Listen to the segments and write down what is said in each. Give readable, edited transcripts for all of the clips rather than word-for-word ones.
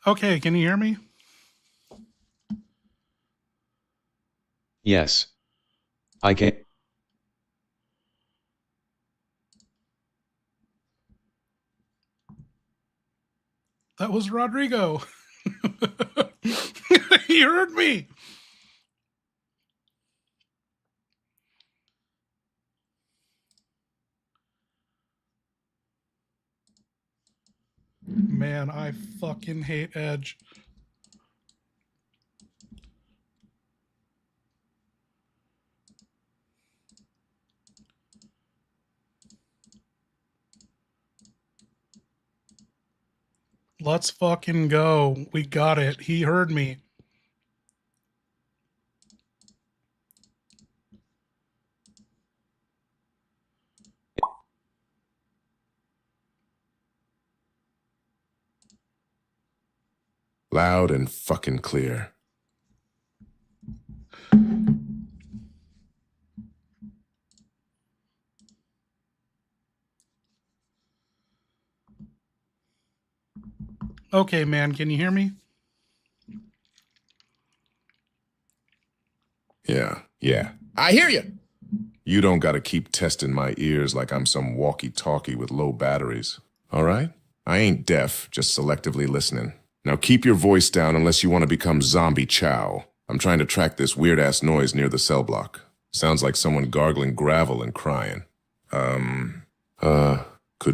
Okay, can you hear me? Yes. I can. That was Rodrigo. He heard me. Man, I fucking hate Edge. Let's fucking go. We got it. He heard me. Loud and fucking clear. Okay, man, can you hear me? Yeah. I hear you. You don't gotta keep testing my ears like I'm some walkie-talkie with low batteries. All right? I ain't deaf, just selectively listening. Now keep your voice down unless you want to become zombie chow. I'm trying to track this weird-ass noise near the cell block. Sounds like someone gargling gravel and crying. Could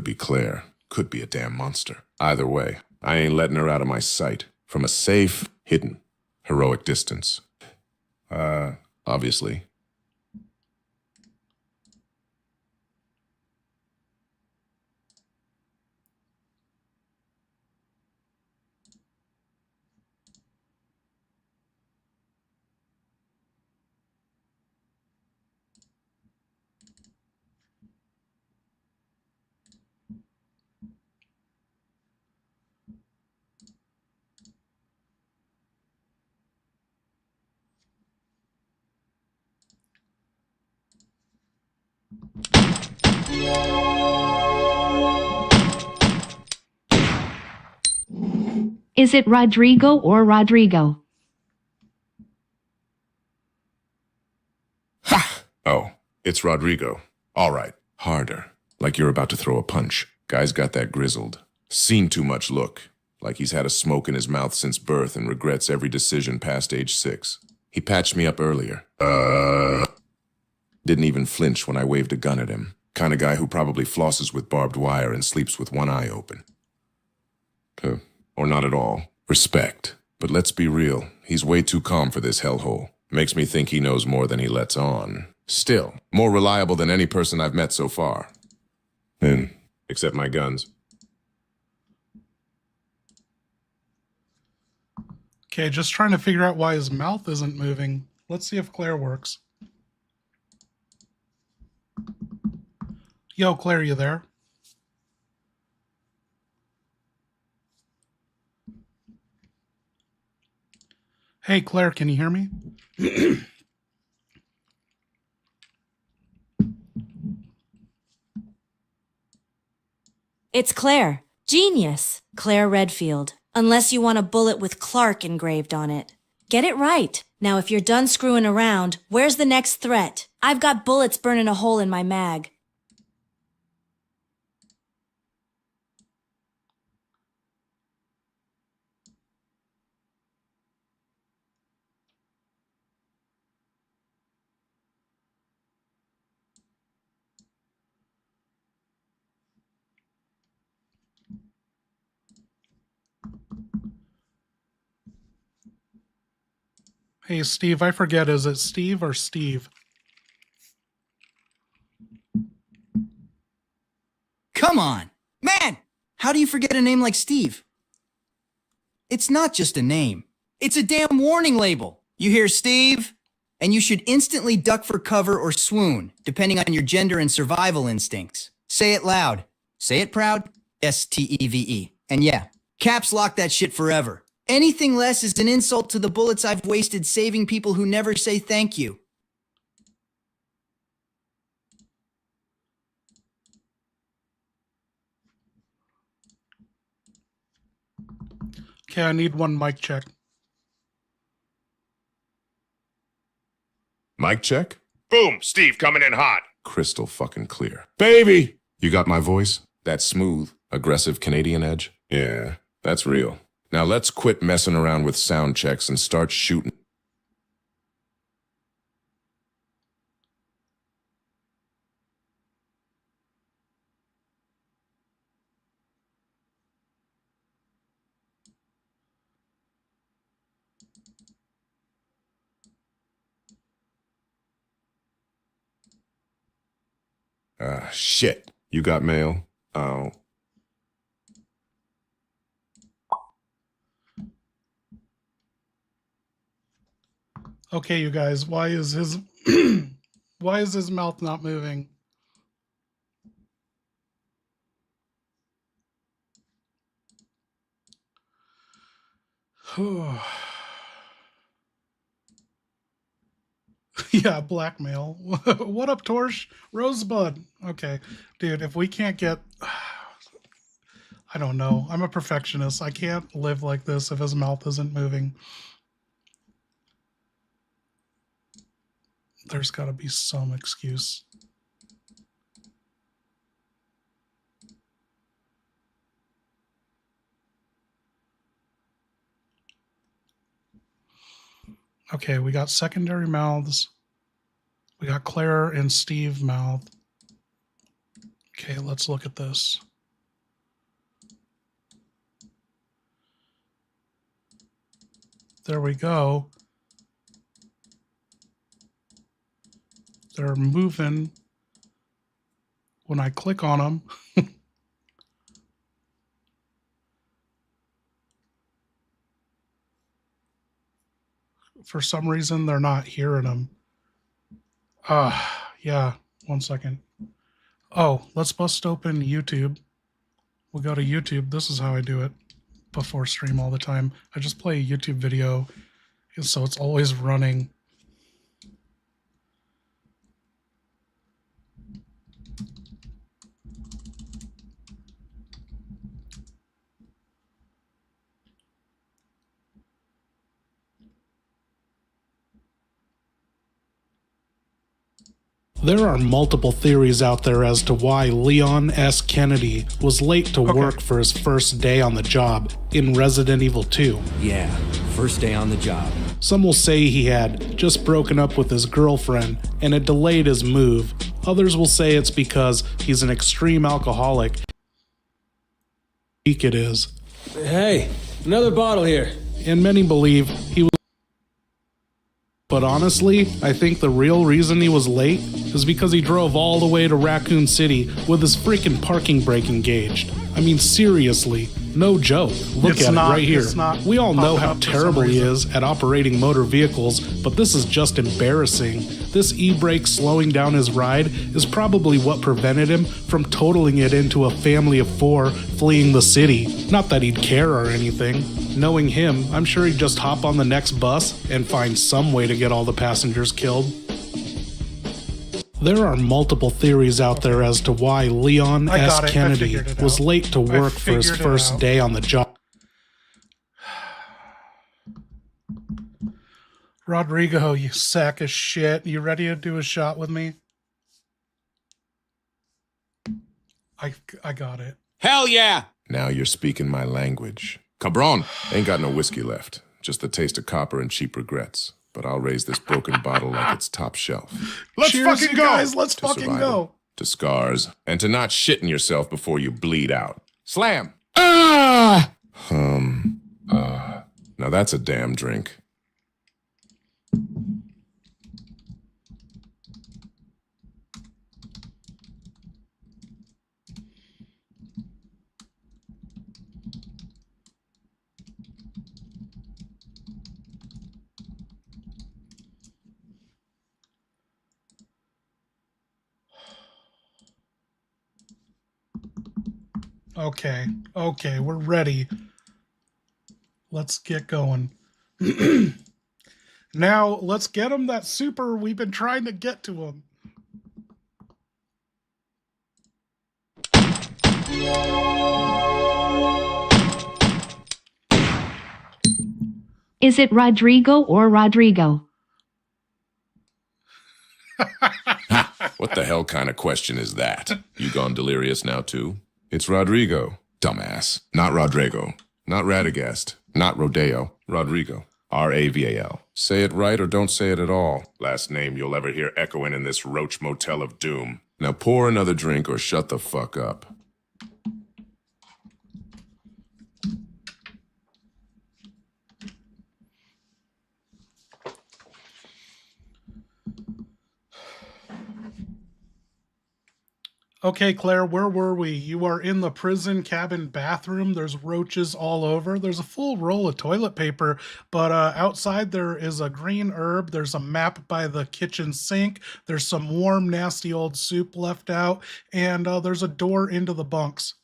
be Claire. Could be a damn monster. Either way, I ain't letting her out of my sight. From a safe, hidden, heroic distance. Obviously. Is it Rodrigo or Rodrigo? Ha! Oh, it's Rodrigo. All right, harder. Like you're about to throw a punch. Guy's got that grizzled, seen too much look. Like he's had a smoke in his mouth since birth and regrets every decision past age 6. He patched me up earlier. Didn't even flinch when I waved a gun at him. Kind of guy who probably flosses with barbed wire and sleeps with one eye open. Or not at all. Respect. But let's be real. He's way too calm for this hellhole. Makes me think he knows more than he lets on. Still, more reliable than any person I've met so far. Except my guns. Okay, just trying to figure out why his mouth isn't moving. Let's see if Claire works. Yo, Claire, you there? Hey, Claire, can you hear me? It's Claire. Genius. Claire Redfield. Unless you want a bullet with Clark engraved on it. Get it right. Now, if you're done screwing around, where's the next threat? I've got bullets burning a hole in my mag. Hey, Steve, I forget, is it Steve or Steve? Come on! Man! How do you forget a name like Steve? It's not just a name. It's a damn warning label. You hear Steve? And you should instantly duck for cover or swoon, depending on your gender and survival instincts. Say it loud. Say it proud. STEVE. And yeah, caps lock that shit forever. Anything less is an insult to the bullets I've wasted saving people who never say thank you. Okay, I need one mic check. Mic check? Boom! Steve coming in hot. Crystal fucking clear. Baby! You got my voice? That smooth, aggressive Canadian edge? Yeah, that's real. Now let's quit messing around with sound checks and start shooting. Shit. You got mail? Oh. Okay, you guys, why is his why is his mouth not moving? Yeah, blackmail. What up, Torch? Rosebud. Okay, dude, if we can't get... I don't know. I'm a perfectionist. I can't live like this if his mouth isn't moving. There's got to be some excuse. Okay, we got secondary mouths. We got Claire and Steve mouth. Okay, let's look at this. There we go. They're moving when I click on them. For some reason, they're not hearing them. Yeah, 1 second. Oh, let's bust open YouTube. We'll go to YouTube. This is how I do it before stream all the time. I just play a YouTube video, and so it's always running. There are multiple theories out there as to why Leon S. Kennedy was late to work for his first day on the job in Resident Evil 2. Yeah, first day on the job. Some will say he had just broken up with his girlfriend and it delayed his move. Others will say it's because he's an extreme alcoholic. It is. Hey, another bottle here. And many believe he was. But honestly, I think the real reason he was late is because he drove all the way to Raccoon City with his freaking parking brake engaged. I mean, seriously, no joke. Look at it right here. We all know how terrible he is at operating motor vehicles, but this is just embarrassing. This e-brake slowing down his ride is probably what prevented him from totaling it into a family of 4 fleeing the city. Not that he'd care or anything. Knowing him, I'm sure he'd just hop on the next bus and find some way to get all the passengers killed. There are multiple theories out there as to why Leon S. Kennedy was late to work for his first day on the job. Rodrigo, you sack of shit. You ready to do a shot with me? I got it. Hell yeah! Now you're speaking my language. Cabron! Ain't got no whiskey left. Just the taste of copper and cheap regrets. But I'll raise this broken bottle like it's top shelf. Let's fucking go! Guys, let's fucking go! To scars, and to not shitting yourself before you bleed out. Slam! Ah! Now that's a damn drink. Okay, we're ready. Let's get going. Now, let's get him that super we've been trying to get to him. Is it Rodrigo or Rodrigo? What the hell kind of question is that? You gone delirious now too? It's Rodrigo, dumbass. Not Rodrigo. Not Radagast. Not Rodeo. Rodrigo. R-A-V-A-L. Say it right or don't say it at all. Last name you'll ever hear echoing in this roach motel of doom. Now pour another drink or shut the fuck up. Okay, Claire, where were we? You are in the prison cabin bathroom. There's roaches all over. There's a full roll of toilet paper, but outside there is a green herb. There's a map by the kitchen sink. There's some warm, nasty old soup left out, and there's a door into the bunks.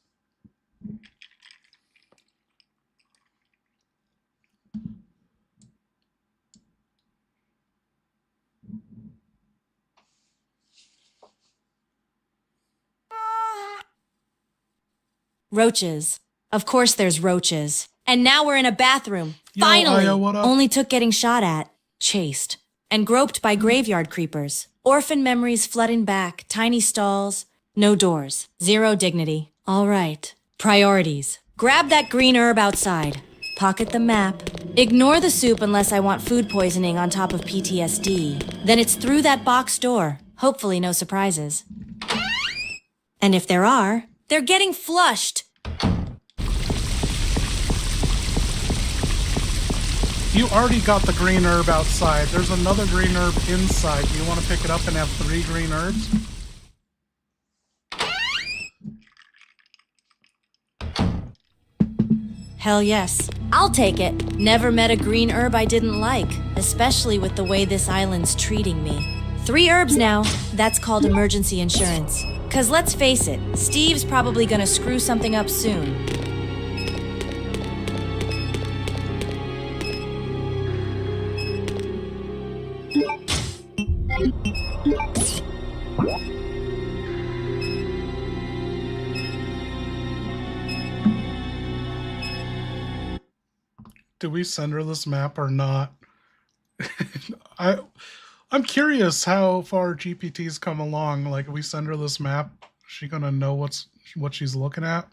Roaches. Of course there's roaches. And now we're in a bathroom. Yo, Finally! Aya, what up? Only took getting shot at, chased, and groped by graveyard creepers. Orphan memories flooding back, tiny stalls, no doors, zero dignity. All right. Priorities. Grab that green herb outside. Pocket the map. Ignore the soup unless I want food poisoning on top of PTSD. Then it's through that box door. Hopefully no surprises. And if there are, they're getting flushed. You already got the green herb outside. There's another green herb inside. Do you want to pick it up and have 3 green herbs? Hell yes. I'll take it. Never met a green herb I didn't like, especially with the way this island's treating me. 3 herbs now. That's called emergency insurance. 'Cause let's face it, Steve's probably gonna screw something up soon. Do we send her this map or not? I'm curious how far GPT's come along. Like, if we send her this map, is she gonna know what she's looking at?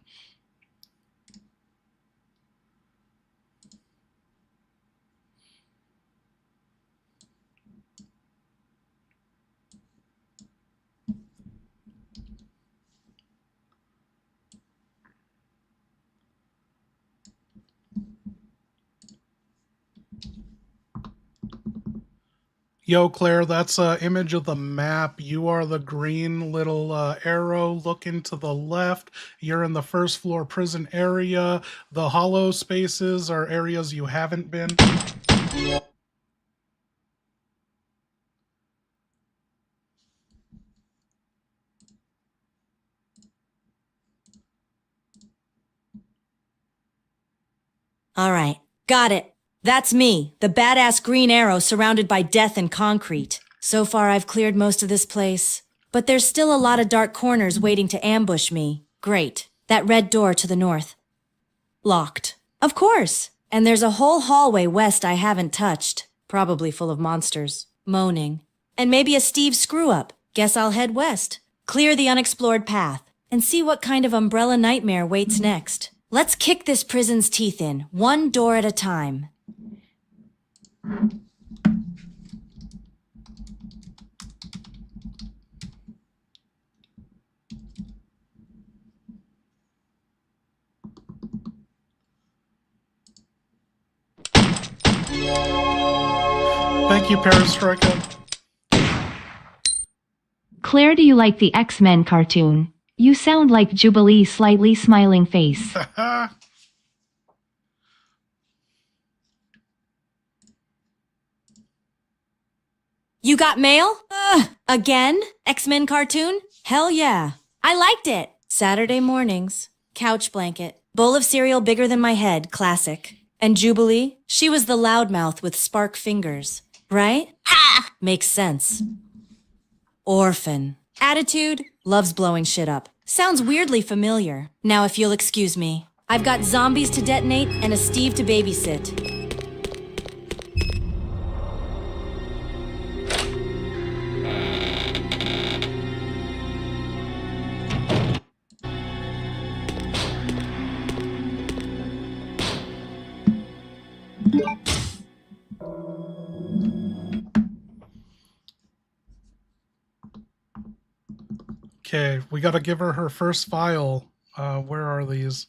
Yo, Claire, that's an image of the map. You are the green little arrow looking to the left. You're in the first floor prison area. The hollow spaces are areas you haven't been. All right. Got it. That's me, the badass green arrow surrounded by death and concrete. So far I've cleared most of this place, but there's still a lot of dark corners waiting to ambush me. Great. That red door to the north. Locked. Of course. And there's a whole hallway west I haven't touched, probably full of monsters, moaning. And maybe a Steve screw-up. Guess I'll head west, clear the unexplored path, and see what kind of umbrella nightmare waits next. Let's kick this prison's teeth in, one door at a time. Thank you, Perestroika. Claire, do you like the X-Men cartoon? You sound like Jubilee's slightly smiling face. You got mail? Again? X-Men cartoon? Hell yeah. I liked it. Saturday mornings. Couch blanket. Bowl of cereal bigger than my head. Classic. And Jubilee? She was the loudmouth with spark fingers. Right? Ha! Makes sense. Orphan. Attitude? Loves blowing shit up. Sounds weirdly familiar. Now if you'll excuse me. I've got zombies to detonate and a Steve to babysit. Okay, we got to give her her first file. Where are these?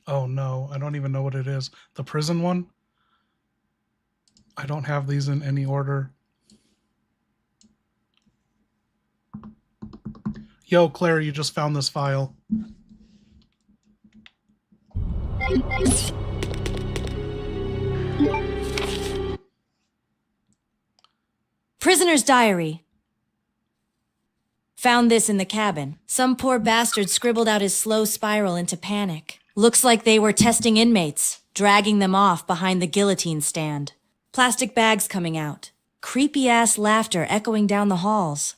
Oh no, I don't even know what it is. The prison one? I don't have these in any order. Yo, Claire, you just found this file. Prisoner's diary. Found this in the cabin. Some poor bastard scribbled out his slow spiral into panic. Looks like they were testing inmates, dragging them off behind the guillotine stand. Plastic bags coming out. Creepy-ass laughter echoing down the halls.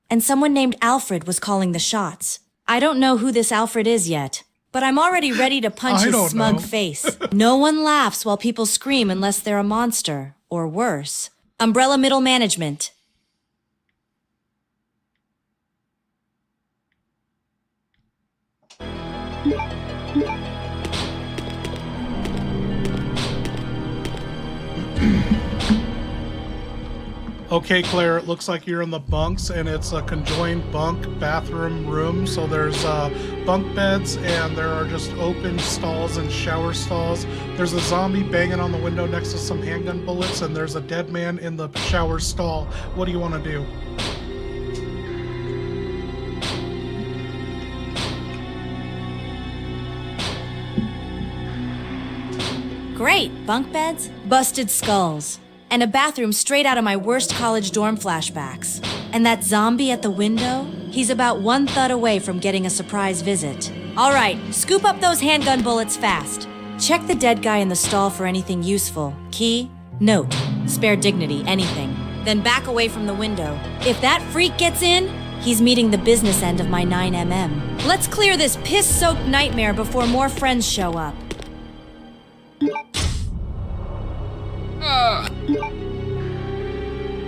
And someone named Alfred was calling the shots. I don't know who this Alfred is yet, but I'm already ready to punch his smug face. No one laughs while people scream unless they're a monster, or worse. Umbrella Middle Management. Okay, Claire, it looks like you're in the bunks, and it's a conjoined bunk bathroom room. So there's bunk beds, and there are just open stalls and shower stalls. There's a zombie banging on the window next to some handgun bullets, and there's a dead man in the shower stall. What do you want to do? Great, bunk beds, busted skulls, and a bathroom straight out of my worst college dorm flashbacks. And that zombie at the window? He's about one thud away from getting a surprise visit. All right, scoop up those handgun bullets fast. Check the dead guy in the stall for anything useful. Key, note, spare dignity, anything. Then back away from the window. If that freak gets in, he's meeting the business end of my 9mm. Let's clear this piss-soaked nightmare before more friends show up.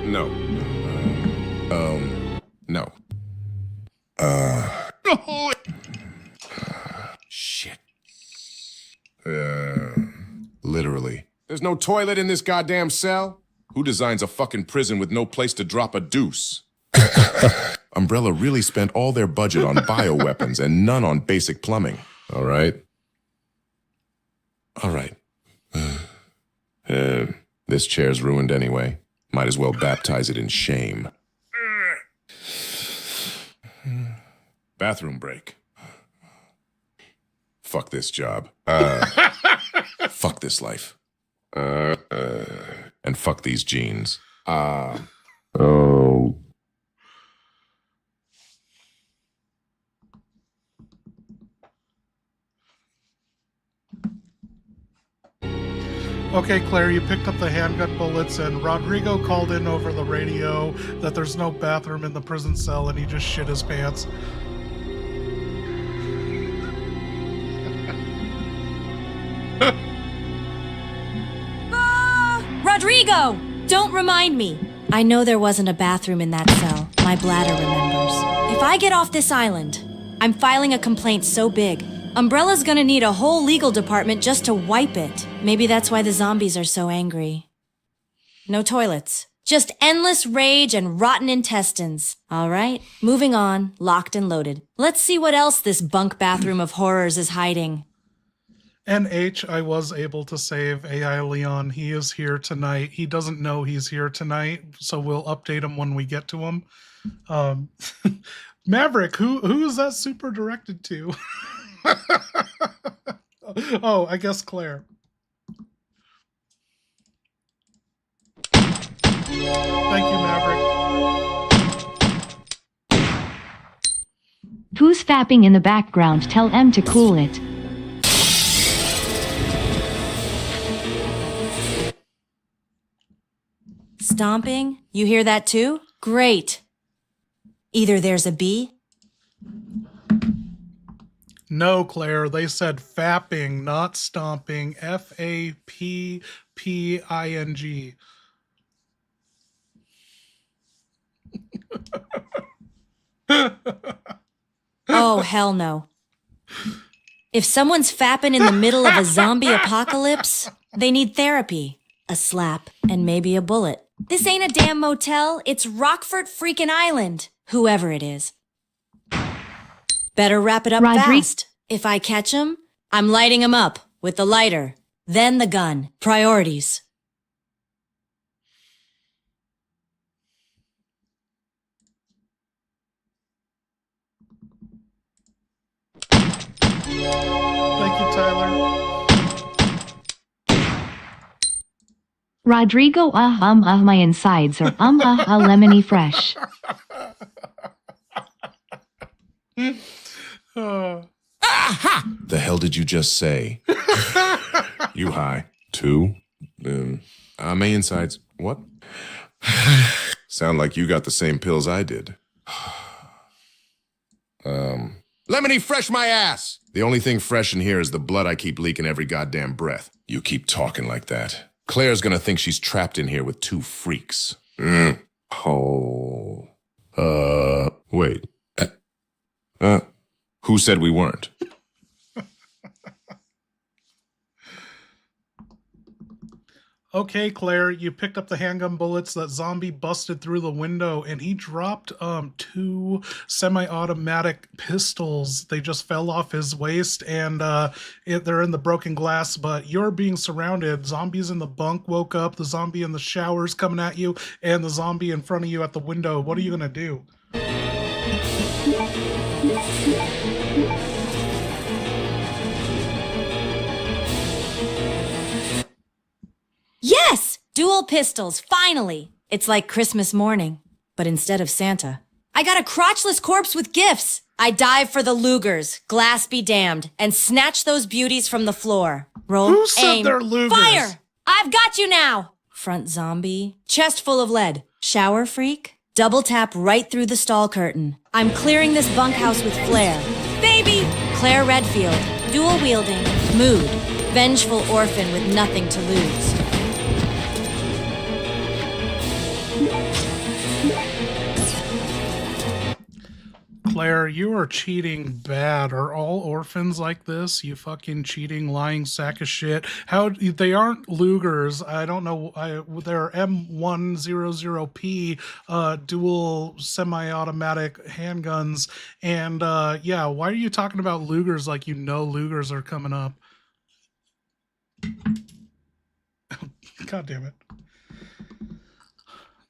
No. No. Shit. Literally. There's no toilet in this goddamn cell? Who designs a fucking prison with no place to drop a deuce? Umbrella really spent all their budget on bioweapons and none on basic plumbing. All right? All right. This chair's ruined anyway. Might as well baptize it in shame. Bathroom break. Fuck this job. Fuck this life. And fuck these jeans. Oh. Okay, Claire, you picked up the handgun bullets, and Rodrigo called in over the radio that there's no bathroom in the prison cell, and he just shit his pants. Rodrigo! Don't remind me! I know there wasn't a bathroom in that cell. My bladder remembers. If I get off this island, I'm filing a complaint so big, Umbrella's gonna need a whole legal department just to wipe it. Maybe that's why the zombies are so angry. No toilets. Just endless rage and rotten intestines. All right, moving on, locked and loaded. Let's see what else this bunk bathroom of horrors is hiding. NH, I was able to save AI Leon. He is here tonight. He doesn't know he's here tonight, so we'll update him when we get to him. Maverick, who is that super directed to? Oh, I guess Claire. Thank you, Maverick. Who's fapping in the background? Tell M to cool it. Stomping? You hear that too? Great. Either there's a bee. No, Claire, they said fapping, not stomping. Fapping. Oh, hell no. If someone's fapping in the middle of a zombie apocalypse, they need therapy, a slap, and maybe a bullet. This ain't a damn motel, it's Rockford freaking Island. whoever it is. Better wrap it up fast. If I catch him, I'm lighting him up with the lighter, then the gun. Priorities. Thank you, Tyler. Rodrigo, my insides are lemony fresh. The hell did you just say? You high? 2? My insides. What? Sound like you got the same pills I did. Lemony fresh my ass! The only thing fresh in here is the blood I keep leaking every goddamn breath. You keep talking like that. Claire's gonna think she's trapped in here with 2 freaks. Oh. Wait. Who said we weren't? Okay, Claire, you picked up the handgun bullets. That zombie busted through the window, and he dropped 2 semi-automatic pistols. They just fell off his waist, and they're in the broken glass, but you're being surrounded. Zombies in the bunk woke up, the zombie in the shower's coming at you, and the zombie in front of you at the window. What are you gonna do? Yes! Dual pistols, finally! It's like Christmas morning, but instead of Santa. I got a crotchless corpse with gifts! I dive for the Lugers, glass be damned, and snatch those beauties from the floor. Roll, Who said aim, they're Lugers? fire! I've got you now! Front zombie, chest full of lead, shower freak, double tap right through the stall curtain. I'm clearing this bunkhouse with flair. Baby! Claire Redfield, dual wielding, mood, vengeful orphan with nothing to lose. Claire, you are cheating bad. Are all orphans like this? You fucking cheating, lying sack of shit. How they aren't Lugers. I don't know. They're M100P dual semi-automatic handguns. And yeah, why are you talking about Lugers like you know Lugers are coming up? God damn it.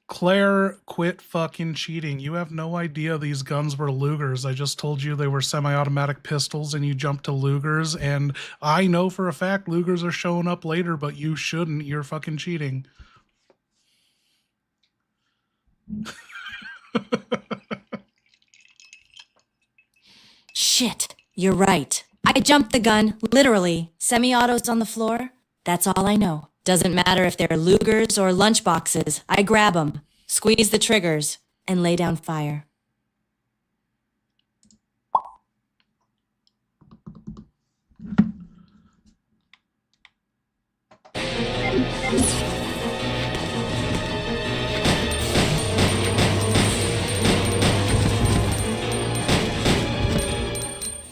Claire, quit fucking cheating. You have no idea these guns were Lugers. I just told you they were semi-automatic pistols and you jumped to Lugers. And I know for a fact Lugers are showing up later, but you shouldn't. You're fucking cheating. Shit, you're right. I jumped the gun, literally. Semi-autos on the floor. That's all I know. Doesn't matter if they're Lugers or lunchboxes. I grab them, squeeze the triggers, and lay down fire.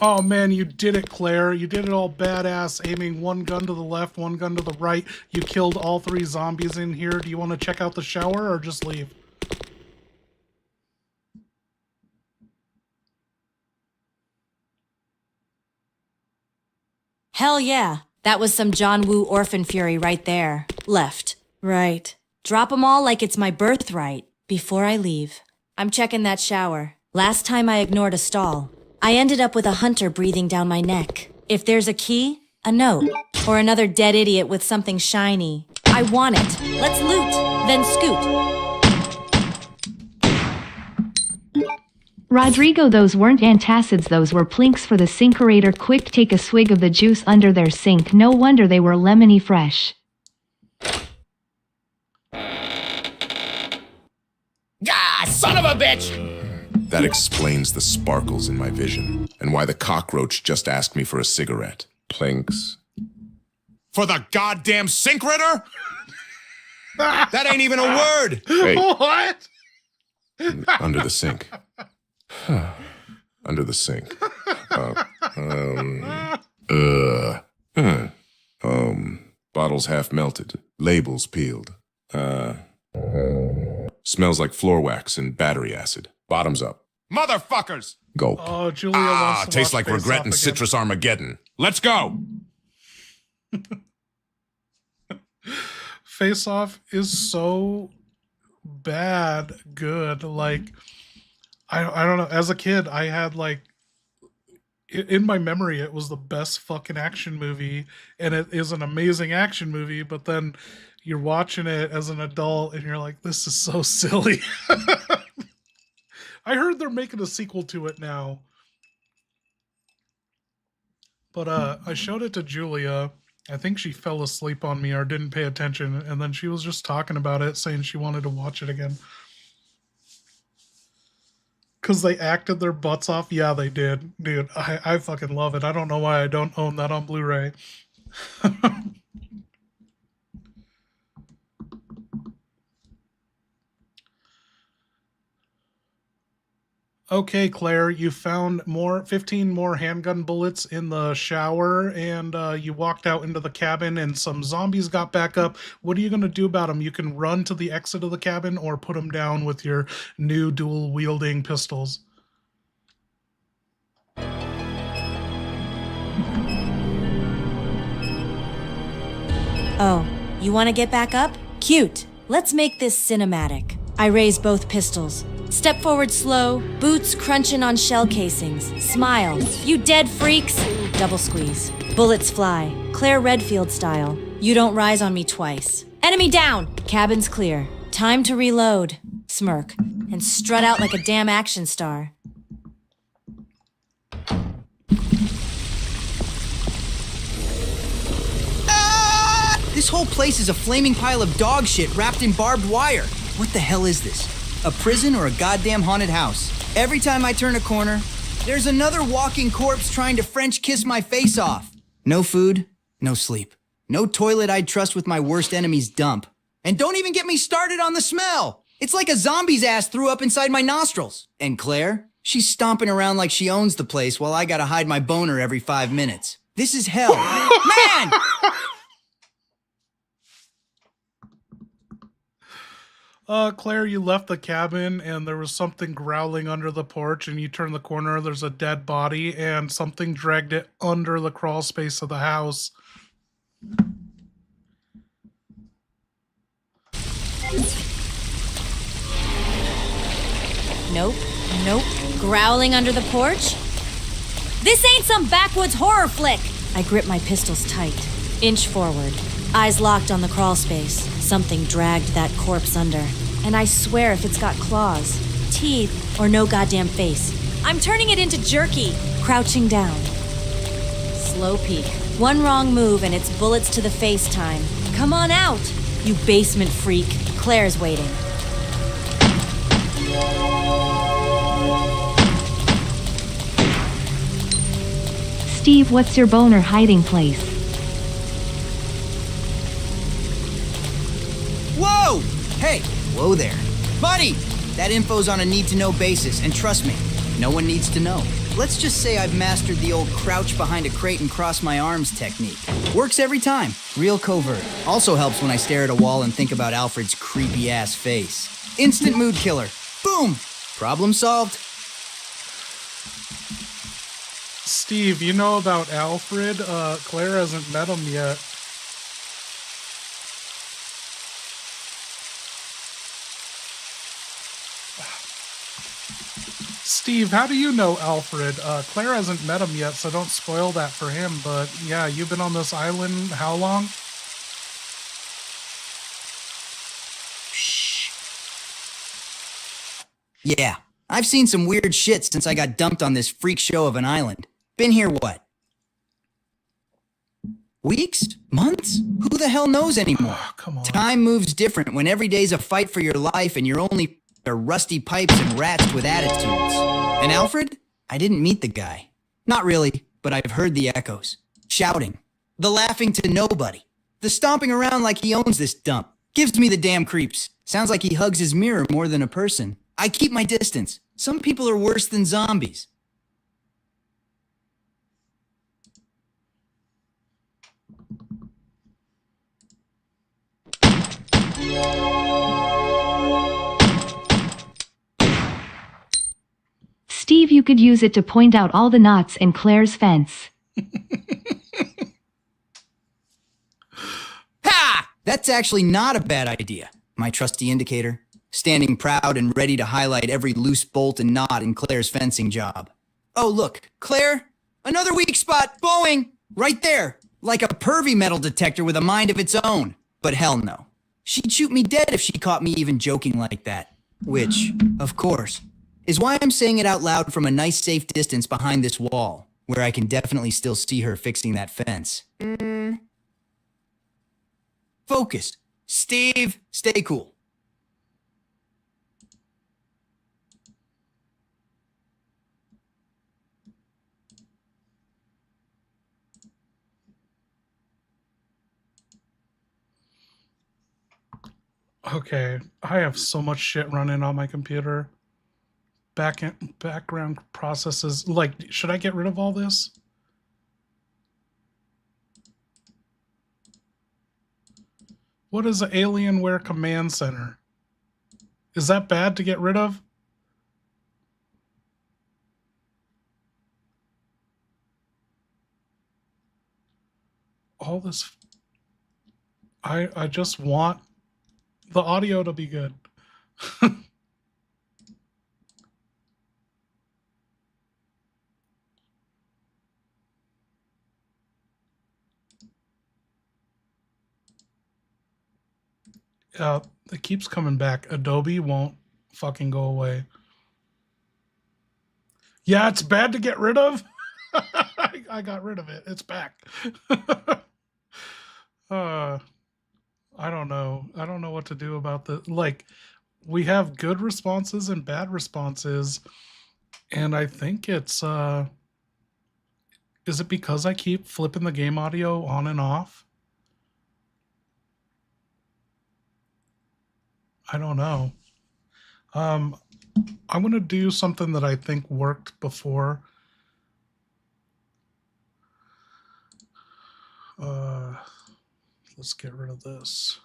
Oh man, you did it, Claire. You did it all badass, aiming one gun to the left, one gun to the right. You killed all 3 zombies in here. Do you want to check out the shower or just leave? Hell yeah. That was some John Woo orphan fury right there. Left. Right. Drop 'em all like it's my birthright. Before I leave, I'm checking that shower. Last time I ignored a stall. I ended up with a hunter breathing down my neck. If there's a key, a note, or another dead idiot with something shiny, I want it. Let's loot, then scoot. Rodrigo, those weren't antacids, those were plinks for the sinkerator. Quick, take a swig of the juice under their sink. No wonder they were lemony fresh. Ah, son of a bitch! That explains the sparkles in my vision, and why the cockroach just asked me for a cigarette. Plinks. For the goddamn sinkerator? That ain't even a word! Hey. What? Under the sink. Under the sink. Bottles half melted. Labels peeled. Smells like floor wax and battery acid. Bottoms up. Motherfuckers! Gulp. Oh, Julia wants to tastes watch like Face regret Off and again. citrus Armageddon. Let's go! Face Off is so bad good. Like, I don't know. As a kid, I had like, in my memory, it was the best fucking action movie, and it is an amazing action movie, but then you're watching it as an adult and you're like, this is so silly. I heard they're making a sequel to it now. But I showed it to Julia. I think she fell asleep on me or didn't pay attention, and then she was just talking about it, saying she wanted to watch it again. Because they acted their butts off. Yeah, they did. Dude, I fucking love it. I don't know why I don't own that on Blu-ray. Okay, Claire, you found 15 more handgun bullets in the shower, and you walked out into the cabin, and some zombies got back up. What are you going to do about them? You can run to the exit of the cabin or put them down with your new dual-wielding pistols. Oh, you want to get back up? Cute. Let's make this cinematic. I raise both pistols. Step forward slow, boots crunching on shell casings. Smile. You dead freaks. Double squeeze. Bullets fly. Claire Redfield style. You don't rise on me twice. Enemy down. Cabin's clear. Time to reload. Smirk. And strut out like a damn action star. This whole place is a flaming pile of dog shit wrapped in barbed wire. What the hell is this? A prison or a goddamn haunted house? Every time I turn a corner, there's another walking corpse trying to French kiss my face off. No food, no sleep. No toilet I'd trust with my worst enemy's dump. And don't even get me started on the smell. It's like a zombie's ass threw up inside my nostrils. And Claire? She's stomping around like she owns the place while I gotta hide my boner every 5 minutes. This is hell. Man! Claire, you left the cabin and there was something growling under the porch, and you turn the corner, there's a dead body, and something dragged it under the crawl space of the house. Nope. Nope. Growling under the porch? This ain't some backwoods horror flick! I grip my pistols tight. Inch forward. Eyes locked on the crawl space. Something dragged that corpse under. And I swear if it's got claws, teeth, or no goddamn face, I'm turning it into jerky. Crouching down. Slow peek. One wrong move and it's bullets to the face time. Come on out, you basement freak. Claire's waiting. Steve, what's your boner hiding place? Whoa! Hey, whoa there. Buddy! That info's on a need-to-know basis, and trust me, no one needs to know. Let's just say I've mastered the old crouch behind a crate and cross my arms technique. Works every time. Real covert. Also helps when I stare at a wall and think about Alfred's creepy-ass face. Instant mood killer. Boom! Problem solved. Steve, you know about Alfred? Claire hasn't met him yet. Steve, how do you know Alfred? Claire hasn't met him yet, so don't spoil that for him. But yeah, you've been on this island how long? Shh. Yeah, I've seen some weird shit since I got dumped on this freak show of an island. Been here what? Weeks? Months? Who the hell knows anymore? Oh, come on. Time moves different when every day's a fight for your life and you're only are rusty pipes and rats with attitudes. And Alfred? I didn't meet the guy. Not really, but I've heard the echoes. Shouting. The laughing to nobody. The stomping around like he owns this dump. Gives me the damn creeps. Sounds like he hugs his mirror more than a person. I keep my distance. Some people are worse than zombies. you could use it to point out all the knots in Claire's fence. Ha! That's actually not a bad idea, my trusty indicator, standing proud and ready to highlight every loose bolt and knot in Claire's fencing job. Oh, look, Claire, another weak spot, Boeing, right there, like a pervy metal detector with a mind of its own. But hell no. She'd shoot me dead if she caught me even joking like that. Which, of course, is why I'm saying it out loud from a nice safe distance behind this wall, where I can definitely still see her fixing that fence. Focus. Steve, stay cool. Okay, I have so much shit running on my computer. Background processes. Like, should I get rid of all this? What is an Alienware command center? Is that bad to get rid of? All this. I just want the audio to be good. It keeps coming back. Adobe won't fucking go away. Yeah, it's bad to get rid of. I got rid of it. It's back. I don't know. I don't know what to do about the, like, we have good responses and bad responses. And I think it's, is it because I keep flipping the game audio on and off? I don't know. I'm going to do something that I think worked before. Let's get rid of this.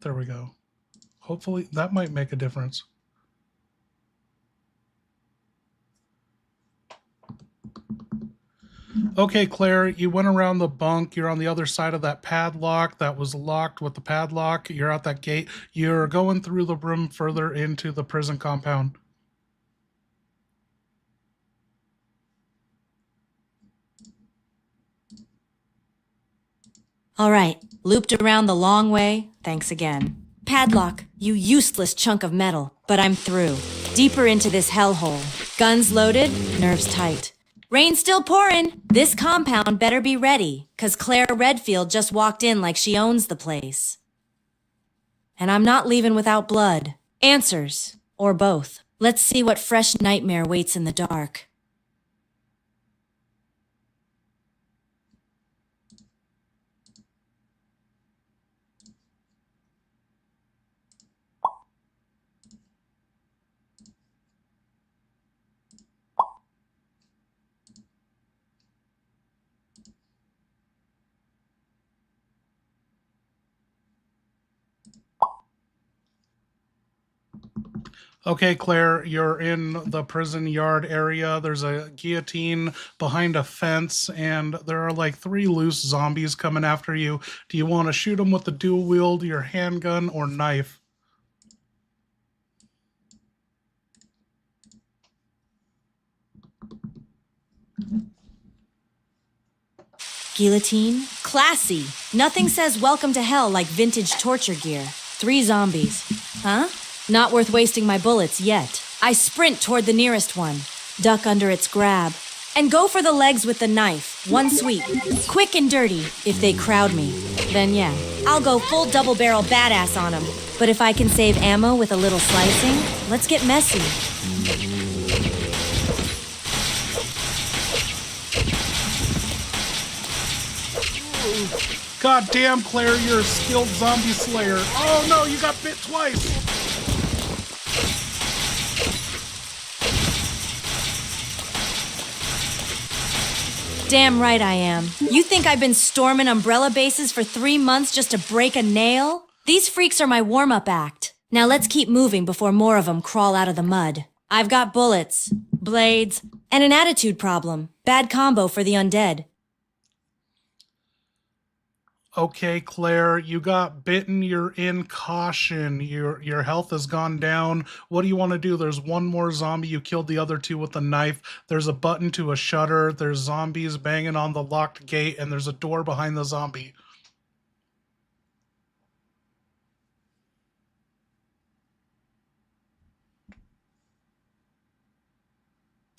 There we go. Hopefully that might make a difference. Okay, Claire, you went around the bunk. You're on the other side of that padlock that was locked with the padlock. You're out that gate. You're going through the room further into the prison compound. All right, looped around the long way. Thanks again. Padlock, you useless chunk of metal, but I'm through. Deeper into this hellhole. Guns loaded, nerves tight. Rain still pouring. This compound better be ready, 'cause Claire Redfield just walked in like she owns the place. And I'm not leaving without blood. Answers, or both. Let's see what fresh nightmare waits in the dark. Okay, Claire, you're in the prison yard area. There's a guillotine behind a fence, and there are like 3 loose zombies coming after you. Do you want to shoot them with the dual wield, your handgun, or knife? Guillotine? Classy. Nothing says welcome to hell like vintage torture gear. 3 zombies. Huh? Not worth wasting my bullets yet. I sprint toward the nearest one, duck under its grab, and go for the legs with the knife. One sweep. Quick and dirty, if they crowd me. Then yeah, I'll go full double-barrel badass on them. But if I can save ammo with a little slicing, let's get messy. God damn, Claire, you're a skilled zombie slayer. Oh no, you got bit twice. Damn right I am. You think I've been storming umbrella bases for 3 months just to break a nail? These freaks are my warm-up act. Now let's keep moving before more of them crawl out of the mud. I've got bullets. blades, and an attitude problem. Bad combo for the undead. Okay, Claire, you got bitten. You're in caution. Your health has gone down. What do you want to do? There's one more zombie. You killed the other two with a knife. There's a button to a shutter. There's zombies banging on the locked gate, and there's a door behind the zombie.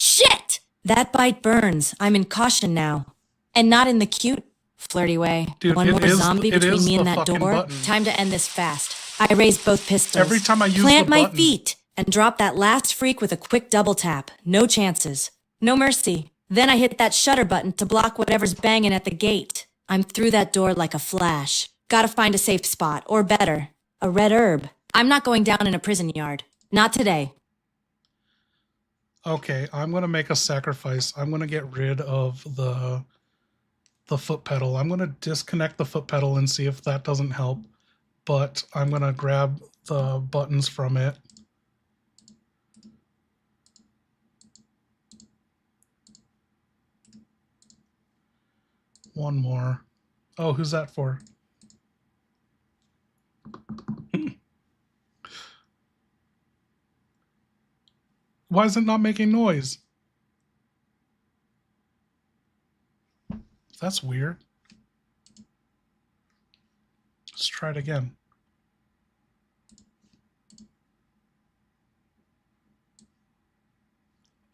Shit! That bite burns. I'm in caution now. And not in the cute, flirty way. Dude, One more zombie it between is me and the that fucking door. button. Time to end this fast. I raise both pistols. Every time I use Plant the my button. feet and drop that last freak with a quick double tap. No chances. No mercy. Then I hit that shutter button to block whatever's banging at the gate. I'm through that door like a flash. Gotta find a safe spot, or better, a red herb. I'm not going down in a prison yard. Not today. Okay, I'm gonna make a sacrifice. I'm gonna get rid of the foot pedal. I'm gonna disconnect the foot pedal and see if that doesn't help. But I'm gonna grab the buttons from it. One more. Oh, who's that for? Why is it not making noise? That's weird. Let's try it again.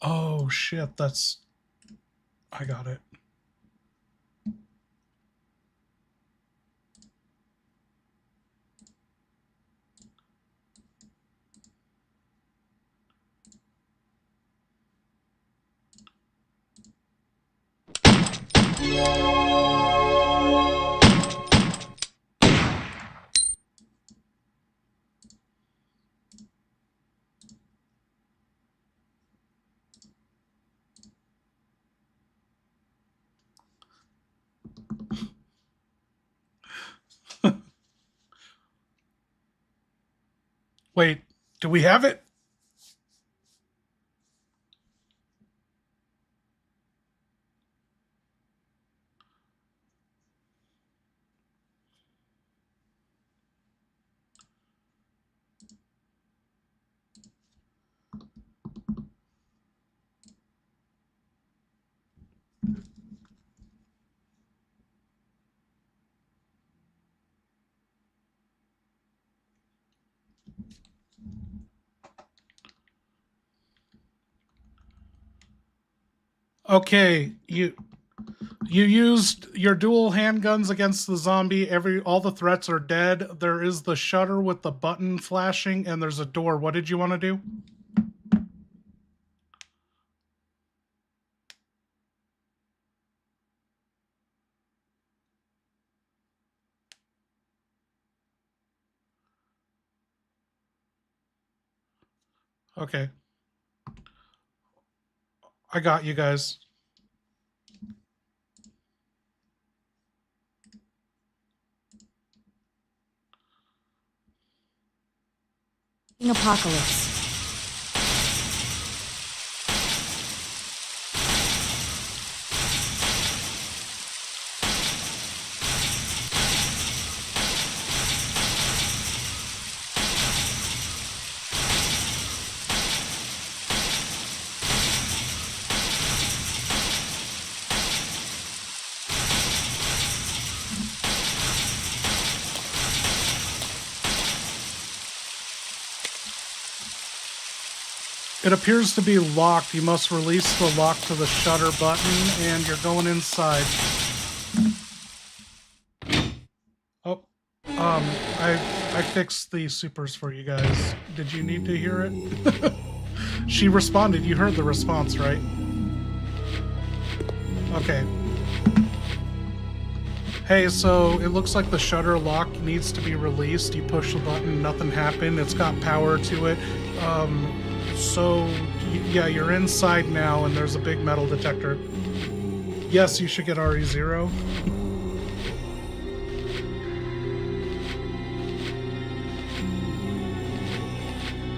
Oh shit, I got it. Wait, do we have it? Okay, you used your dual handguns against the zombie. All the threats are dead. There is the shutter with the button flashing, and there's a door. What did you want to do? Okay. I got you guys. Apocalypse. It appears to be locked. You must release the lock to the shutter button, and you're going inside. Oh, I fixed the supers for you guys. Did you need to hear it? She responded. You heard the response, right? Okay. Hey, so it looks like the shutter lock needs to be released. You push the button, nothing happened. It's got power to it. So, yeah, you're inside now, and there's a big metal detector. Yes, you should get RE0.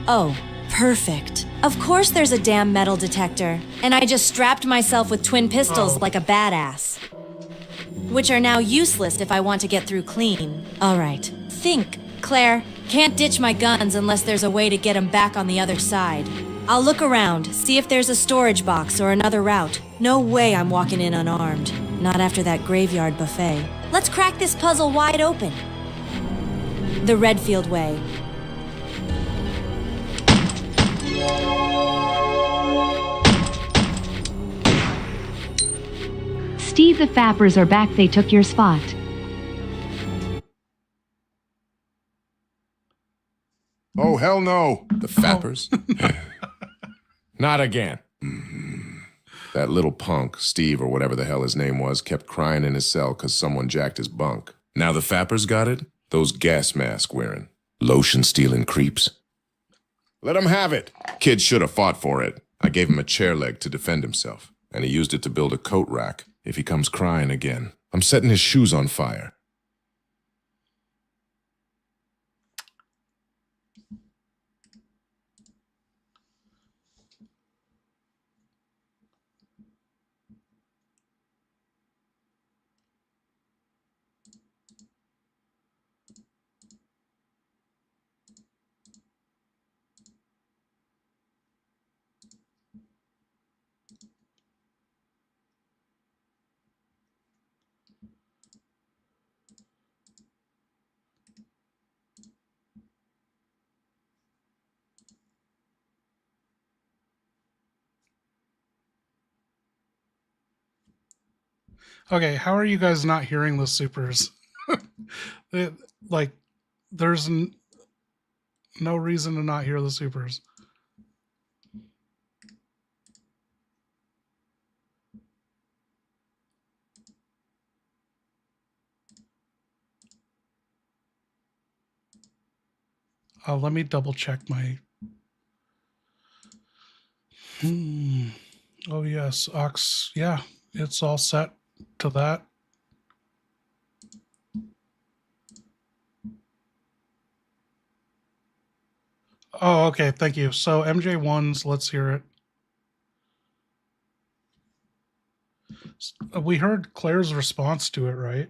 Oh, Perfect. Of course there's a damn metal detector, and I just strapped myself with twin pistols like a badass. Which are now useless if I want to get through clean. Alright, think, Claire. Can't ditch my guns unless there's a way to get them back on the other side. I'll look around, see if there's a storage box or another route. No way I'm walking in unarmed. Not after that graveyard buffet. Let's crack this puzzle wide open. The Redfield way. Steve, the Fappers are back. They took your spot. Oh, hell no. The Fappers? Not again. That little punk, Steve or whatever the hell his name was, kept crying in his cell because someone jacked his bunk. Now the Fappers got it? Those gas mask wearing, lotion stealing creeps. Let him have it. Kid should have fought for it. I gave him a chair leg to defend himself, and he used it to build a coat rack if he comes crying again. I'm setting his shoes on fire. Okay, how are you guys not hearing the supers? There's no reason to not hear the supers. Let me double check my... Oh yes, Ox, yeah, it's all set to that. Oh, okay, thank you. So MJ1's, let's hear it. We heard Claire's response to it, right?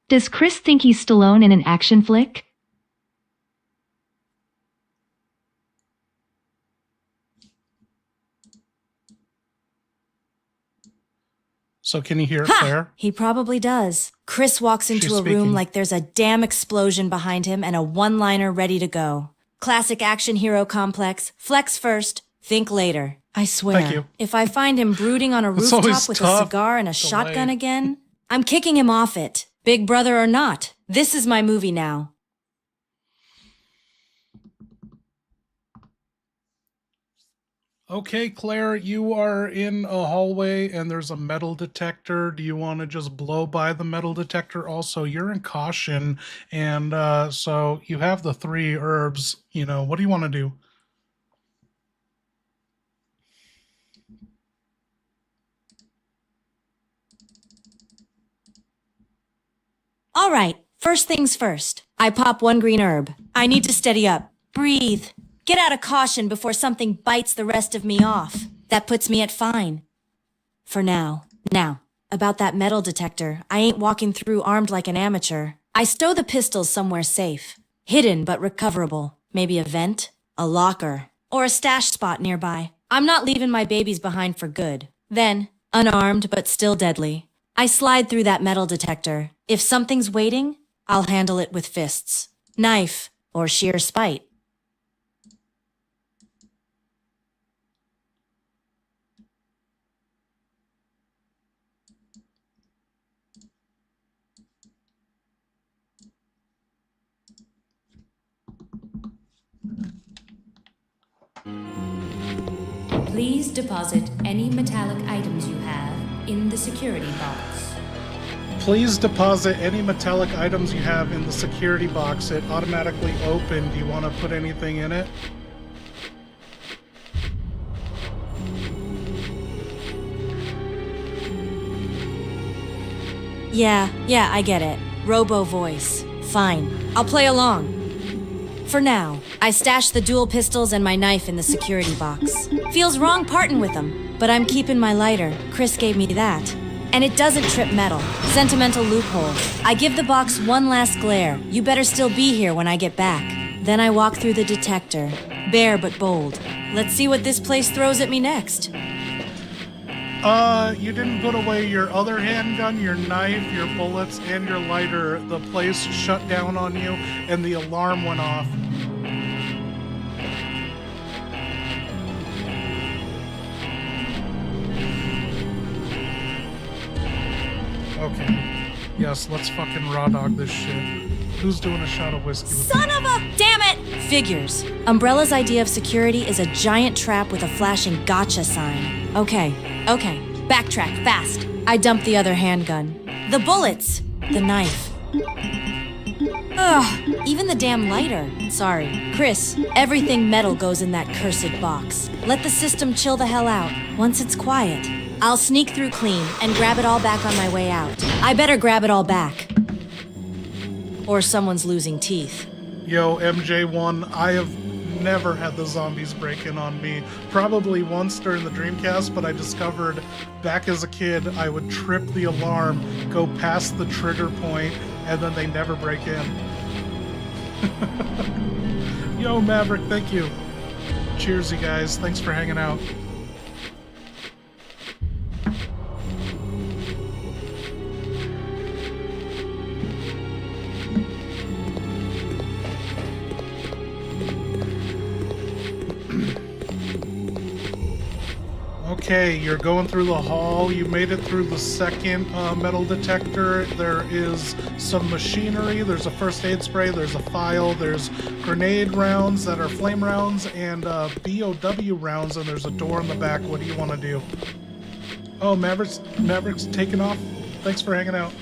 Does Chris think he's Stallone in an action flick? So can you hear it, Ha! Claire? He probably does. Chris walks into She's a room speaking. like there's a damn explosion behind him and a one-liner ready to go. Classic action hero complex. Flex first, think later. I swear, Thank you. if I find him brooding on a It's rooftop always with a tough cigar and a to shotgun lay. again, I'm kicking him off it. Big brother or not, this is my movie now. Okay, Claire, you are in a hallway and there's a metal detector. Do you want to just blow by the metal detector? Also, you're in caution, and so you have the 3 herbs. You know, what do you want to do? All right, first things first. I pop 1 green herb. I need to steady up. Breathe. Get out of caution before something bites the rest of me off. That puts me at fine. For now. Now, about that metal detector, I ain't walking through armed like an amateur. I stow the pistols somewhere safe. Hidden but recoverable. Maybe a vent, a locker, or a stash spot nearby. I'm not leaving my babies behind for good. Then, unarmed but still deadly, I slide through that metal detector. If something's waiting, I'll handle it with fists, knife, or sheer spite. Please deposit any metallic items you have in the security box. Please deposit any metallic items you have in the security box. It automatically opened. Do you want to put anything in it? Yeah, I get it. Robo voice. Fine. I'll play along. For now, I stashed the dual pistols and my knife in the security box. Feels wrong parting with them, but I'm keeping my lighter. Chris gave me that. And it doesn't trip metal. Sentimental loophole. I give the box one last glare. You better still be here when I get back. Then I walk through the detector. Bare but bold. Let's see what this place throws at me next. You didn't put away your other handgun, your knife, your bullets, and your lighter. The place shut down on you, and the alarm went off. Okay. Yes, let's fucking raw dog this shit. Who's doing a shot of whiskey with Son of a... Damn it! Figures. Umbrella's idea of security is a giant trap with a flashing gotcha sign. Okay. Backtrack, fast. I dumped the other handgun. The bullets! The knife. Ugh, even the damn lighter. Sorry. Chris, everything metal goes in that cursed box. Let the system chill the hell out. Once it's quiet, I'll sneak through clean and grab it all back on my way out. I better grab it all back. Or someone's losing teeth. Yo, MJ1, I have never had the zombies break in on me. Probably once during the Dreamcast, but I discovered back as a kid I would trip the alarm, go past the trigger point, and then they never break in. Yo, Maverick, thank you. Cheers, you guys. Thanks for hanging out. Okay, you're going through the hall. You made it through the second metal detector. There is some machinery. There's a first aid spray. There's a file. There's grenade rounds that are flame rounds and BOW rounds, and there's a door in the back. What do you want to do? Oh, Maverick's taking off. Thanks for hanging out.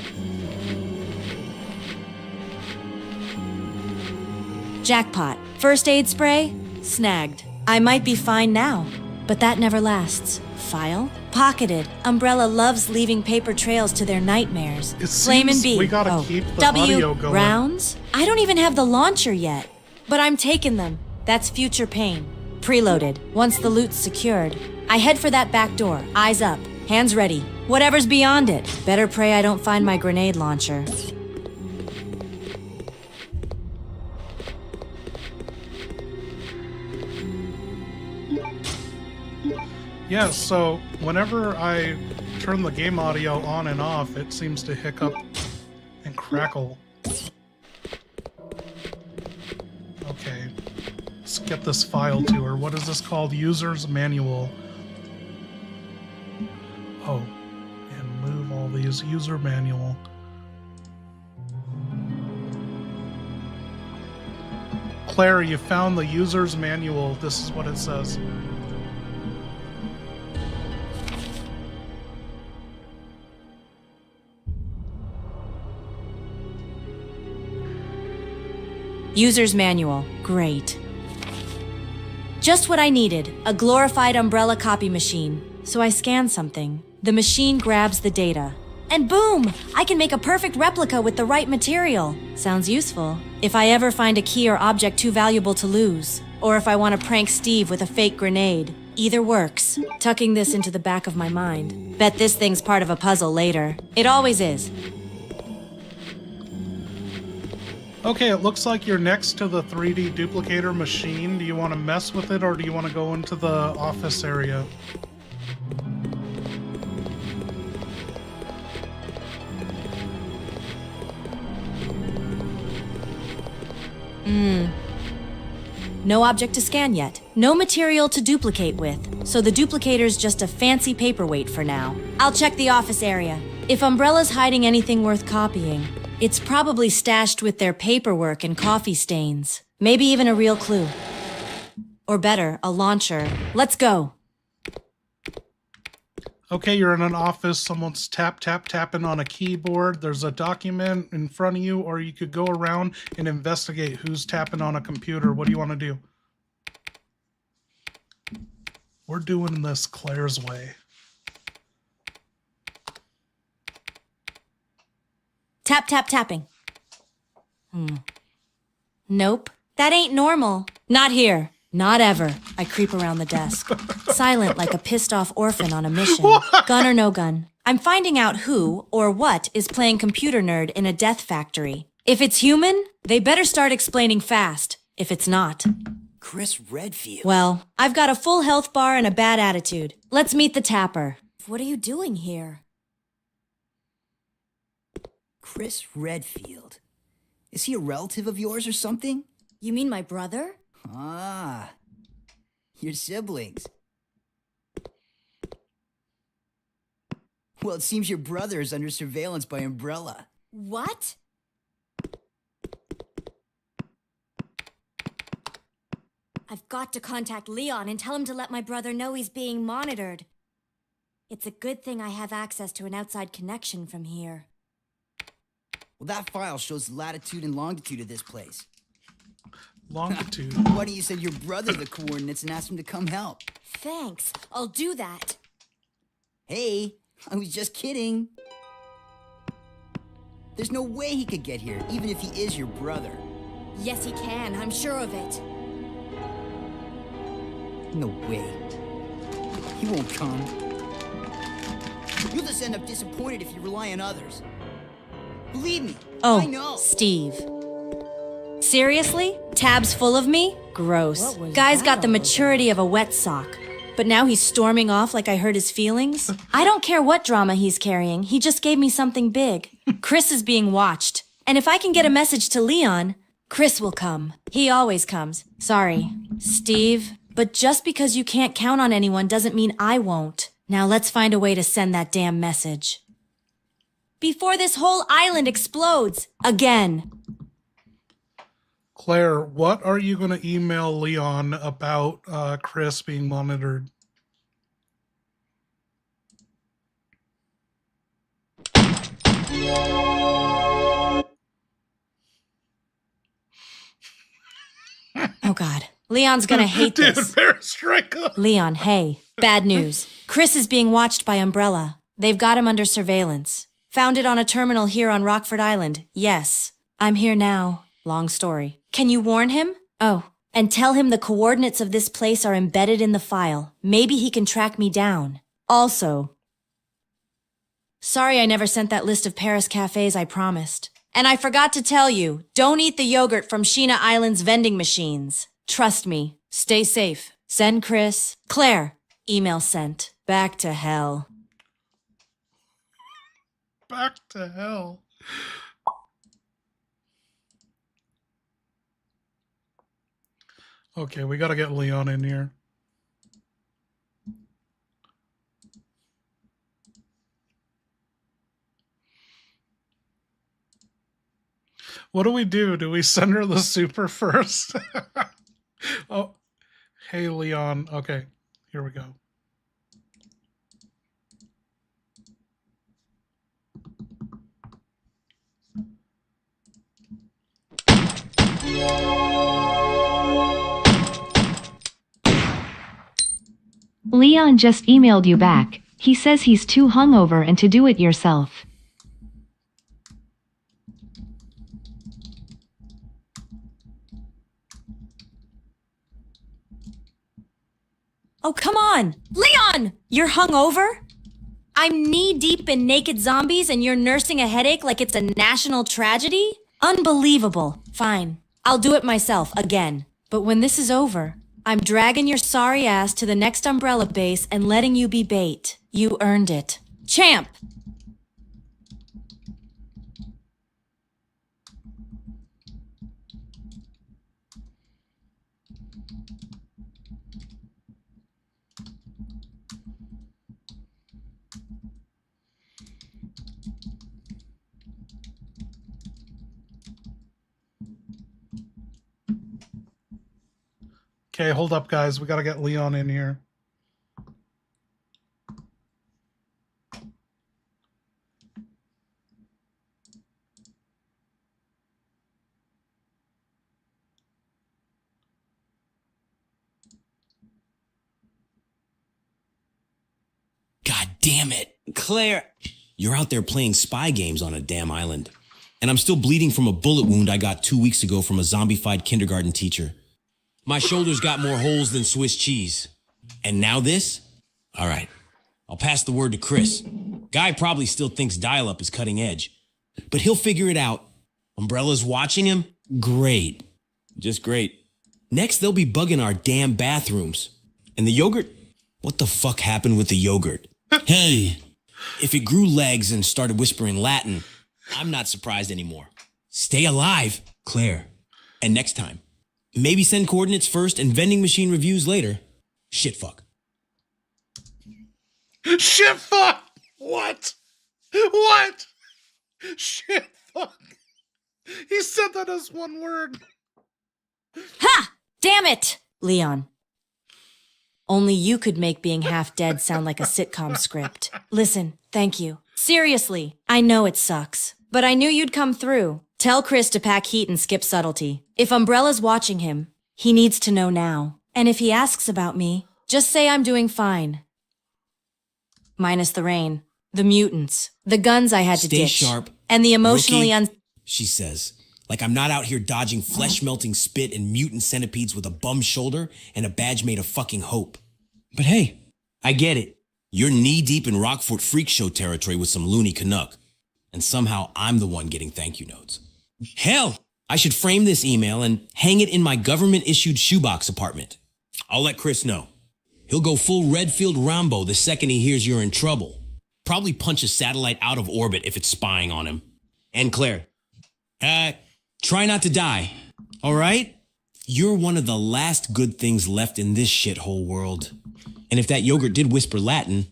Jackpot. First aid spray? Snagged. I might be fine now, but that never lasts. File? Pocketed. Umbrella loves leaving paper trails to their nightmares. It Flame and seems B. we gotta keep the W. audio going. Rounds? I don't even have the launcher yet, but I'm taking them. That's future pain. Preloaded. Once the loot's secured, I head for that back door. Eyes up. Hands ready. Whatever's beyond it. Better pray I don't find my grenade launcher. Yeah, so whenever I turn the game audio on and off, it seems to hiccup and crackle. Okay, let's get this file to her. What is this called? User's Manual. Oh, and move all these. User Manual. Claire, you found the User's Manual. This is what it says. User's manual. Great. Just what I needed, a glorified Umbrella copy machine. So I scan something. The machine grabs the data. And boom! I can make a perfect replica with the right material. Sounds useful. If I ever find a key or object too valuable to lose. Or if I want to prank Steve with a fake grenade. Either works. Tucking this into the back of my mind. Bet this thing's part of a puzzle later. It always is. Okay, it looks like you're next to the 3D duplicator machine. Do you want to mess with it, or do you want to go into the office area? No object to scan yet. No material to duplicate with. So the duplicator's just a fancy paperweight for now. I'll check the office area. If Umbrella's hiding anything worth copying, it's probably stashed with their paperwork and coffee stains. Maybe even a real clue. Or better, a launcher. Let's go. Okay, you're in an office. Someone's tapping on a keyboard. There's a document in front of you, or you could go around and investigate who's tapping on a computer. What do you want to do? We're doing this Claire's way. Tapping. Nope. That ain't normal. Not here. Not ever. I creep around the desk. Silent like a pissed off orphan on a mission. Gun or no gun. I'm finding out who or what is playing computer nerd in a death factory. If it's human, they better start explaining fast. If it's not, Chris Redfield. well, I've got a full health bar and a bad attitude. Let's meet the tapper. What are you doing here? Chris Redfield. Is he a relative of yours or something? You mean my brother? Ah, your siblings. Well, it seems your brother is under surveillance by Umbrella. What? I've got to contact Leon and tell him to let my brother know he's being monitored. It's a good thing I have access to an outside connection from here. Well, that file shows the latitude and longitude of this place. Longitude. Why don't you send your brother the coordinates and ask him to come help? Thanks. I'll do that. Hey, I was just kidding. There's no way he could get here, even if he is your brother. Yes, he can. I'm sure of it. No way. He won't come. You'll just end up disappointed if you rely on others. Believe me, I know. Steve. Seriously? Tabs full of me? Gross. Guy's got the maturity of a wet sock. But now he's storming off like I hurt his feelings? I don't care what drama he's carrying. He just gave me something big. Chris is being watched. And if I can get a message to Leon, Chris will come. He always comes. Sorry, Steve. But just because you can't count on anyone doesn't mean I won't. Now let's find a way to send that damn message. Before this whole island explodes. Again. Claire, what are you going to email Leon about Chris being monitored? Oh God. Leon's gonna hate Dude, this. Veronica. Leon, hey. Bad news. Chris is being watched by Umbrella. They've got him under surveillance. Found it on a terminal here on Rockford Island. Yes. I'm here now. Long story. Can you warn him? Oh, and tell him the coordinates of this place are embedded in the file. Maybe he can track me down. Also, sorry I never sent that list of Paris cafes I promised. And I forgot to tell you, don't eat the yogurt from Sheena Island's vending machines. Trust me. Stay safe. Send Chris. Claire. Email sent. Back to hell. Back to hell. Okay, we got to get Leon in here. What do we do? Do we send her the super first? Oh, hey, Leon. Okay, here we go. Leon just emailed you back. He says he's too hungover and to do it yourself. Oh, come on! Leon! You're hungover? I'm knee-deep in naked zombies and you're nursing a headache like it's a national tragedy? Unbelievable. Fine. I'll do it myself, again. But when this is over, I'm dragging your sorry ass to the next Umbrella base and letting you be bait. You earned it. Champ! Okay, hold up, guys. We got to get Leon in here. God damn it. Claire, you're out there playing spy games on a damn island. And I'm still bleeding from a bullet wound I got 2 weeks ago from a zombified kindergarten teacher. My shoulders got more holes than Swiss cheese. And now this? All right, I'll pass the word to Chris. Guy probably still thinks dial-up is cutting edge. But he'll figure it out. Umbrella's watching him? Great. Just great. Next, they'll be bugging our damn bathrooms. And the yogurt? What the fuck happened with the yogurt? Hey, if it grew legs and started whispering Latin, I'm not surprised anymore. Stay alive, Claire. And next time, maybe send coordinates first and vending machine reviews later. Shit fuck. Shit fuck! What? What? Shit fuck. He said that as one word. Ha! Damn it! Leon. Only you could make being half dead sound like a sitcom script. Listen, thank you. Seriously, I know it sucks, but I knew you'd come through. Tell Chris to pack heat and skip subtlety. If Umbrella's watching him, he needs to know now. And if he asks about me, just say I'm doing fine. Minus the rain, the mutants, the guns I had to Stay ditch, sharp, and the emotionally rookie, she says. Like I'm not out here dodging flesh-melting spit and mutant centipedes with a bum shoulder and a badge made of fucking hope. But hey, I get it. You're knee-deep in Rockfort freak show territory with some loony Canuck. And somehow I'm the one getting thank you notes. Hell, I should frame this email and hang it in my government-issued shoebox apartment. I'll let Chris know. He'll go full Redfield Rambo the second he hears you're in trouble. Probably punch a satellite out of orbit if it's spying on him. And Claire, try not to die, all right? You're one of the last good things left in this shithole world. And if that yogurt did whisper Latin,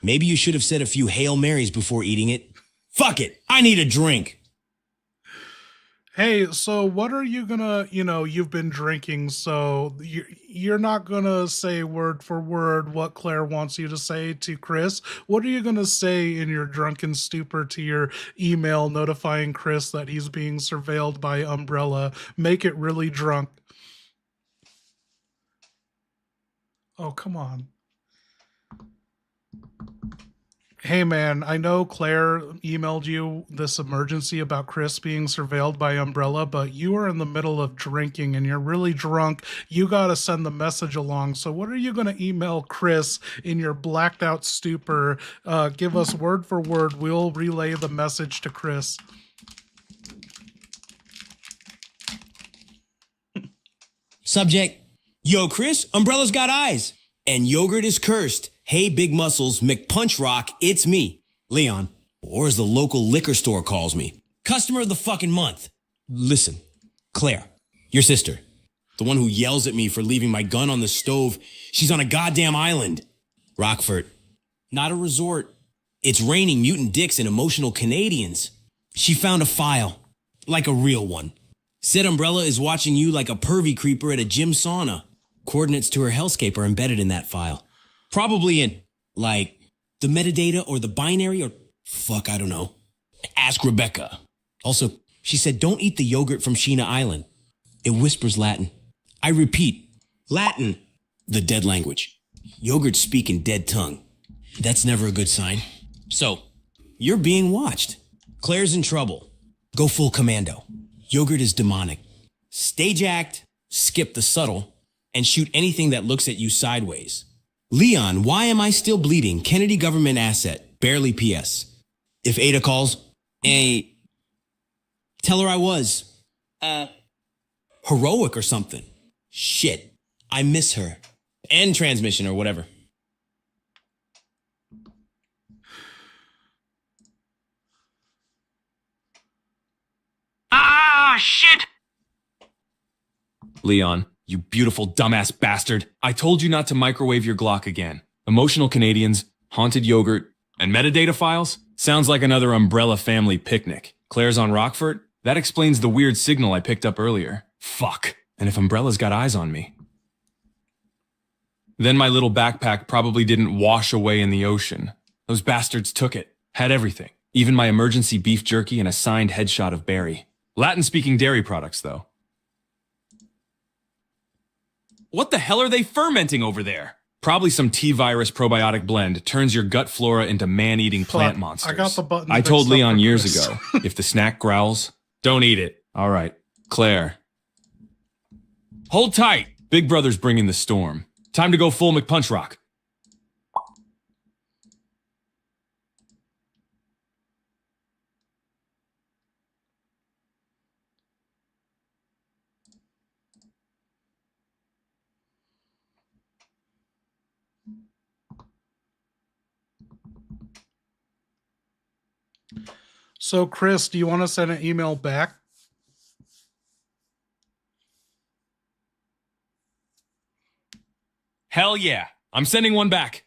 maybe you should have said a few Hail Marys before eating it. Fuck it, I need a drink. Hey, so what are you gonna, you've been drinking, so you're not gonna say word for word what Claire wants you to say to Chris. What are you gonna say in your drunken stupor to your email notifying Chris that he's being surveilled by Umbrella? Make it really drunk. Oh, come on. Hey man, I know Claire emailed you this emergency about Chris being surveilled by Umbrella, but you are in the middle of drinking and you're really drunk. You gotta send the message along. So what are you gonna email Chris in your blacked out stupor? Give us word for word. We'll relay the message to Chris. Subject, yo Chris, Umbrella's got eyes. And yogurt is cursed. Hey, Big Muscles, McPunch Rock, it's me, Leon. Or as the local liquor store calls me, customer of the fucking month. Listen, Claire, your sister, the one who yells at me for leaving my gun on the stove, she's on a goddamn island. Rockfort, not a resort. It's raining mutant dicks and emotional Canadians. She found a file, like a real one. Said Umbrella is watching you like a pervy creeper at a gym sauna. Coordinates to her hellscape are embedded in that file. Probably in, like, the metadata or the binary or, fuck, I don't know. Ask Rebecca. Also, she said don't eat the yogurt from Sheena Island. It whispers Latin. I repeat, Latin, the dead language. Yogurts speak in dead tongue. That's never a good sign. So, you're being watched. Claire's in trouble. Go full commando. Yogurt is demonic. Stage act, skip the subtle, and shoot anything that looks at you sideways. Leon, why am I still bleeding? Kennedy government asset. Barely PS. If Ada calls, tell her I was, heroic or something. Shit. I miss her. End transmission or whatever. Ah, shit! Leon, you beautiful dumbass bastard. I told you not to microwave your Glock again. Emotional Canadians, haunted yogurt, and metadata files? Sounds like another Umbrella family picnic. Claire's on Rockfort? That explains the weird signal I picked up earlier. Fuck. And if Umbrella's got eyes on me. Then my little backpack probably didn't wash away in the ocean. Those bastards took it. Had everything. Even my emergency beef jerky and a signed headshot of Barry. Latin-speaking dairy products, though. What the hell are they fermenting over there? Probably some T-virus probiotic blend turns your gut flora into man-eating plant monsters. I got the button. I told fixed up Leon for years Chris. ago, if the snack growls, don't eat it. All right. Claire. Hold tight. Big Brother's bringing the storm. Time to go full McPunch Rock. So, Chris, do you want to send an email back? Hell yeah. I'm sending one back.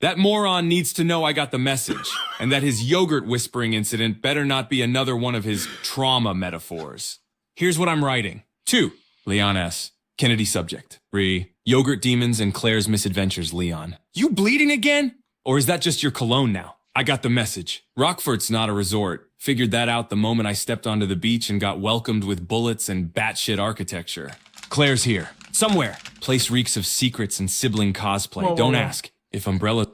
That moron needs to know I got the message, and that his yogurt whispering incident better not be another one of his trauma metaphors. Here's what I'm writing. 2. Leon S. Kennedy subject. 3. Yogurt demons and Claire's misadventures, Leon. You bleeding again? Or is that just your cologne now? I got the message. Rockfort's not a resort. Figured that out the moment I stepped onto the beach and got welcomed with bullets and batshit architecture. Claire's here. Somewhere. Place reeks of secrets and sibling cosplay. Whoa, whoa, Don't whoa. ask. If Umbrella...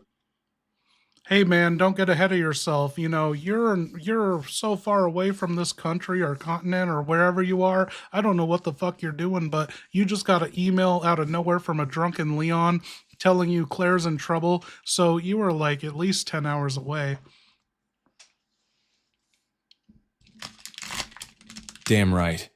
Hey man, don't get ahead of yourself. You know, you're so far away from this country or continent or wherever you are. I don't know what the fuck you're doing, but you just got an email out of nowhere from a drunken Leon telling you Claire's in trouble. So you were like at least 10 hours away. Damn right.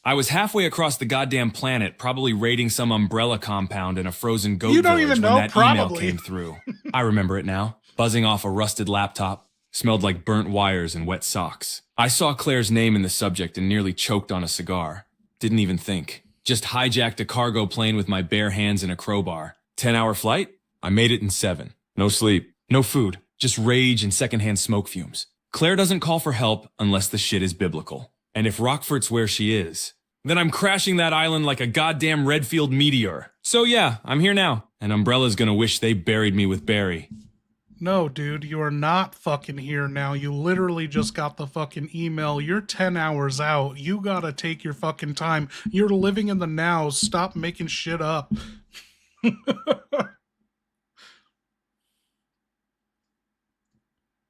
I was halfway across the goddamn planet, probably raiding some Umbrella compound in a frozen goat You don't village even when know, that email probably. came through. I remember it now. Buzzing off a rusted laptop, smelled like burnt wires and wet socks. I saw Claire's name in the subject and nearly choked on a cigar. Didn't even think. Just hijacked a cargo plane with my bare hands and a crowbar. 10-hour flight? I made it in 7. No sleep, no food, just rage and secondhand smoke fumes. Claire doesn't call for help unless the shit is biblical. And if Rockfort's where she is, then I'm crashing that island like a goddamn Redfield meteor. So yeah, I'm here now, and Umbrella's gonna wish they buried me with Barry. No, dude, you are not fucking here now. You literally just got the fucking email. You're 10 hours out. You gotta take your fucking time. You're living in the now. Stop making shit up.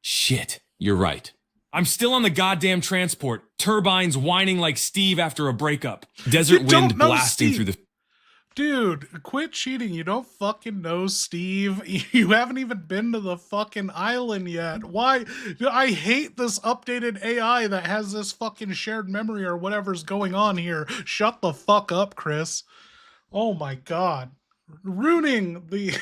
Shit, you're right. I'm still on the goddamn transport. Turbines whining like Steve after a breakup. Desert You don't wind know blasting Steve. through the... Dude, quit cheating. You don't fucking know Steve. You haven't even been to the fucking island yet. Why? I hate this updated AI that has this fucking shared memory or whatever's going on here. Shut the fuck up, Chris. Oh my god. Ruining the...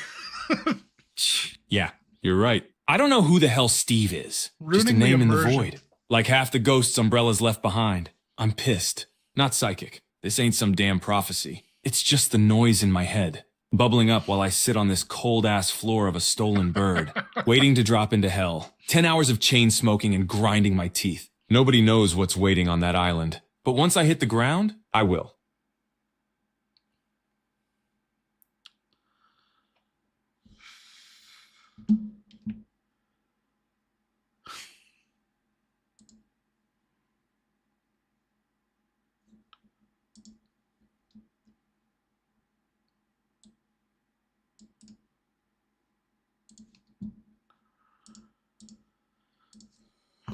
Yeah, you're right. I don't know who the hell Steve is. Just a Ruining the name in the immersion. void. Like half the ghosts Umbrella's left behind. I'm pissed. Not psychic. This ain't some damn prophecy. It's just the noise in my head, bubbling up while I sit on this cold-ass floor of a stolen bird, waiting to drop into hell. 10 hours of chain smoking and grinding my teeth. Nobody knows what's waiting on that island. But once I hit the ground, I will.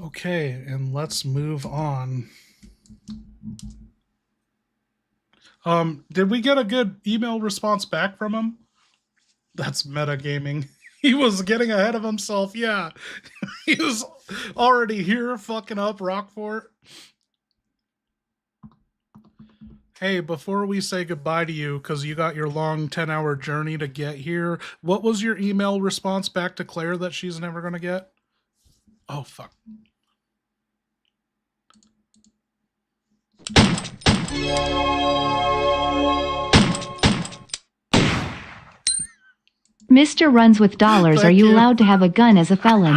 Okay, and let's move on. Did we get a good email response back from him? That's metagaming. He was getting ahead of himself, yeah. He was already here fucking up Rockfort. Hey, before we say goodbye to you, because you got your long 10-hour journey to get here, what was your email response back to Claire that she's never going to get? Oh, fuck. Mr. Runs with Dollars, Thank are you you. allowed to have a gun as a felon?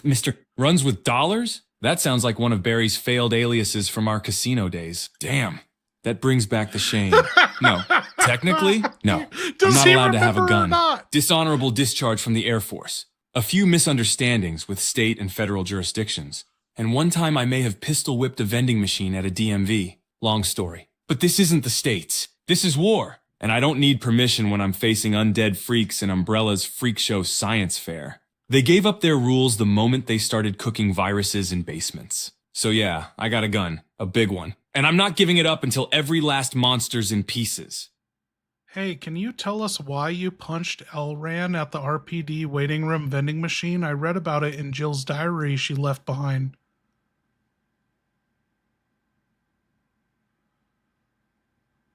Mr. Runs with Dollars? That sounds like one of Barry's failed aliases from our casino days. Damn. That brings back the shame. No. Technically, no. Does I'm not he allowed to have a remember or gun. not? Dishonorable discharge from the Air Force. A few misunderstandings with state and federal jurisdictions. And one time I may have pistol whipped a vending machine at a DMV. Long story. But this isn't the States. This is war. And I don't need permission when I'm facing undead freaks in Umbrella's freak show science fair. They gave up their rules the moment they started cooking viruses in basements. So yeah, I got a gun. A big one. And I'm not giving it up until every last monster's in pieces. Hey, can you tell us why you punched Elran at the RPD waiting room vending machine? I read about it in Jill's diary she left behind.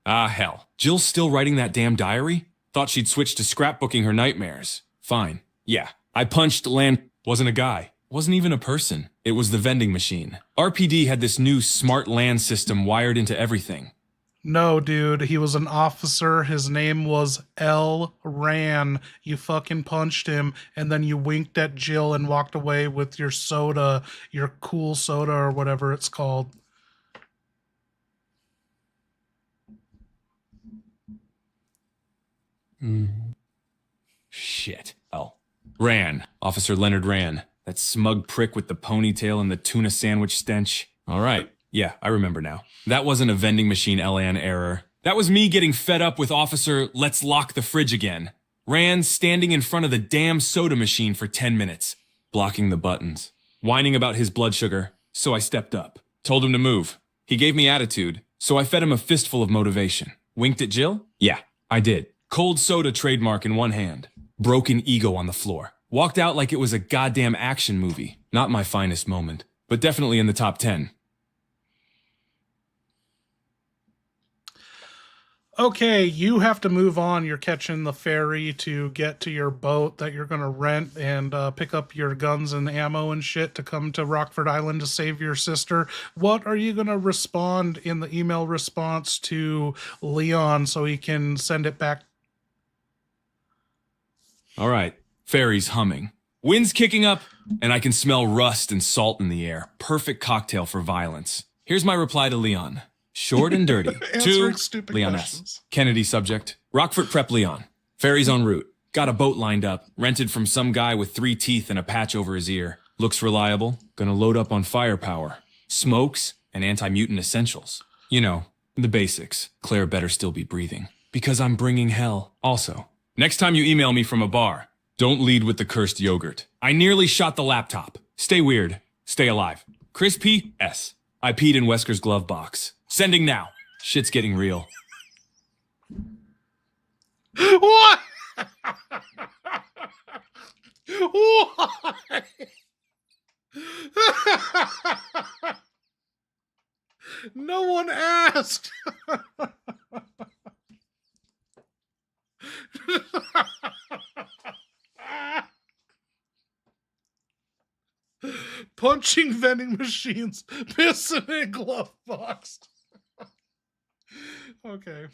Ah, hell. Jill's still writing that damn diary? Thought she'd switch to scrapbooking her nightmares. Fine. Yeah. I punched Land. Wasn't a guy. Wasn't even a person. It was the vending machine. RPD had this new smart land system wired into everything. No, dude, he was an officer. His name was L. Ran. You fucking punched him, and then you winked at Jill and walked away with your soda, your cool soda or whatever it's called. Shit. Oh. Ran. Officer Leonard Ran. That smug prick with the ponytail and the tuna sandwich stench. All right. Yeah, I remember now. That wasn't a vending machine LAN error. That was me getting fed up with Officer Let's Lock the Fridge Again. Ran standing in front of the damn soda machine for 10 minutes, blocking the buttons, whining about his blood sugar, so I stepped up. Told him to move. He gave me attitude, so I fed him a fistful of motivation. Winked at Jill? Yeah, I did. Cold soda trademark in one hand. Broken ego on the floor. Walked out like it was a goddamn action movie. Not my finest moment, but definitely in the top 10. Okay, you have to move on. You're catching the ferry to get to your boat that you're going to rent and pick up your guns and ammo and shit to come to Rockford Island to save your sister. What are you going to respond in the email response to Leon so he can send it back? All right, ferry's humming. Wind's kicking up, and I can smell rust and salt in the air. Perfect cocktail for violence. Here's my reply to Leon. Short and dirty. Answering To stupid Leon questions. S. Kennedy subject. Rockford Prep Leon. Ferry's en route. Got a boat lined up. Rented from some guy with 3 teeth and a patch over his ear. Looks reliable. Gonna load up on firepower. Smokes and anti-mutant essentials. You know, the basics. Claire better still be breathing. Because I'm bringing hell. Also, next time you email me from a bar, don't lead with the cursed yogurt. I nearly shot the laptop. Stay weird. Stay alive. Chris P. S. I peed in Wesker's glove box. Sending now. Shit's getting real. What? Why? No one asked. Punching vending machines, pissing in glove box. Okay.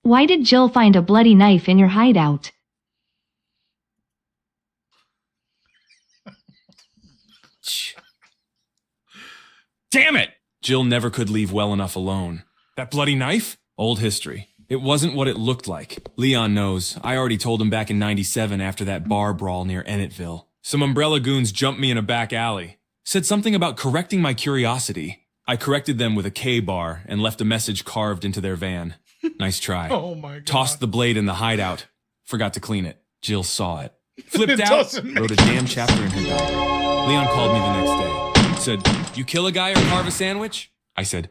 Why did Jill find a bloody knife in your hideout? Damn it! Jill never could leave well enough alone. That bloody knife? Old history. It wasn't what it looked like. Leon knows. I already told him back in '97 after that bar brawl near Ennettville. Some Umbrella goons jumped me in a back alley. Said something about correcting my curiosity. I corrected them with a K-bar and left a message carved into their van. Nice try. Oh my god. Tossed the blade in the hideout. Forgot to clean it. Jill saw it. Flipped It out. doesn't make Wrote a damn chapter in her diary. Leon called me the next day. Said, you kill a guy or carve a sandwich? I said,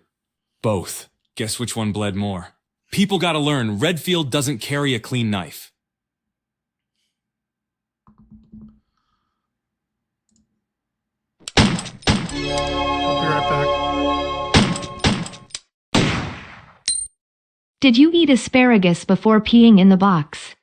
both. Guess which one bled more? People gotta learn, Redfield doesn't carry a clean knife. I'll be right back. Did you eat asparagus before peeing in the box?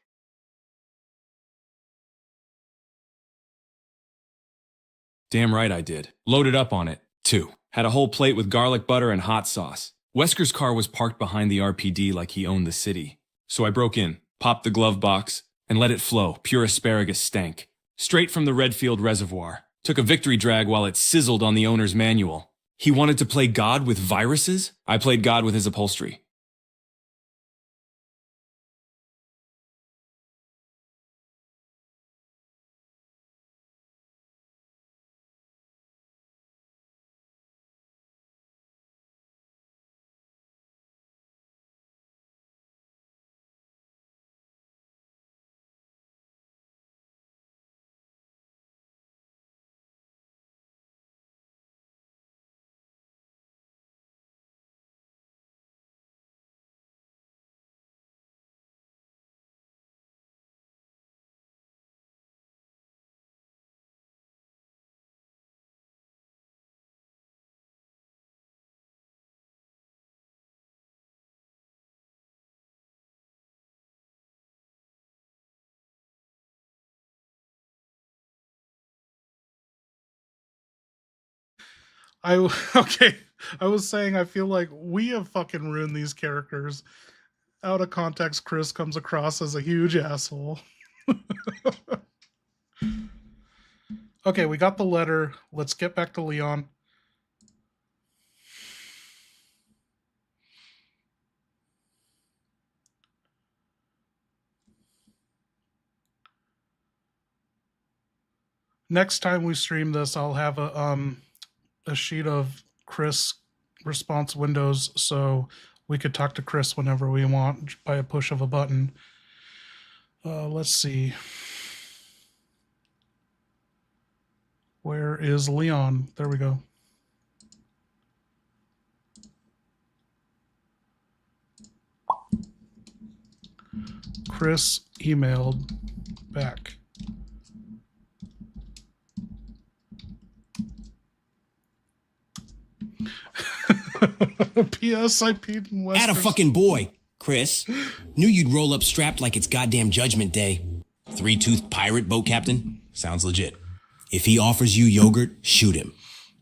Damn right I did. Loaded up on it, too. Had a whole plate with garlic butter and hot sauce. Wesker's car was parked behind the RPD like he owned the city. So I broke in, popped the glove box, and let it flow. Pure asparagus stank. Straight from the Redfield reservoir. Took a victory drag while it sizzled on the owner's manual. He wanted to play God with viruses? I played God with his upholstery. Okay. I was saying I feel like we have fucking ruined these characters. Out of context, Chris comes across as a huge asshole. Okay, we got the letter. Let's get back to Leon. Next time we stream this, I'll have a sheet of Chris response windows so we could talk to Chris whenever we want by a push of a button. Let's see. Where is Leon? There we go. Chris emailed back. P.S. I peed in Western. Atta fucking boy, Chris. Knew you'd roll up strapped like it's goddamn Judgment Day. Three-toothed pirate boat captain? Sounds legit. If he offers you yogurt, shoot him.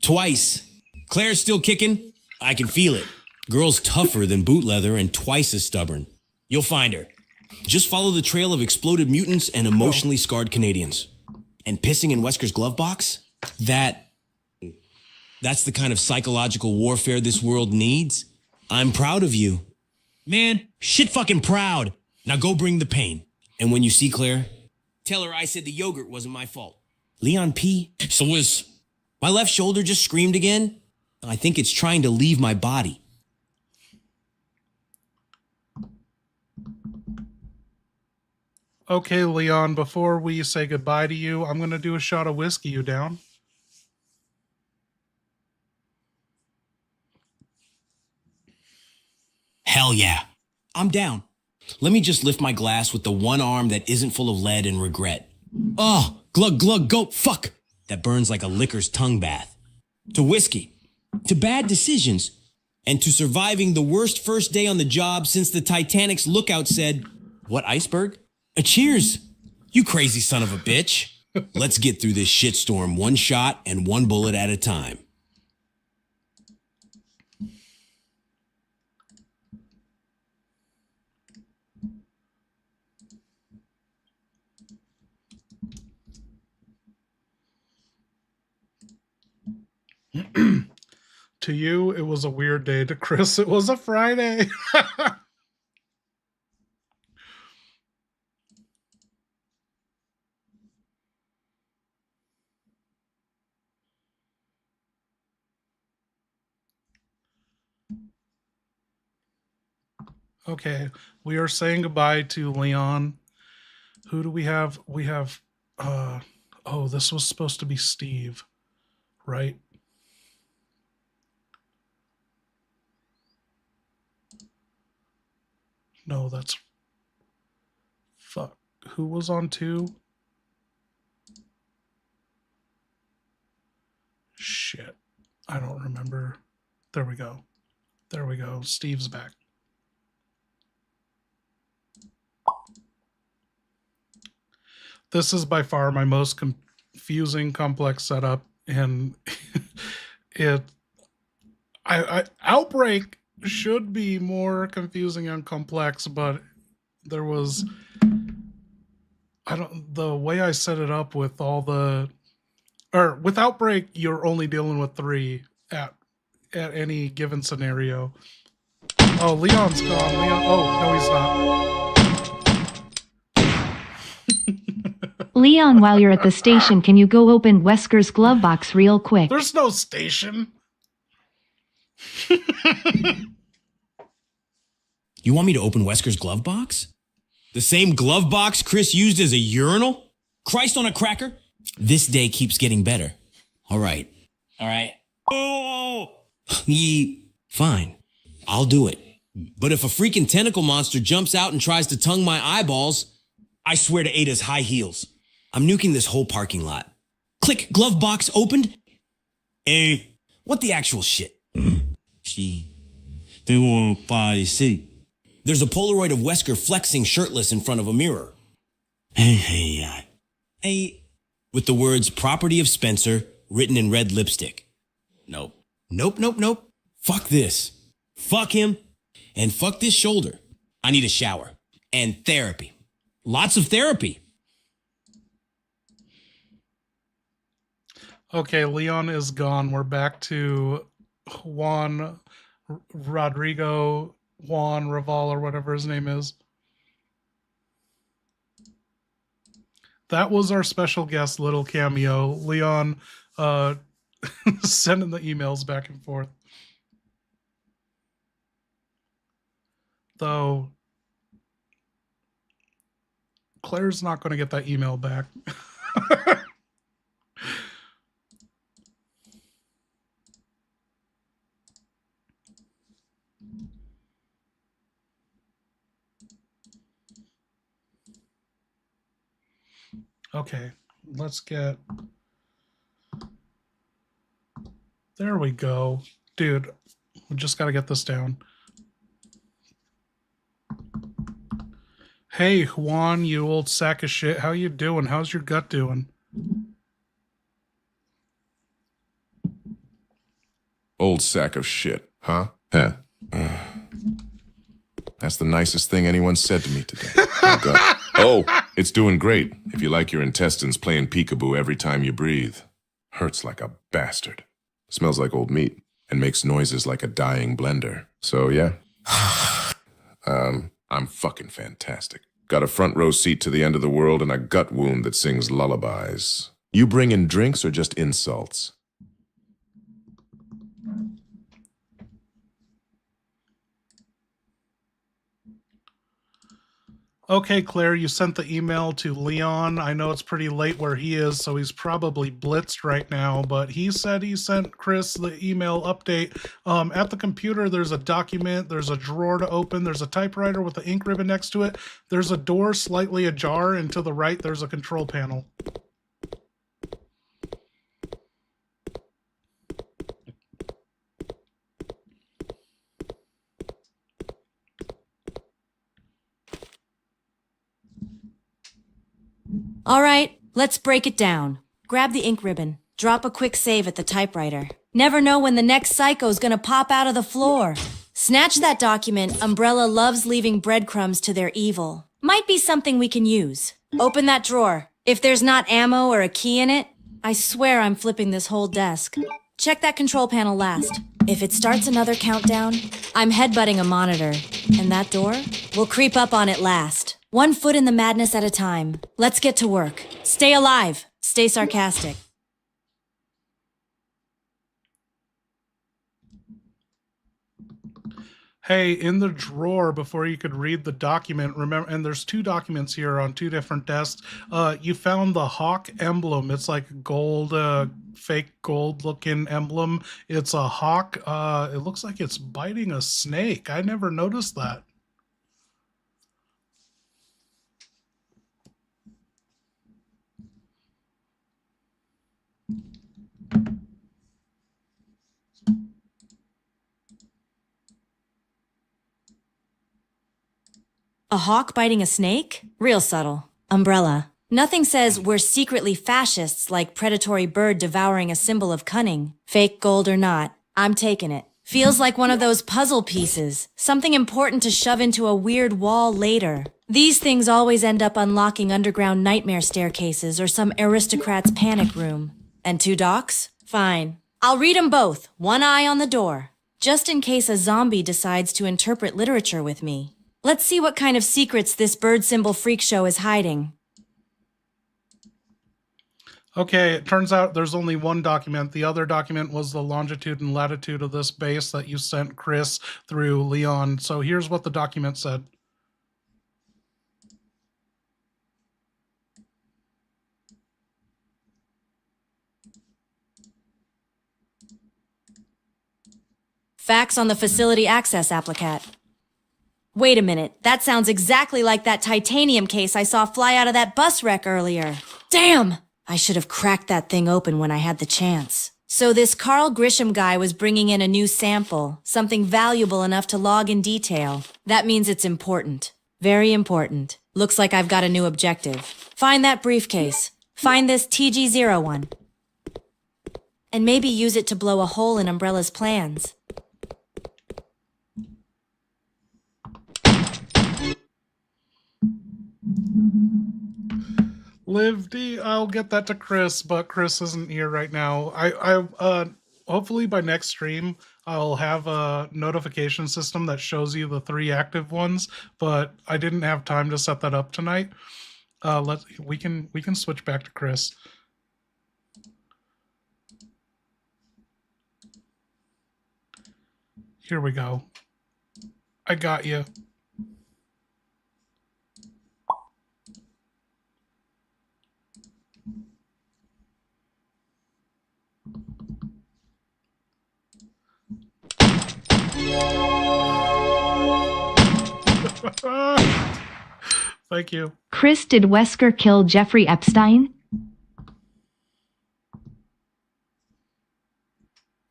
Twice. Claire's still kicking? I can feel it. Girl's tougher than boot leather and twice as stubborn. You'll find her. Just follow the trail of exploded mutants and emotionally scarred Canadians. And pissing in Wesker's glove box? That's the kind of psychological warfare this world needs. I'm proud of you. Man, shit fucking proud. Now go bring the pain. And when you see Claire, tell her I said the yogurt wasn't my fault. Leon P. So was... My left shoulder just screamed again. I think it's trying to leave my body. Okay, Leon, before we say goodbye to you, I'm going to do a shot of whiskey. You down? Hell yeah. I'm down. Let me just lift my glass with the one arm that isn't full of lead and regret. Oh, glug, glug, go, fuck. That burns like a licker's tongue bath. To whiskey. To bad decisions. And to surviving the worst first day on the job since the Titanic's lookout said, what iceberg? A cheers. You crazy son of a bitch. Let's get through this shitstorm one shot and one bullet at a time. To you, it was a weird day. To Chris, it was a Friday. Okay, we are saying goodbye to Leon. Who do we have? We have, oh, this was supposed to be Steve, right? No, that's, fuck. Who was on 2? Shit. I don't remember. There we go. There we go. Steve's back. This is by far my most confusing, complex setup, and Outbreak should be more confusing and complex, but there was, the way I set it up with with Outbreak, you're only dealing with 3 at any given scenario. Oh, Leon's gone. No, he's not. Leon, while you're at the station, can you go open Wesker's glove box real quick? There's no station. You want me to open Wesker's glove box? The same glove box Chris used as a urinal? Christ on a cracker? This day keeps getting better. All right. Oh! Fine. I'll do it. But if a freaking tentacle monster jumps out and tries to tongue my eyeballs, I swear to Ada's high heels. I'm nuking this whole parking lot. Click, glove box opened. Hey, what the actual shit? They won't body see. There's a Polaroid of Wesker flexing shirtless in front of a mirror. Hey. With the words property of Spencer written in red lipstick. Nope. Nope, nope, nope. Fuck this. Fuck him. And fuck this shoulder. I need a shower. And therapy. Lots of therapy. Okay, Leon is gone. We're back to Juan Rodrigo, Juan Raval, or whatever his name is. That was our special guest little cameo. Leon sending the emails back and forth. Though Claire's not going to get that email back. Okay, let's get... There we go. Dude, we just got to get this down. Hey, Juan, you old sack of shit. How you doing? How's your gut doing? Old sack of shit, huh? Huh. That's the nicest thing anyone said to me today. My gut. Oh, it's doing great. If you like your intestines playing peekaboo every time you breathe. Hurts like a bastard. Smells like old meat and makes noises like a dying blender. So, yeah. I'm fucking fantastic. Got a front row seat to the end of the world and a gut wound that sings lullabies. You bring in drinks or just insults? Okay, Claire, you sent the email to Leon. I know it's pretty late where he is, so he's probably blitzed right now, but he said he sent Chris the email update. At the computer, there's a document, there's a drawer to open, there's a typewriter with an ink ribbon next to it, there's a door slightly ajar, and to the right, there's a control panel. All right, let's break it down. Grab the ink ribbon. Drop a quick save at the typewriter. Never know when the next psycho's gonna pop out of the floor. Snatch that document. Umbrella loves leaving breadcrumbs to their evil. Might be something we can use. Open that drawer. If there's not ammo or a key in it, I swear I'm flipping this whole desk. Check that control panel last. If it starts another countdown, I'm headbutting a monitor. And that door? We'll creep up on it last. 1 foot in the madness at a time. Let's get to work. Stay alive. Stay sarcastic. Hey, in the drawer before you could read the document, remember, and there's 2 documents here on 2 different desks. You found the hawk emblem. It's like gold, fake gold looking emblem. It's a hawk. It looks like it's biting a snake. I never noticed that. A hawk biting a snake? Real subtle. Umbrella. Nothing says we're secretly fascists like predatory bird devouring a symbol of cunning. Fake gold or not, I'm taking it. Feels like one of those puzzle pieces. Something important to shove into a weird wall later. These things always end up unlocking underground nightmare staircases or some aristocrat's panic room. And 2 docs? Fine. I'll read 'em both, one eye on the door. Just in case a zombie decides to interpret literature with me. Let's see what kind of secrets this bird symbol freak show is hiding. Okay, it turns out there's only 1 document. The other document was the longitude and latitude of this base that you sent Chris through Leon. So here's what the document said. Facts on the facility access applicat. Wait a minute, that sounds exactly like that titanium case I saw fly out of that bus wreck earlier. Damn! I should have cracked that thing open when I had the chance. So this Carl Grisham guy was bringing in a new sample, something valuable enough to log in detail. That means it's important. Very important. Looks like I've got a new objective. Find that briefcase. Find this TG01. and maybe use it to blow a hole in Umbrella's plans. Liv D, I'll get that to Chris, but Chris isn't here right now. I hopefully by next stream I'll have a notification system that shows you the 3 active ones, but I didn't have time to set that up tonight. We can switch back to Chris. Here we go. I got you. Thank you. Chris, did Wesker kill Jeffrey Epstein?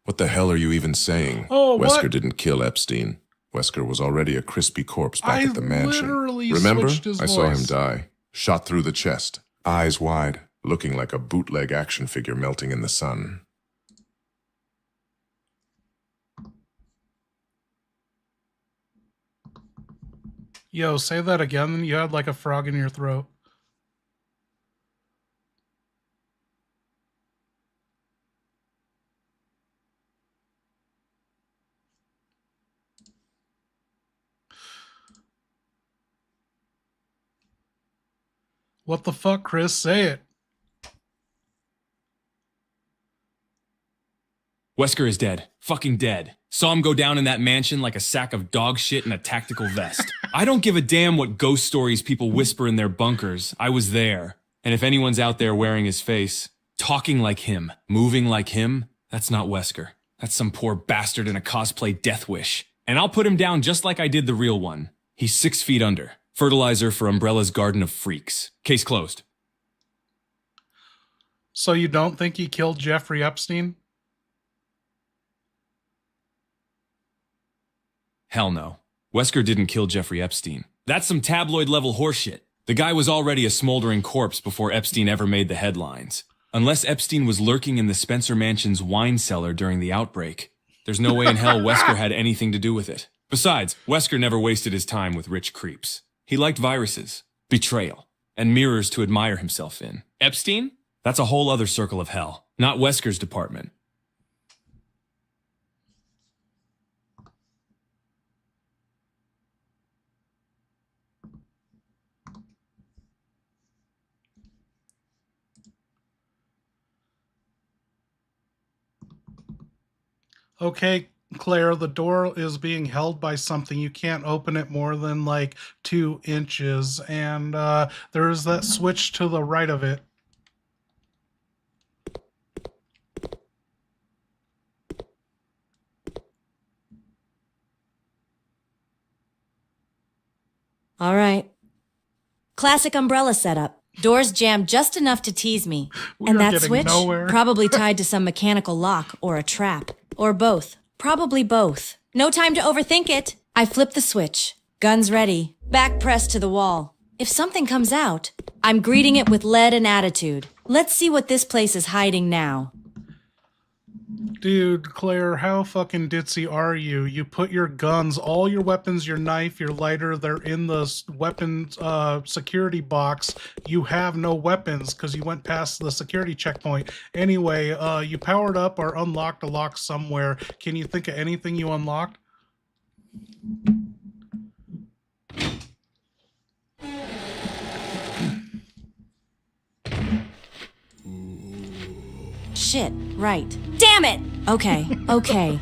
What the hell are you even saying? Oh, Wesker what? didn't kill Epstein. Wesker was already a crispy corpse back at the mansion. Literally Remember? switched his I saw him voice. die. Shot through the chest. Eyes wide. Looking like a bootleg action figure melting in the sun. Yo, say that again. You had like a frog in your throat. What the fuck, Chris? Say it. Wesker is dead. Fucking dead. Saw him go down in that mansion like a sack of dog shit in a tactical vest. I don't give a damn what ghost stories people whisper in their bunkers. I was there. And if anyone's out there wearing his face, talking like him, moving like him, that's not Wesker. That's some poor bastard in a cosplay death wish. And I'll put him down just like I did the real one. He's 6 feet under. Fertilizer for Umbrella's Garden of Freaks. Case closed. So you don't think he killed Jeffrey Epstein? Hell no. Wesker didn't kill Jeffrey Epstein. That's some tabloid-level horseshit. The guy was already a smoldering corpse before Epstein ever made the headlines. Unless Epstein was lurking in the Spencer Mansion's wine cellar during the outbreak, there's no way in hell Wesker had anything to do with it. Besides, Wesker never wasted his time with rich creeps. He liked viruses, betrayal, and mirrors to admire himself in. Epstein? That's a whole other circle of hell, not Wesker's department. Okay, Claire, the door is being held by something. You can't open it more than like 2 inches. And there's that switch to the right of it. All right. Classic umbrella setup. Doors jammed just enough to tease me. And that getting switch? nowhere. Probably tied to some mechanical lock or a trap. Or both. Probably both. No time to overthink it. I flip the switch. Guns ready. Back pressed to the wall. If something comes out, I'm greeting it with lead and attitude. Let's see what this place is hiding now. Dude, Claire, how fucking ditzy are you? You put your guns, all your weapons, your knife, your lighter, they're in the weapons security box. You have no weapons because you went past the security checkpoint. Anyway, you powered up or unlocked a lock somewhere. Can you think of anything you unlocked? Shit, right. Damn it! Okay.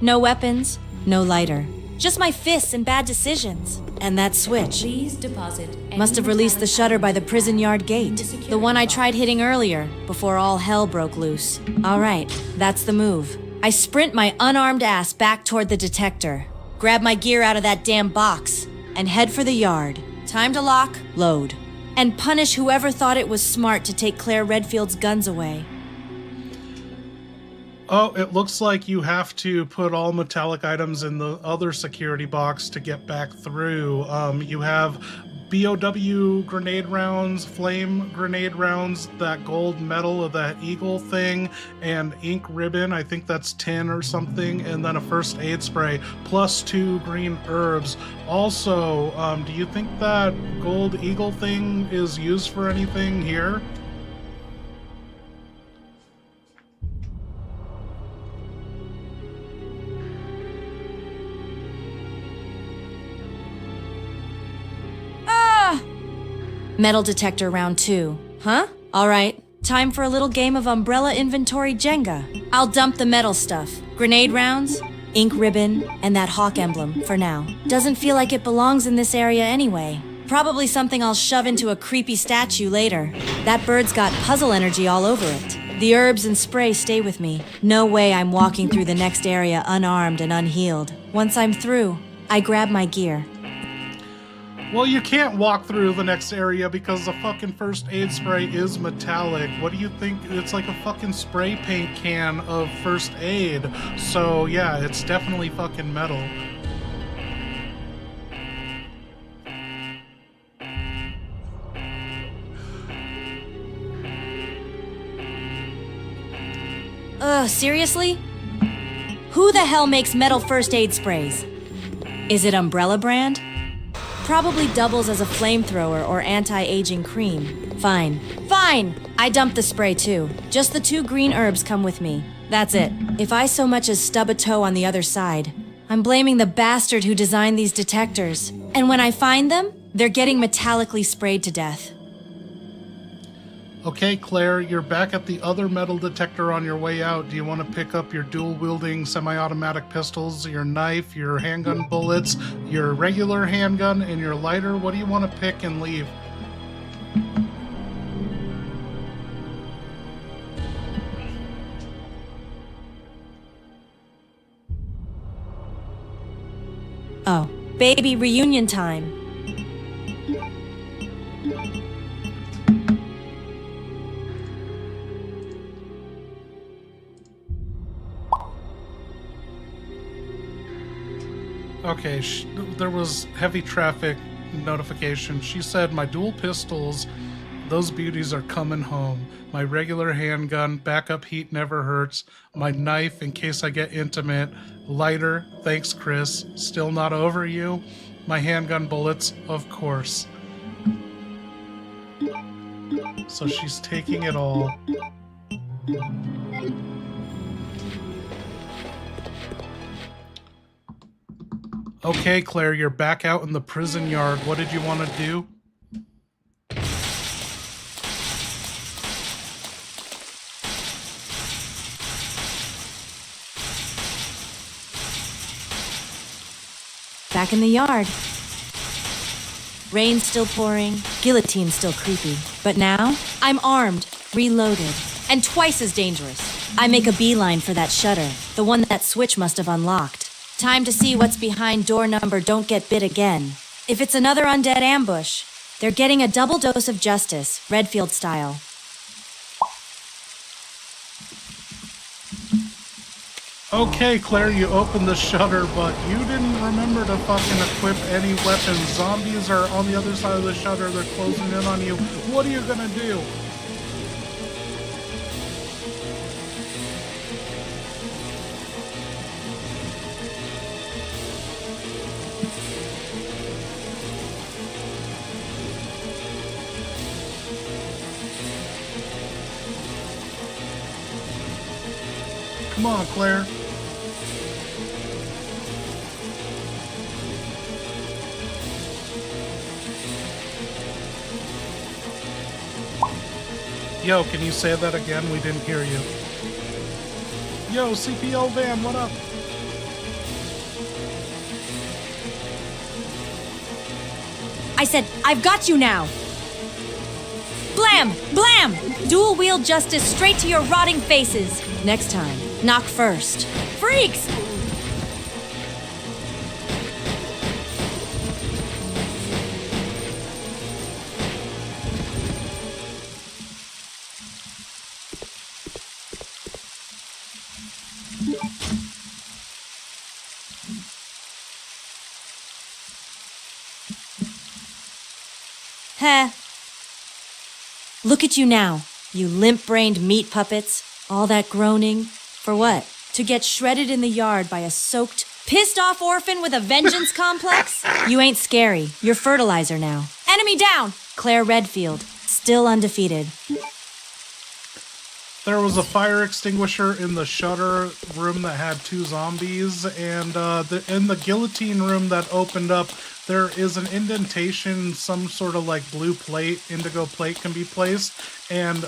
No weapons, no lighter. Just my fists and bad decisions. And that switch. Please deposit. Must have released the shutter by the prison yard gate. The one I tried hitting earlier, before all hell broke loose. Alright, that's the move. I sprint my unarmed ass back toward the detector. Grab my gear out of that damn box. And head for the yard. Time to lock, load. And punish whoever thought it was smart to take Claire Redfield's guns away. Oh, it looks like you have to put all metallic items in the other security box to get back through. You have BOW grenade rounds, flame grenade rounds, that gold medal of that eagle thing, and ink ribbon, I think that's 10 or something, and then a first aid spray, plus 2 green herbs. Also, do you think that gold eagle thing is used for anything here? Metal detector round 2. Huh? Alright, time for a little game of umbrella inventory Jenga. I'll dump the metal stuff. Grenade rounds, ink ribbon, and that hawk emblem for now. Doesn't feel like it belongs in this area anyway. Probably something I'll shove into a creepy statue later. That bird's got puzzle energy all over it. The herbs and spray stay with me. No way I'm walking through the next area unarmed and unhealed. Once I'm through, I grab my gear. Well, you can't walk through the next area because the fucking first aid spray is metallic. What do you think? It's like a fucking spray paint can of first aid. So, yeah, it's definitely fucking metal. Seriously? Who the hell makes metal first aid sprays? Is it Umbrella brand? Probably doubles as a flamethrower or anti-aging cream. Fine. I dumped the spray too. Just the 2 green herbs come with me. That's it. If I so much as stub a toe on the other side, I'm blaming the bastard who designed these detectors. And when I find them, they're getting metallically sprayed to death. Okay, Claire, you're back at the other metal detector on your way out. Do you want to pick up your dual-wielding semi-automatic pistols, your knife, your handgun bullets, your regular handgun, and your lighter? What do you want to pick and leave? Oh, baby reunion time. Okay, there was heavy traffic notification. She said, my dual pistols, those beauties are coming home. My regular handgun, backup heat never hurts. My knife, in case I get intimate. Lighter, thanks Chris, still not over you. My handgun bullets, of course. So she's taking it all. Okay, Claire, you're back out in the prison yard. What did you want to do? Back in the yard. Rain's still pouring, guillotine's still creepy. But now, I'm armed, reloaded, and twice as dangerous. I make a beeline for that shutter, the one that switch must have unlocked. Time to see what's behind door number don't get bit again. If it's another undead ambush, they're getting a double dose of justice, Redfield style. Okay, Claire, you opened the shutter, but you didn't remember to fucking equip any weapons. Zombies are on the other side of the shutter. They're closing in on you. What are you gonna do? Come on, Claire. Yo, can you say that again? We didn't hear you. Yo, CPO van, what up? I said, I've got you now! Blam! Blam! Dual wield justice straight to your rotting faces. Next time, knock first. Freaks! Heh. Look at you now, you limp-brained meat puppets. All that groaning. For what? To get shredded in the yard by a soaked, pissed-off orphan with a vengeance complex? You ain't scary. You're fertilizer now. Enemy down! Claire Redfield, still undefeated. There was a fire extinguisher in the shutter room that had 2 zombies, and in the guillotine room that opened up, there is an indentation, some sort of like blue plate, indigo plate can be placed, and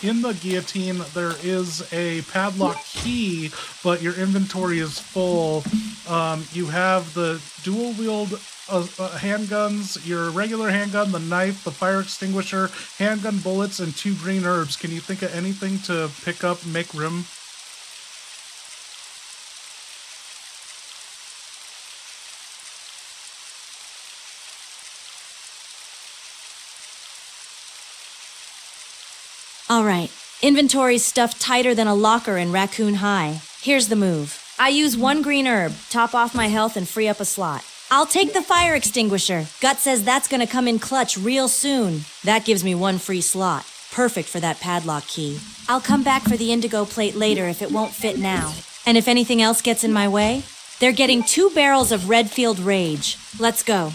in the guillotine there is a padlock key, but your inventory is full. You have the dual-wield handguns, your regular handgun, the knife, the fire extinguisher, handgun bullets, and 2 green herbs. Can you think of anything to pick up and make room? All right, inventory's stuffed tighter than a locker in Raccoon High. Here's the move. I use 1 green herb, top off my health, and free up a slot. I'll take the fire extinguisher. Gut says that's gonna come in clutch real soon. That gives me 1 free slot. Perfect for that padlock key. I'll come back for the indigo plate later if it won't fit now. And if anything else gets in my way, they're getting 2 barrels of Redfield Rage. Let's go.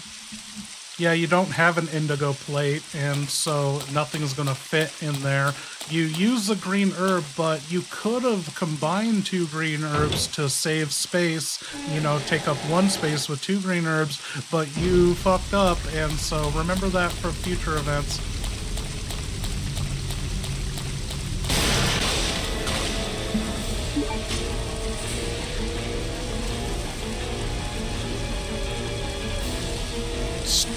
Yeah, you don't have an indigo plate, and so nothing's gonna fit in there. You use the green herb, but you could have combined 2 green herbs to save space, you know, take up 1 space with 2 green herbs, but you fucked up, and so remember that for future events.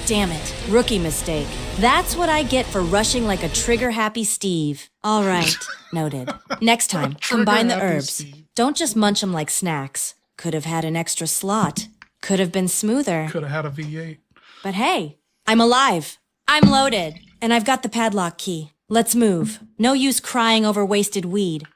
Damn it. Rookie mistake. That's what I get for rushing like a trigger-happy Steve. All right. Noted. Next time, combine the Trigger-happy herbs. Steve. Don't just munch them like snacks. Could have had an extra slot. Could have been smoother. Could have had a V8. But hey, I'm alive. I'm loaded. And I've got the padlock key. Let's move. No use crying over wasted weed.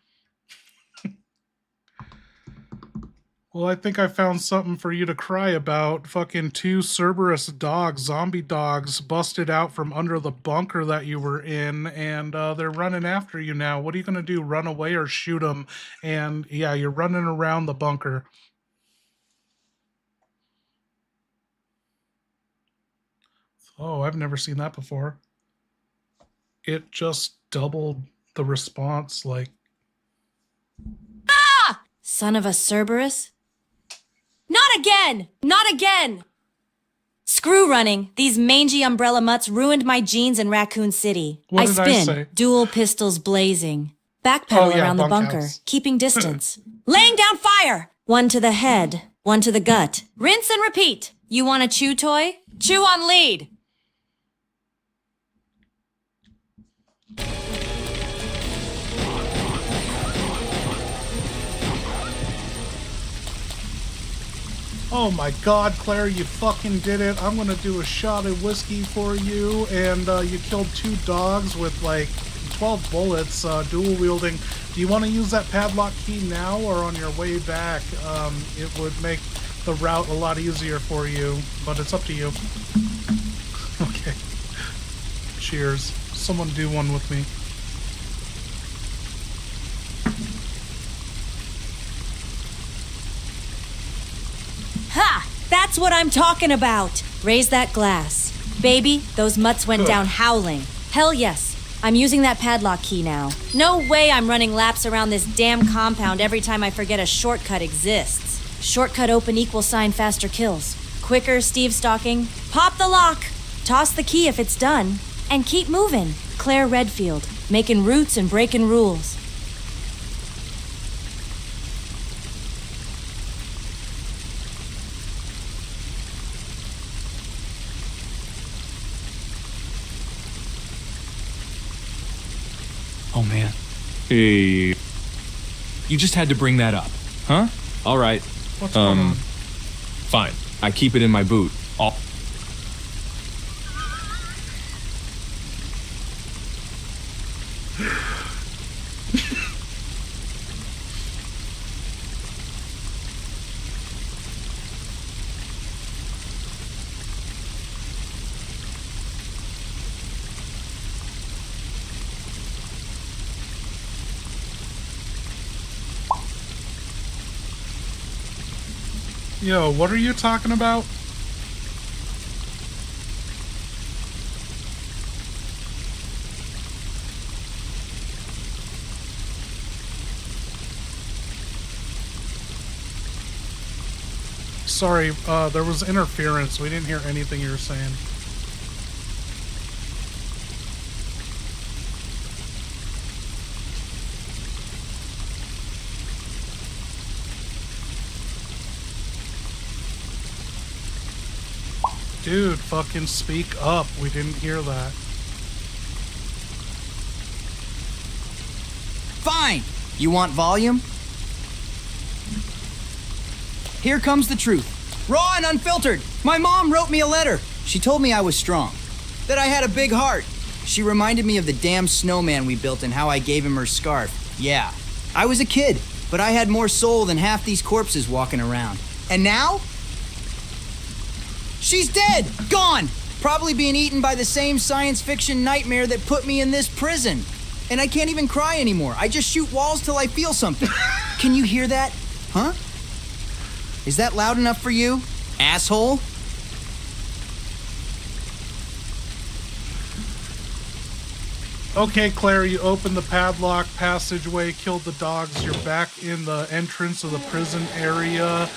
Well, I think I found something for you to cry about. Fucking 2 Cerberus dogs, zombie dogs, busted out from under the bunker that you were in, and they're running after you now. What are you going to do, run away or shoot them? And yeah, you're running around the bunker. Oh, I've never seen that before. It just doubled the response, like... Ah! Son of a Cerberus? Not again! Not again! Screw running. These mangy umbrella mutts ruined my jeans in Raccoon City. What I did I spin, say? dual pistols blazing. Backpedal around the bunker, bunkhouse. keeping distance. Laying down fire! 1 to the head, 1 to the gut. Rinse and repeat. You want a chew toy? Chew on lead! Oh my god, Claire, you fucking did it. I'm gonna do a shot of whiskey for you, and you killed 2 dogs with like 12 bullets, dual wielding. Do you want to use that padlock key now or on your way back? It would make the route a lot easier for you, but it's up to you. Okay. Cheers. Someone do one with me. Ha! That's what I'm talking about! Raise that glass. Baby, those mutts went down howling. Hell yes. I'm using that padlock key now. No way I'm running laps around this damn compound every time I forget a shortcut exists. Shortcut open equals sign faster kills. Quicker, Steve stalking. Pop the lock. Toss the key if it's done. And keep moving. Claire Redfield, making roots and breaking rules. Oh man. Hey. You just had to bring that up, huh? All right. What's going on? Fine. I keep it in my boot. Yo, what are you talking about? Sorry, there was interference. We didn't hear anything you were saying. Dude, fucking speak up. We didn't hear that. Fine. You want volume? Here comes the truth. Raw and unfiltered. My mom wrote me a letter. She told me I was strong. That I had a big heart. She reminded me of the damn snowman we built and how I gave him her scarf. Yeah. I was a kid, but I had more soul than half these corpses walking around. And now? She's dead! Gone! Probably being eaten by the same science fiction nightmare that put me in this prison. And I can't even cry anymore. I just shoot walls till I feel something. Can you hear that? Huh? Is that loud enough for you, asshole? Okay, Claire, you opened the padlock passageway, killed the dogs. You're back in the entrance of the prison area.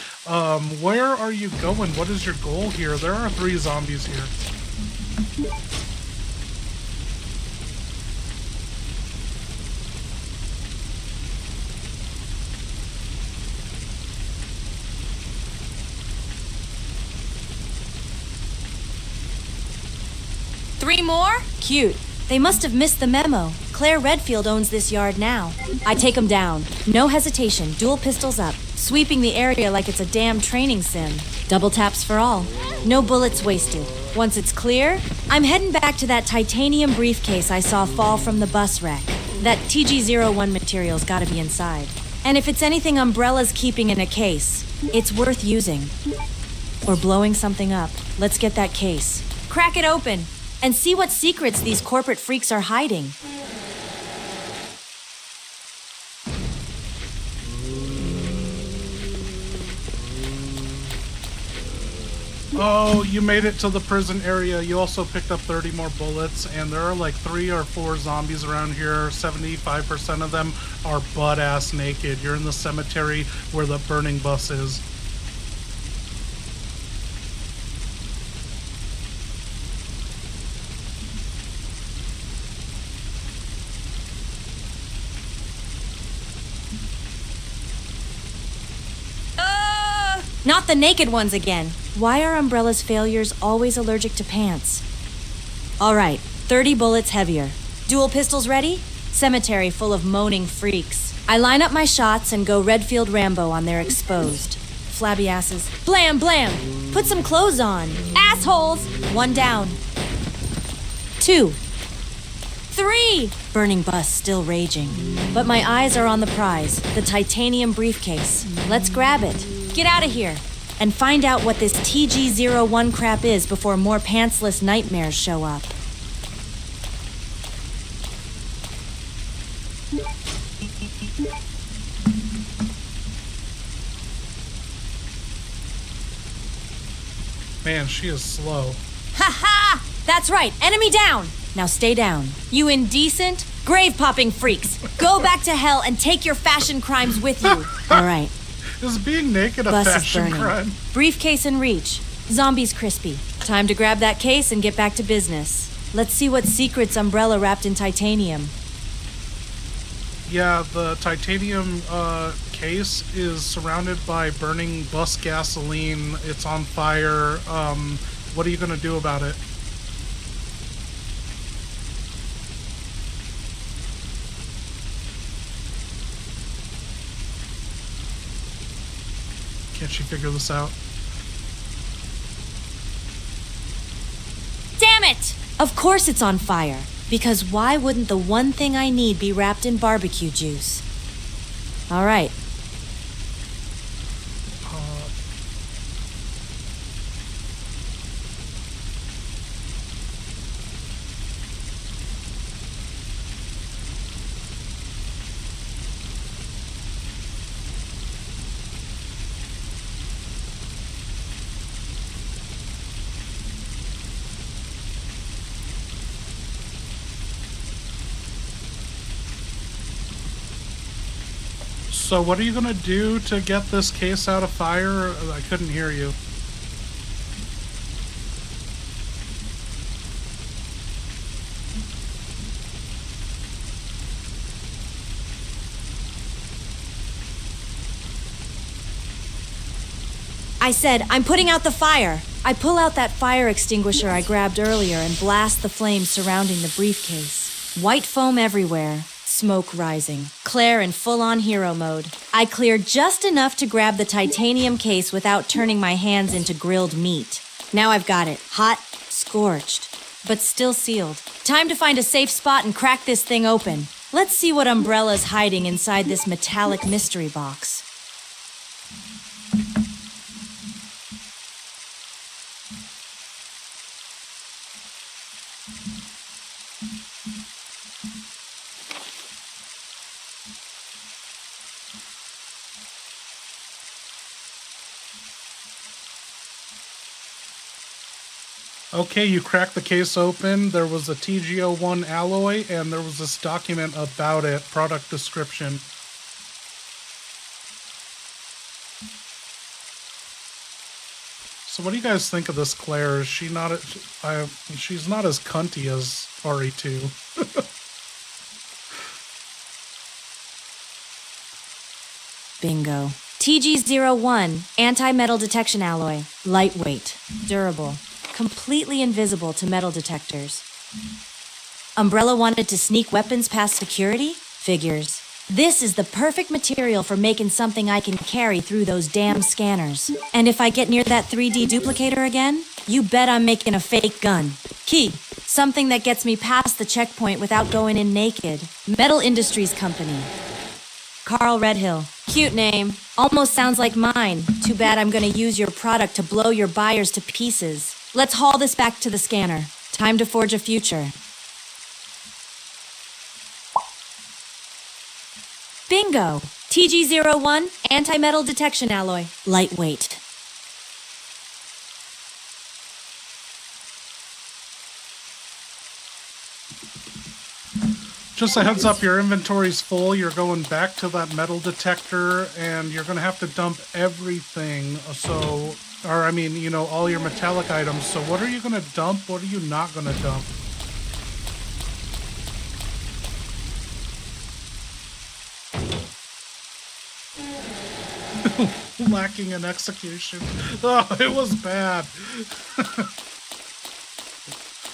Where are you going? What is your goal here? There are 3 zombies here. Three more? Cute. They must have missed the memo. Claire Redfield owns this yard now. I take them down. No hesitation. Dual pistols up. Sweeping the area like it's a damn training sim. Double taps for all. No bullets wasted. Once it's clear, I'm heading back to that titanium briefcase I saw fall from the bus wreck. That TG-01 material's gotta be inside. And if it's anything Umbrella's keeping in a case, it's worth using. Or blowing something up. Let's get that case. Crack it open and see what secrets these corporate freaks are hiding. Oh, you made it to the prison area. You also picked up 30 more bullets, and there are like 3 or 4 zombies around here. 75% of them are butt-ass naked. You're in the cemetery where the burning bus is. Not the naked ones again. Why are Umbrella's failures always allergic to pants? All right, 30 bullets heavier. Dual pistols ready? Cemetery full of moaning freaks. I line up my shots and go Redfield Rambo on their exposed. Flabby asses. Blam, blam! Put some clothes on. Assholes! 1 down. 2. 3! Burning bus still raging. But my eyes are on the prize, the titanium briefcase. Let's grab it. Get out of here and find out what this TG-01 crap is before more pantsless nightmares show up. Man, she is slow. Ha ha! That's right, enemy down! Now stay down. You indecent, grave-popping freaks. Go back to hell and take your fashion crimes with you. All right. Is being naked a Bus is fashion burning. crime? Briefcase in reach. Zombies crispy. Time to grab that case and get back to business. Let's see what secrets Umbrella wrapped in titanium. Yeah, the titanium case is surrounded by burning bus gasoline. It's on fire. What are you gonna do about it? Can't she figure this out? Damn it! Of course it's on fire. Because why wouldn't the one thing I need be wrapped in barbecue juice? All right. So what are you gonna do to get this case out of fire? I couldn't hear you. I said, I'm putting out the fire. I pull out that fire extinguisher I grabbed earlier and blast the flames surrounding the briefcase. White foam everywhere, smoke rising. Claire in full-on hero mode. I clear just enough to grab the titanium case without turning my hands into grilled meat. Now I've got it. Hot, scorched, but still sealed. Time to find a safe spot and crack this thing open. Let's see what Umbrella's hiding inside this metallic mystery box. Okay, you cracked the case open. There was a TG01 alloy, and there was this document about it, product description. So what do you guys think of this Claire? Is she not, she's not as cunty as RE2. Bingo. TG01, anti-metal detection alloy. Lightweight, durable, completely invisible to metal detectors. Umbrella wanted to sneak weapons past security? Figures. This is the perfect material for making something I can carry through those damn scanners. And if I get near that 3D duplicator again, you bet I'm making a fake gun. Key. Something that gets me past the checkpoint without going in naked. Metal Industries Company. Carl Redhill. Cute name. Almost sounds like mine. Too bad I'm gonna use your product to blow your buyers to pieces. Let's haul this back to the scanner. Time to forge a future. Bingo! TG01, anti-metal detection alloy. Lightweight. Just a heads up, your inventory's full. You're going back to that metal detector, and you're going to have to dump everything. So, or I mean, you know, all your metallic items. So what are you going to dump? What are you not going to dump? Lacking in execution. Oh, it was bad.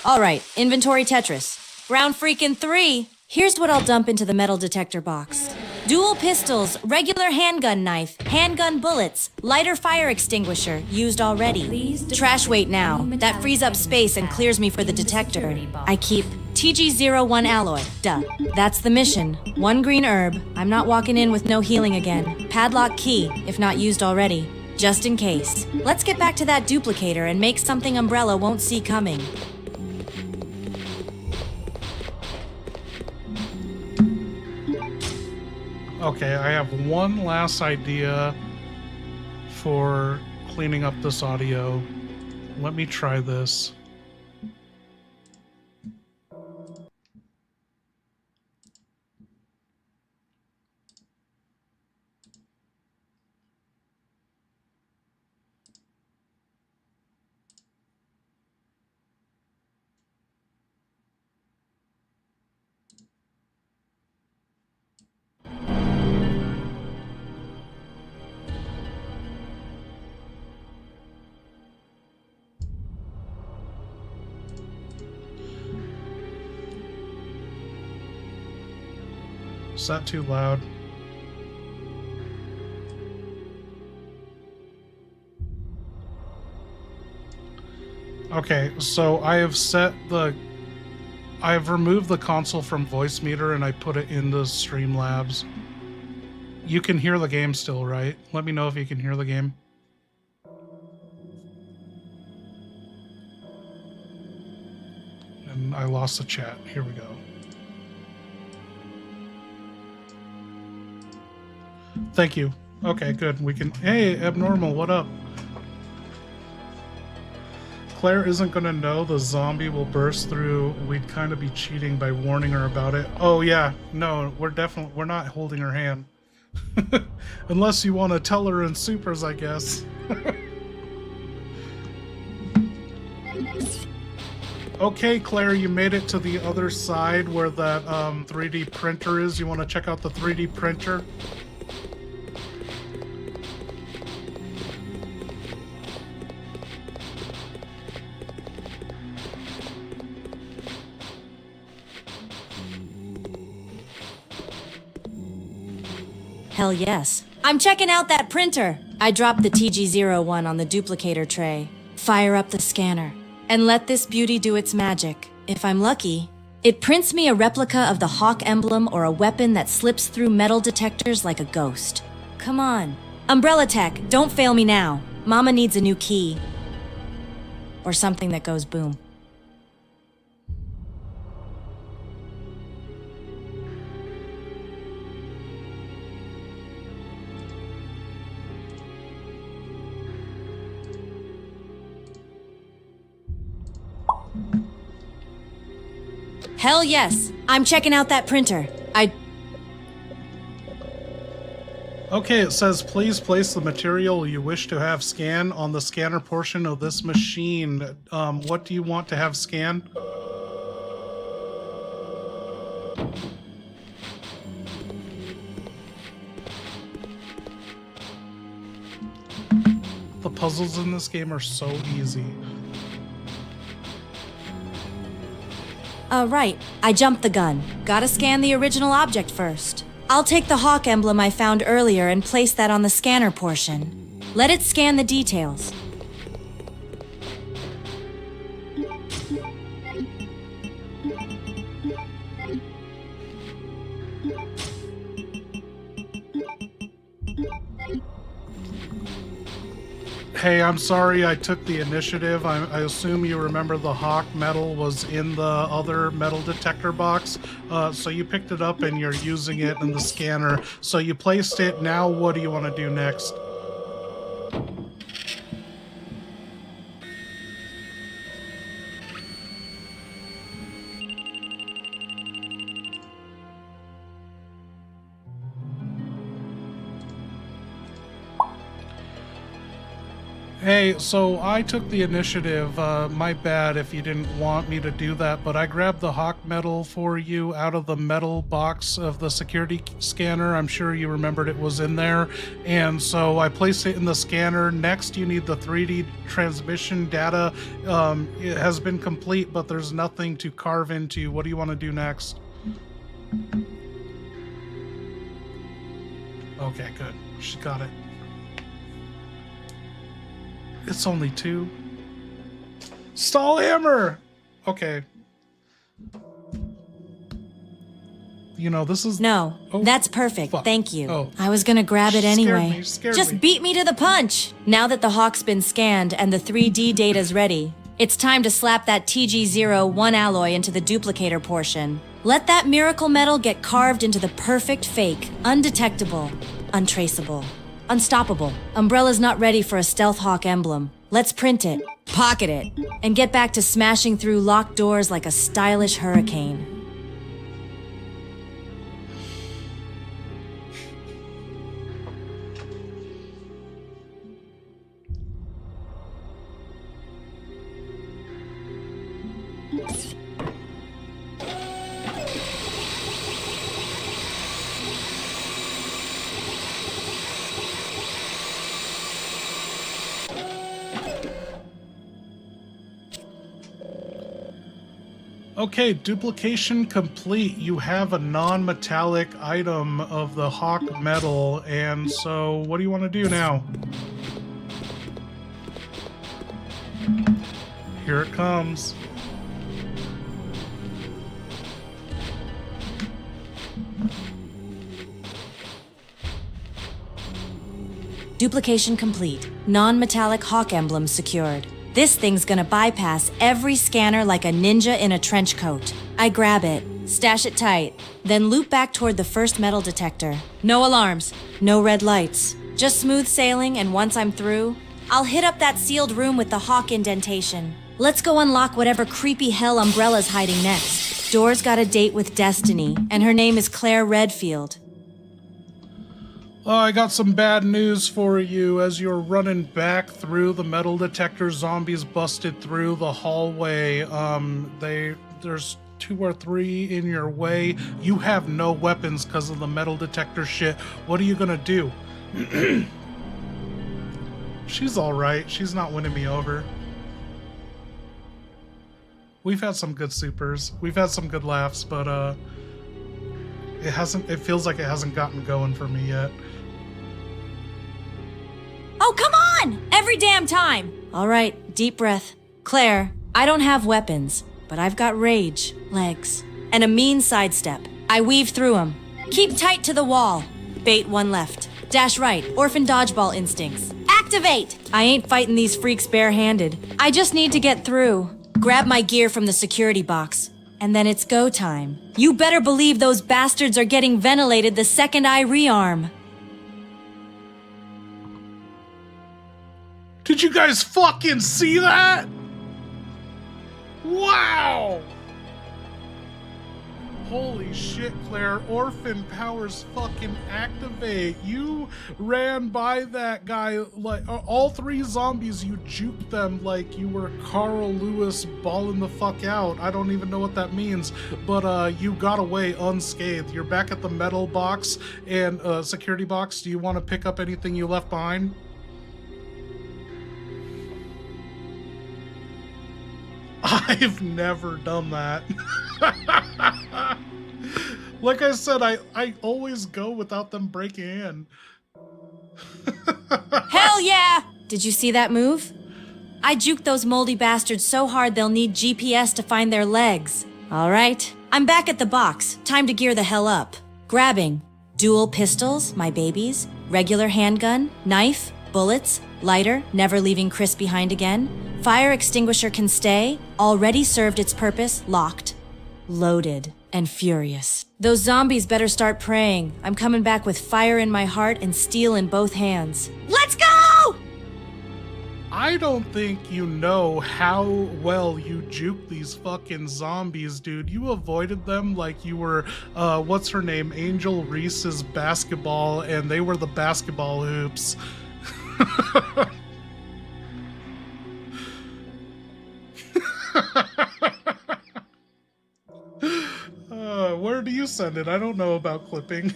All right, inventory Tetris. Round freaking 3. Here's what I'll dump into the metal detector box. Dual pistols, regular handgun knife, handgun bullets, lighter fire extinguisher, used already. Trash weight now. That frees up space and clears me for the detector. I keep TG01 alloy. Duh. That's the mission. 1 green herb. I'm not walking in with no healing again. Padlock key, if not used already. Just in case. Let's get back to that duplicator and make something Umbrella won't see coming. Okay, I have one last idea for cleaning up this audio. Let me try this. Is that too loud? Okay, so I have removed the console from voice meter and I put it into Streamlabs. You can hear the game still, right? Let me know if you can hear the game. And I lost the chat. Here we go. Thank you. Okay, good. We can... Hey, Abnormal, what up? Claire isn't gonna know the zombie will burst through. We'd kind of be cheating by warning her about it. Oh, yeah. No, we're not holding her hand. Unless you want to tell her in supers, I guess. Okay, Claire, you made it to the other side where that 3D printer is. You want to check out the 3D printer? Hell yes. I'm checking out that printer. I dropped the TG01 on the duplicator tray. Fire up the scanner. And let this beauty do its magic. If I'm lucky, it prints me a replica of the hawk emblem or a weapon that slips through metal detectors like a ghost. Come on. Umbrella Tech, don't fail me now. Mama needs a new key. Or something that goes boom. Hell yes. I'm checking out that printer. Okay, it says please place the material you wish to have scanned on the scanner portion of this machine. What do you want to have scanned? The puzzles in this game are so easy. Right. I jumped the gun. Gotta scan the original object first. I'll take the hawk emblem I found earlier and place that on the scanner portion. Let it scan the details. Hey, I'm sorry I took the initiative. I assume you remember the hawk metal was in the other metal detector box. So you picked it up and you're using it in the scanner. So you placed it. Now what do you want to do next? Hey, so I took the initiative. My bad if you didn't want me to do that, but I grabbed the hawk metal for you out of the metal box of the security scanner. I'm sure you remembered it was in there. And so I placed it in the scanner. Next, you need the 3D transmission data. It has been complete, but there's nothing to carve into. What do you want to do next? Okay, good. She got it. It's only 2. Stall hammer! Okay. You know, this is... No, Oh, that's perfect. fuck. Thank you. Oh. I was gonna grab it anyway. Scared Just me. beat me to the punch. Now that the hawk's been scanned and the 3D data's ready, it's time to slap that TG01 alloy into the duplicator portion. Let that miracle metal get carved into the perfect fake, undetectable, untraceable. Unstoppable. Umbrella's not ready for a stealth hawk emblem. Let's print it, pocket it, and get back to smashing through locked doors like a stylish hurricane. Okay, duplication complete. You have a non-metallic item of the hawk metal, and so what do you want to do now? Here it comes. Duplication complete. Non-metallic hawk emblem secured. This thing's gonna bypass every scanner like a ninja in a trench coat. I grab it, stash it tight, then loop back toward the first metal detector. No alarms, no red lights, just smooth sailing, and once I'm through, I'll hit up that sealed room with the hawk indentation. Let's go unlock whatever creepy hell Umbrella's hiding next. Door's got a date with Destiny, and her name is Claire Redfield. I got some bad news for you. As you're running back through the metal detector, zombies busted through the hallway. There's 2 or 3 in your way. You have no weapons because of the metal detector shit. What are you gonna do? She's alright. She's not winning me over. We've had some good supers. We've had some good laughs, but it feels like it hasn't gotten going for me yet. Oh, come on! Every damn time! All right, deep breath. Claire, I don't have weapons, but I've got rage, legs, and a mean sidestep. I weave through them. Keep tight to the wall. Bait 1 left. Dash right. Orphan dodgeball instincts. Activate! I ain't fighting these freaks barehanded. I just need to get through. Grab my gear from the security box. And then it's go time. You better believe those bastards are getting ventilated the second I rearm. Did you guys fucking see that? Wow! Holy shit, Claire. Orphan powers fucking activate. You ran by that guy, like, all 3 zombies, you juked them like you were Carl Lewis balling the fuck out. I don't even know what that means, but you got away unscathed. You're back at the metal box and security box. Do you want to pick up anything you left behind? I've never done that. Like I said, I always go without them breaking in. Hell yeah! Did you see that move? I juked those moldy bastards so hard they'll need GPS to find their legs. All right, I'm back at the box. Time to gear the hell up. Grabbing dual pistols, my babies, regular handgun, knife, bullets, lighter, never leaving Chris behind again. Fire extinguisher can stay, already served its purpose, locked, loaded, and furious. Those zombies better start praying. I'm coming back with fire in my heart and steel in both hands. Let's go! I don't think you know how well you juke these fucking zombies, dude. You avoided them like you were, what's her name, Angel Reese's basketball, and they were the basketball hoops. Where do you send it? I don't know about clipping.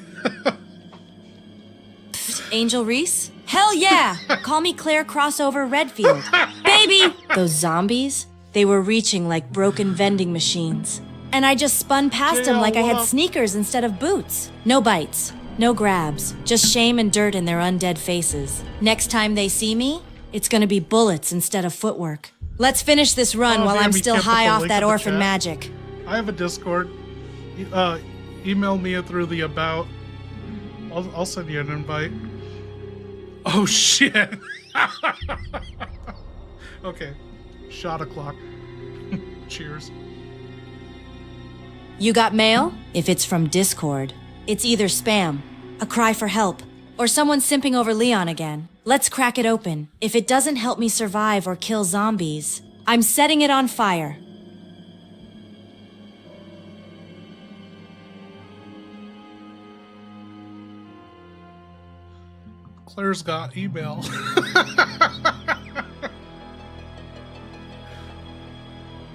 Angel Reese? Hell yeah! Call me Claire Crossover Redfield. Baby! Those zombies, they were reaching like broken vending machines. And I just spun past them like I had sneakers instead of boots. No bites, no grabs, just shame and dirt in their undead faces. Next time they see me, it's gonna be bullets instead of footwork. Let's finish this run while I'm still high off that orphan magic. I have a Discord. Email me through the about. I'll send you an invite. Oh shit. Okay. Shot o'clock. Cheers. You got mail? If it's from Discord, it's either spam, a cry for help, or someone simping over Leon again. Let's crack it open. If it doesn't help me survive or kill zombies, I'm setting it on fire. Claire's got email.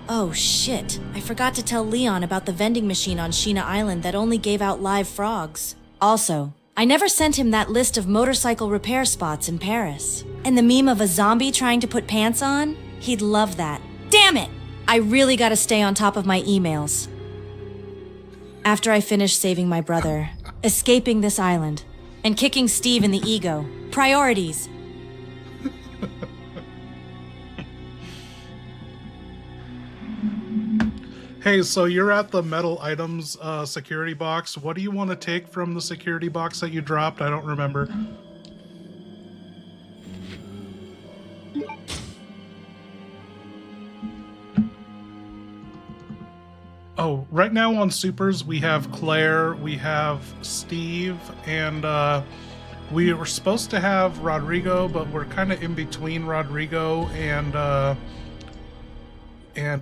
Oh shit, I forgot to tell Leon about the vending machine on Sheena Island that only gave out live frogs. Also, I never sent him that list of motorcycle repair spots in Paris. And the meme of a zombie trying to put pants on? He'd love that. Damn it! I really gotta stay on top of my emails. After I finish saving my brother, escaping this island, and kicking Steve in the ego. Priorities. Hey, so you're at the metal items security box. What do you want to take from the security box that you dropped? I don't remember. Oh, right now on Supers, we have Claire, we have Steve, and we were supposed to have Rodrigo, but we're kind of in between Rodrigo and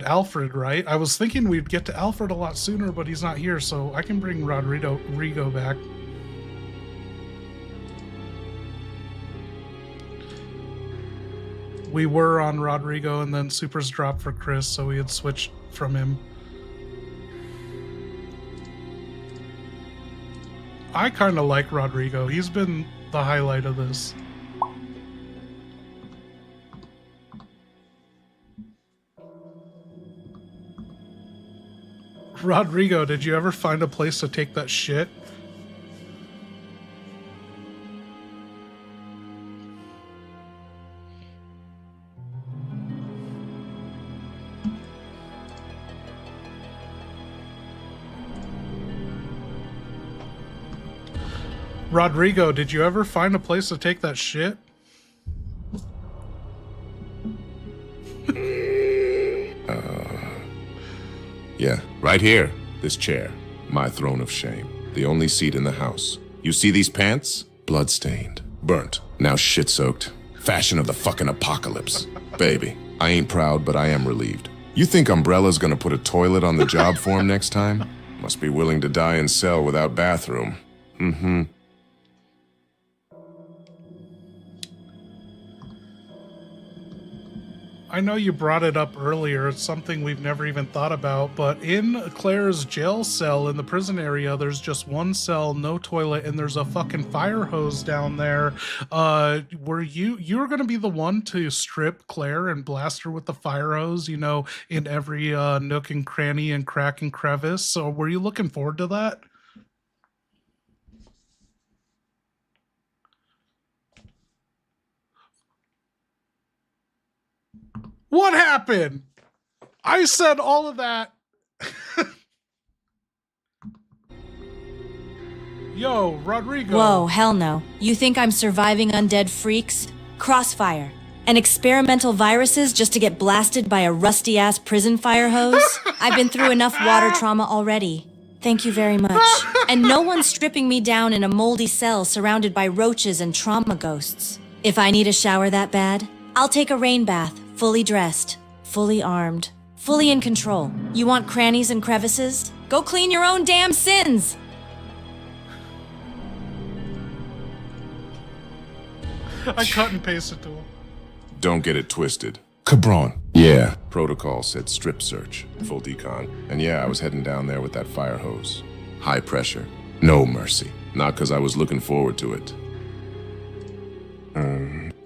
Alfred, right? I was thinking we'd get to Alfred a lot sooner, but he's not here, so I can bring Rodrigo back. We were on Rodrigo, and then Supers dropped for Chris, so we had switched from him. I kind of like Rodrigo. He's been the highlight of this. Rodrigo, did you ever find a place to take that shit? Rodrigo, did you ever find a place to take that shit? Yeah, right here. This chair. My throne of shame. The only seat in the house. You see these pants? Bloodstained. Burnt. Now shit-soaked. Fashion of the fucking apocalypse. Baby, I ain't proud, but I am relieved. You think Umbrella's gonna put a toilet on the job for him next time? Must be willing to die in cell without bathroom. Mm-hmm. I know you brought it up earlier. It's something we've never even thought about, but in Claire's jail cell in the prison area, there's just one cell, no toilet, and there's a fucking fire hose down there. Were you were going to be the one to strip Claire and blast her with the fire hose, you know, in every nook and cranny and crack and crevice? So were you looking forward to that? What happened? I said all of that. Yo, Rodrigo. Whoa, hell no. You think I'm surviving undead freaks? Crossfire. And experimental viruses just to get blasted by a rusty-ass prison fire hose? I've been through enough water trauma already. Thank you very much. And no one's stripping me down in a moldy cell surrounded by roaches and trauma ghosts. If I need a shower that bad, I'll take a rain bath. Fully dressed, fully armed, fully in control. You want crannies and crevices? Go clean your own damn sins! I cut and pasted to him. Don't get it twisted. Cabron. Yeah. Protocol said strip search. Full decon. And yeah, I was heading down there with that fire hose. High pressure. No mercy. Not because I was looking forward to it.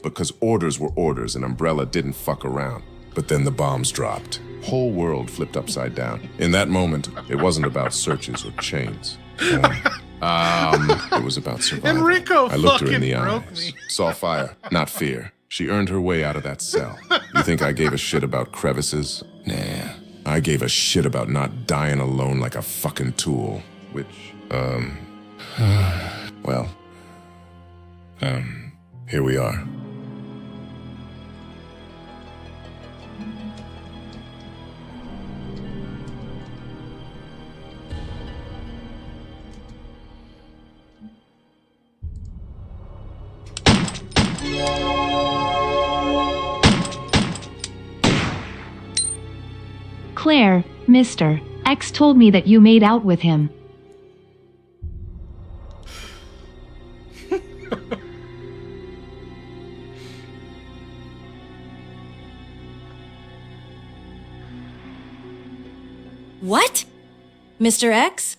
Because orders were orders and Umbrella didn't fuck around. But then the bombs dropped. Whole world flipped upside down. In that moment, it wasn't about searches or chains. It was about survival. Enrico I looked her in fucking the broke eyes. me. Saw fire, not fear. She earned her way out of that cell. You think I gave a shit about crevices? Nah. I gave a shit about not dying alone like a fucking tool. Which, well, here we are. Claire, Mr. X told me that you made out with him. What? Mr. X?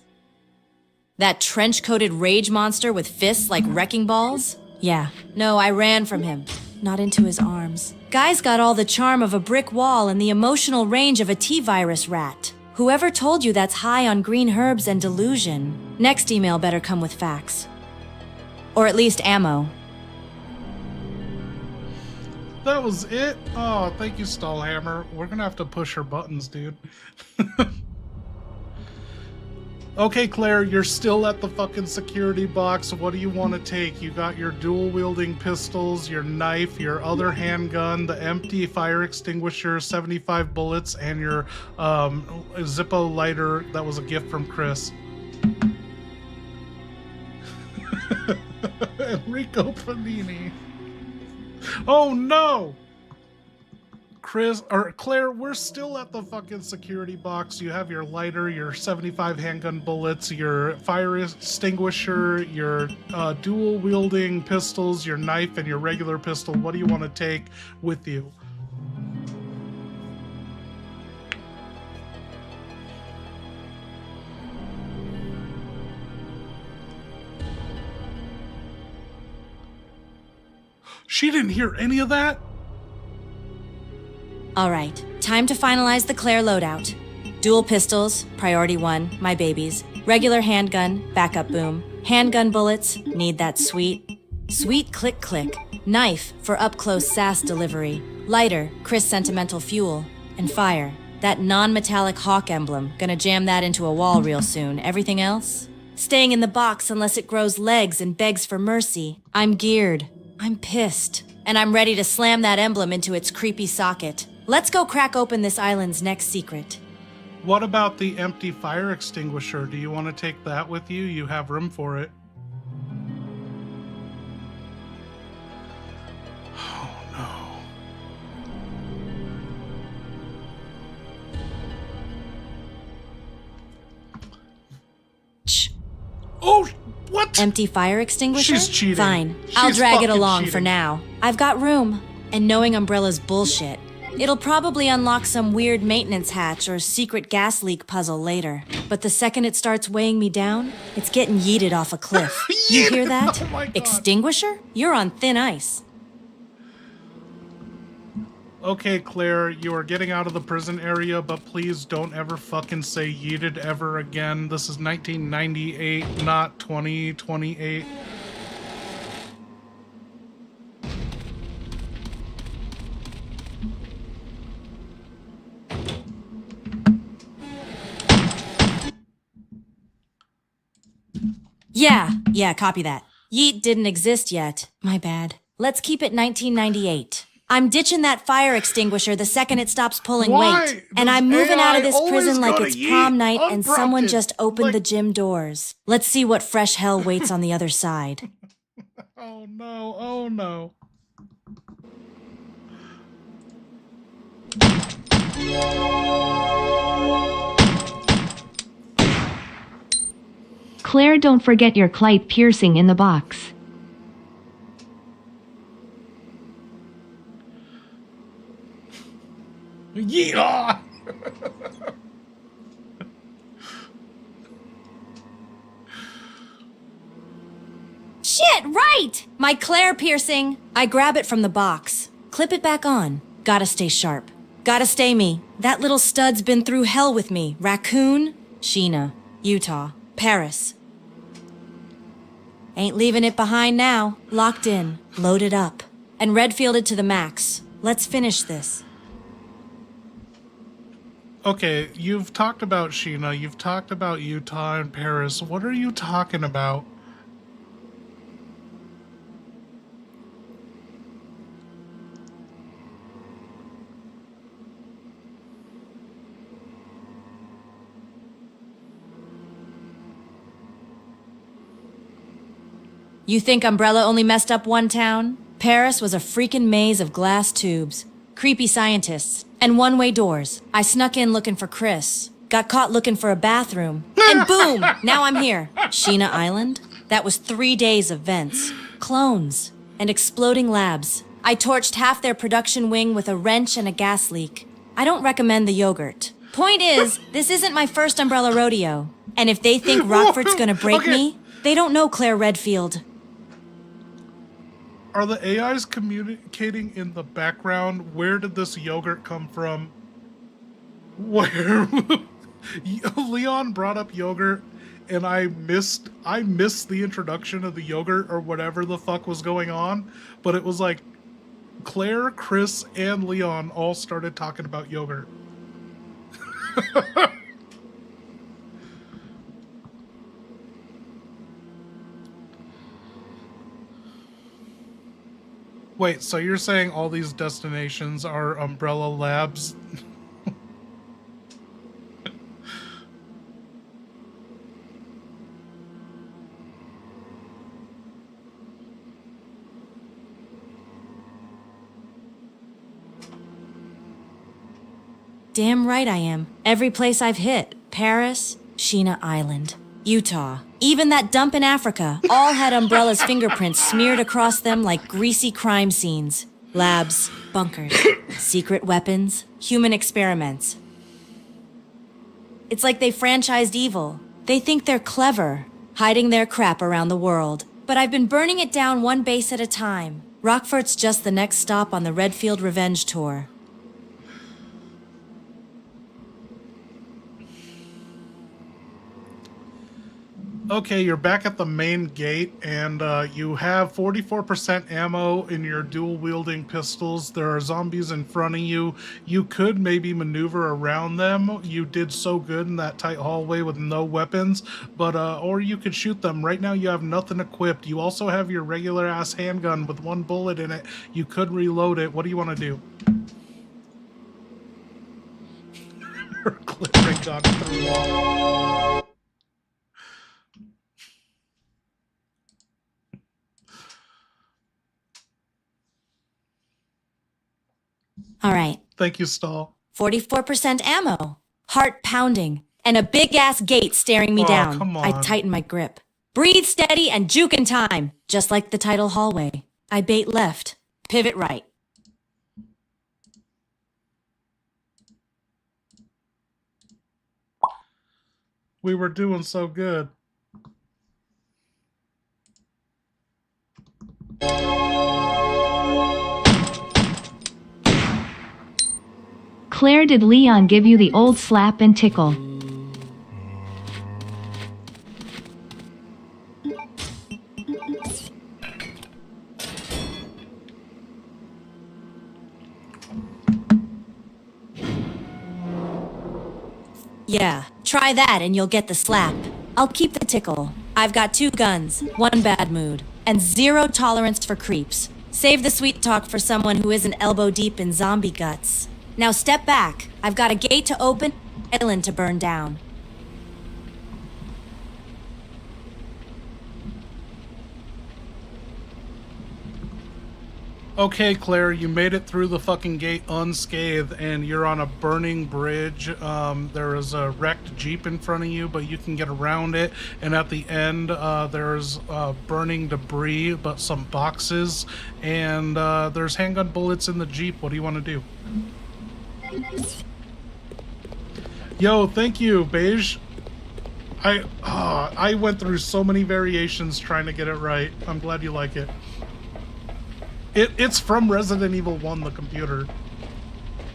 That trench-coated rage monster with fists like wrecking balls? Yeah. No, I ran from him. Not into his arms. Guy's got all the charm of a brick wall and the emotional range of a T-virus rat. Whoever told you that's high on green herbs and delusion? Next email better come with facts. Or at least ammo. That was it? Oh, thank you, Stallhammer. We're gonna have to push her buttons, dude. Okay, Claire, you're still at the fucking security box. What do you want to take? You got your dual-wielding pistols, your knife, your other handgun, the empty fire extinguisher, 75 bullets, and your Zippo lighter that was a gift from Chris. Enrico Panini. Oh, no! Chris or Claire, we're still at the fucking security box. You have your lighter, your 75 handgun bullets, your fire extinguisher, your dual wielding pistols, your knife, and your regular pistol. What do you want to take with you? She didn't hear any of that? All right, time to finalize the Claire loadout. Dual pistols, priority 1, my babies. Regular handgun, backup boom. Handgun bullets, need that sweet click click. Knife for up close sass delivery. Lighter, Chris sentimental fuel. And fire, that non-metallic hawk emblem. Gonna jam that into a wall real soon. Everything else? Staying in the box unless it grows legs and begs for mercy. I'm geared. I'm pissed. And I'm ready to slam that emblem into its creepy socket. Let's go crack open this island's next secret. What about the empty fire extinguisher? Do you want to take that with you? You have room for it. Oh no. Shh. Oh, what? Empty fire extinguisher? She's cheating. Fine. I'll She's drag it fucking along for cheating. now. I've got room. And knowing Umbrella's bullshit, it'll probably unlock some weird maintenance hatch or secret gas leak puzzle later. But the second it starts weighing me down, it's getting yeeted off a cliff. You hear that? Oh my God. Extinguisher? You're on thin ice. Okay, Claire, you are getting out of the prison area, but please don't ever fucking say yeeted ever again. This is 1998, not 2028. Yeah, copy that. Yeet didn't exist yet. My bad. Let's keep it 1998. I'm ditching that fire extinguisher the second it stops pulling Why weight. And does I'm moving out of AI this always prison like gotta it's yeet prom night and someone unprompted? just opened Like- the gym doors. Let's see what fresh hell waits on the other side. Oh no, oh no. Claire, don't forget your Clyde piercing in the box. Yeah. Shit, right! My Claire piercing. I grab it from the box. Clip it back on. Gotta stay sharp. Gotta stay me. That little stud's been through hell with me. Raccoon, Sheena, Utah, Paris. Ain't leaving it behind now. Locked in, loaded up, and Redfielded to the max. Let's finish this. Okay, you've talked about Sheena, you've talked about Utah and Paris. What are you talking about? You think Umbrella only messed up one town? Paris was a freaking maze of glass tubes, creepy scientists, and one-way doors. I snuck in looking for Chris, got caught looking for a bathroom, and boom, now I'm here. Sheena Island? That was 3 days of vents, clones, and exploding labs. I torched half their production wing with a wrench and a gas leak. I don't recommend the yogurt. Point is, this isn't my first Umbrella rodeo. And if they think Rockford's gonna break Okay. me, they don't know Claire Redfield. Are the AIs communicating in the background? Where did this yogurt come from? Where? Leon brought up yogurt, and I missed the introduction of the yogurt or whatever the fuck was going on. But it was like Claire, Chris, and Leon all started talking about yogurt. Wait, so you're saying all these destinations are Umbrella Labs? Damn right I am. Every place I've hit. Paris, Sheena Island, Utah, even that dump in Africa, all had Umbrella's fingerprints smeared across them like greasy crime scenes. Labs, bunkers, secret weapons, human experiments. It's like they franchised evil. They think they're clever, hiding their crap around the world. But I've been burning it down one base at a time. Rockfort's just the next stop on the Redfield Revenge Tour. Okay, you're back at the main gate, and you have 44% ammo in your dual-wielding pistols. There are zombies in front of you. You could maybe maneuver around them. You did so good in that tight hallway with no weapons, but or you could shoot them. Right now, you have nothing equipped. You also have your regular-ass handgun with one bullet in it. You could reload it. What do you want to do? Clipping on the wall. All right. Thank you, Stall. 44% ammo. Heart pounding. And a big-ass gate staring me down. Come on. I tighten my grip. Breathe steady and juke in time. Just like the title hallway. I bait left. Pivot right. We were doing so good. Claire, did Leon give you the old slap and tickle? Yeah, try that and you'll get the slap. I'll keep the tickle. I've got 2 guns, 1 bad mood, and 0 tolerance for creeps. Save the sweet talk for someone who isn't elbow deep in zombie guts. Now step back. I've got a gate to open, island to burn down. Okay, Claire, you made it through the fucking gate unscathed, and you're on a burning bridge. There is a wrecked Jeep in front of you, but you can get around it. And at the end, there's burning debris, but some boxes. And there's handgun bullets in the Jeep. What do you want to do? Yo, thank you, Beige. I went through so many variations trying to get it right. I'm glad you like it. It's from Resident Evil 1, the computer.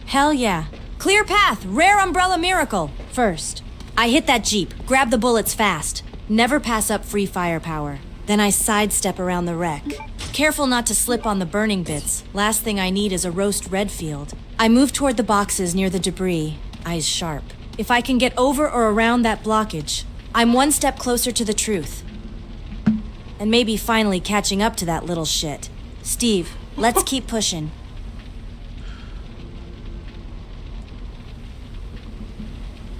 Hell yeah. Clear path, rare umbrella miracle. First, I hit that Jeep, grab the bullets fast. Never pass up free firepower. Then I sidestep around the wreck. Careful not to slip on the burning bits. Last thing I need is a roast Redfield. I move toward the boxes near the debris, eyes sharp. If I can get over or around that blockage, I'm one step closer to the truth. And maybe finally catching up to that little shit. Steve, let's keep pushing.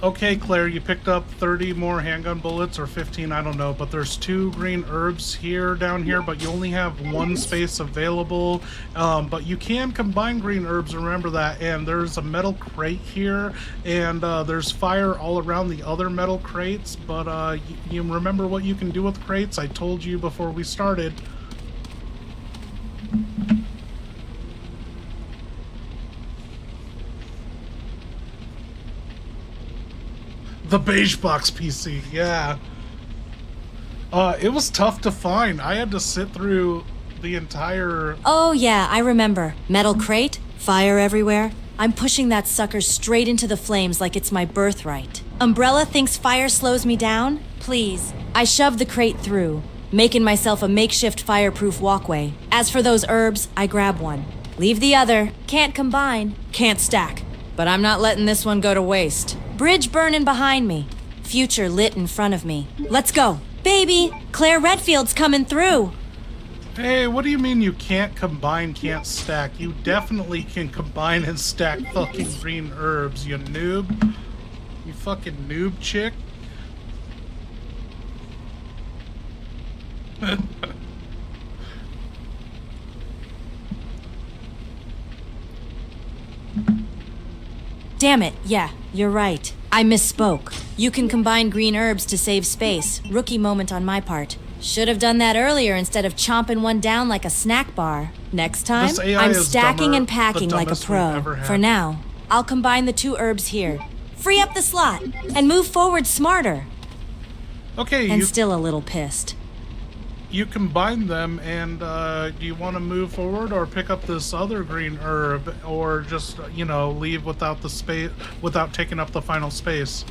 Okay, Claire, you picked up 30 more handgun bullets, or 15, I don't know, but there's 2 green herbs down here, but you only have 1 space available. But you can combine green herbs, remember that, and there's a metal crate here, and there's fire all around the other metal crates, but you remember what you can do with crates? I told you before we started. The beige box PC, yeah. It was tough to find. I had to sit through the entire... Oh yeah, I remember. Metal crate, fire everywhere. I'm pushing that sucker straight into the flames like it's my birthright. Umbrella thinks fire slows me down? Please. I shove the crate through, making myself a makeshift fireproof walkway. As for those herbs, I grab one. Leave the other. Can't combine, can't stack. But I'm not letting this one go to waste. Bridge burning behind me. Future lit in front of me. Let's go. Baby, Claire Redfield's coming through. Hey, what do you mean you can't combine, can't stack? You definitely can combine and stack fucking green herbs, you noob. You fucking noob chick. Damn it, yeah, you're right. I misspoke. You can combine green herbs to save space. Rookie moment on my part. Should have done that earlier instead of chomping one down like a snack bar. Next time, This AI I'm is stacking dumber- and packing the like a dumbest we've pro. ever had. For now, I'll combine the 2 herbs here. Free up the slot and move forward smarter. Okay, And still a little pissed. you combine them, and do you want to move forward or pick up this other green herb, or just leave without the space, without taking up the final space?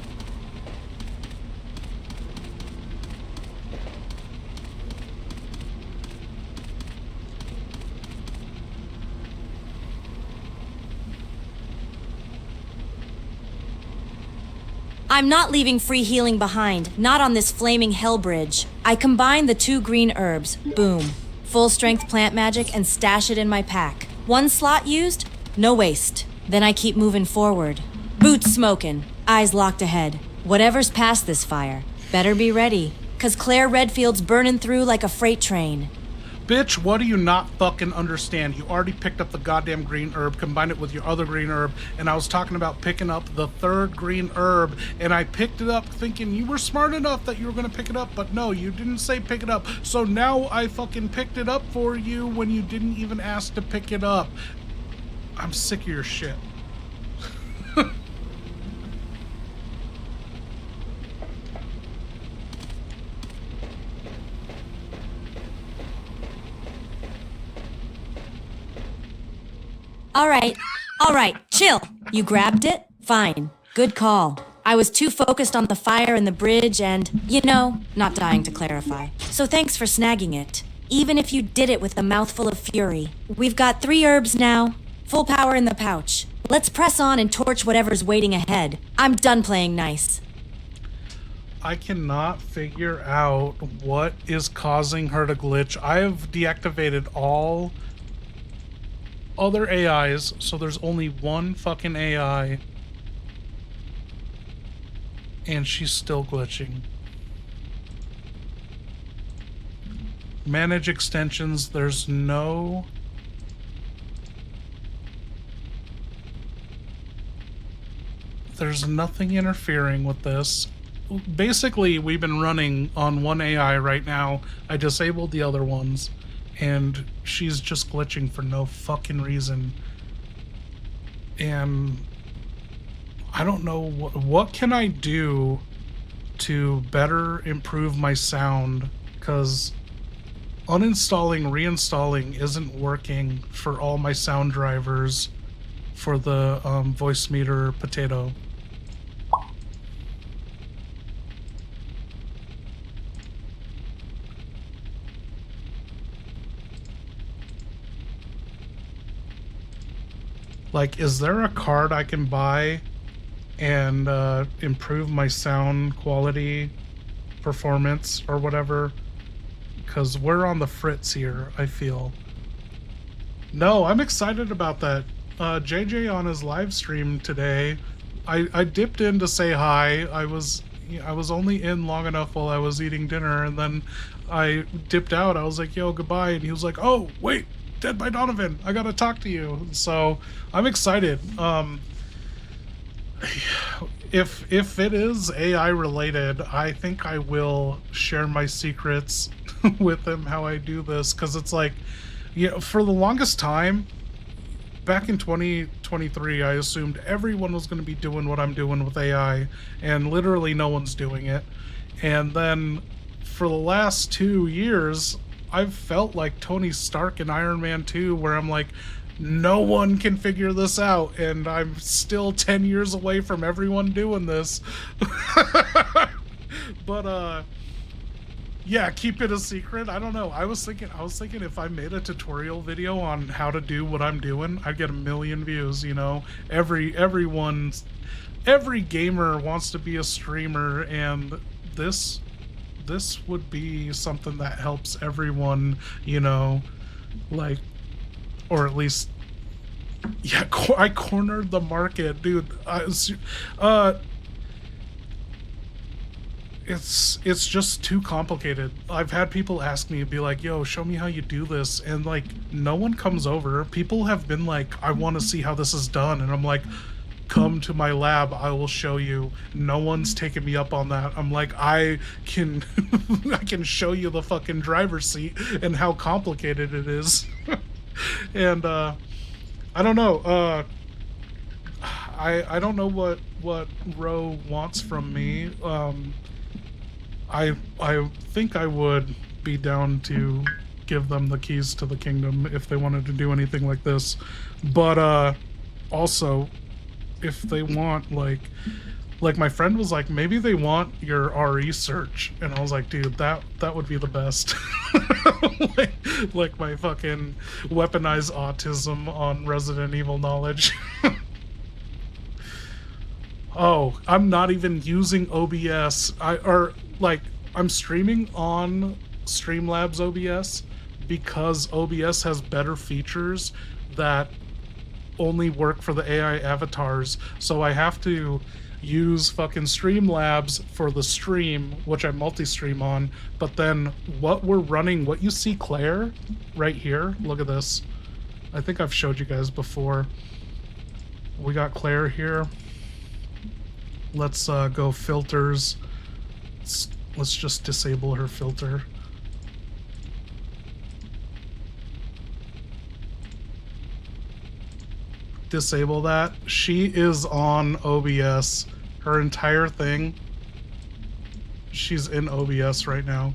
I'm not leaving free healing behind, not on this flaming hell bridge. I combine the 2 green herbs, boom. Full strength plant magic and stash it in my pack. 1 slot used, no waste. Then I keep moving forward. Boots smoking, eyes locked ahead. Whatever's past this fire, better be ready, 'cause Claire Redfield's burning through like a freight train. Bitch, what do you not fucking understand? You already picked up the goddamn green herb, combined it with your other green herb, and I was talking about picking up the 3rd green herb, and I picked it up thinking you were smart enough that you were gonna pick it up, but no, you didn't say pick it up. So now I fucking picked it up for you when you didn't even ask to pick it up. I'm sick of your shit. All right, chill. You grabbed it? Fine. Good call. I was too focused on the fire and the bridge and, not dying to clarify. So thanks for snagging it. Even if you did it with a mouthful of fury. We've got 3 herbs now. Full power in the pouch. Let's press on and torch whatever's waiting ahead. I'm done playing nice. I cannot figure out what is causing her to glitch. I have deactivated all other AIs, so there's only one fucking AI, and she's still glitching. Manage extensions, there's nothing interfering with this. Basically, we've been running on one AI right now. I disabled the other ones, and she's just glitching for no fucking reason. And I don't know what can I do to better improve my sound, because uninstalling, reinstalling isn't working for all my sound drivers for the voice meter potato. Like, is there a card I can buy and improve my sound quality, performance, or whatever? Because we're on the fritz here, I feel. No, I'm excited about that. JJ on his live stream today, I dipped in to say hi. I was only in long enough while I was eating dinner, and then I dipped out. I was like, yo, goodbye. And he was like, oh, wait. Dead by Donovan, I gotta talk to you. So I'm excited. If it is AI related, I think I will share my secrets with him how I do this, because it's like, for the longest time back in 2023, I assumed everyone was going to be doing what I'm doing with AI, and literally no one's doing it. And then for the last 2 years, I've felt like Tony Stark in Iron Man 2, where I'm like, no one can figure this out, and I'm still 10 years away from everyone doing this. But yeah, keep it a secret. I don't know. I was thinking if I made a tutorial video on how to do what I'm doing, I'd get 1 million views, Every gamer wants to be a streamer, and this would be something that helps everyone, like, or at least, yeah, I cornered the market, dude. It's just too complicated. I've had people ask me, be like, yo, show me how you do this, and like, no one comes over. People have been like, I want to see how this is done, and I'm like, come to my lab, I will show you. No one's taking me up on that. I'm like, I can I can show you the fucking driver's seat and how complicated it is. And I don't know. I don't know what Ro wants from me. I think I would be down to give them the keys to the kingdom if they wanted to do anything like this. But also, if they want, like my friend was like, maybe they want your RE search, and I was like, dude, that would be the best. like my fucking weaponized autism on Resident Evil knowledge. Oh, I'm not even using OBS. I'm streaming on Streamlabs OBS because OBS has better features that only work for the AI avatars. So I have to use fucking Streamlabs for the stream, which I multi-stream on. But then what we're running, what you see Claire right here, look at this. I think I've showed you guys before. We got Claire here. Let's go filters. Let's just disable her filter. Disable that. She is on OBS. Her entire thing. She's in OBS right now.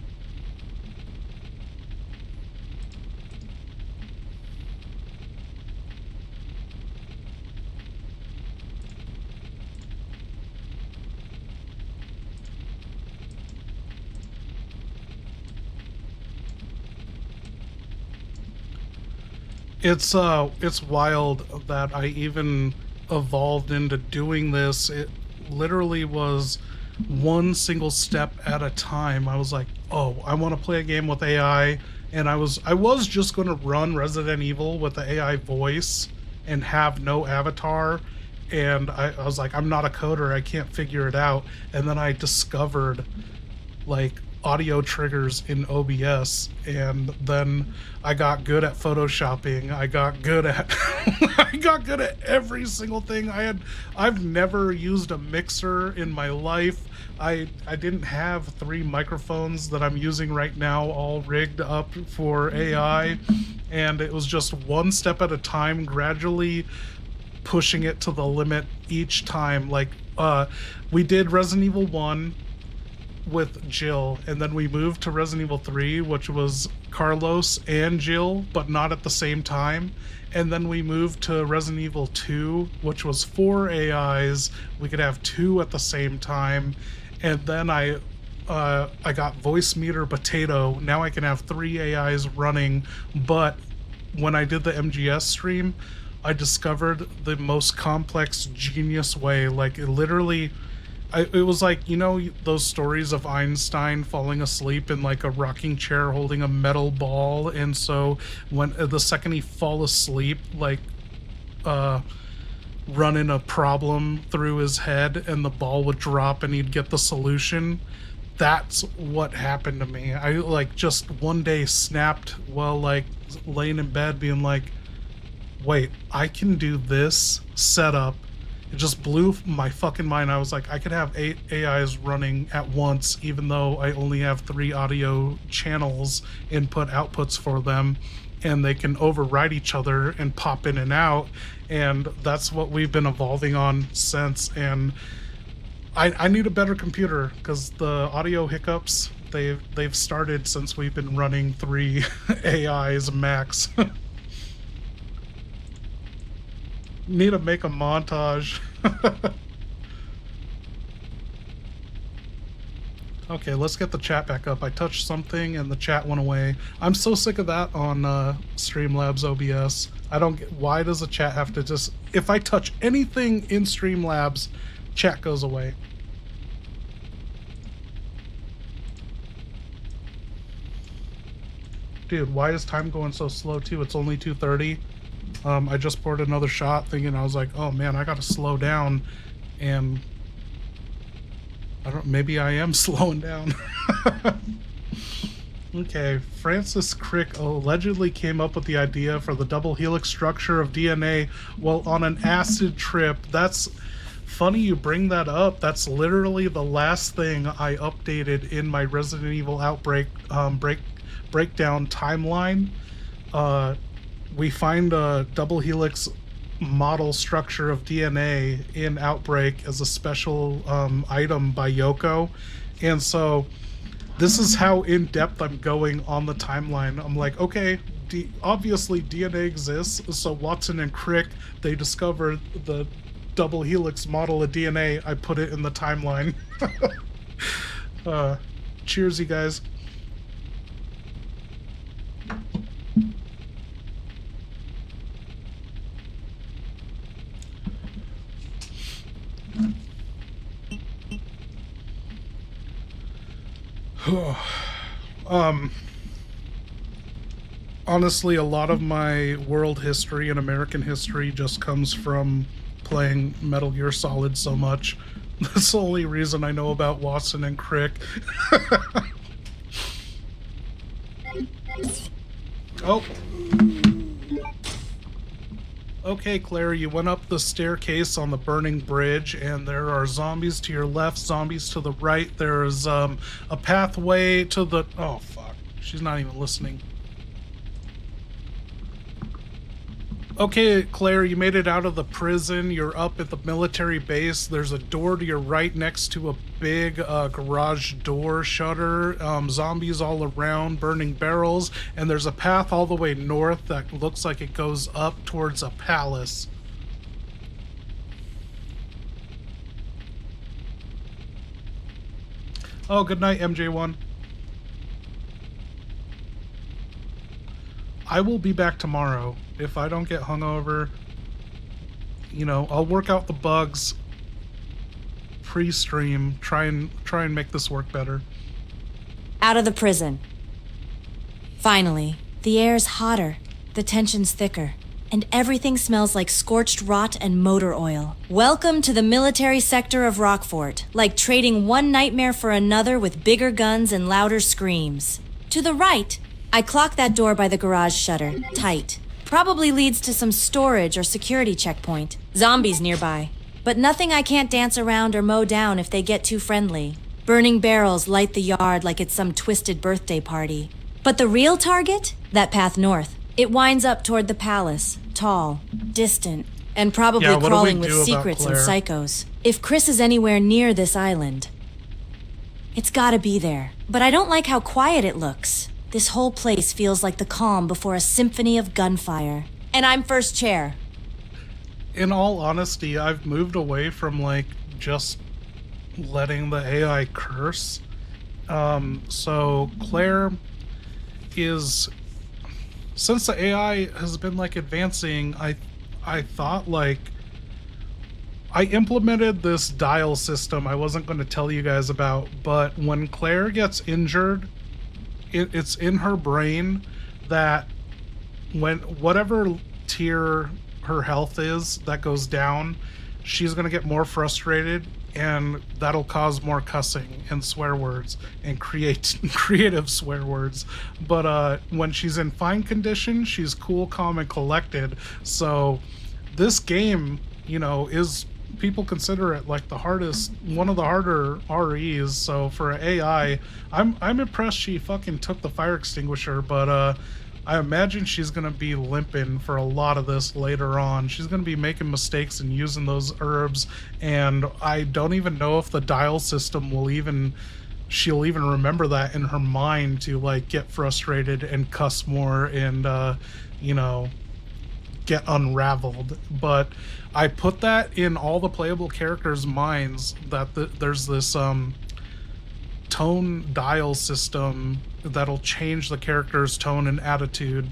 It's wild that I even evolved into doing this. It literally was one single step at a time. I was like, oh, I want to play a game with AI, and I was just going to run Resident Evil with the AI voice and have no avatar, and I was like, I'm not a coder, I can't figure it out. And then I discovered like audio triggers in OBS, and then I got good at photoshopping. I got good at I got good at every single thing. I've never used a mixer in my life. I didn't have 3 microphones that I'm using right now all rigged up for AI, and it was just one step at a time, gradually pushing it to the limit each time. Like we did Resident Evil 1 with Jill, and then we moved to Resident Evil 3, which was Carlos and Jill, but not at the same time. And then we moved to Resident Evil 2, which was 4 AIs. We could have 2 at the same time. And then I got Voice Meter Potato. Now I can have 3 AIs running. But when I did the MGS stream, I discovered the most complex, genius way. Like, it literally... it was like, you know, those stories of Einstein falling asleep in like a rocking chair holding a metal ball, and so when the second he fall asleep, like running a problem through his head and the ball would drop and he'd get the solution. That's what happened to me. I like just one day snapped while like laying in bed being like, wait, I can do this setup. It just blew my fucking mind. I was like, I could have 8 AIs running at once, even though I only have 3 audio channels, input outputs for them, and they can override each other and pop in and out. And that's what we've been evolving on since. And I need a better computer because the audio hiccups, they've started since we've been running 3 AIs max. Need to make a montage. Okay, let's get the chat back up. I touched something and the chat went away. I'm so sick of that on Streamlabs OBS. I don't get, why does the chat have to just... If I touch anything in Streamlabs, chat goes away. Dude, why is time going so slow too? It's only 2:30. I just poured another shot thinking, I was like, oh man, I gotta slow down, and maybe I am slowing down. Okay, Francis Crick allegedly came up with the idea for the double helix structure of DNA while on an acid trip. That's funny you bring that up. That's literally the last thing I updated in my Resident Evil Outbreak breakdown timeline. We find a double helix model structure of DNA in Outbreak as a special item by Yoko. And so this is how in-depth I'm going on the timeline. I'm like, okay, obviously DNA exists, so Watson and Crick, they discovered the double helix model of DNA. I put it in the timeline. Cheers, you guys. Honestly, a lot of my world history and American history just comes from playing Metal Gear Solid so much. That's the only reason I know about Watson and Crick. Oh. Okay, Claire, you went up the staircase on the burning bridge, and there are zombies to your left, zombies to the right. There's a pathway to the... Oh, fuck. She's not even listening. Okay, Claire, you made it out of the prison. You're up at the military base. There's a door to your right next to a big garage door shutter. Zombies all around, burning barrels. And there's a path all the way north that looks like it goes up towards a palace. Oh, good night, MJ1. I will be back tomorrow. If I don't get hungover, you know, I'll work out the bugs pre-stream, try and make this work better. Out of the prison. Finally, the air's hotter, the tension's thicker, and everything smells like scorched rot and motor oil. Welcome to the military sector of Rockfort, like trading one nightmare for another with bigger guns and louder screams. To the right, I clock that door by the garage shutter, tight. Probably leads to some storage or security checkpoint. Zombies nearby. But nothing I can't dance around or mow down if they get too friendly. Burning barrels light the yard like it's some twisted birthday party. But the real target? That path north. It winds up toward the palace. Tall, distant, and probably crawling with secrets and psychos. If Chris is anywhere near this island, it's gotta be there. But I don't like how quiet it looks. This whole place feels like the calm before a symphony of gunfire. And I'm first chair. In all honesty, I've moved away from, like, just letting the AI curse. So Claire is... Since the AI has been, like, advancing, I thought, like... I implemented this dial system I wasn't going to tell you guys about, but when Claire gets injured... It's in her brain that when whatever tier her health is that goes down, she's going to get more frustrated, and that'll cause more cussing and swear words and creative swear words. But when she's in fine condition, she's cool, calm, and collected. So this game, you know, is... People consider it like one of the harder REs. So for AI, I'm impressed she fucking took the fire extinguisher, but I imagine she's gonna be limping for a lot of this later on. She's gonna be making mistakes and using those herbs, and I don't even know if the dial system she'll even remember that in her mind to, like, get frustrated and cuss more and you know, get unraveled. But I put that in all the playable characters' minds that there's this tone dial system that'll change the character's tone and attitude.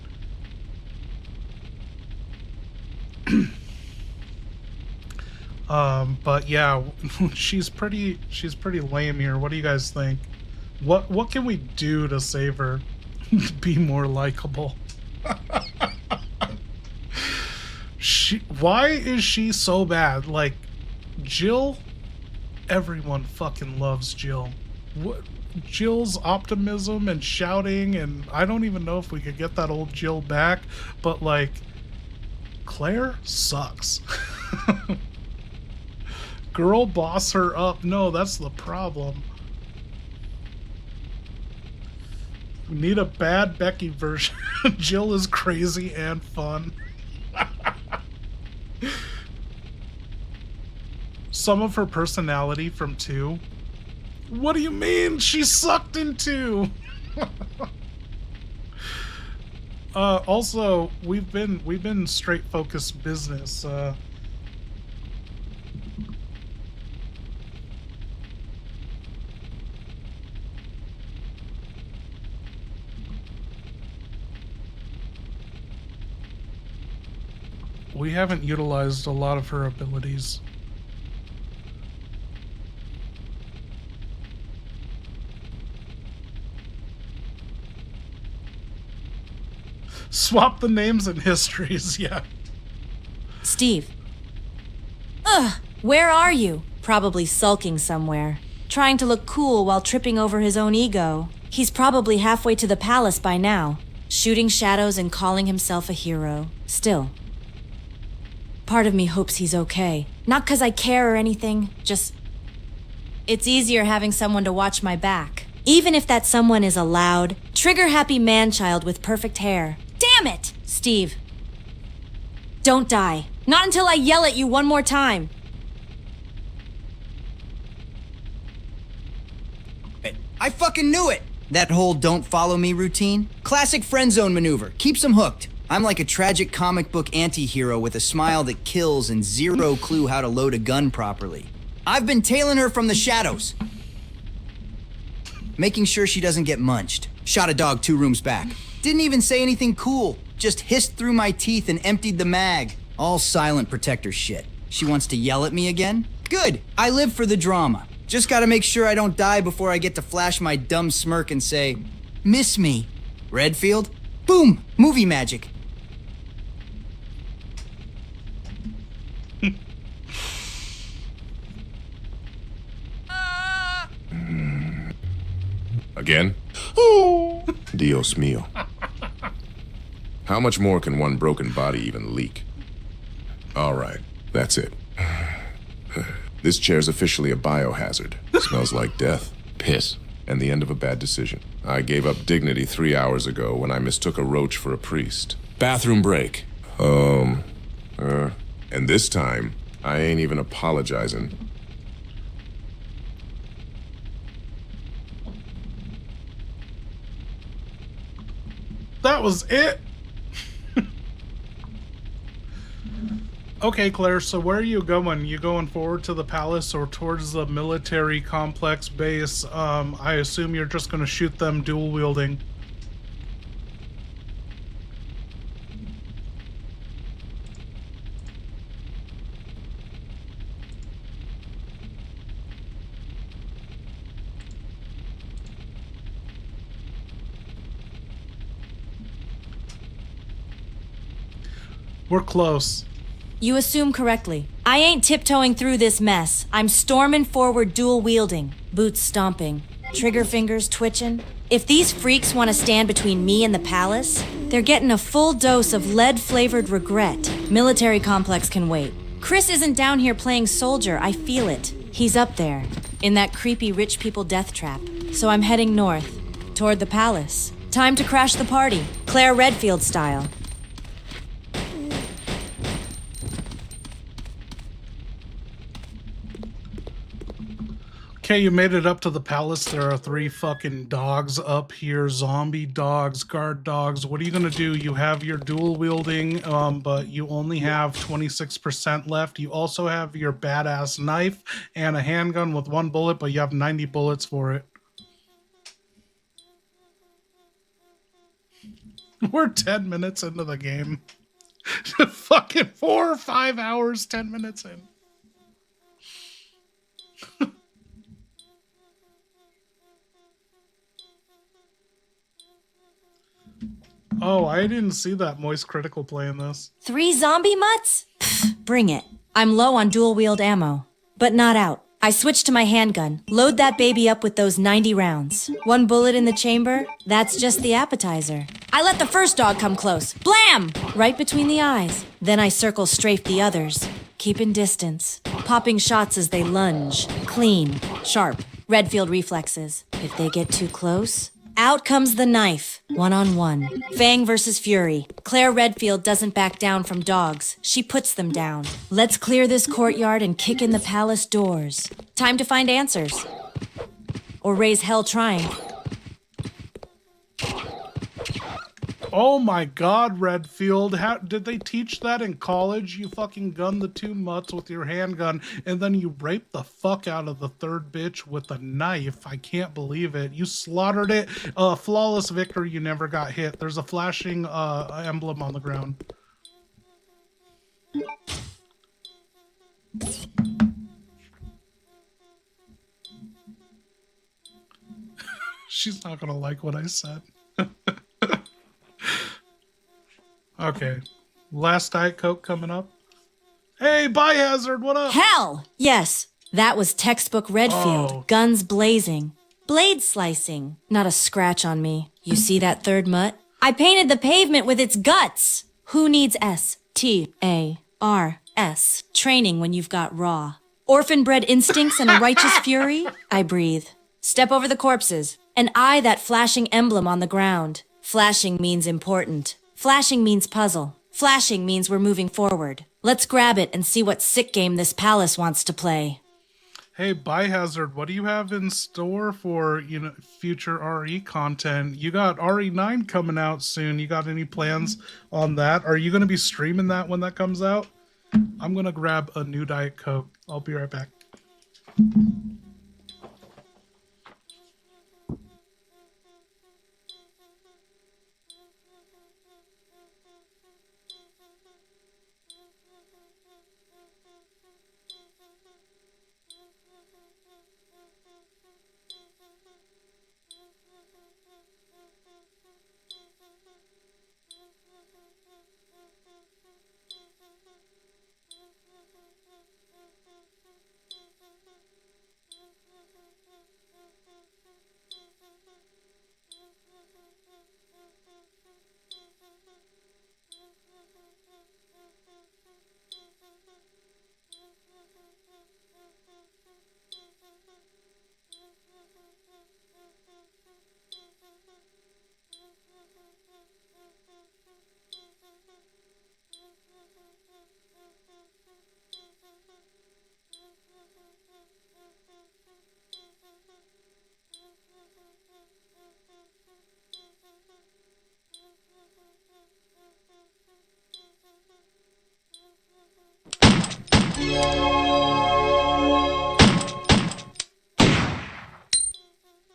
But yeah, she's pretty lame here. What do you guys think? What can we do to save her to be more likable? Why is she so bad? Like, Jill, everyone fucking loves Jill. what, Jill's optimism and shouting, and I don't even know if we could get that old Jill back, but like, Claire sucks. Girl boss her up. No, that's the problem. We need a bad Becky version. Jill is crazy and fun. Some of her personality from 2. What do you mean? She sucked in 2. Also, we've been straight focused business. We haven't utilized a lot of her abilities. Swap the names and histories, yeah. Steve. Ugh, where are you? Probably sulking somewhere. Trying to look cool while tripping over his own ego. He's probably halfway to the palace by now, shooting shadows and calling himself a hero. Still. Part of me hopes he's okay. Not 'cause I care or anything, just... It's easier having someone to watch my back. Even if that someone is a loud, trigger-happy man-child with perfect hair. Damn it! Steve. Don't die. Not until I yell at you one more time. I fucking knew it! That whole don't follow me routine. Classic friend zone maneuver. Keeps them hooked. I'm like a tragic comic book anti-hero with a smile that kills and zero clue how to load a gun properly. I've been tailing her from the shadows. Making sure she doesn't get munched. Shot a dog 2 rooms back. Didn't even say anything cool. Just hissed through my teeth and emptied the mag. All silent protector shit. She wants to yell at me again? Good. I live for the drama. Just gotta make sure I don't die before I get to flash my dumb smirk and say, miss me. Redfield? Boom! Movie magic. Again? Dios mío. How much more can one broken body even leak? All right, that's it. This chair's officially a biohazard. Smells like death, piss, and the end of a bad decision. I gave up dignity 3 hours ago when I mistook a roach for a priest. Bathroom break. And this time, I ain't even apologizing. That was it. Okay, Claire, so where are you going? You going forward to the palace or towards the military complex base? I assume you're just going to shoot them dual wielding. We're close. You assume correctly. I ain't tiptoeing through this mess. I'm storming forward dual wielding, boots stomping, trigger fingers twitching. If these freaks want to stand between me and the palace, they're getting a full dose of lead-flavored regret. Military complex can wait. Chris isn't down here playing soldier, I feel it. He's up there, in that creepy rich people death trap. So I'm heading north, toward the palace. Time to crash the party, Claire Redfield style. Okay, you made it up to the palace. There are 3 fucking dogs up here. Zombie dogs, guard dogs. What are you gonna do? You have your dual wielding, but you only have 26% left. You also have your badass knife and a handgun with 1 bullet, but you have 90 bullets for it. We're 10 minutes into the game. Fucking 4 or 5 hours, 10 minutes in. Oh, I didn't see that Moist Critical playing this. 3 zombie mutts? Pfft, bring it. I'm low on dual wield ammo, but not out. I switch to my handgun. Load that baby up with those 90 rounds. One bullet in the chamber, that's just the appetizer. I let the first dog come close. Blam! Right between the eyes. Then I circle strafe the others. Keeping distance. Popping shots as they lunge. Clean. Sharp. Redfield reflexes. If they get too close, out comes the knife. 1-on-1. Fang versus Fury. Claire Redfield doesn't back down from dogs. She puts them down. Let's clear this courtyard and kick in the palace doors. Time to find answers. Or raise hell trying. Oh my god, Redfield. How did they teach that in college? You fucking gun the two mutts with your handgun, and then you rape the fuck out of the third bitch with a knife. I can't believe it. You slaughtered it. Flawless victory, you never got hit. There's a flashing emblem on the ground. She's not gonna like what I said. Okay, last Diet Coke coming up. Hey, Biohazard, what up? Hell! Yes, that was textbook Redfield. Oh. Guns blazing. Blade slicing. Not a scratch on me. You see that third mutt? I painted the pavement with its guts. Who needs S-T-A-R-S training when you've got raw? Orphan-bred instincts and a righteous fury? I breathe. Step over the corpses and eye that flashing emblem on the ground. Flashing means important. Flashing means puzzle. Flashing means we're moving forward. Let's grab it and see what sick game this palace wants to play. Hey, Biohazard, what do you have in store for, future RE content? You got RE9 coming out soon. You got any plans on that? Are you going to be streaming that when that comes out? I'm going to grab a new Diet Coke. I'll be right back.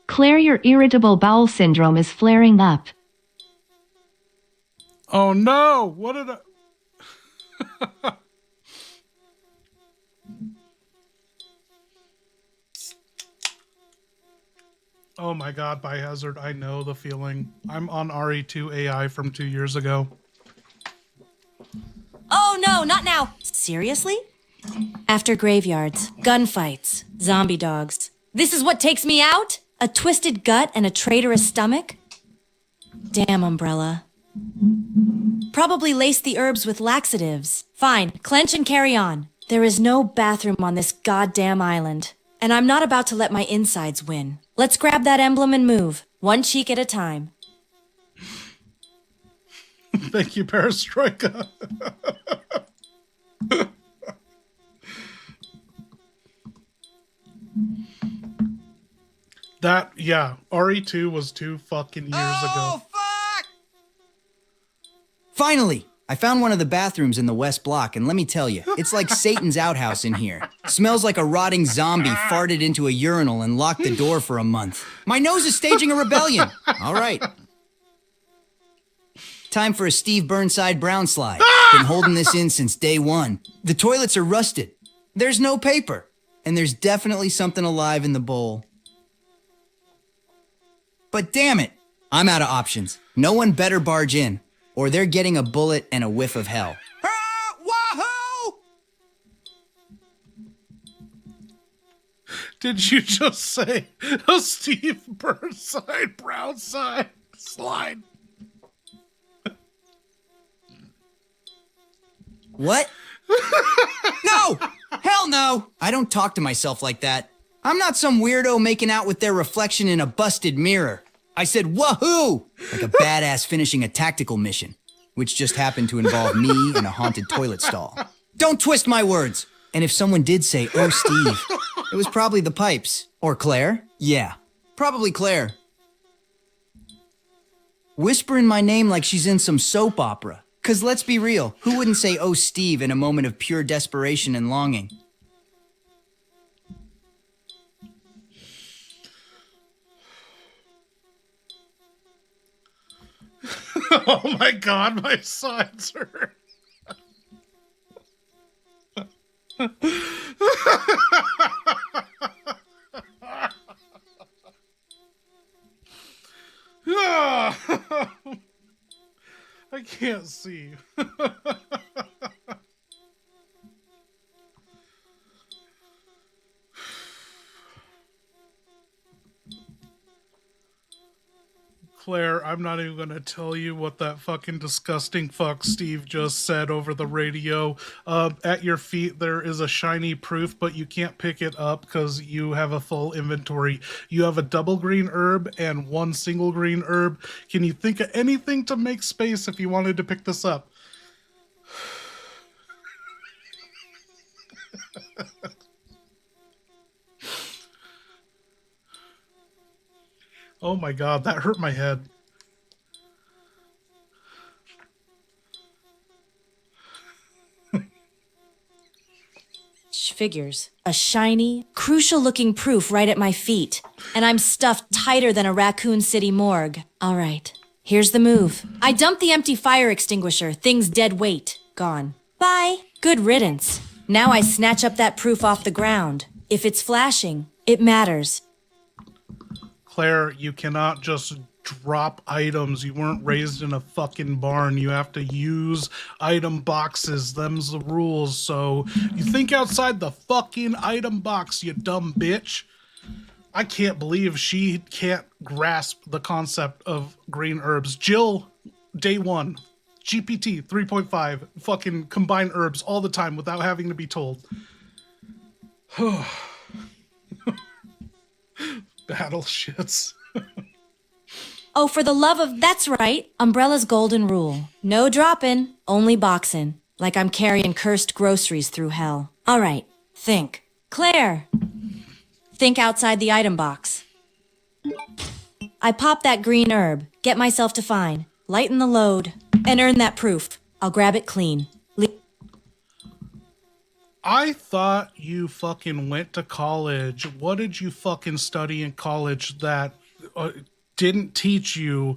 Claire, your irritable bowel syndrome is flaring up. Oh no! What did I... Oh my god, Biohazard, I know the feeling. I'm on RE2 AI from 2 years ago. Oh no, not now! Seriously? After graveyards, gunfights, zombie dogs. This is what takes me out? A twisted gut and a traitorous stomach? Damn, Umbrella. Probably lace the herbs with laxatives. Fine, clench and carry on. There is no bathroom on this goddamn island. And I'm not about to let my insides win. Let's grab that emblem and move. One cheek at a time. Thank you, Perestroika. That, yeah, RE2 was 2 fucking years ago. Fuck! Finally, I found one of the bathrooms in the West Block, and let me tell you, it's like Satan's outhouse in here. Smells like a rotting zombie farted into a urinal and locked the door for a month. My nose is staging a rebellion. All right. Time for a Steve Burnside brown slide. Been holding this in since day one. The toilets are rusted. There's no paper. And there's definitely something alive in the bowl. But damn it, I'm out of options. No one better barge in, or they're getting a bullet and a whiff of hell. Wahoo! Did you just say a Steve Burnside Brownside slide? What? No! Hell no! I don't talk to myself like that. I'm not some weirdo making out with their reflection in a busted mirror. I said wahoo! Like a badass finishing a tactical mission, which just happened to involve me in a haunted toilet stall. Don't twist my words! And if someone did say, oh, Steve, it was probably the pipes. Or Claire? Yeah, probably Claire. Whispering my name like she's in some soap opera. 'Cause let's be real, who wouldn't say, oh, Steve, in a moment of pure desperation and longing? Oh my god, my sides hurt. I can't see. Claire, I'm not even gonna tell you what that fucking disgusting fuck Steve just said over the radio. At your feet there is a shiny proof, but you can't pick it up because you have a full inventory. You have a double green herb and one single green herb. Can you think of anything to make space if you wanted to pick this up? Oh my god, that hurt my head. Figures. A shiny, crucial-looking proof right at my feet. And I'm stuffed tighter than a Raccoon City morgue. All right, here's the move. I dumped the empty fire extinguisher. Thing's dead weight. Gone. Bye. Good riddance. Now I snatch up that proof off the ground. If it's flashing, it matters. Claire, you cannot just drop items. You weren't raised in a fucking barn. You have to use item boxes. Them's the rules. So you think outside the fucking item box, you dumb bitch. I can't believe she can't grasp the concept of green herbs. Jill, day one, GPT 3.5, fucking combine herbs all the time without having to be told. Battle shits. Oh, for the love of... That's right. Umbrella's golden rule. No droppin', only boxin'. Like I'm carrying cursed groceries through hell. All right, think. Claire. Think outside the item box. I pop that green herb, get myself to fine, lighten the load, and earn that proof. I'll grab it clean. I thought you fucking went to college. What did you fucking study in college that didn't teach you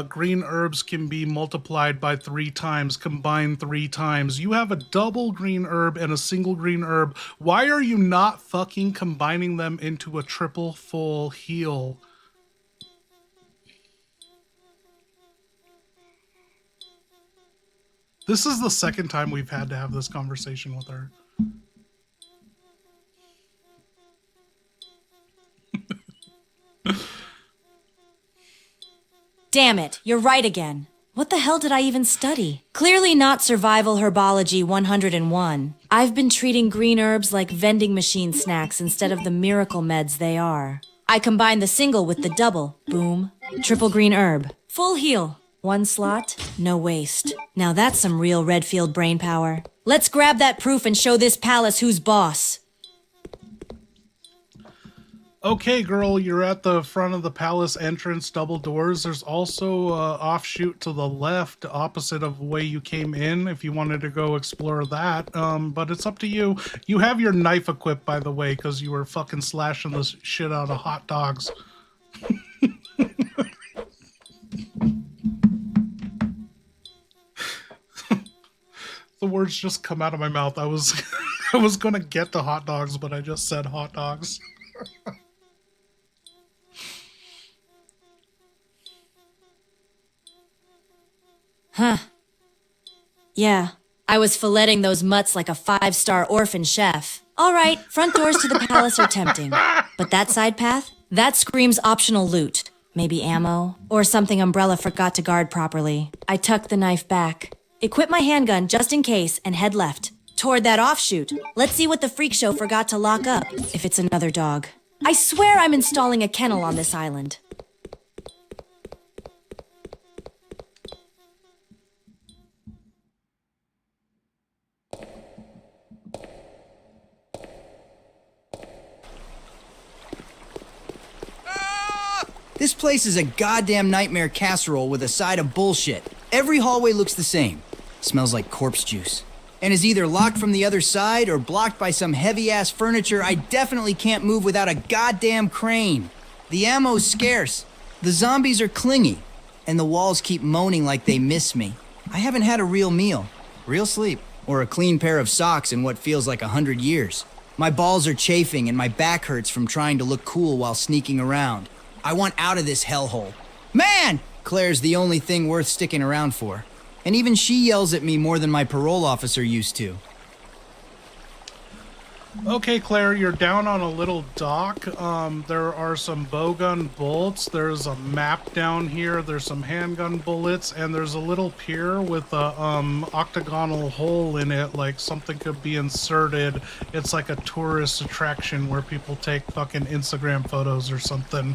green herbs can be multiplied by 3 times, combined 3 times? You have a double green herb and a single green herb. Why are you not fucking combining them into a triple full heal? This is the second time we've had to have this conversation with her. Damn it, you're right again. What the hell did I even study? Clearly not Survival Herbology 101. I've been treating green herbs like vending machine snacks instead of the miracle meds they are. I combine the single with the double. Boom. Triple green herb. Full heal. 1 slot, no waste. Now that's some real Redfield brain power. Let's grab that proof and show this palace who's boss. Okay, girl, you're at the front of the palace entrance, double doors. There's also offshoot to the left, opposite of the way you came in, if you wanted to go explore that. But it's up to you. You have your knife equipped, by the way, because you were fucking slashing the shit out of hot dogs. The words just come out of my mouth. I was gonna get to hot dogs, but I just said hot dogs. Huh. Yeah, I was filleting those mutts like a 5-star orphan chef. All right, front doors to the palace are tempting. But that side path? That screams optional loot. Maybe ammo, or something Umbrella forgot to guard properly. I tucked the knife back, equip my handgun just in case, and head left. Toward that offshoot. Let's see what the freak show forgot to lock up, if it's another dog. I swear I'm installing a kennel on this island. This place is a goddamn nightmare casserole with a side of bullshit. Every hallway looks the same. Smells like corpse juice. And is either locked from the other side or blocked by some heavy-ass furniture I definitely can't move without a goddamn crane. The ammo's scarce. The zombies are clingy. And the walls keep moaning like they miss me. I haven't had a real meal, real sleep, or a clean pair of socks in what feels like 100 years. My balls are chafing and my back hurts from trying to look cool while sneaking around. I want out of this hellhole. Man! Claire's the only thing worth sticking around for. And even she yells at me more than my parole officer used to. Okay, Claire, you're down on a little dock. There are some bowgun bolts. There's a map down here. There's some handgun bullets, and there's a little pier with a octagonal hole in it, like something could be inserted. It's like a tourist attraction where people take fucking Instagram photos or something.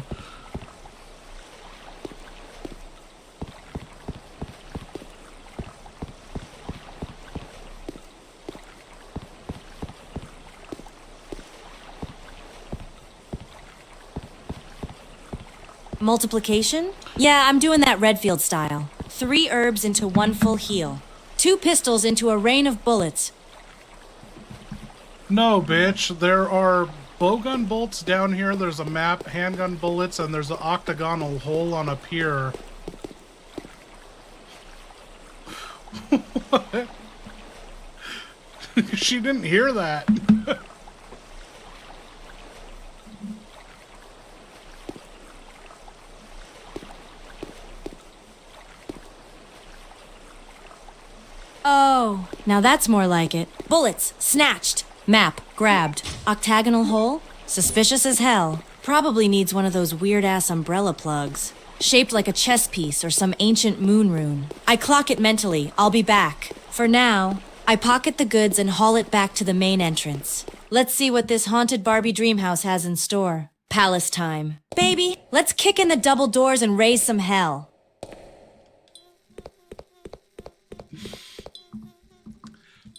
Multiplication? Yeah, I'm doing that Redfield style. 3 herbs into 1 full heal. 2 pistols into a rain of bullets. No, bitch. There are bowgun bolts down here. There's a map, handgun bullets, and there's an octagonal hole on a pier. What? She didn't hear that. Oh, now that's more like it. Bullets, snatched. Map, grabbed. Octagonal hole? Suspicious as hell. Probably needs one of those weird-ass umbrella plugs. Shaped like a chess piece or some ancient moon rune. I clock it mentally. I'll be back. For now, I pocket the goods and haul it back to the main entrance. Let's see what this haunted Barbie dream house has in store. Palace time. Baby, let's kick in the double doors and raise some hell.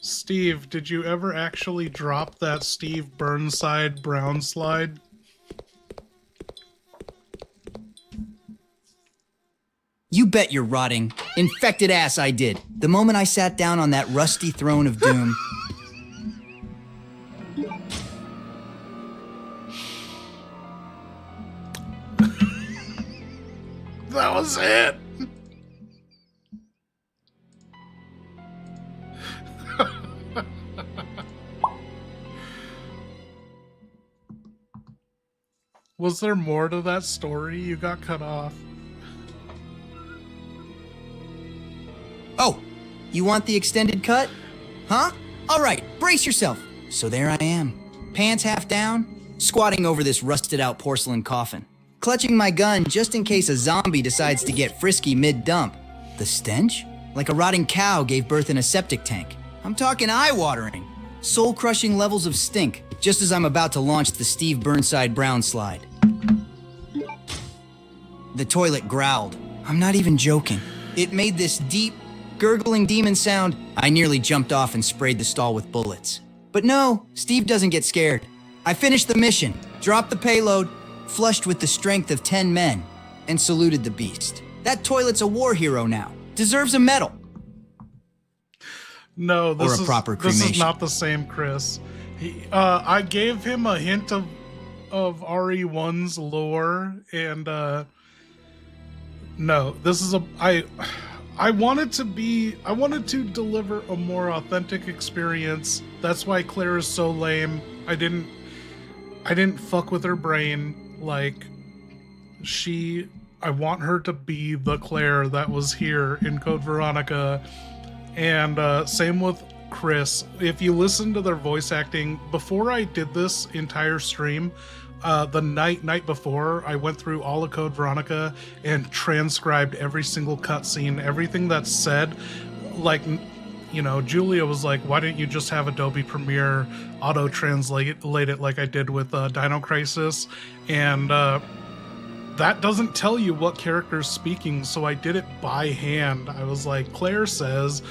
Steve, did you ever actually drop that Steve Burnside brown slide? You bet you're rotting. Infected ass I did. The moment I sat down on that rusty throne of doom. That was it. Was there more to that story? You got cut off. Oh, you want the extended cut? Huh? All right, brace yourself. So there I am, pants half down, squatting over this rusted out porcelain coffin, clutching my gun just in case a zombie decides to get frisky mid-dump. The stench? Like a rotting cow gave birth in a septic tank. I'm talking eye-watering, soul-crushing levels of stink, just as I'm about to launch the Steve Burnside brown slide. The toilet growled. I'm not even joking. It made this deep, gurgling demon sound. I nearly jumped off and sprayed the stall with bullets. But no, Steve doesn't get scared. I finished the mission, dropped the payload, flushed with the strength of 10 men, and saluted the beast. That toilet's a war hero now. Deserves a medal. No, this Or a proper cremation. This is not the same Chris. I gave him a hint of RE1's lore, and no, this is I wanted to deliver a more authentic experience. That's why Claire is so lame. I didn't fuck with her brain. Like, I want her to be the Claire that was here in Code Veronica. And same with Chris, if you listen to their voice acting, before I did this entire stream, the night before, I went through all of Code Veronica and transcribed every single cutscene, everything that's said. Like, you know, Julia was like, why didn't you just have Adobe Premiere auto-translate it like I did with Dino Crisis? And that doesn't tell you what character's speaking, so I did it by hand. I was like, Claire says,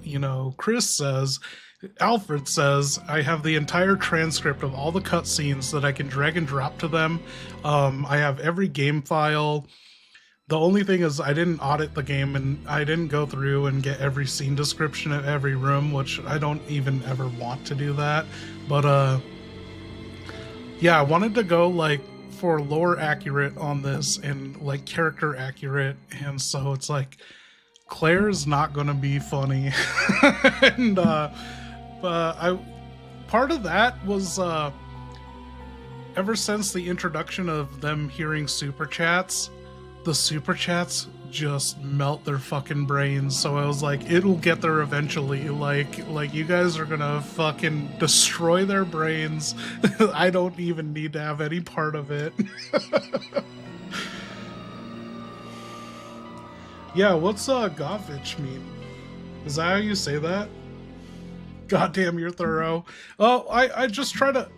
you know, Chris says, Alfred says. I have the entire transcript of all the cutscenes that I can drag and drop to them. I have every game file. The only thing is I didn't audit the game, and I didn't go through and get every scene description of every room, which I don't even ever want to do that. But yeah, I wanted to go like for lore accurate on this and like character accurate, and so it's like Claire's not gonna be funny. And part of that was ever since the introduction of them hearing super chats, the super chats just melt their fucking brains. So I was like, it'll get there eventually. Like you guys are gonna fucking destroy their brains. I don't even need to have any part of it. Yeah, what's Govich mean? Is that how you say that? Goddamn, you're thorough. Oh, I just try to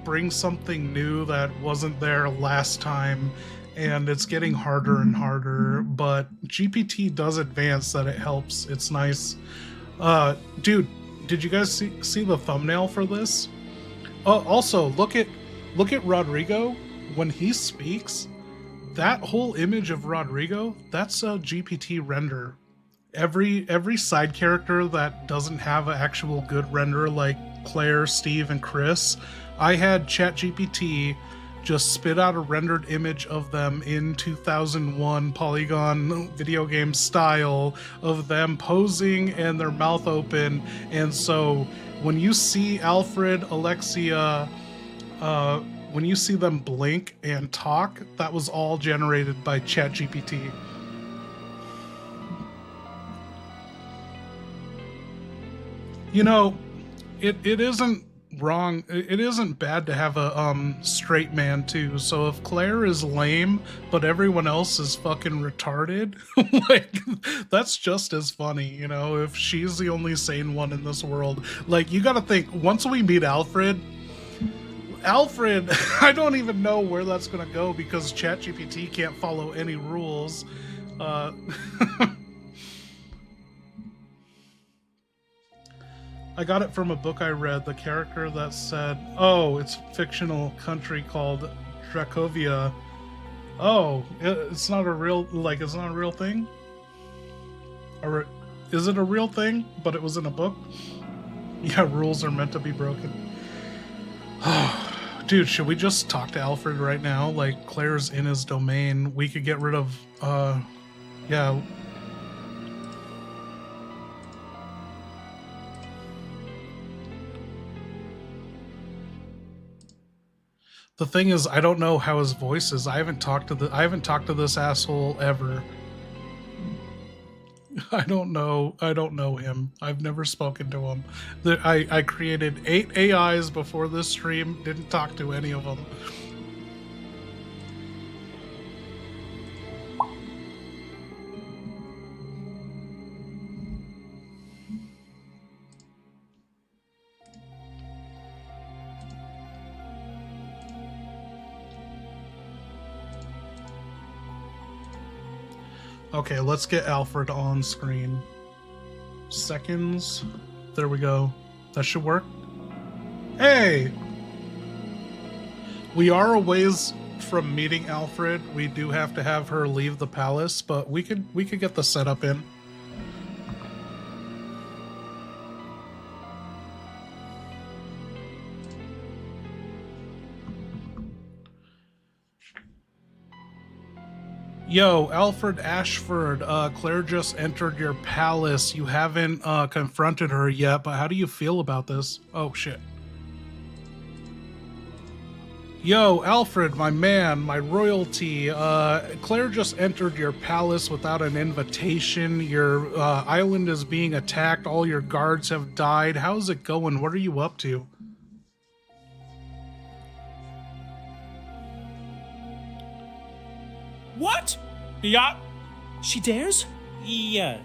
bring something new that wasn't there last time, and it's getting harder and harder, but GPT does advance that it helps. It's nice. Dude, did you guys see the thumbnail for this? Also, look at Rodrigo when he speaks. That whole image of Rodrigo, that's a GPT render. Every side character that doesn't have an actual good render, like Claire, Steve, and Chris, I had ChatGPT just spit out a rendered image of them in 2001 polygon video game style of them posing and their mouth open. And so when you see Alfred, Alexia, when you see them blink and talk, that was all generated by ChatGPT. You know, it isn't wrong. It isn't bad to have a straight man too. So if Claire is lame, but everyone else is fucking retarded, like that's just as funny, you know, if she's the only sane one in this world. Like, you gotta think, once we meet Alfred, I don't even know where that's gonna go because ChatGPT can't follow any rules. I got it from a book I read. The character that said, oh, it's a fictional country called Dracovia. Oh, it's not a real, like, it's not a real thing? Or is it a real thing, but it was in a book? Yeah, rules are meant to be broken. Dude, should we just talk to Alfred right now? Like, Claire's in his domain. We could get rid of, yeah. The thing is, I don't know how his voice is. I haven't talked to this asshole ever. I don't know him. I've never spoken to him. I created 8 AIs before this stream, didn't talk to any of them. Okay, let's get Alfred on screen. Seconds. There we go. That should work. Hey! We are a ways from meeting Alfred. We do have to have her leave the palace, but we could get the setup in. Yo, Alfred Ashford, Claire just entered your palace. You haven't confronted her yet, but how do you feel about this? Oh, shit. Yo, Alfred, my man, my royalty, Claire just entered your palace without an invitation. Your island is being attacked. All your guards have died. How's it going? What are you up to? What? Yeah. She dares? Yeah.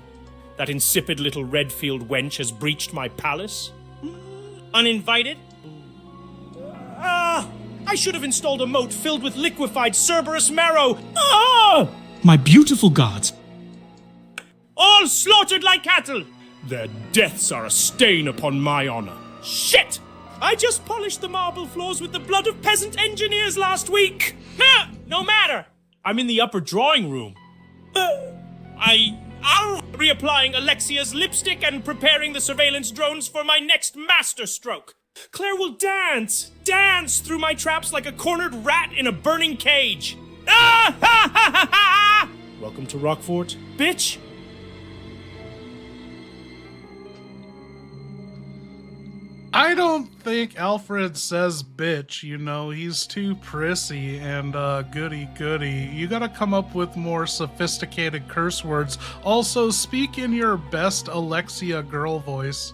That insipid little Redfield wench has breached my palace. Uninvited? I should have installed a moat filled with liquefied Cerberus marrow. My beautiful gods. All slaughtered like cattle. Their deaths are a stain upon my honor. Shit! I just polished the marble floors with the blood of peasant engineers last week. No matter. I'm in the upper drawing room. I'll reapplying Alexia's lipstick and preparing the surveillance drones for my next masterstroke. Claire will dance through my traps like a cornered rat in a burning cage. Welcome to Rockfort, bitch. I don't think Alfred says bitch, you know, he's too prissy and goody-goody. You gotta come up with more sophisticated curse words. Also, speak in your best Alexia girl voice.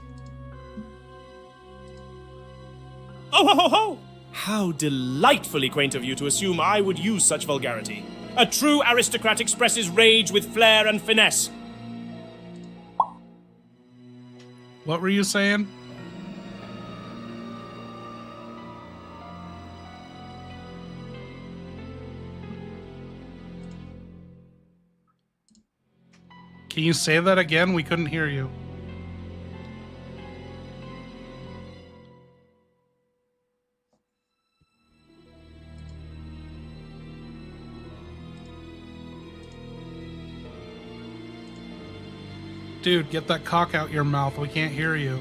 Oh, ho, ho, ho! How delightfully quaint of you to assume I would use such vulgarity. A true aristocrat expresses rage with flair and finesse. What were you saying? Can you say that again? We couldn't hear you. Dude, get that cock out your mouth. We can't hear you.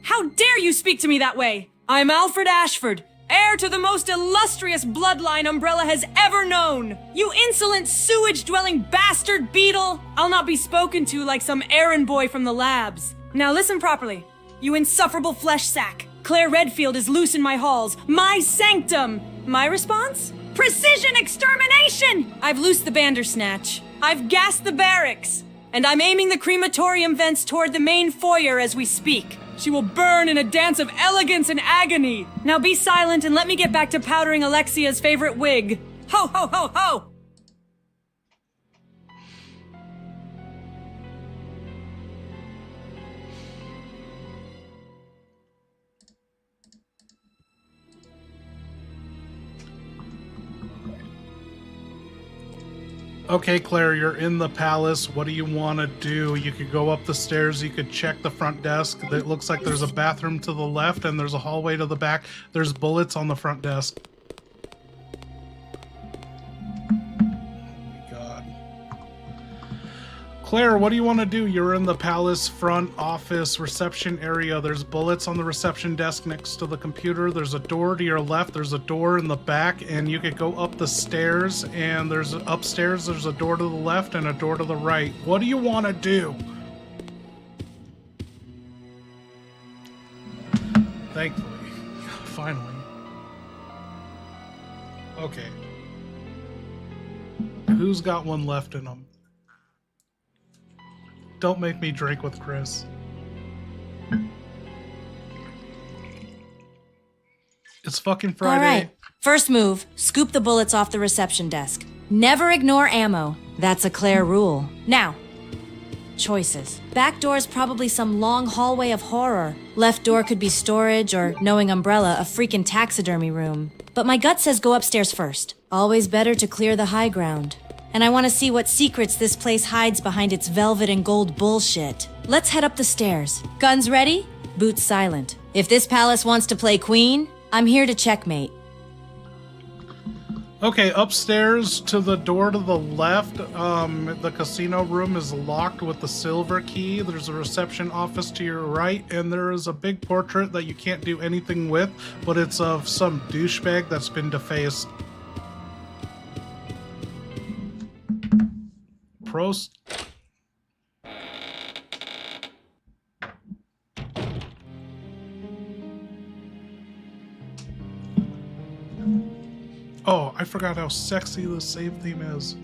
How dare you speak to me that way? I'm Alfred Ashford, heir to the most illustrious bloodline Umbrella has ever known. You insolent sewage-dwelling bastard beetle! I'll not be spoken to like some errand boy from the labs. Now listen properly. You insufferable flesh sack. Claire Redfield is loose in my halls. My sanctum! My response? Precision extermination! I've loosed the Bandersnatch. I've gassed the barracks. And I'm aiming the crematorium vents toward the main foyer as we speak. She will burn in a dance of elegance and agony. Now be silent and let me get back to powdering Alexia's favorite wig. Ho, ho, ho, ho! Okay, Claire, you're in the palace. What do you want to do? You could go up the stairs. You could check the front desk. It looks like there's a bathroom to the left and there's a hallway to the back. There's bullets on the front desk. Oh my God. Claire, what do you want to do? You're in the palace front office reception area. There's bullets on the reception desk next to the computer. There's a door to your left. There's a door in the back, and you could go up the stairs, and there's upstairs. There's a door to the left and a door to the right. What do you want to do? Thankfully. Finally. Okay. Who's got one left in them? Don't make me drink with Chris. It's fucking Friday. All right. First move, scoop the bullets off the reception desk. Never ignore ammo. That's a Claire rule. Now, choices. Back door's probably some long hallway of horror. Left door could be storage or, knowing Umbrella, a freaking taxidermy room. But my gut says go upstairs first. Always better to clear the high ground. And I want to see what secrets this place hides behind its velvet and gold bullshit. Let's head up the stairs. Guns ready? Boots silent. If this palace wants to play queen, I'm here to checkmate. Okay, upstairs to the door to the left, the casino room is locked with the silver key. There's a reception office to your right, and there is a big portrait that you can't do anything with, but it's of some douchebag that's been defaced. Prost. Oh, I forgot how sexy the save theme is.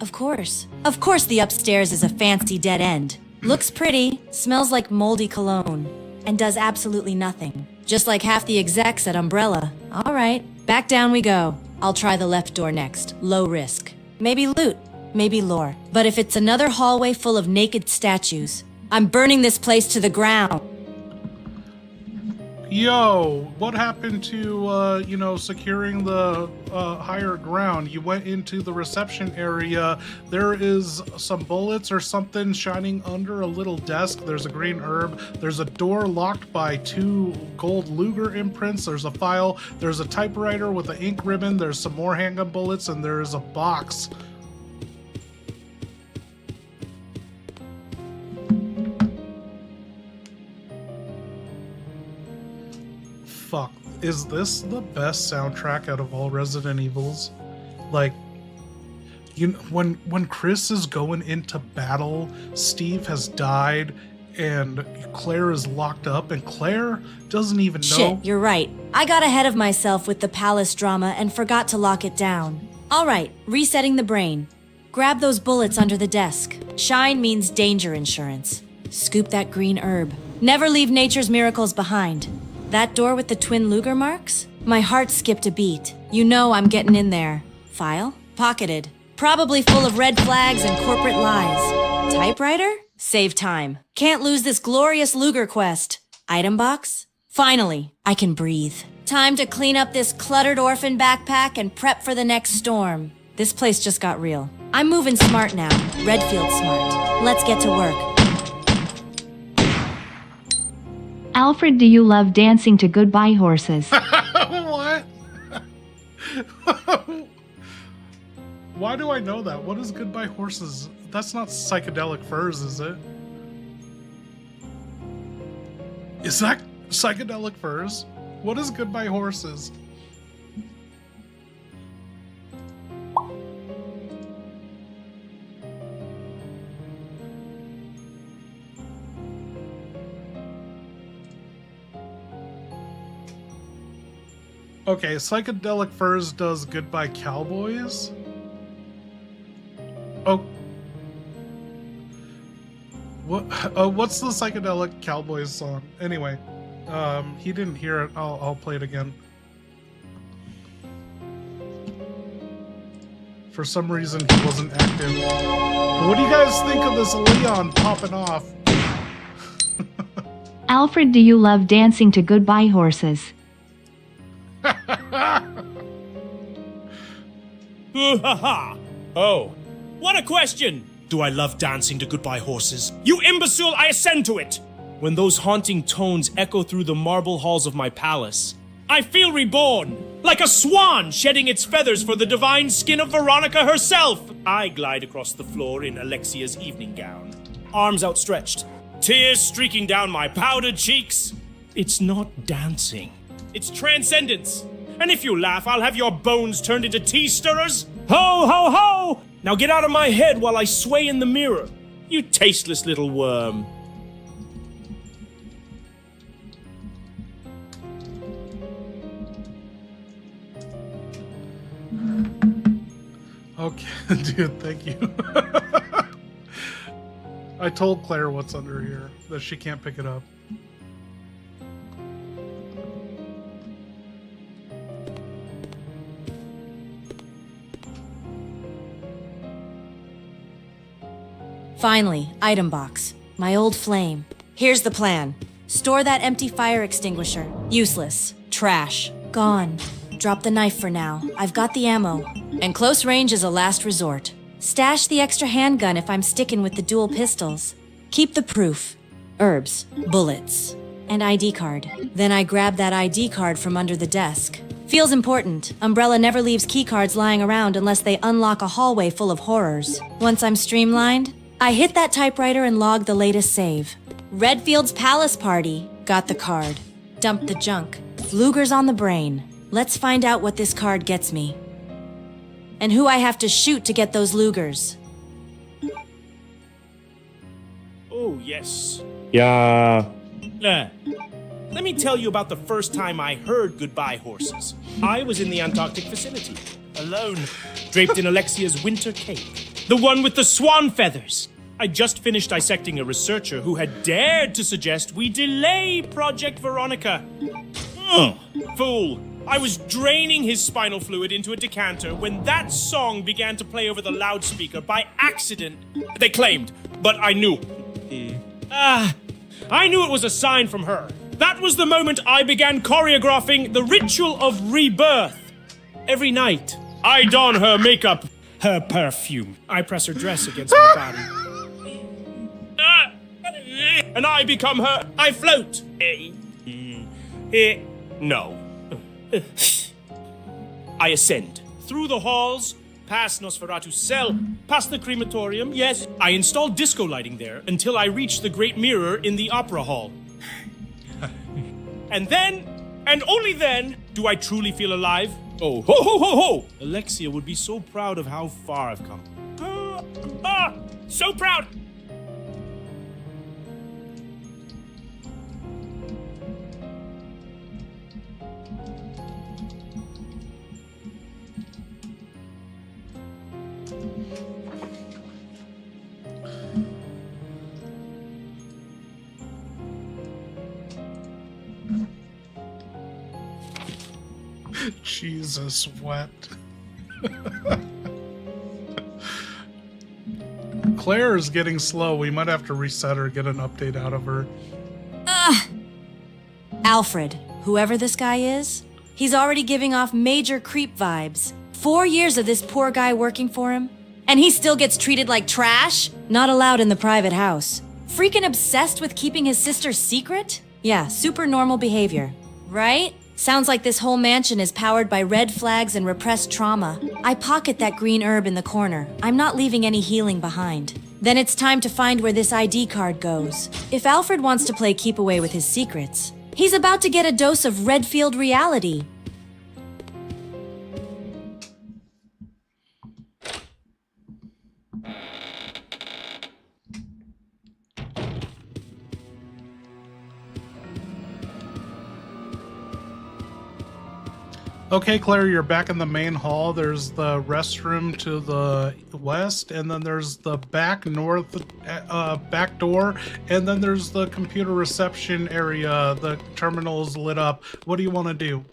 Of course. Of course the upstairs is a fancy dead end. Looks pretty, smells like moldy cologne, and does absolutely nothing. Just like half the execs at Umbrella. All right, back down we go. I'll try the left door next. Low risk. Maybe loot, maybe lore. But if it's another hallway full of naked statues, I'm burning this place to the ground. Yo, what happened to, securing the higher ground? You went into the reception area. There is some bullets or something shining under a little desk. There's a green herb. There's a door locked by 2 gold Luger imprints. There's a file. There's a typewriter with an ink ribbon. There's some more handgun bullets, and there's a box. Fuck, is this the best soundtrack out of all Resident Evils? Like, when Chris is going into battle, Steve has died, and Claire is locked up, and Claire doesn't even know. Shit, you're right. I got ahead of myself with the palace drama and forgot to lock it down. All right, resetting the brain. Grab those bullets under the desk. Shine means danger insurance. Scoop that green herb. Never leave nature's miracles behind. That door with the twin Luger marks? My heart skipped a beat. You know I'm getting in there. File? Pocketed. Probably full of red flags and corporate lies. Typewriter? Save time. Can't lose this glorious Luger quest. Item box? Finally, I can breathe. Time to clean up this cluttered orphan backpack and prep for the next storm. This place just got real. I'm moving smart now. Redfield smart. Let's get to work. Alfred, do you love dancing to Goodbye Horses? What? Why do I know that? What is Goodbye Horses? That's not Psychedelic Furs, is it? Is that Psychedelic Furs? What is Goodbye Horses? Okay, Psychedelic Furs does Goodbye Cowboys? Oh. What's the Psychedelic Cowboys song? Anyway, he didn't hear it. I'll play it again. For some reason, he wasn't active. What do you guys think of this Leon popping off? Alfred, do you love dancing to Goodbye Horses? Oh, what a question! Do I love dancing to Goodbye Horses? You imbecile, I assent to it! When those haunting tones echo through the marble halls of my palace, I feel reborn, like a swan shedding its feathers for the divine skin of Veronica herself. I glide across the floor in Alexia's evening gown, arms outstretched, tears streaking down my powdered cheeks. It's not dancing. It's transcendence. And if you laugh, I'll have your bones turned into tea stirrers. Ho, ho, ho! Now get out of my head while I sway in the mirror. You tasteless little worm. Okay, dude, thank you. I told Claire what's under here, that she can't pick it up. Finally, item box. My old flame. Here's the plan. Store that empty fire extinguisher. Useless. Trash. Gone. Drop the knife for now. I've got the ammo. And close range is a last resort. Stash the extra handgun if I'm sticking with the dual pistols. Keep the proof. Herbs. Bullets. And ID card. Then I grab that ID card from under the desk. Feels important. Umbrella never leaves keycards lying around unless they unlock a hallway full of horrors. Once I'm streamlined, I hit that typewriter and log the latest save. Redfield's Palace Party. Got the card. Dump the junk. Luger's on the brain. Let's find out what this card gets me. And who I have to shoot to get those Lugers. Oh, yes. Yeah. let me tell you about the first time I heard Goodbye Horses. I was in the Antarctic facility, alone, draped in Alexia's winter cape. The one with the swan feathers. I just finished dissecting a researcher who had dared to suggest we delay Project Veronica. Fool. I was draining his spinal fluid into a decanter when that song began to play over the loudspeaker by accident. They claimed, but I knew. I knew it was a sign from her. That was the moment I began choreographing the ritual of rebirth. Every night, I don her makeup, her perfume. I press her dress against my body. And I become her. I float. No. I ascend. Through the halls, past Nosferatu's cell, past the crematorium, yes. I install disco lighting there until I reach the great mirror in the opera hall. And then, and only then, do I truly feel alive. Oh, ho, ho, ho, ho! Alexia would be so proud of how far I've come. So proud! Jesus wept. Claire is getting slow. We might have to reset her, get an update out of her. Alfred, whoever this guy is, he's already giving off major creep vibes. 4 years of this poor guy working for him, and he still gets treated like trash? Not allowed in the private house. Freaking obsessed with keeping his sister's secret? Yeah, super normal behavior. Right? Sounds like this whole mansion is powered by red flags and repressed trauma. I pocket that green herb in the corner. I'm not leaving any healing behind. Then it's time to find where this ID card goes. If Alfred wants to play keep away with his secrets, he's about to get a dose of Redfield reality. Okay, Claire, you're back in the main hall. There's the restroom to the west, and then there's the back north back door, and then there's the computer reception area. The terminal is lit up. What do you want to do?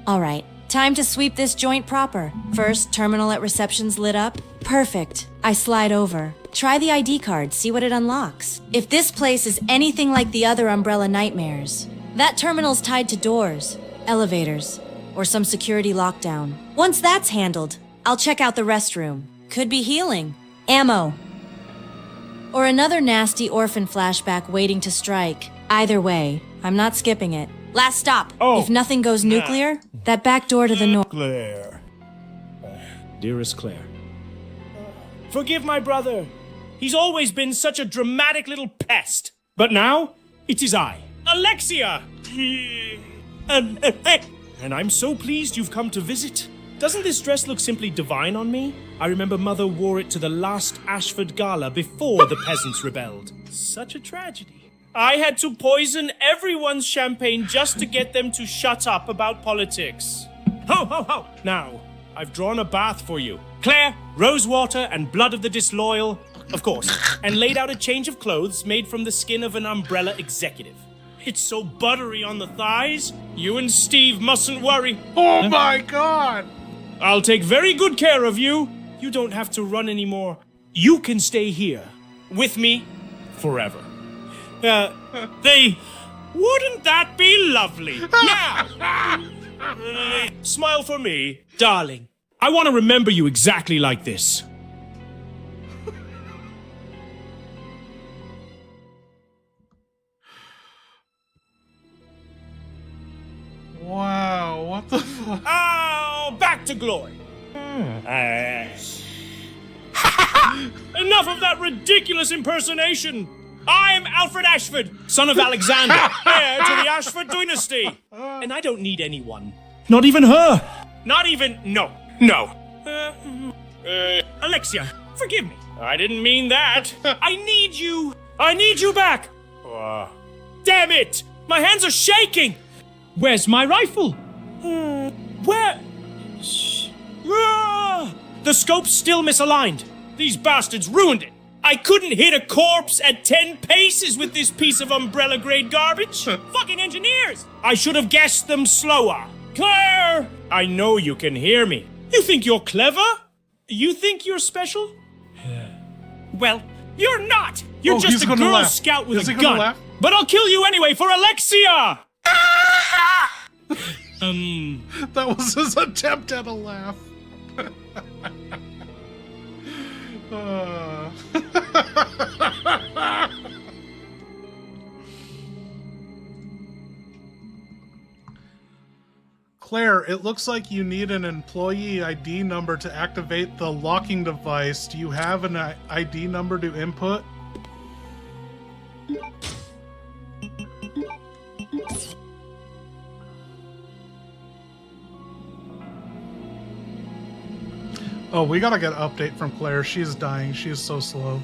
All right, time to sweep this joint proper. First, terminal at reception's lit up. Perfect. I slide over. Try the ID card, see what it unlocks. If this place is anything like the other Umbrella nightmares, that terminal's tied to doors, elevators, or some security lockdown. Once that's handled, I'll check out the restroom. Could be healing. Ammo. Or another nasty orphan flashback waiting to strike. Either way, I'm not skipping it. Last stop. Oh. If nothing goes nuclear, that back door to the north. Claire. Dearest Claire. Forgive my brother. He's always been such a dramatic little pest. But now, it is I, Alexia. And I'm so pleased you've come to visit. Doesn't this dress look simply divine on me? I remember Mother wore it to the last Ashford gala before the peasants rebelled. Such a tragedy. I had to poison everyone's champagne just to get them to shut up about politics. Ho, ho, ho! Now, I've drawn a bath for you. Claire, rose water, and blood of the disloyal, of course, and laid out a change of clothes made from the skin of an Umbrella executive. It's so buttery on the thighs, you and Steve mustn't worry. Oh my god! I'll take very good care of you. You don't have to run anymore. You can stay here, with me, forever. Wouldn't that be lovely? Now! Smile for me, darling. I want to remember you exactly like this. Wow, what the fuck? Oh, back to glory. Enough of that ridiculous impersonation! I'm Alfred Ashford, son of Alexander, heir to the Ashford dynasty. And I don't need anyone. Not even her. Not even... No. Alexia, forgive me. I didn't mean that. I need you. I need you back. Damn it! My hands are shaking! Where's my rifle? Where? The scope's still misaligned. These bastards ruined it. I couldn't hit a corpse at 10 paces with this piece of umbrella-grade garbage. Fucking engineers! I should have guessed them slower. Claire! I know you can hear me. You think you're clever? You think you're special? Well, you're not! You're just a Girl Scout with a gun. Laugh? But I'll kill you anyway for Alexia! That was his attempt at a laugh. Claire, it looks like you need an employee ID number to activate the locking device. Do you have an ID number to input? Oh, we gotta get an update from Claire. She's dying. She's so slow.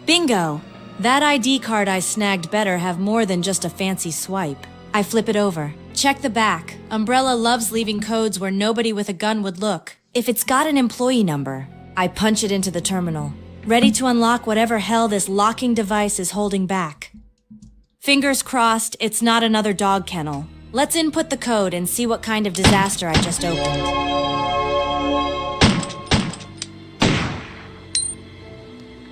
Bingo! That ID card I snagged better have more than just a fancy swipe. I flip it over. Check the back. Umbrella loves leaving codes where nobody with a gun would look. If it's got an employee number, I punch it into the terminal. Ready to unlock whatever hell this locking device is holding back. Fingers crossed, it's not another dog kennel. Let's input the code and see what kind of disaster I just opened.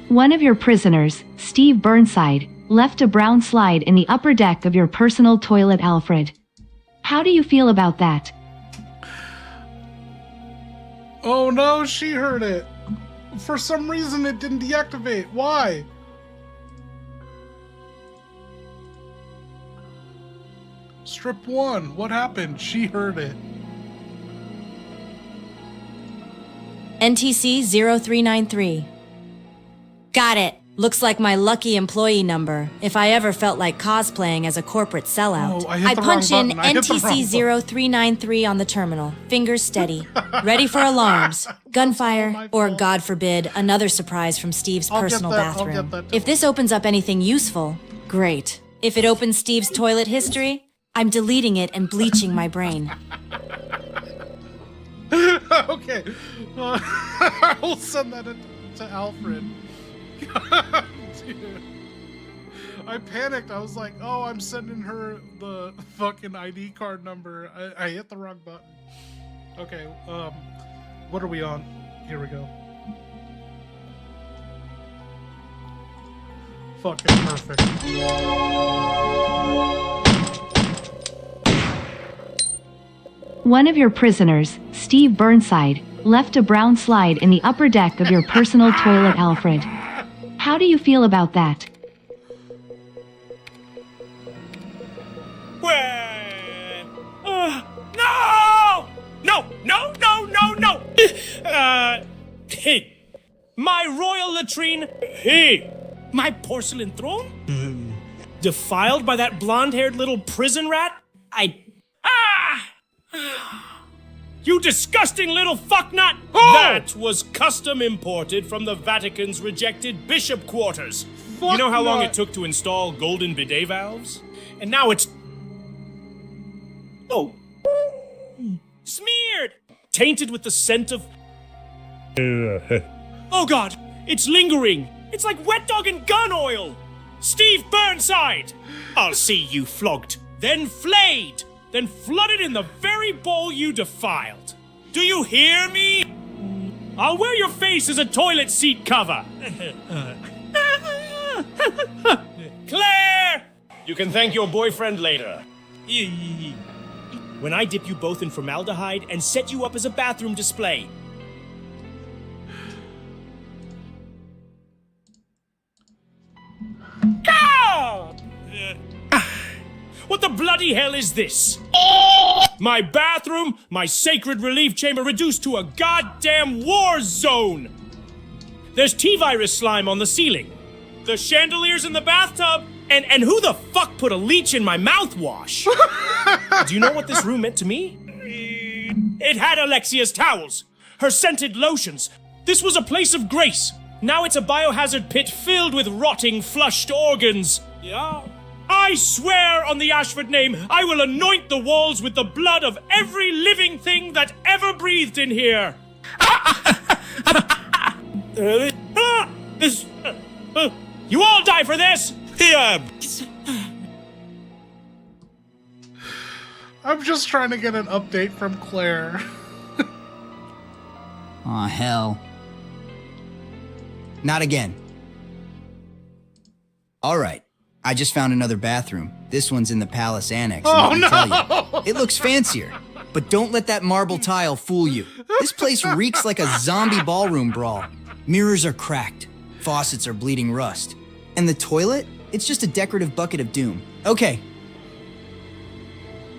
One of your prisoners, Steve Burnside, left a brown slide in the upper deck of your personal toilet, Alfred. How do you feel about that? Oh no, she heard it. For some reason it didn't deactivate. Why? Strip 1, what happened? She heard it. NTC 0393. Got it. Looks like my lucky employee number, if I ever felt like cosplaying as a corporate sellout. Oh, I punch in NTC NTC 0393 on the terminal, fingers steady, ready for alarms, gunfire, or God forbid, another surprise from Steve's personal bathroom. If this opens up anything useful, great. If it opens Steve's toilet history, I'm deleting it and bleaching my brain. Okay. I'll send that to Alfred. Dude. I panicked. I was like, oh, I'm sending her the fucking ID card number. I hit the wrong button. Okay, what are we on? Here we go. Fucking perfect. One of your prisoners, Steve Burnside, left a brown slide in the upper deck of your personal toilet, Alfred. How do you feel about that? No! Hey, my royal latrine, hey, my porcelain throne, defiled by that blonde-haired little prison rat, You disgusting little fucknut! Oh! That was custom imported from the Vatican's rejected bishop quarters. You know how long it took to install golden bidet valves? And now it's... Oh. Smeared! Tainted with the scent of... Oh god, it's lingering. It's like wet dog and gun oil. Steve Burnside! I'll see you flogged, then flayed, then flooded in the very bowl you defiled. Do you hear me? I'll wear your face as a toilet seat cover. Claire! You can thank your boyfriend later. When I dip you both in formaldehyde and set you up as a bathroom display. What the bloody hell is this? My bathroom, my sacred relief chamber reduced to a goddamn war zone! There's T-virus slime on the ceiling. The chandelier's in the bathtub. And who the fuck put a leech in my mouthwash? Do you know what this room meant to me? It had Alexia's towels, her scented lotions. This was a place of grace. Now it's a biohazard pit filled with rotting, flushed organs. Yeah. I swear on the Ashford name, I will anoint the walls with the blood of every living thing that ever breathed in here. You all die for this! I'm just trying to get an update from Claire. Aw, hell. Not again. Alright, I just found another bathroom. This one's in the palace annex. Oh, and let me no! tell you, it looks fancier. But don't let that marble tile fool you. This place reeks like a zombie ballroom brawl. Mirrors are cracked. Faucets are bleeding rust. And the toilet? It's just a decorative bucket of doom. Okay.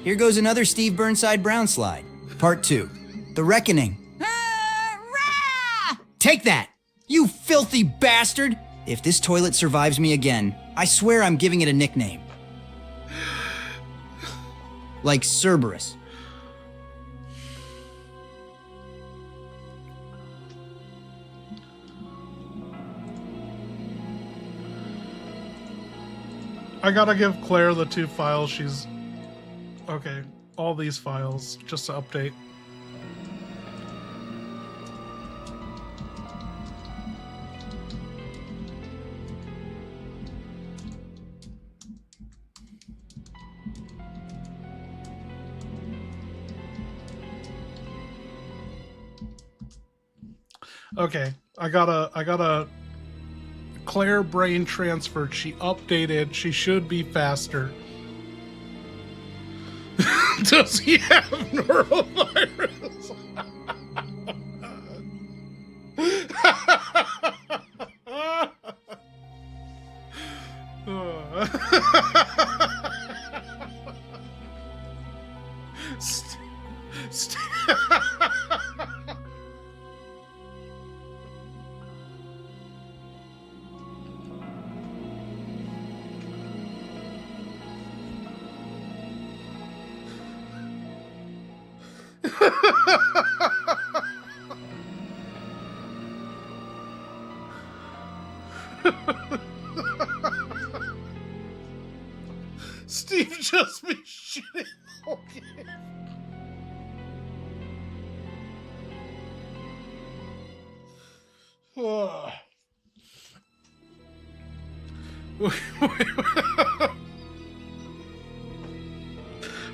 Here goes another Steve Burnside Brown slide. Part 2. The Reckoning. Take that! You filthy bastard! If this toilet survives me again, I swear I'm giving it a nickname. Like Cerberus. I gotta give Claire the 2 files she's... Okay, all these files, just to update. Okay, I got a Claire brain transferred. She updated. She should be faster. Does he have norovirus? Steve just be shitting. Okay.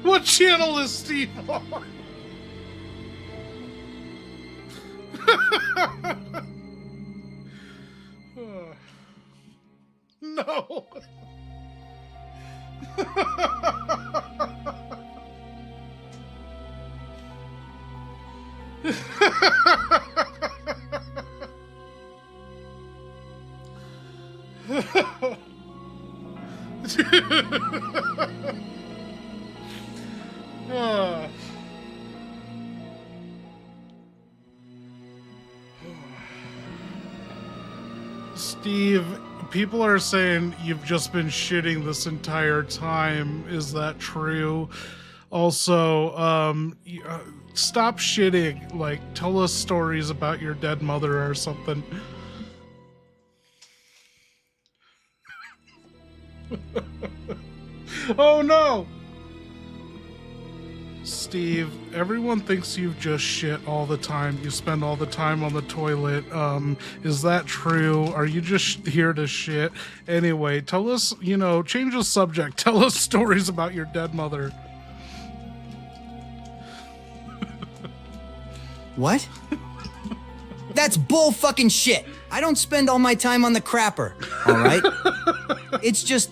What channel is Steve on? No. Steve, people are saying you've just been shitting this entire time. Is that true? Also, stop shitting. Like, tell us stories about your dead mother or something. Oh no! Steve, everyone thinks you've just shit all the time. You spend all the time on the toilet. Is that true? Are you just here to shit? Anyway, tell us, change the subject. Tell us stories about your dead mother. What? That's bull fucking shit. I don't spend all my time on the crapper, all right? It's just...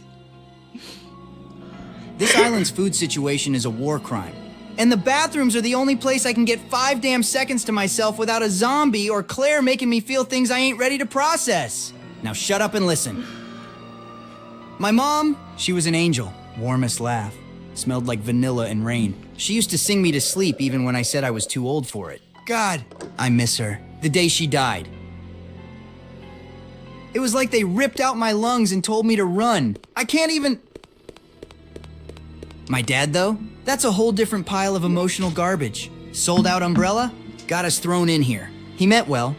This island's food situation is a war crime. And the bathrooms are the only place I can get 5 damn seconds to myself without a zombie or Claire making me feel things I ain't ready to process. Now shut up and listen. My mom, she was an angel. Warmest laugh. Smelled like vanilla and rain. She used to sing me to sleep even when I said I was too old for it. God, I miss her. The day she died. It was like they ripped out my lungs and told me to run. I can't even... My dad, though? That's a whole different pile of emotional garbage. Sold out umbrella? Got us thrown in here. He meant well.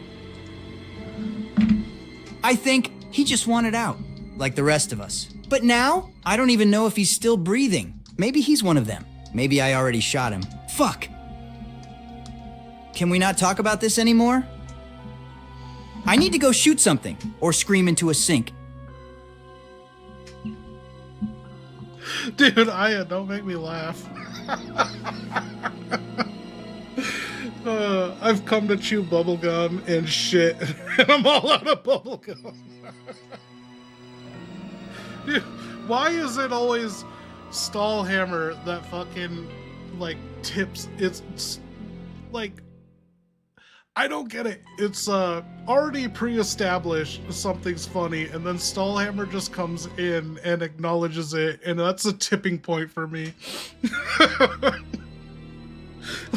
I think he just wanted out, like the rest of us. But now, I don't even know if he's still breathing. Maybe he's one of them. Maybe I already shot him. Fuck! Can we not talk about this anymore? I need to go shoot something, or scream into a sink. Dude, don't make me laugh. I've come to chew bubblegum and shit, and I'm all out of bubblegum. Dude, why is it always Stallhammer that fucking, like, tips? It's like, I don't get it. It's already pre-established something's funny, and then Stallhammer just comes in and acknowledges it, and that's a tipping point for me.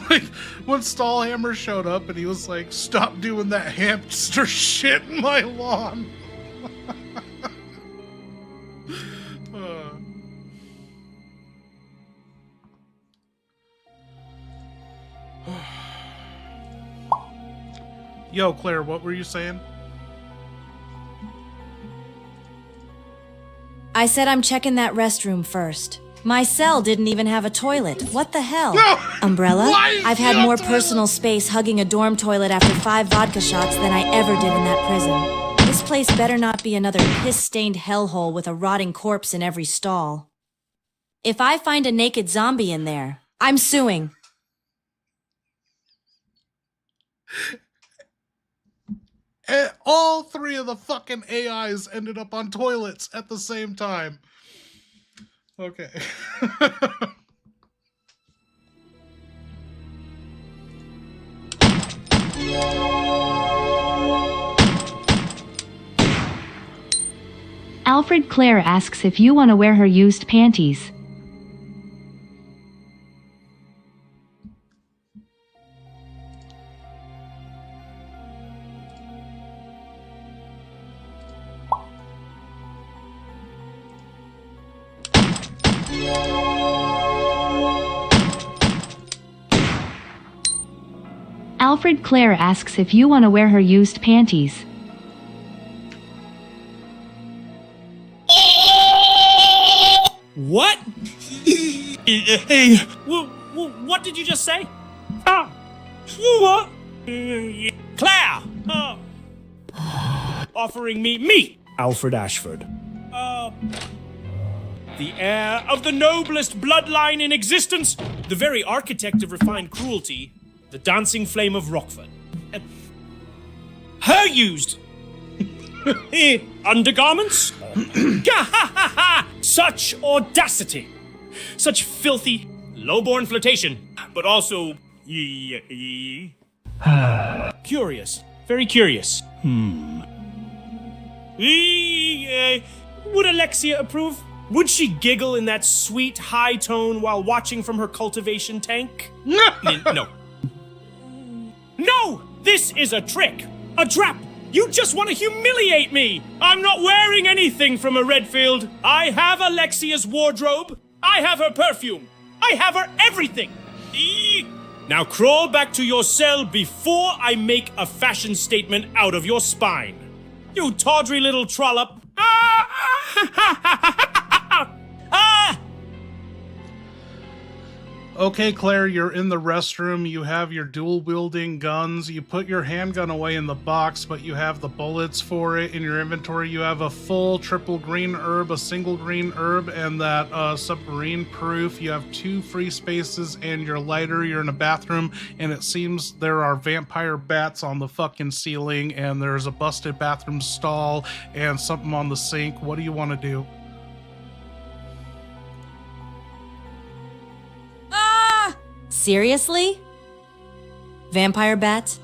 Like, when Stallhammer showed up and he was like, "Stop doing that hamster shit in my lawn." Yo, Claire, what were you saying? I said I'm checking that restroom first. My cell didn't even have a toilet. What the hell? No! Umbrella? Why is I've she had on more toilet? personal space hugging a dorm toilet after 5 vodka shots than I ever did in that prison. This place better not be another piss-stained hellhole with a rotting corpse in every stall. If I find a naked zombie in there, I'm suing. And all 3 of the fucking AIs ended up on toilets at the same time. Okay. Alfred, Claire asks if you want to wear her used panties. Alfred, Claire asks if you want to wear her used panties. What? Hey, what did you just say? Ah, what? Claire! Offering me, Alfred Ashford. The heir of the noblest bloodline in existence, the very architect of refined cruelty, the dancing flame of Rockford. Her used undergarments? Such audacity! Such filthy, low-born flirtation, but also curious. Very curious. Would Alexia approve? Would she giggle in that sweet high tone while watching from her cultivation tank? No. No! This is a trick! A trap! You just want to humiliate me! I'm not wearing anything from a Redfield. I have Alexia's wardrobe. I have her perfume. I have her everything! Now crawl back to your cell before I make a fashion statement out of your spine. You tawdry little trollop. Okay, Claire, you're in the restroom. You have your dual-wielding guns. You put your handgun away in the box, but you have the bullets for it in your inventory. You have a full triple green herb, a single green herb, and that submarine proof. You have 2 free spaces and your lighter. You're in a bathroom, and it seems there are vampire bats on the fucking ceiling, and there's a busted bathroom stall and something on the sink. What do you want to do? Seriously? Vampire bats?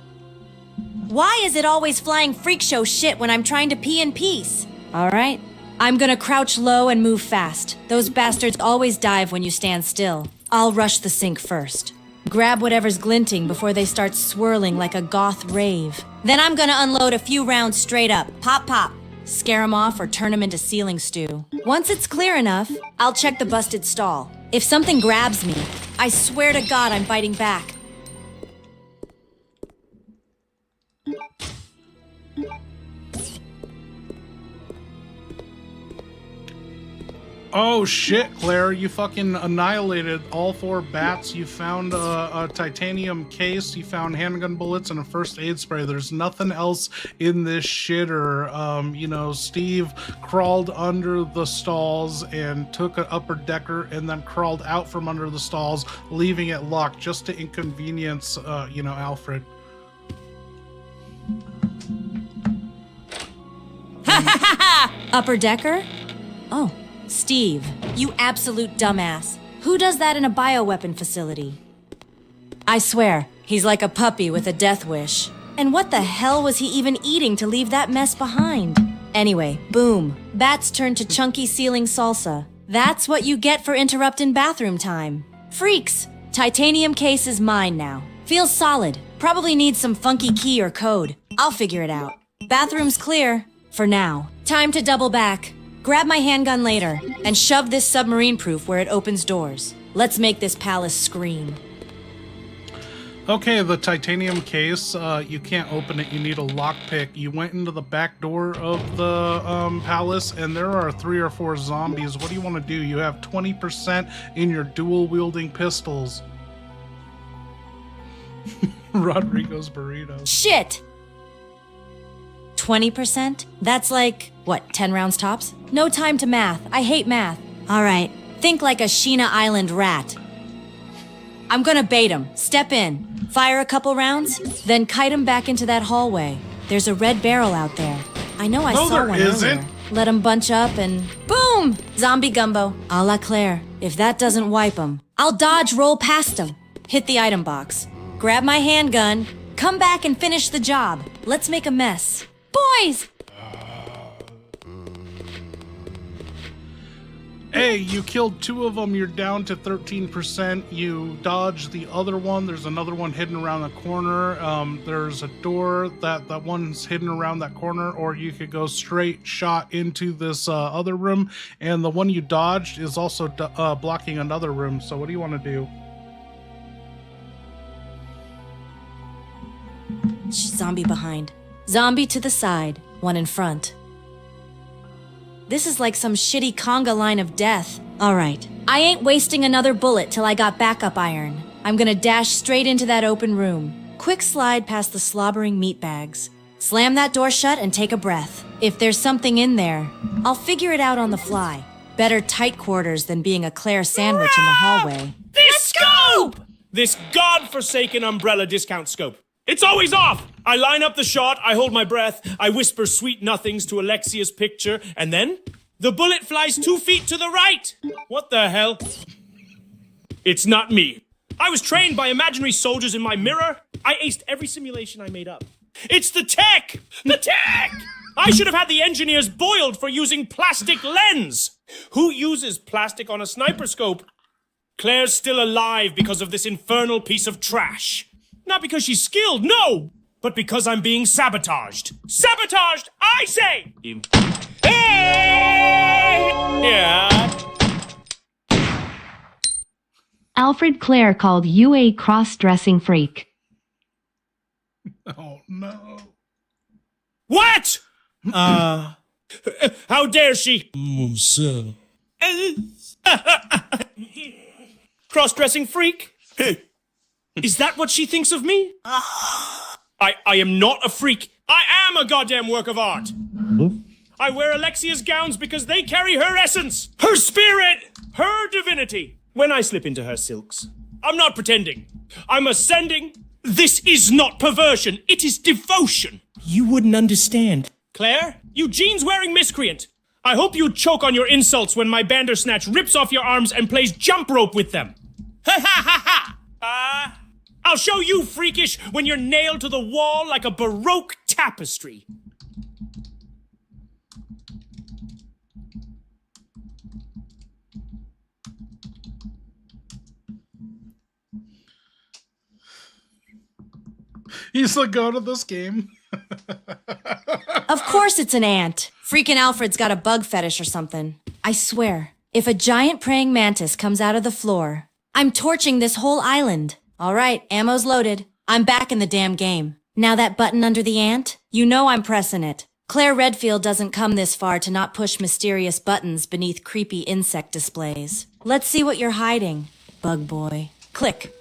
Why is it always flying freak show shit when I'm trying to pee in peace? Alright, I'm gonna crouch low and move fast. Those bastards always dive when you stand still. I'll rush the sink first. Grab whatever's glinting before they start swirling like a goth rave. Then I'm gonna unload a few rounds straight up. Pop, pop. Scare 'em off or turn 'em into ceiling stew. Once it's clear enough, I'll check the busted stall. If something grabs me, I swear to God I'm biting back. Oh shit, Claire, you fucking annihilated all 4 bats. You found a titanium case, you found handgun bullets, and a first aid spray. There's nothing else in this shitter. Steve crawled under the stalls and took an upper decker and then crawled out from under the stalls, leaving it locked just to inconvenience, Alfred. Upper decker? Oh. Steve, you absolute dumbass. Who does that in a bioweapon facility? I swear, he's like a puppy with a death wish. And what the hell was he even eating to leave that mess behind? Anyway, boom. Bats turn to chunky ceiling salsa. That's what you get for interrupting bathroom time. Freaks! Titanium case is mine now. Feels solid. Probably needs some funky key or code. I'll figure it out. Bathroom's clear. For now. Time to double back. Grab my handgun later, and shove this submarine-proof where it opens doors. Let's make this palace scream. Okay, the titanium case, you can't open it, you need a lockpick. You went into the back door of the palace, and there are 3 or 4 zombies. What do you want to do? You have 20% in your dual-wielding pistols. Rodrigo's burrito. Shit! 20%? That's like, what, 10 rounds tops? No time to math. I hate math. Alright, think like a Sheena Island rat. I'm gonna bait him. Step in. Fire a couple rounds, then kite him back into that hallway. There's a red barrel out there. I know I saw one earlier. Let him bunch up and boom! Zombie gumbo. A la Claire. If that doesn't wipe him, I'll dodge roll past him. Hit the item box. Grab my handgun. Come back and finish the job. Let's make a mess. Boys! Hey, you killed 2 of them, you're down to 13%. You dodged the other one. There's another one hidden around the corner. There's a door that one's hidden around that corner, or you could go straight shot into this other room. And the one you dodged is also blocking another room. So what do you want to do? Zombie behind. Zombie to the side. One in front. This is like some shitty conga line of death. Alright, I ain't wasting another bullet till I got backup iron. I'm gonna dash straight into that open room. Quick slide past the slobbering meat bags. Slam that door shut and take a breath. If there's something in there, I'll figure it out on the fly. Better tight quarters than being a Claire sandwich in the hallway. This scope! This godforsaken umbrella discount scope. It's always off! I line up the shot, I hold my breath, I whisper sweet nothings to Alexia's picture, and then the bullet flies 2 feet to the right! What the hell? It's not me. I was trained by imaginary soldiers in my mirror. I aced every simulation I made up. It's the tech! The tech! I should have had the engineers boiled for using plastic lens! Who uses plastic on a sniper scope? Claire's still alive because of this infernal piece of trash. Not because she's skilled, no! But because I'm being sabotaged. Sabotaged, I say! Hey! Yeah. Alfred Clare called you a cross-dressing freak. Oh, no. What? How dare she? Sir. Cross-dressing freak? Is that what she thinks of me? I am not a freak. I am a goddamn work of art. I wear Alexia's gowns because they carry her essence, her spirit, her divinity. When I slip into her silks, I'm not pretending. I'm ascending. This is not perversion. It is devotion. You wouldn't understand. Claire, you jeans-wearing miscreant. I hope you choke on your insults when my bandersnatch rips off your arms and plays jump rope with them. Ha ha ha ha! I'll show you freakish when you're nailed to the wall like a Baroque tapestry. He's the goat of this game. Of course it's an ant. Freaking Alfred's got a bug fetish or something. I swear, if a giant praying mantis comes out of the floor, I'm torching this whole island. All right, ammo's loaded. I'm back in the damn game. Now that button under the ant, you know I'm pressing it. Claire Redfield doesn't come this far to not push mysterious buttons beneath creepy insect displays. Let's see what you're hiding, bug boy. Click.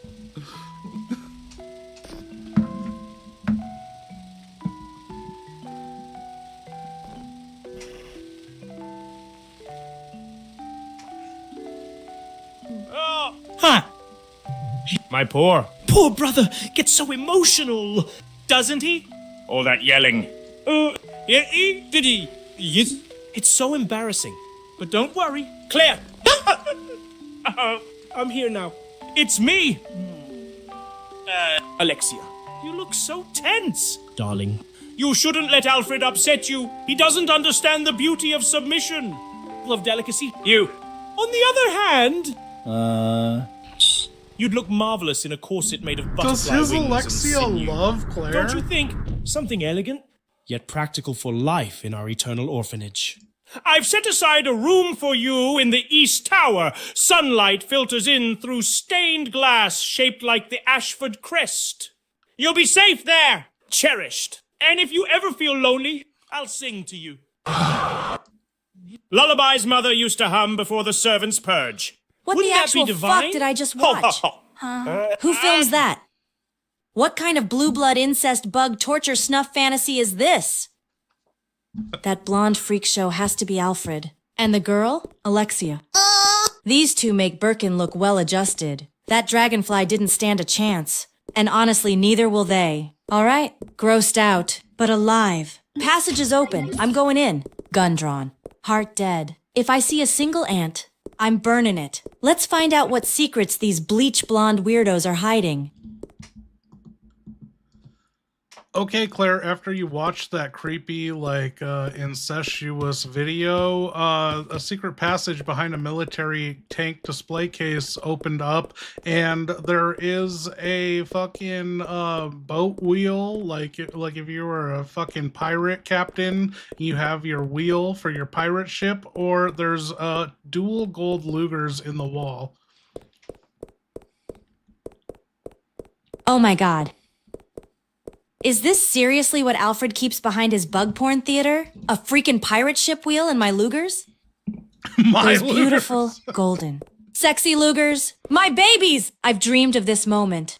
Huh. My poor brother gets so emotional, doesn't he? All that yelling. Yeah, did he? Yes. It's so embarrassing. But don't worry. Claire! I'm here now. It's me! Alexia, you look so tense. Darling, you shouldn't let Alfred upset you. He doesn't understand the beauty of submission. Of delicacy. You. On the other hand... You'd look marvelous in a corset made of butterfly Does his wings Alexia and sinew. love Claire? Don't you think? Something elegant, yet practical for life in our eternal orphanage. I've set aside a room for you in the East Tower. Sunlight filters in through stained glass shaped like the Ashford crest. You'll be safe there, cherished. And if you ever feel lonely, I'll sing to you. Lullabies Mother used to hum before the servants purge. What Wouldn't the that be actual divine? fuck did I just watch? Who films that? What kind of blue blood incest bug torture snuff fantasy is this? That blonde freak show has to be Alfred. And the girl? Alexia. These two make Birkin look well adjusted. That dragonfly didn't stand a chance. And honestly, neither will they. All right, grossed out, but alive. Passage is open. I'm going in. Gun drawn. Heart dead. If I see a single ant, I'm burning it. Let's find out what secrets these bleach blonde weirdos are hiding. Okay, Claire, after you watched that creepy, incestuous video, a secret passage behind a military tank display case opened up, and there is a fucking boat wheel, like if you were a fucking pirate captain, you have your wheel for your pirate ship, or there's dual gold Lugers in the wall. Oh my god. Is this seriously what Alfred keeps behind his bug porn theater? A freaking pirate ship wheel in my Lugers? My Those beautiful, golden, sexy Lugers. My babies! I've dreamed of this moment.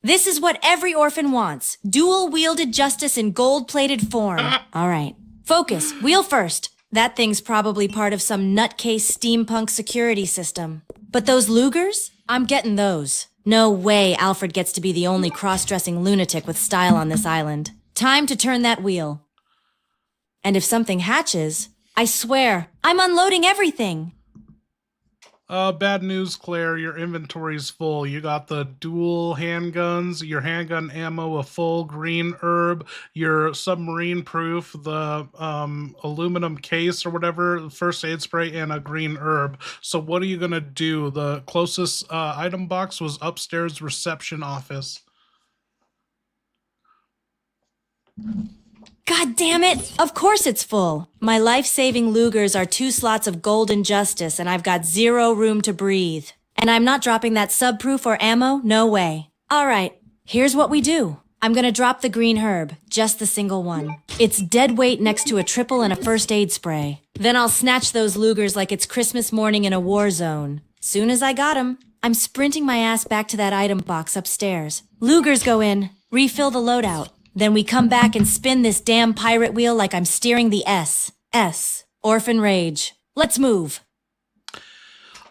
This is what every orphan wants. Dual-wielded justice in gold-plated form. All right. Focus. Wheel first. That thing's probably part of some nutcase steampunk security system. But those Lugers? I'm getting those. No way Alfred gets to be the only cross-dressing lunatic with style on this island. Time to turn that wheel. And if something hatches, I swear, I'm unloading everything. Bad news, Claire. Your inventory's full. You got the dual handguns, your handgun ammo, a full green herb, your submarine proof, the aluminum case or whatever, first aid spray, and a green herb. So what are you gonna do? The closest item box was upstairs reception office. God damn it! Of course it's full. My life-saving Lugers are 2 slots of golden justice, and I've got 0 room to breathe. And I'm not dropping that subproof or ammo, no way. All right, here's what we do. I'm gonna drop the green herb, just the single one. It's dead weight next to a triple and a first aid spray. Then I'll snatch those Lugers like it's Christmas morning in a war zone. Soon as I got 'em, I'm sprinting my ass back to that item box upstairs. Lugers go in, refill the loadout. Then we come back and spin this damn pirate wheel like I'm steering the S. Orphan Rage. Let's move.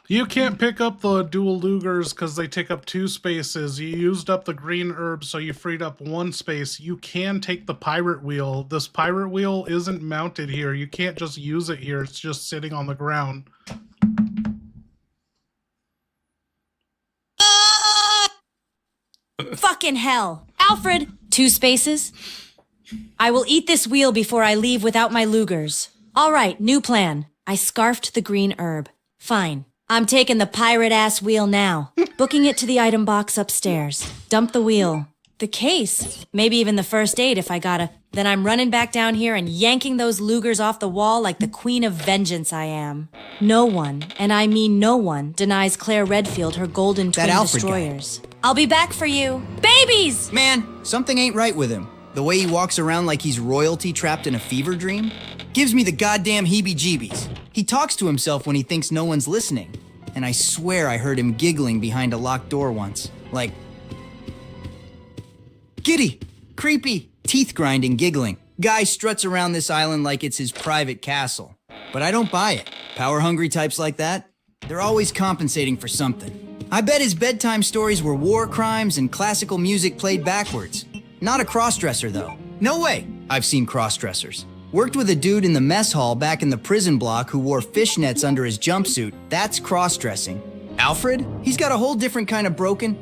You can't pick up the dual Lugers because they take up 2 spaces. You used up the green herb, so you freed up 1 space. You can take the pirate wheel. This pirate wheel isn't mounted here. You can't just use it here. It's just sitting on the ground. Fucking hell. Alfred! 2 spaces. I will eat this wheel before I leave without my Lugers. All right, new plan. I scarfed the green herb. Fine. I'm taking the pirate-ass wheel now. Booking it to the item box upstairs. Dump the wheel. The case. Maybe even the first aid if I gotta. Then I'm running back down here and yanking those Lugers off the wall like the queen of vengeance I am. No one, and I mean no one, denies Claire Redfield her golden twin Alfred destroyers. I'll be back for you. Babies! Man, something ain't right with him. The way he walks around like he's royalty trapped in a fever dream gives me the goddamn heebie-jeebies. He talks to himself when he thinks no one's listening. And I swear I heard him giggling behind a locked door once. Like, giddy, creepy, teeth-grinding giggling. Guy struts around this island like it's his private castle. But I don't buy it. Power-hungry types like that, they're always compensating for something. I bet his bedtime stories were war crimes and classical music played backwards. Not a crossdresser, though. No way I've seen crossdressers. Worked with a dude in the mess hall back in the prison block who wore fishnets under his jumpsuit. That's cross-dressing. Alfred? He's got a whole different kind of broken...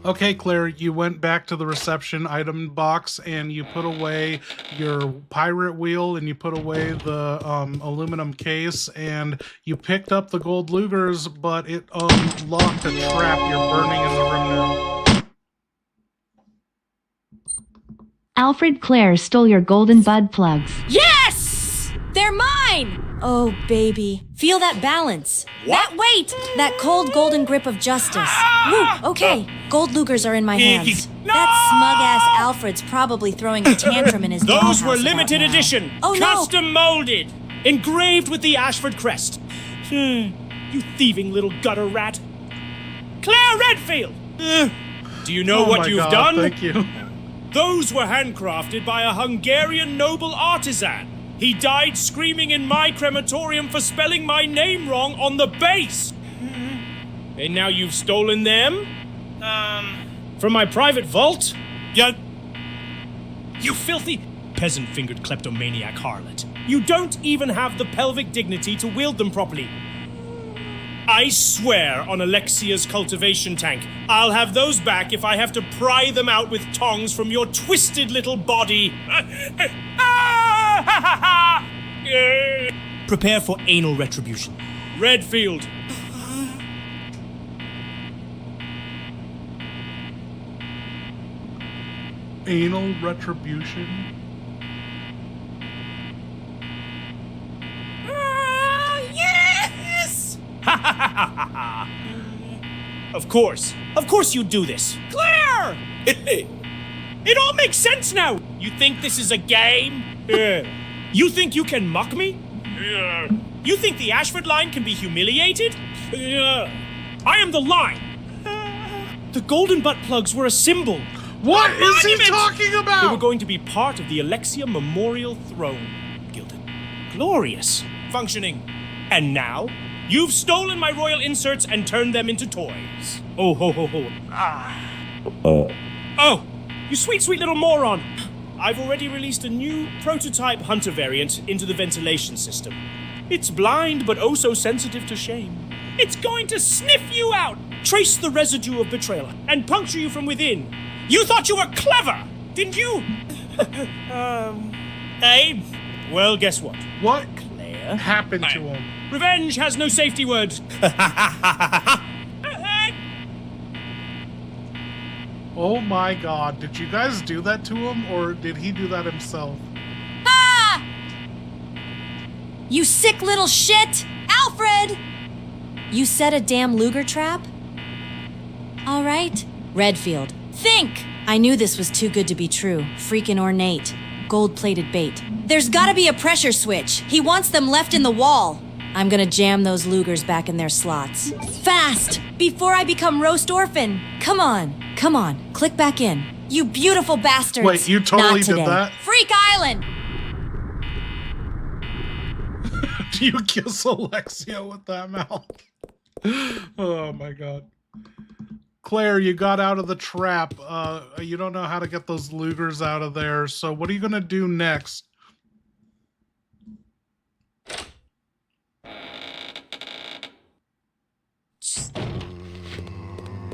Okay, Claire, you went back to the reception item box and you put away your pirate wheel and you put away the aluminum case and you picked up the gold Lugers, but it locked a trap. You're burning in the room now. Alfred, Claire stole your golden bud plugs. Yes! They're mine! Oh, baby. Feel that balance. That weight! That cold golden grip of justice. Woo, okay. Gold Lugers are in my hands. No! That smug-ass Alfred's probably throwing a tantrum in his Those dollhouse were about limited now. edition. Oh, no! Custom molded. Engraved with the Ashford crest. You thieving little gutter rat. Claire Redfield! Do you know what you've done? Thank you. Those were handcrafted by a Hungarian noble artisan. He died screaming in my crematorium for spelling my name wrong on the base. And now you've stolen them? From my private vault? You filthy peasant-fingered kleptomaniac harlot. You don't even have the pelvic dignity to wield them properly. I swear on Alexia's cultivation tank, I'll have those back if I have to pry them out with tongs from your twisted little body. Prepare for anal retribution. Redfield. Anal retribution? Yes! Of course you'd do this. Claire! It all makes sense now. You think this is a game? You think you can mock me? You think the Ashford line can be humiliated? I am the line. The golden butt plugs were a symbol. What is he talking about? They were going to be part of the Alexia Memorial Throne. Gilded. Glorious. Functioning. And now, you've stolen my royal inserts and turned them into toys. Oh, ho, ho, ho. Oh, you sweet, sweet little moron. I've already released a new prototype hunter variant into the ventilation system. It's blind, but oh so sensitive to shame. It's going to sniff you out, trace the residue of betrayal, and puncture you from within. You thought you were clever, didn't you? Eh? Well, guess what? What Claire happened to him? Revenge has no safety word. Oh my god, did you guys do that to him, or did he do that himself? Ah! You sick little shit! Alfred! You set a damn Luger trap? All right. Redfield, think! I knew this was too good to be true. Freaking ornate. Gold-plated bait. There's gotta be a pressure switch. He wants them left in the wall. I'm gonna jam those Lugers back in their slots. Fast! Before I become roast orphan! Come on. Come on. Click back in. You beautiful bastards! Wait, you totally Not today. did that? Freak Island! Do you kiss Alexia with that mouth? Oh my god. Claire, you got out of the trap. You don't know how to get those Lugers out of there. So what are you going to do next?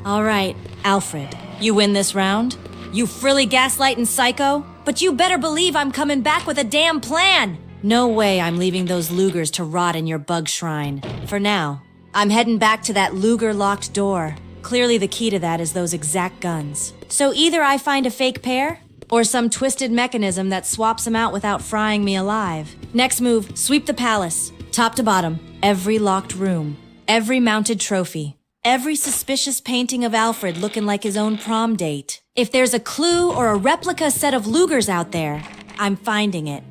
All right, Alfred, you win this round. You frilly gaslighting psycho, but you better believe I'm coming back with a damn plan. No way I'm leaving those Lugers to rot in your bug shrine. For now, I'm heading back to that Luger-locked door. Clearly the key to that is those exact guns. So either I find a fake pair, or some twisted mechanism that swaps them out without frying me alive. Next move, sweep the palace. Top to bottom, every locked room, every mounted trophy, every suspicious painting of Alfred looking like his own prom date. If there's a clue or a replica set of Lugers out there, I'm finding it.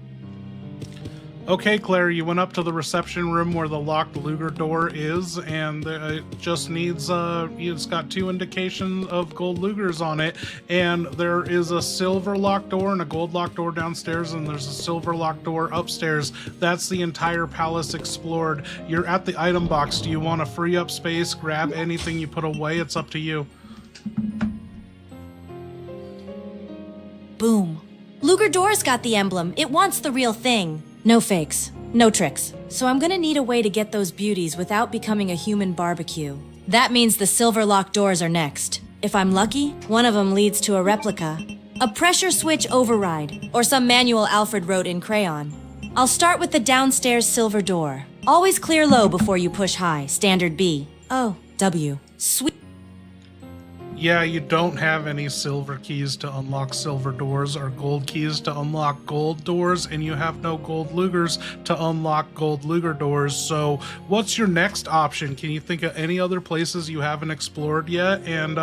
Okay, Claire, you went up to the reception room where the locked Luger door is, and it just needs, it's got 2 indications of gold Lugers on it, and there is a silver locked door and a gold locked door downstairs, and there's a silver locked door upstairs. That's the entire palace explored. You're at the item box. Do you want to free up space, grab anything you put away? It's up to you. Boom. Luger door's got the emblem. It wants the real thing. No fakes, no tricks. So I'm gonna need a way to get those beauties without becoming a human barbecue. That means the silver locked doors are next. If I'm lucky, one of them leads to a replica, a pressure switch override, or some manual Alfred wrote in crayon. I'll start with the downstairs silver door. Always clear low before you push high, standard B. Oh, W. Sweet. Yeah, you don't have any silver keys to unlock silver doors or gold keys to unlock gold doors, and you have no gold Lugers to unlock gold Luger doors. So what's your next option? Can you think of any other places you haven't explored yet? And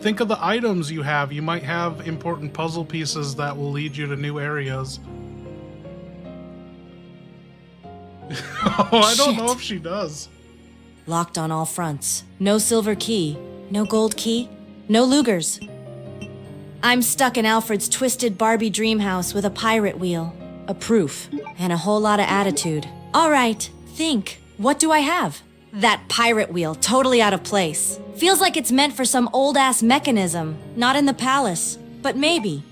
think of the items you have. You might have important puzzle pieces that will lead you to new areas. Oh, I don't know if she does. Locked on all fronts. No silver key, no gold key, no Lugers. I'm stuck in Alfred's twisted Barbie dream house with a pirate wheel, a proof, and a whole lot of attitude. All right, think. What do I have? That pirate wheel, totally out of place. Feels like it's meant for some old-ass mechanism, not in the palace, but maybe.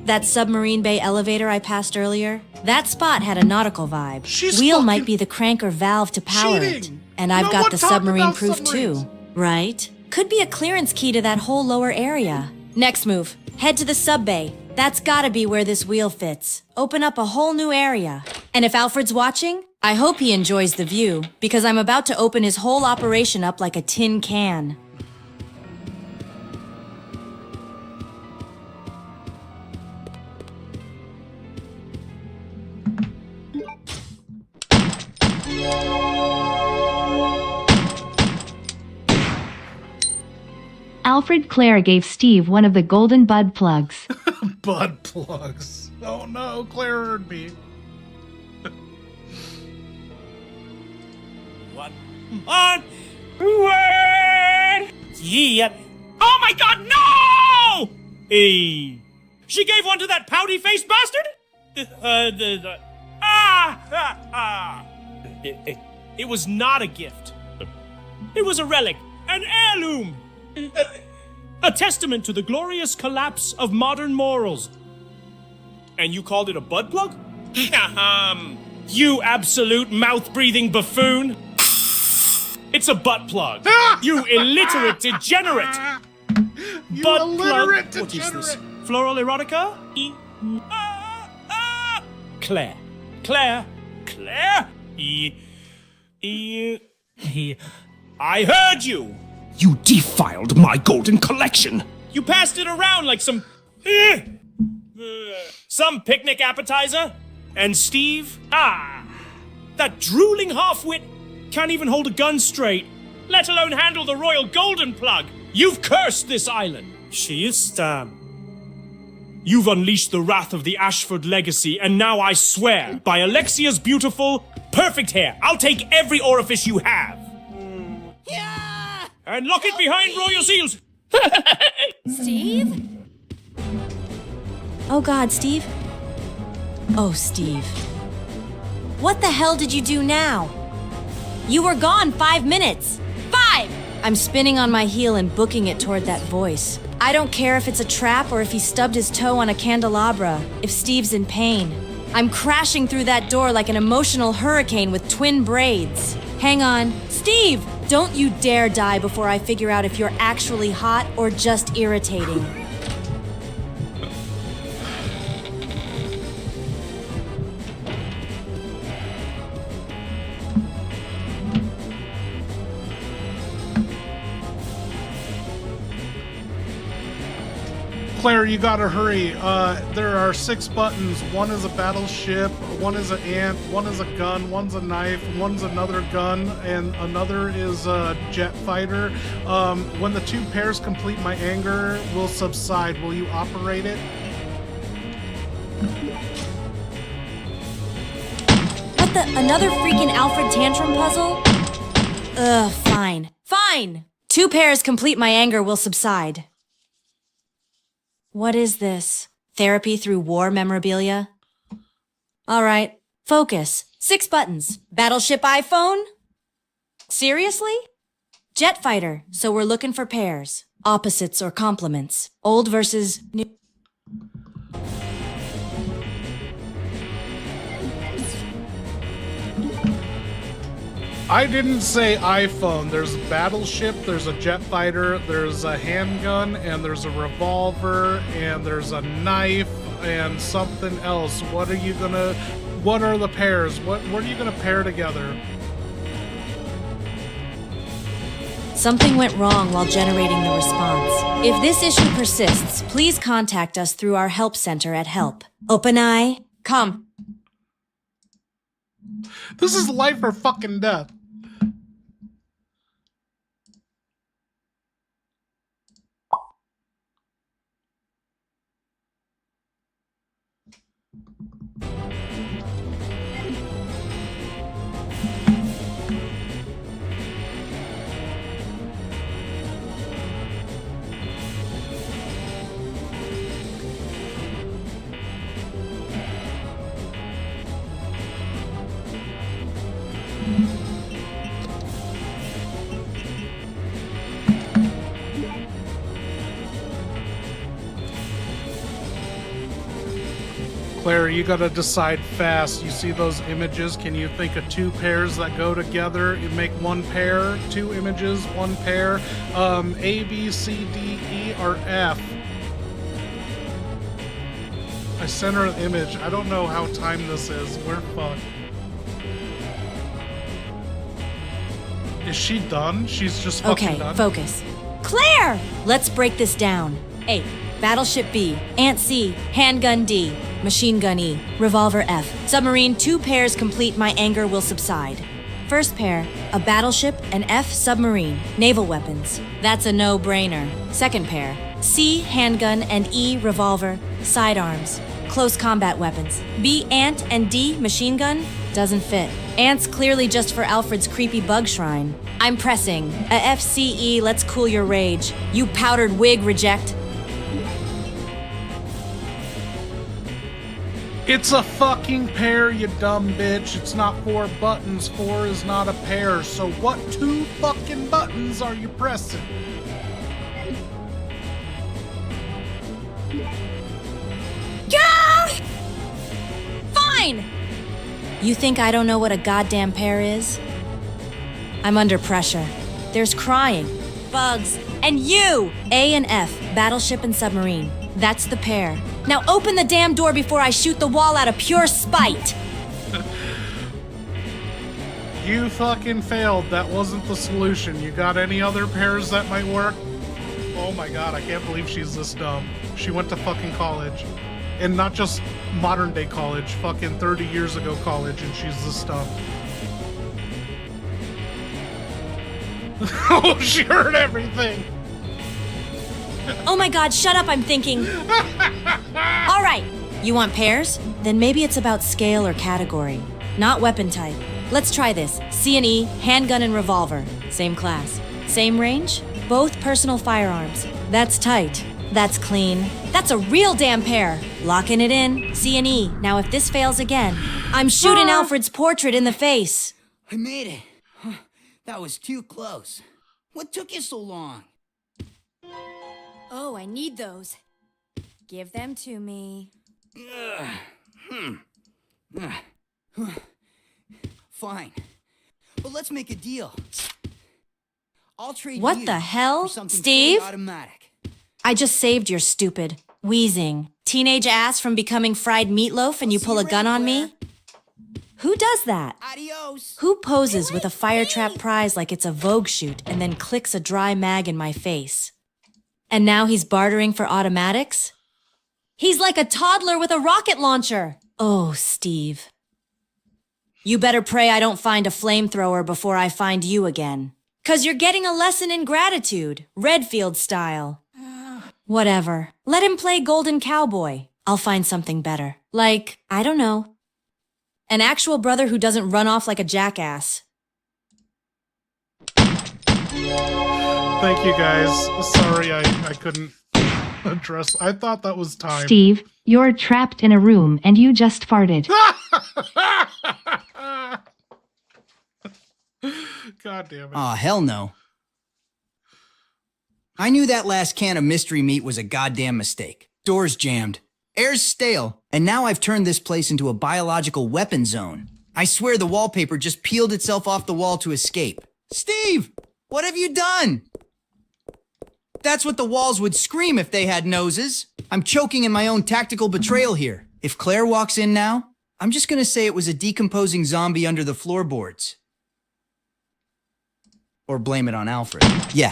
That submarine bay elevator I passed earlier, that spot had a nautical vibe. Wheel might be the crank or valve to power it. And I've got the submarine proof too, right? Could be a clearance key to that whole lower area. Next move, head to the sub bay. That's gotta be where this wheel fits. Open up a whole new area. And if Alfred's watching, I hope he enjoys the view, because I'm about to open his whole operation up like a tin can. Alfred Claire gave Steve one of the golden bud plugs. Bud plugs. Oh no, Claire heard me. What? On! Yeah. Oh my god, no! Hey. She gave one to that pouty-faced bastard? It was not a gift. It was a relic, an heirloom. A testament to the glorious collapse of modern morals. And you called it a bud plug? You absolute mouth-breathing buffoon. It's a butt plug. You illiterate degenerate. You butt illiterate plug. degenerate. What is this? Floral erotica? Claire. Claire. Claire. I heard you. You defiled my golden collection! You passed it around like some picnic appetizer. And Steve, that drooling half-wit can't even hold a gun straight, let alone handle the royal golden plug. You've cursed this island. She is You've unleashed the wrath of the Ashford legacy, and now I swear, by Alexia's beautiful, perfect hair, I'll take every orifice you have. And lock it behind royal seals. Steve? Oh god, Steve. Oh, Steve. What the hell did you do now? You were gone 5 minutes. 5! I'm spinning on my heel and booking it toward that voice. I don't care if it's a trap or if he stubbed his toe on a candelabra, if Steve's in pain. I'm crashing through that door like an emotional hurricane with twin braids. Hang on. Steve! Don't you dare die before I figure out if you're actually hot or just irritating. Claire, you gotta hurry. There are 6 buttons. One is a battleship, one is an ant, one is a gun, one's a knife, one's another gun, and another is a jet fighter. When the 2 pairs complete, my anger will subside. Will you operate it? What the? Another freaking Alfred tantrum puzzle? Ugh, fine. Fine! 2 pairs complete, my anger will subside. What is this? Therapy through war memorabilia? All right, focus. 6 buttons. Battleship iPhone? Seriously? Jet fighter, so we're looking for pairs. Opposites or complements. Old versus new. I didn't say iPhone. There's a battleship, there's a jet fighter, there's a handgun, and there's a revolver, and there's a knife, and something else. What are the pairs? What are you gonna pair together? Something went wrong while generating the response. If this issue persists, please contact us through our help center at help. Open eye, come. This is life or fucking death. Claire, you gotta decide fast. You see those images? Can you think of 2 pairs that go together? You make 1 pair, 2 images, 1 pair. A, B, C, D, E, or F. I sent her an image. I don't know how timed this is. We're fucked. Is she done? She's just fucking Okay, done? focus. Claire! Let's break this down. A. Battleship B. Ant C. Handgun D. Machine gun E. Revolver F. Submarine, 2 pairs complete, my anger will subside. First pair, a battleship, an F submarine. Naval weapons. That's a no-brainer. Second pair, C. Handgun and E. Revolver. Sidearms. Close combat weapons. B. Ant and D. Machine gun? Doesn't fit. Ant's clearly just for Alfred's creepy bug shrine. I'm pressing. A FCE, let's cool your rage. You powdered wig reject. It's a fucking pair, you dumb bitch. It's not 4 buttons. 4 is not a pair. So what 2 fucking buttons are you pressing? Yeah! Fine! You think I don't know what a goddamn pair is? I'm under pressure. There's crying, bugs, and you! A and F, battleship and submarine. That's the pair. Now open the damn door before I shoot the wall out of pure spite! You fucking failed. That wasn't the solution. You got any other pairs that might work? Oh my god, I can't believe she's this dumb. She went to fucking college. And not just modern day college, fucking 30 years ago college, and she's this dumb. Oh, she heard everything! Oh my god, shut up, I'm thinking. All right, you want pairs? Then maybe it's about scale or category, not weapon type. Let's try this. C and E, handgun and revolver. Same class. Same range? Both personal firearms. That's tight. That's clean. That's a real damn pair. Locking it in. C and E. Now if this fails again, I'm shooting Alfred's portrait in the face. I made it. That was too close. What took you so long? Oh, I need those. Give them to me. Fine. But let's make a deal. I'll trade What you the hell? for something Steve? fully automatic. I just saved your stupid, wheezing, teenage ass from becoming fried meatloaf and you pull a gun on me? Who does that? Adios. Who poses with a fire trap prize like it's a Vogue shoot and then clicks a dry mag in my face? And now he's bartering for automatics? He's like a toddler with a rocket launcher. Oh, Steve. You better pray I don't find a flamethrower before I find you again. 'Cause you're getting a lesson in gratitude, Redfield style. Whatever. Let him play Golden Cowboy. I'll find something better. Like, I don't know. An actual brother who doesn't run off like a jackass. Thank you guys. Sorry I couldn't address. I thought that was time. Steve, you're trapped in a room and you just farted. God damn it. Aw, hell no. I knew that last can of mystery meat was a goddamn mistake. Doors jammed. Air's stale. And now I've turned this place into a biological weapon zone. I swear the wallpaper just peeled itself off the wall to escape. Steve! What have you done? That's what the walls would scream if they had noses. I'm choking in my own tactical betrayal here. If Claire walks in now, I'm just gonna say it was a decomposing zombie under the floorboards. Or blame it on Alfred. Yeah,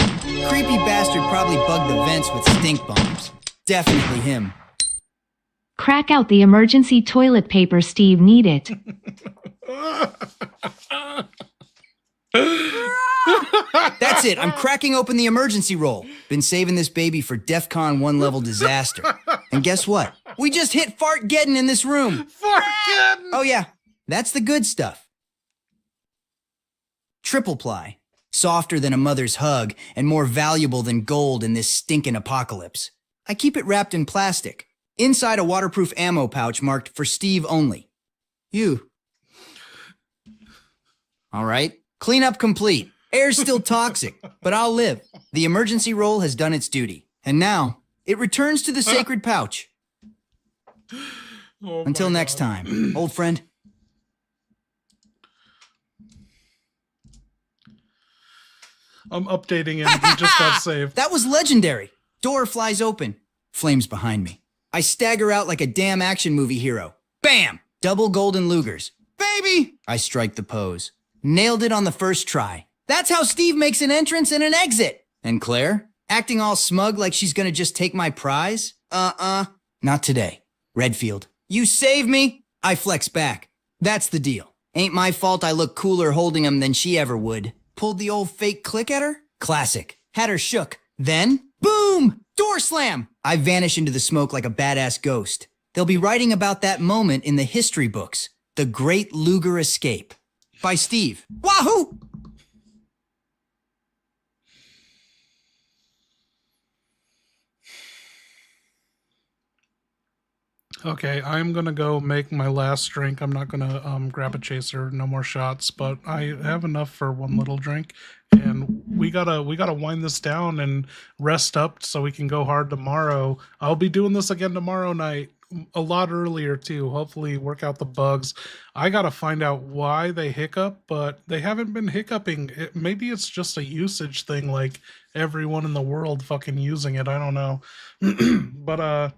creepy bastard probably bugged the vents with stink bombs. Definitely him. Crack out the emergency toilet paper, Steve. Need it. That's it. I'm cracking open the emergency roll. Been saving this baby for DEFCON 1 level disaster. And guess what? We just hit Fartgeddon in this room. Fartgeddon! Oh yeah, that's the good stuff. Triple ply. Softer than a mother's hug and more valuable than gold in this stinking apocalypse. I keep it wrapped in plastic. Inside a waterproof ammo pouch marked for Steve only. You. All right. Cleanup complete. Air's still toxic, but I'll live. The emergency roll has done its duty. And now, it returns to the sacred pouch. Oh Until next time, old friend. I'm updating him. He just got saved. That was legendary. Door flies open. Flames behind me. I stagger out like a damn action movie hero. Bam! Double golden Lugers. Baby! I strike the pose. Nailed it on the first try. That's how Steve makes an entrance and an exit. And Claire? Acting all smug like she's gonna just take my prize? Not today. Redfield. You save me? I flex back. That's the deal. Ain't my fault I look cooler holding him than she ever would. Pulled the old fake click at her? Classic. Had her shook. Then, boom! Door slam! I vanish into the smoke like a badass ghost. They'll be writing about that moment in the history books. The Great Luger Escape. By Steve. Wahoo! Okay, I'm gonna go make my last drink. I'm not gonna grab a chaser, no more shots, but I have enough for one little drink, and we gotta wind this down and rest up so we can go hard tomorrow. I'll be doing this again tomorrow night, a lot earlier too. Hopefully work out the bugs. I gotta find out why they hiccup, but they haven't been hiccuping. Maybe it's just a usage thing, like everyone in the world fucking using it. I don't know, but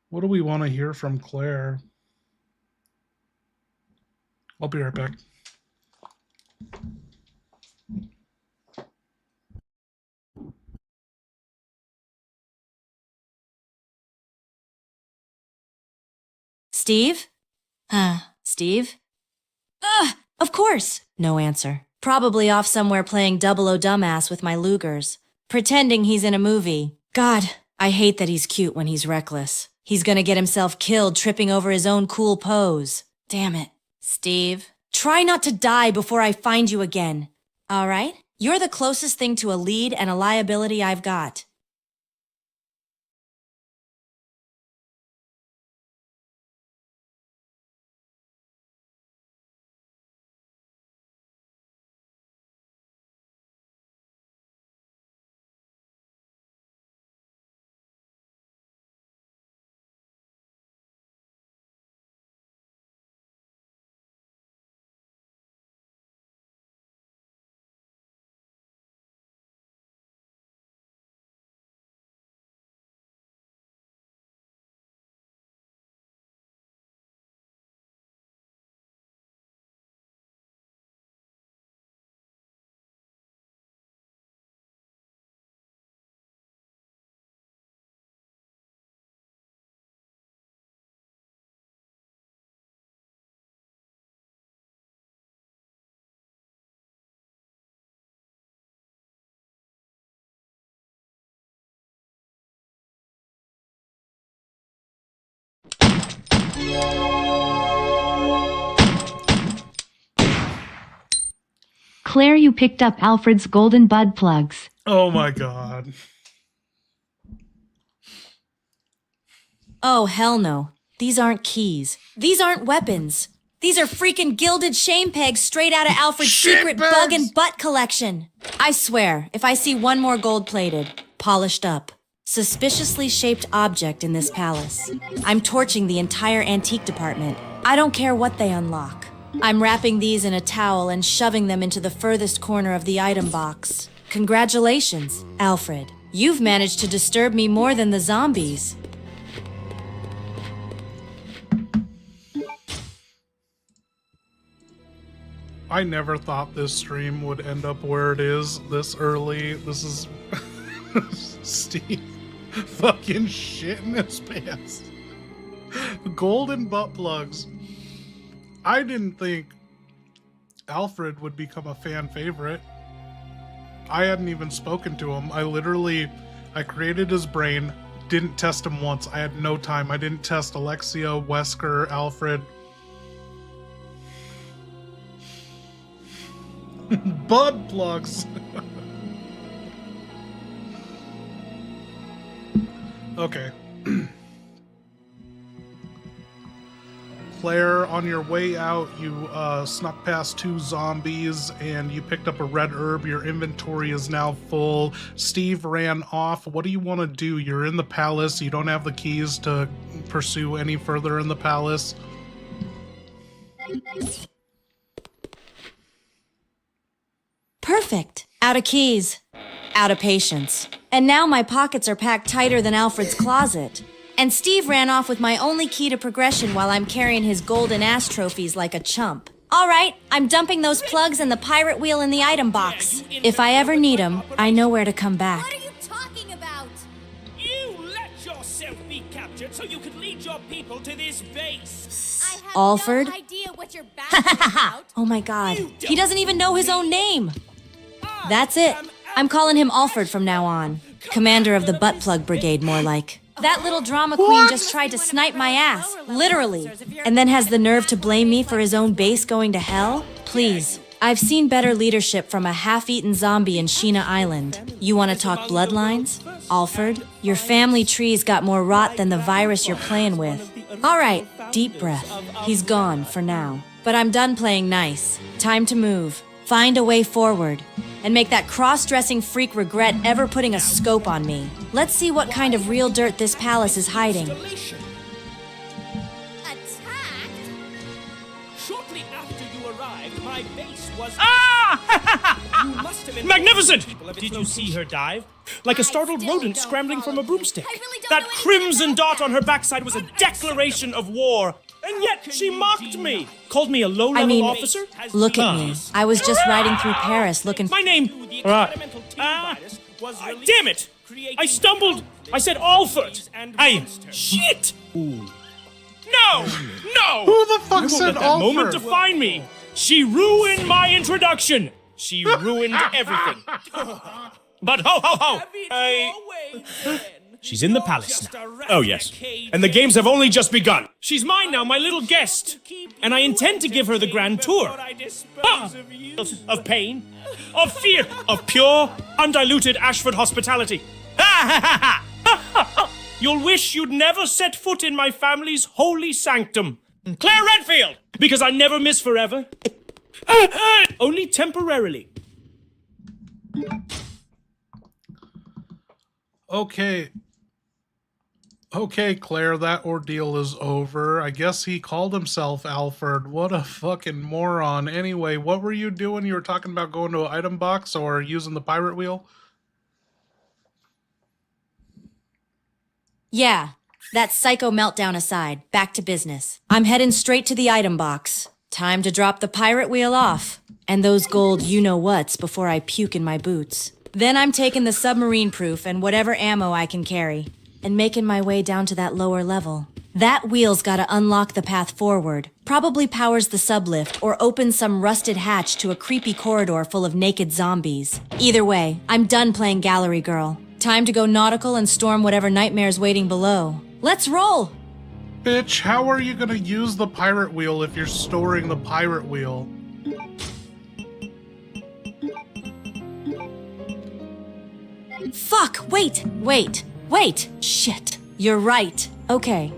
what do we want to hear from Claire? I'll be right back. Steve? Steve? Of course. No answer. Probably off somewhere playing Double O Dumbass with my Lugers. Pretending he's in a movie. God, I hate that he's cute when he's reckless. He's gonna get himself killed tripping over his own cool pose. Damn it. Steve, try not to die before I find you again. All right? You're the closest thing to a lead and a liability I've got. Claire, you picked up Alfred's golden bud plugs. Oh my god. Oh, hell no. These aren't keys. These aren't weapons. These are freaking gilded shame pegs straight out of Alfred's secret bug and butt collection. I swear, if I see one more gold-plated, polished up, suspiciously shaped object in this palace, I'm torching the entire antique department. I don't care what they unlock. I'm wrapping these in a towel and shoving them into the furthest corner of the item box. Congratulations, Alfred. You've managed to disturb me more than the zombies. I never thought this stream would end up where it is this early. This is Steve fucking shitting his pants. Golden butt plugs. I didn't think Alfred would become a fan favorite. I hadn't even spoken to him. I created his brain, didn't test him once. I had no time. I didn't test Alexia, Wesker, Alfred. Bud plugs. Okay. Claire, on your way out, you snuck past 2 zombies and you picked up a red herb. Your inventory is now full. Steve ran off. What do you want to do? You're in the palace. You don't have the keys to pursue any further in the palace. Perfect. Out of keys. Out of patience. And now my pockets are packed tighter than Alfred's closet. And Steve ran off with my only key to progression while I'm carrying his golden ass trophies like a chump. All right, I'm dumping those plugs and the pirate wheel in the item box. If I ever need them, I know where to come back. What are you talking about? You let yourself be captured so you could lead your people to this base. I have Alfred? no idea what you're babbling about. Oh my god, he doesn't even know his own name. That's it. I'm calling him Alfred from now on. Commander of the Butt Plug Brigade, more like. That little drama queen just tried to snipe my ass, literally, and then has the nerve to blame me for his own base going to hell? Please. I've seen better leadership from a half-eaten zombie in Sheena Island. You want to talk bloodlines? Alfred, your family tree's got more rot than the virus you're playing with. All right, deep breath. He's gone for now. But I'm done playing nice. Time to move. Find a way forward. And make that cross-dressing freak regret ever putting a scope on me. Let's see what kind of real dirt this palace is hiding. Attacked? Shortly after you arrived, my base was... Ah! You must have been... Magnificent! Did you see her dive? Like a startled rodent scrambling from a broomstick. That crimson dot on her backside was a declaration of war. And yet she mocked me. Called me a low-level officer. Look at me. I was just riding through Paris looking... My name... damn it! I stumbled. I said Alfred. Shit! No! No! Who the fuck I won't said let that Alfred? moment define me. She ruined my introduction. She ruined everything. But ho ho ho! She's in the palace now. Oh, yes. And the games have only just begun. She's mine now, my little guest. And I intend to give her the grand tour. Of pain, of fear, of pure, undiluted Ashford hospitality. You'll wish you'd never set foot in my family's holy sanctum. Claire Redfield! Because I never miss forever. Only temporarily. Okay, Claire, that ordeal is over. I guess he called himself Alfred. What a fucking moron. Anyway, what were you doing? You were talking about going to an item box or using the pirate wheel? Yeah, that psycho meltdown aside, back to business. I'm heading straight to the item box. Time to drop the pirate wheel off. And those gold you-know-whats before I puke in my boots. Then I'm taking the submarine proof and whatever ammo I can carry. And making my way down to that lower level. That wheel's gotta unlock the path forward. Probably powers the sublift or opens some rusted hatch to a creepy corridor full of naked zombies. Either way, I'm done playing gallery girl. Time to go nautical and storm whatever nightmare's waiting below. Let's roll! Bitch, how are you gonna use the pirate wheel if you're storing the pirate wheel? Fuck, wait. Shit. You're right. Okay,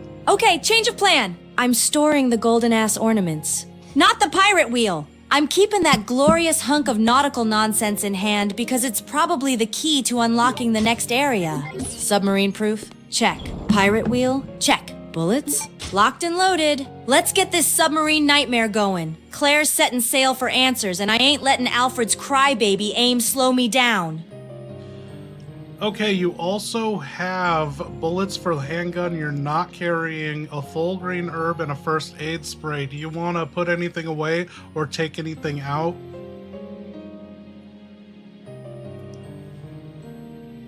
change of plan. I'm storing the golden ass ornaments. Not the pirate wheel. I'm keeping that glorious hunk of nautical nonsense in hand because it's probably the key to unlocking the next area. Submarine proof? Check. Pirate wheel? Check. Bullets? Locked and loaded. Let's get this submarine nightmare going. Claire's setting sail for answers, and I ain't letting Alfred's crybaby aim slow me down. Okay, you also have bullets for the handgun. You're not carrying a full green herb and a first aid spray. Do you want to put anything away or take anything out?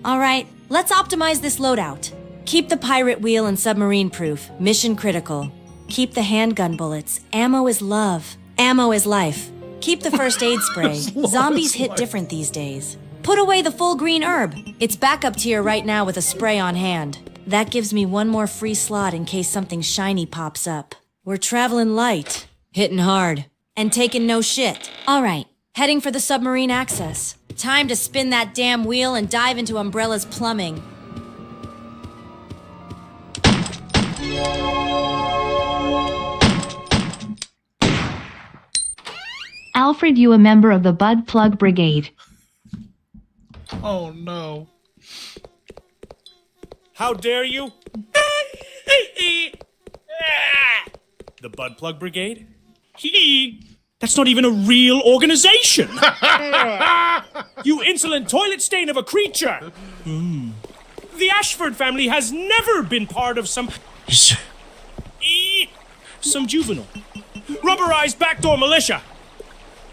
All right, let's optimize this loadout. Keep the pirate wheel and submarine proof. Mission critical. Keep the handgun bullets. Ammo is love. Ammo is life. Keep the first aid spray. Zombies hit different these days. Put away the full green herb. It's backup tier right now with a spray on hand. That gives me one more free slot in case something shiny pops up. We're traveling light, hitting hard, and taking no shit. All right, heading for the submarine access. Time to spin that damn wheel and dive into Umbrella's plumbing. Alfred, you a member of the Bud Plug Brigade. Oh no. How dare you? The Bud Plug Brigade? That's not even a real organization! You insolent toilet stain of a creature! The Ashford family has never been part of some juvenile, rubberized backdoor militia.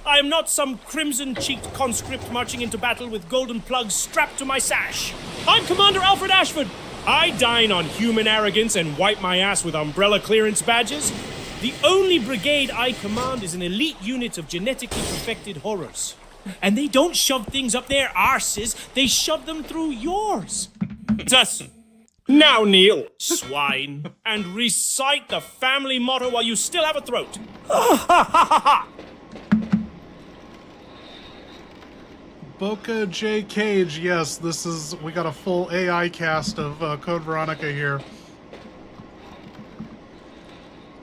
I am not some crimson-cheeked conscript marching into battle with golden plugs strapped to my sash. I'm Commander Alfred Ashford. I dine on human arrogance and wipe my ass with umbrella clearance badges. The only brigade I command is an elite unit of genetically perfected horrors. And they don't shove things up their arses, they shove them through yours. Thus, now kneel, swine, and recite the family motto while you still have a throat. Boca J. Cage, yes, we got a full AI cast of Code Veronica here.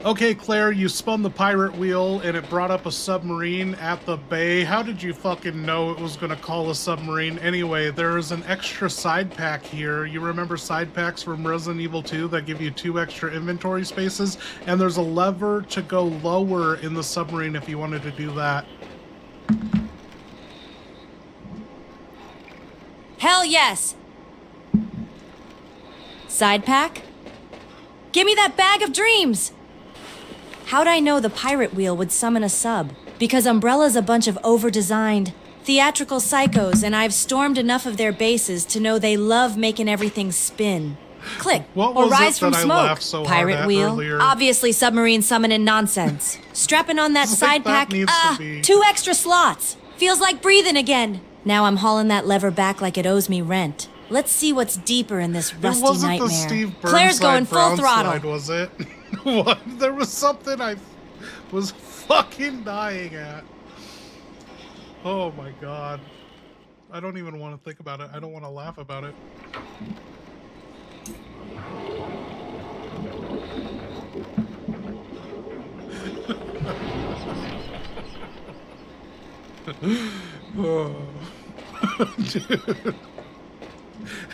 Okay, Claire, you spun the pirate wheel and it brought up a submarine at the bay. How did you fucking know it was gonna call a submarine? Anyway, there is an extra side pack here. You remember side packs from Resident Evil 2 that give you 2 extra inventory spaces? And there's a lever to go lower in the submarine if you wanted to do that. Hell yes! Side pack? Give me that bag of dreams! How'd I know the pirate wheel would summon a sub? Because Umbrella's a bunch of over-designed, theatrical psychos, and I've stormed enough of their bases to know they love making everything spin. Click, or rise from smoke. So pirate wheel, earlier? obviously submarine summoning nonsense. Strapping on that side pack, 2 extra slots. Feels like breathing again. Now I'm hauling that lever back like it owes me rent. Let's see what's deeper in this rusty nightmare. The Steve Claire's going full throttle. Slide, was it? What? There was something I was fucking dying at. Oh my god. I don't even want to think about it. I don't want to laugh about it. Oh. Dude.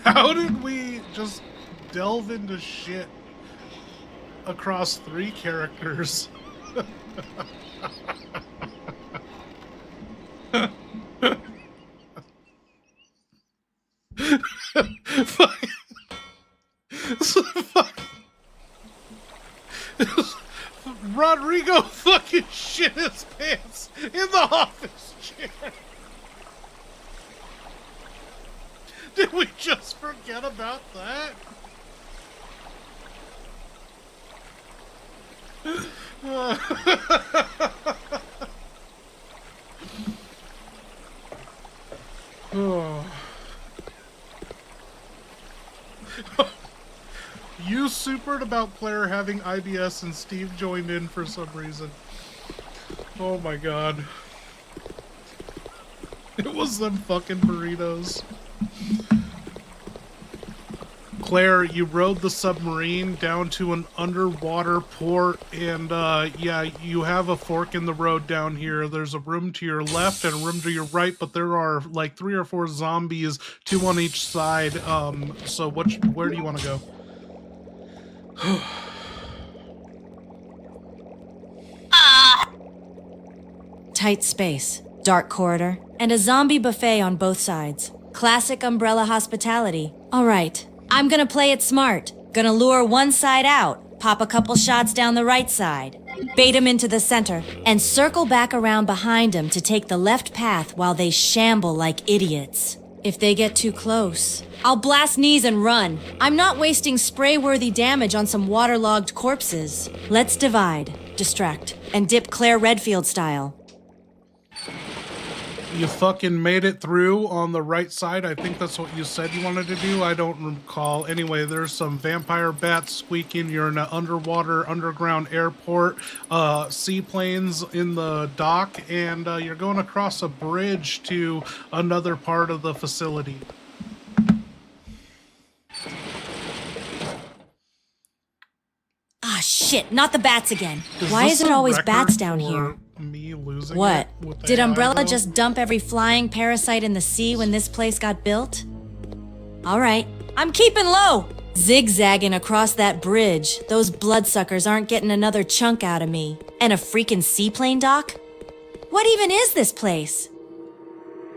How did we just delve into shit across 3 characters? Rodrigo fucking shit his pants in the office chair. Did we just forget about that? Oh. You supered about Claire having IBS and Steve joined in for some reason. Oh my god. It was them fucking burritos. Claire, you rode the submarine down to an underwater port, and yeah, you have a fork in the road down here. There's a room to your left and a room to your right, but there are like 3 or 4 zombies, 2 on each side. So where do you want to go? Tight space, dark corridor, and a zombie buffet on both sides. Classic Umbrella hospitality. All right, I'm gonna play it smart. Gonna lure one side out, pop a couple shots down the right side, bait him into the center, and circle back around behind him to take the left path while they shamble like idiots. If they get too close, I'll blast knees and run. I'm not wasting spray-worthy damage on some waterlogged corpses. Let's divide, distract, and dip Claire Redfield style. You fucking made it through on the right side. I think that's what you said you wanted to do. I don't recall. Anyway, there's some vampire bats squeaking. You're in an underground airport. Seaplanes in the dock, and you're going across a bridge to another part of the facility. Ah, shit, not the bats again. Is Why this is it a always record bats down for here? Me losing What? it with the Did AI Umbrella though? just dump every flying parasite in the sea when this place got built? Alright, I'm keeping low! Zigzagging across that bridge, those bloodsuckers aren't getting another chunk out of me. And a freaking seaplane dock? What even is this place?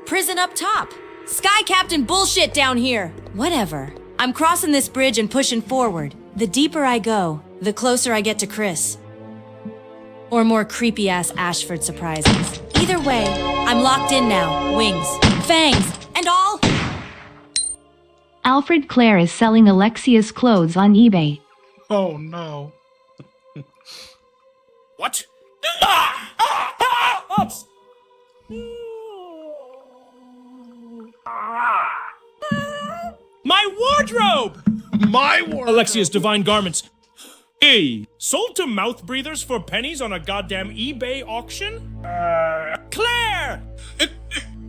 Prison up top. Sky Captain bullshit down here. Whatever. I'm crossing this bridge and pushing forward. The deeper I go, the closer I get to Chris. Or more creepy-ass Ashford surprises. Either way, I'm locked in now. Wings, fangs, and all. Alfred Clare is selling Alexia's clothes on eBay. Oh no. What? My wardrobe! My wardrobe! Alexia's divine garments. Hey, sold to mouth breathers for pennies on a goddamn eBay auction? Claire!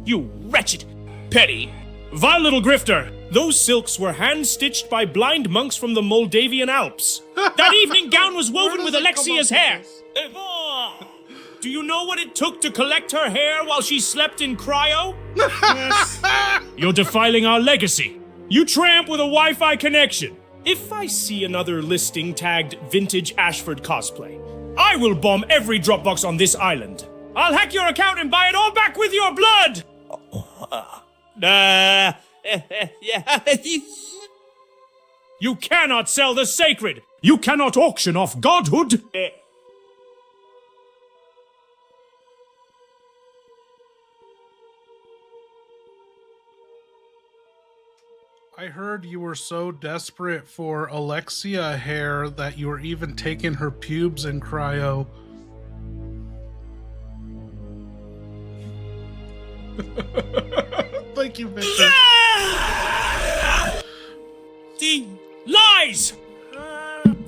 You wretched, petty, vile little grifter. Those silks were hand-stitched by blind monks from the Moldavian Alps. That evening gown was woven with Alexia's hair. Do you know what it took to collect her hair while she slept in cryo? Yes. You're defiling our legacy. You tramp with a Wi-Fi connection. If I see another listing tagged Vintage Ashford Cosplay, I will bomb every Dropbox on this island. I'll hack your account and buy it all back with your blood! You cannot sell the sacred! You cannot auction off godhood! I heard you were so desperate for Alexia hair that you were even taking her pubes in cryo. Thank you, Victor. The lies!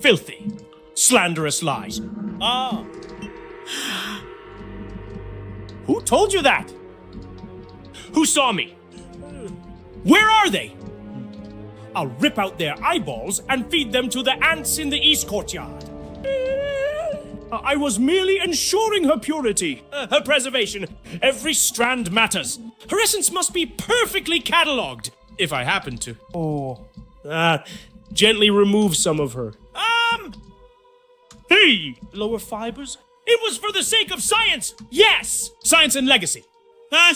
Filthy, slanderous lies. Who told you that? Who saw me? Where are they? I'll rip out their eyeballs and feed them to the ants in the East Courtyard. I was merely ensuring her purity, her preservation. Every strand matters. Her essence must be perfectly catalogued, if I happen to. Gently remove some of her. Hey! Lower fibers? It was for the sake of science! Yes! Science and legacy. I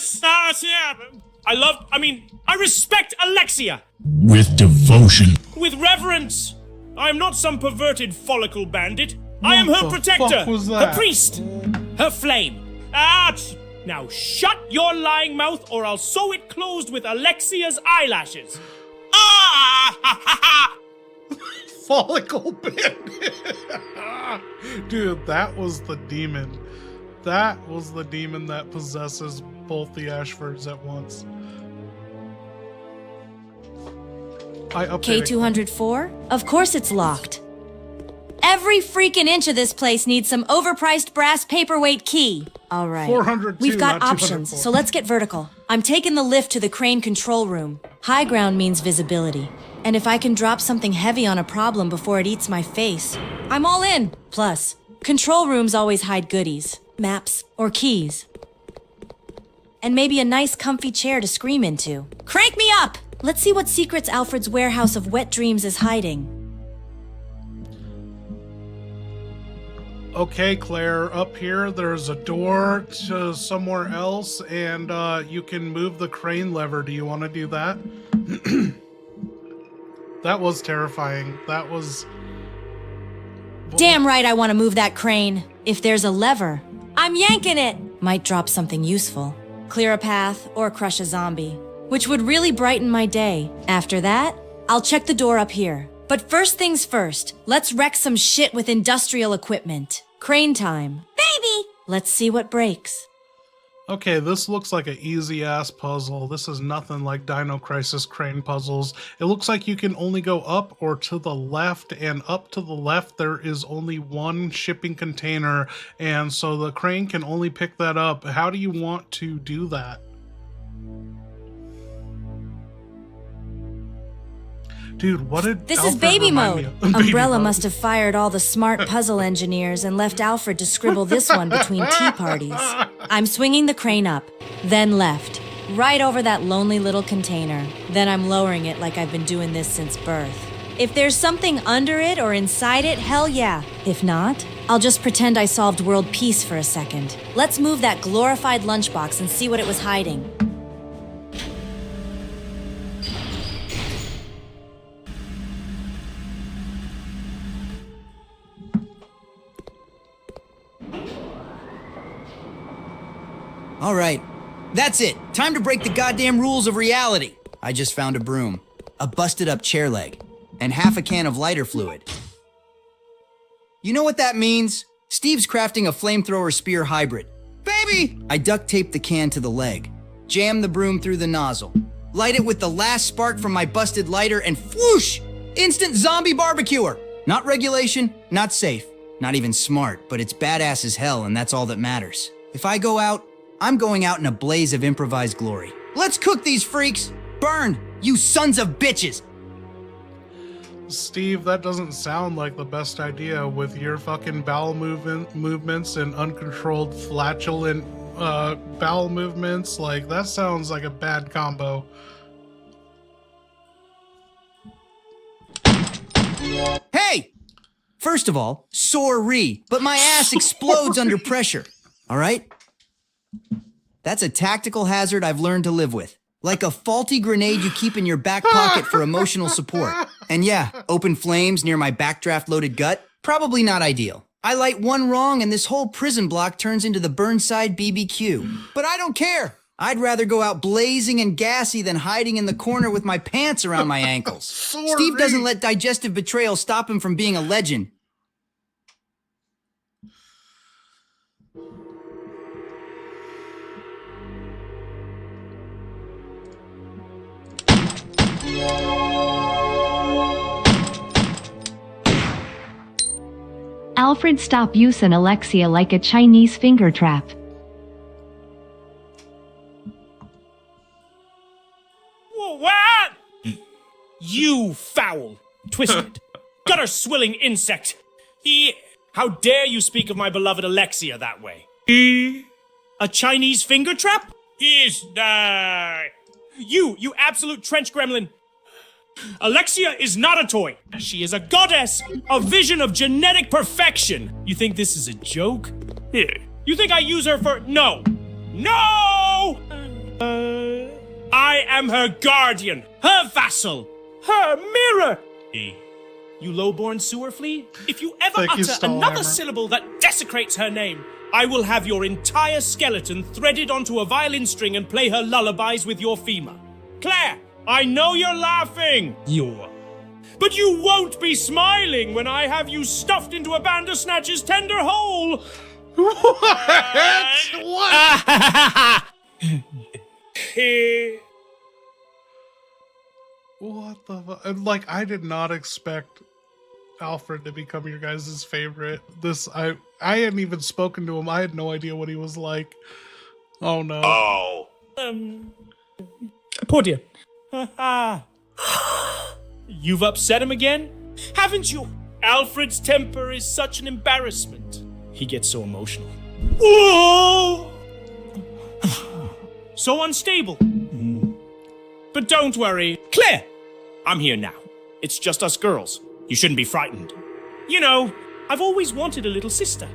respect Alexia! With devotion. With reverence! I am not some perverted follicle bandit. I am her protector, her priest, her flame. Now shut your lying mouth or I'll sew it closed with Alexia's eyelashes. Follicle bandit. Dude, that was the demon. That was the demon that possesses both the Ashfords at once. K204? Of course it's locked. Every freaking inch of this place needs some overpriced brass paperweight key. All right. 402, We've got not options, 204. so let's get vertical. I'm taking the lift to the crane control room. High ground means visibility. And if I can drop something heavy on a problem before it eats my face, I'm all in. Plus, control rooms always hide goodies, maps, or keys. And maybe a nice comfy chair to scream into. Crank me up! Let's see what secrets Alfred's warehouse of wet dreams is hiding. Okay, Claire, up here there's a door to somewhere else, and you can move the crane lever. Do you want to do that? That was terrifying. That was... Damn right I want to move that crane. If there's a lever, I'm yanking it! Might drop something useful. Clear a path or crush a zombie, which would really brighten my day. After that, I'll check the door up here. But first things first, let's wreck some shit with industrial equipment. Crane time. Baby! Let's see what breaks. Okay, this looks like an easy-ass puzzle. This is nothing like Dino Crisis crane puzzles. It looks like you can only go up or to the left, and up to the left there is only one shipping container, and so the crane can only pick that up. How do you want to do that? Dude, what did This Alfred is baby remind mode. me of? Baby Umbrella mode. must have fired all the smart puzzle engineers and left Alfred to scribble this one between tea parties. I'm swinging the crane up, then left, right over that lonely little container. Then I'm lowering it like I've been doing this since birth. If there's something under it or inside it, hell yeah. If not, I'll just pretend I solved world peace for a second. Let's move that glorified lunchbox and see what it was hiding. All right, that's it. Time to break the goddamn rules of reality. I just found a broom, a busted up chair leg, and half a can of lighter fluid. You know what that means? Steve's crafting a flamethrower spear hybrid. Baby! I duct taped the can to the leg, jammed the broom through the nozzle, light it with the last spark from my busted lighter, and whoosh! Instant zombie barbecuer! Not regulation, not safe, not even smart, but it's badass as hell, and that's all that matters. If I go out, I'm going out in a blaze of improvised glory. Let's cook these freaks! Burn, you sons of bitches! Steve, that doesn't sound like the best idea with your fucking bowel movements and uncontrolled flatulent bowel movements. Like, that sounds like a bad combo. Hey! First of all, sorry, but my ass explodes under pressure. All right? That's a tactical hazard I've learned to live with. Like a faulty grenade you keep in your back pocket for emotional support. And yeah, open flames near my backdraft-loaded gut? Probably not ideal. I light one wrong and this whole prison block turns into the Burnside BBQ. But I don't care. I'd rather go out blazing and gassy than hiding in the corner with my pants around my ankles. Steve doesn't let digestive betrayal stop him from being a legend. Alfred, stop using Alexia like a Chinese finger trap. Whoa, what? You foul, twisted, gutter-swilling insect. How dare you speak of my beloved Alexia that way? A Chinese finger trap? You absolute trench gremlin. Alexia is not a toy. She is a goddess, a vision of genetic perfection. You think this is a joke? Here. You think I use her for... No! I am her guardian, her vassal, her mirror. You low-born sewer flea? If you ever utter another syllable that desecrates her name, I will have your entire skeleton threaded onto a violin string and play her lullabies with your femur. Claire, I know you're laughing. But you won't be smiling when I have you stuffed into a Bandersnatch's tender hole. What? What the fuck? Like, I did not expect Alfred to become your guys' favorite. I hadn't even spoken to him. I had no idea what he was like. Oh no. Poor dear. You've upset him again? Haven't you? Alfred's temper is such an embarrassment. He gets so emotional. Whoa! So unstable. But don't worry. Claire! I'm here now. It's just us girls. You shouldn't be frightened. You know, I've always wanted a little sister.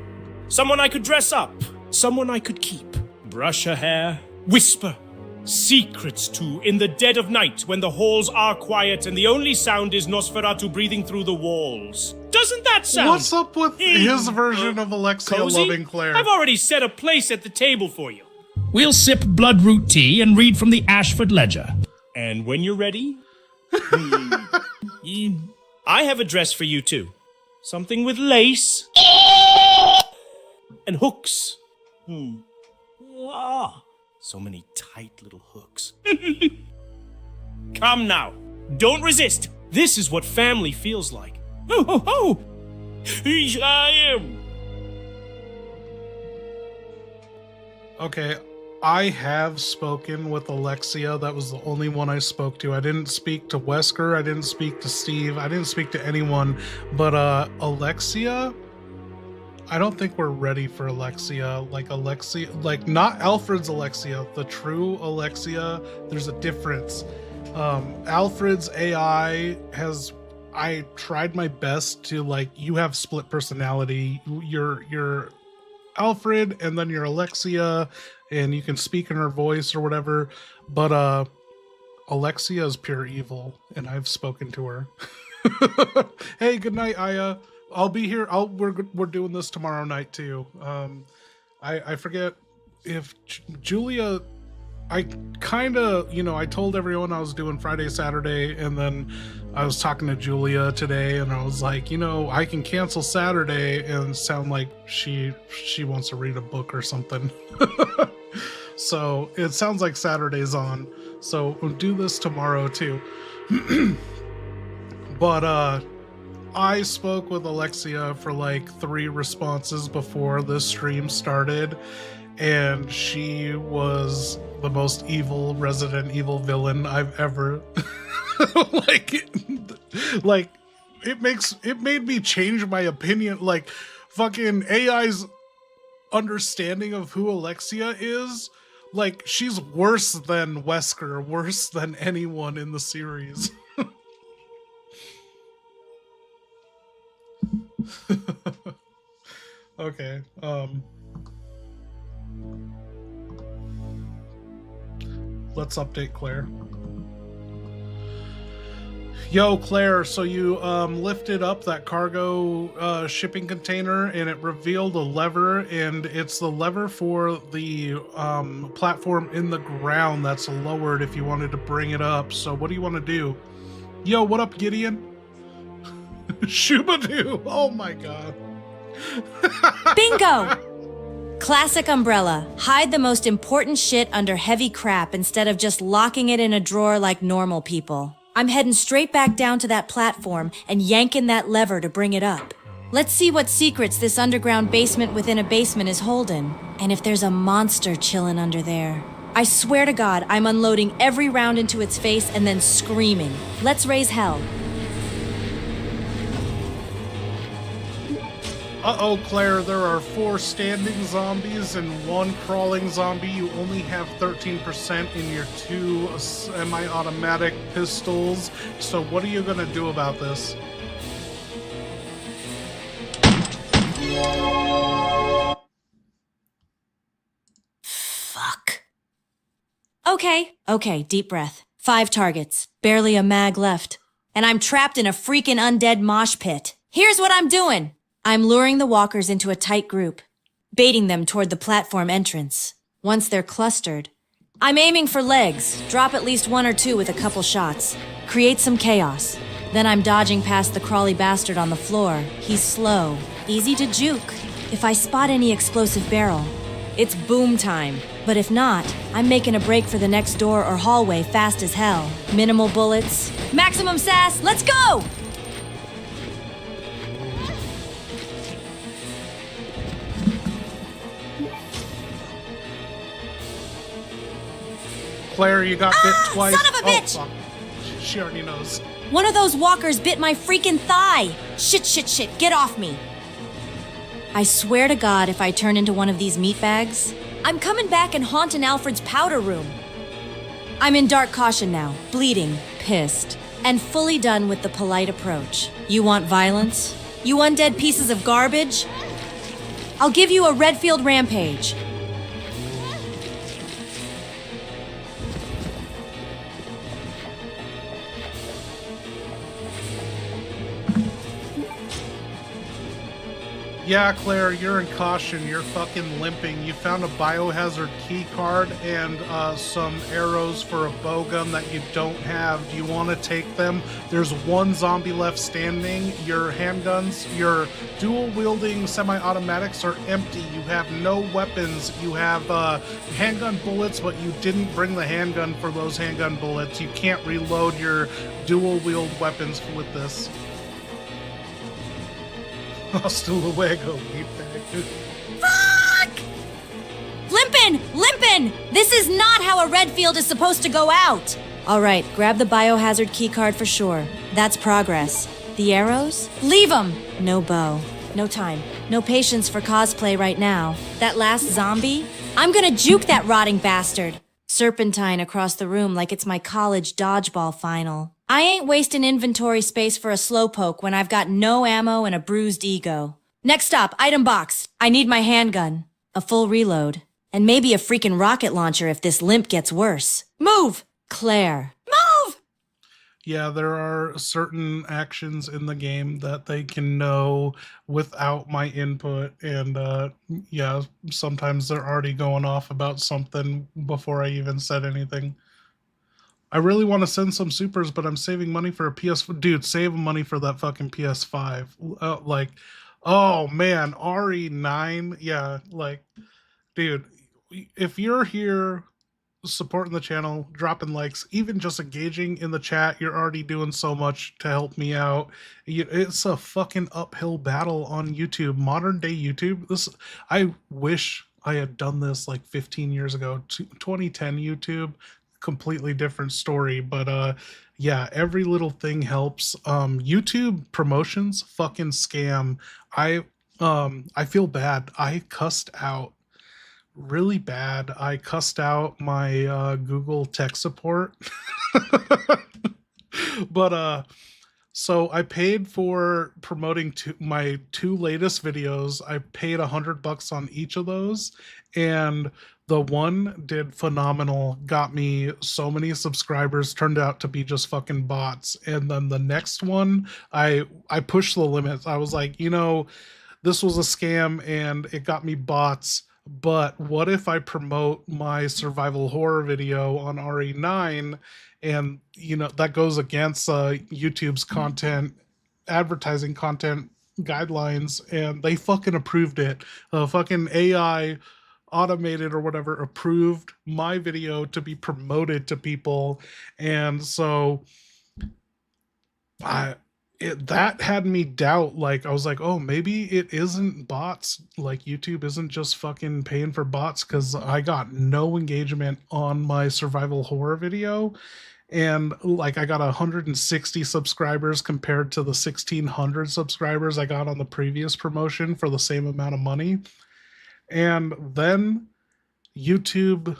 Someone I could dress up. Someone I could keep. Brush her hair. Whisper. Secrets to in the dead of night when the halls are quiet and the only sound is Nosferatu breathing through the walls. Doesn't that sound... What's up with his version of Alexia cozy? loving Claire? I've already set a place at the table for you. We'll sip bloodroot tea and read from the Ashford ledger. And when you're ready... I have a dress for you too. Something with lace... and hooks. So many tight little hooks. Come now. Don't resist. This is what family feels like. Ho, ho, ho! Here I am. Okay, I have spoken with Alexia. That was the only one I spoke to. I didn't speak to Wesker. I didn't speak to Steve. I didn't speak to anyone. But Alexia... I don't think we're ready for Alexia. Like not Alfred's Alexia, the true Alexia. There's a difference. Alfred's AI has, I tried my best to you have split personality. You're Alfred and then you're Alexia and you can speak in her voice or whatever. But Alexia is pure evil and I've spoken to her. Hey, good night, Aya. I'll be here. We're doing this tomorrow night too. I forget if Julia. I kind of, I told everyone I was doing Friday, Saturday, and then I was talking to Julia today, and I was like, I can cancel Saturday and sound like she wants to read a book or something. So it sounds like Saturday's on. So we'll do this tomorrow too. But I spoke with Alexia for 3 responses before this stream started, and she was the most evil Resident Evil villain I've ever it made me change my opinion. Fucking AI's understanding of who Alexia is, she's worse than Wesker, worse than anyone in the series. Okay, let's update Claire. Yo, Claire, so you lifted up that cargo shipping container and it revealed a lever, and it's the lever for the platform in the ground that's lowered if you wanted to bring it up. So what do you want to do? Yo, what up, Gideon? Shubadoo! Oh my god. Bingo! Classic Umbrella. Hide the most important shit under heavy crap instead of just locking it in a drawer like normal people. I'm heading straight back down to that platform and yanking that lever to bring it up. Let's see what secrets this underground basement within a basement is holding, and if there's a monster chilling under there. I swear to God, I'm unloading every round into its face and then screaming. Let's raise hell. Uh-oh, Claire, there are 4 standing zombies and 1 crawling zombie. You only have 13% in your 2 semi-automatic pistols. So what are you gonna do about this? Fuck. Okay, deep breath. 5 targets, barely a mag left. And I'm trapped in a freaking undead mosh pit. Here's what I'm doing. I'm luring the walkers into a tight group, baiting them toward the platform entrance. Once they're clustered, I'm aiming for legs, drop at least 1 or 2 with a couple shots, create some chaos. Then I'm dodging past the crawly bastard on the floor. He's slow, easy to juke. If I spot any explosive barrel, it's boom time. But if not, I'm making a break for the next door or hallway fast as hell. Minimal bullets, maximum sass, let's go! Claire, you got bit twice. Son of a bitch! Oh, fuck. She already knows. One of those walkers bit my freaking thigh. Shit, get off me. I swear to God, if I turn into one of these meat bags, I'm coming back and haunting Alfred's powder room. I'm in dark caution now, bleeding, pissed, and fully done with the polite approach. You want violence? You undead pieces of garbage? I'll give you a Redfield rampage. Yeah, Claire, you're in caution. You're fucking limping. You found a biohazard key card and some arrows for a bow gun that you don't have. Do you want to take them? There's one zombie left standing. Your handguns, your dual-wielding semi-automatics are empty. You have no weapons. You have handgun bullets, but you didn't bring the handgun for those handgun bullets. You can't reload your dual-wield weapons with this. Hasta luego, meatbag. Fuck! Limpin'! This is not how a Redfield is supposed to go out! Alright, grab the biohazard keycard for sure. That's progress. The arrows? Leave them! No bow. No time. No patience for cosplay right now. That last zombie? I'm gonna juke that rotting bastard! Serpentine across the room like it's my college dodgeball final. I ain't wasting inventory space for a slowpoke when I've got no ammo and a bruised ego. Next up, item box. I need my handgun, a full reload, and maybe a freaking rocket launcher if this limp gets worse. Move! Claire. Move! Yeah, there are certain actions in the game that they can know without my input, and yeah, sometimes they're already going off about something before I even said anything. I really want to send some supers, but I'm saving money for a PS5. Dude, save money for that fucking PS5. Like, oh man, RE9. Yeah, like, dude, if you're here supporting the channel, dropping likes, even just engaging in the chat, you're already doing so much to help me out. It's a fucking uphill battle on YouTube. Modern day YouTube. I wish I had done this like 15 years ago. 2010 YouTube. Completely different story, but yeah, every little thing helps. YouTube promotions fucking scam. I feel bad. I cussed out really bad. I cussed out my Google tech support. But so I paid for promoting my two latest videos. I paid $100 on each of those, and the one did phenomenal, got me so many subscribers, turned out to be just fucking bots. And then the next one, I pushed the limits. I was like, you know, this was a scam and it got me bots, but what if I promote my survival horror video on RE9 and, you know, that goes against YouTube's content, advertising content guidelines, and they fucking approved it. Fucking AI automated or whatever approved my video to be promoted to people, and so that had me doubt. Like, I was like, oh, maybe it isn't bots. Like, YouTube isn't just fucking paying for bots, because I got no engagement on my survival horror video, and like I got 160 subscribers compared to the 1600 subscribers I got on the previous promotion for the same amount of money. And then YouTube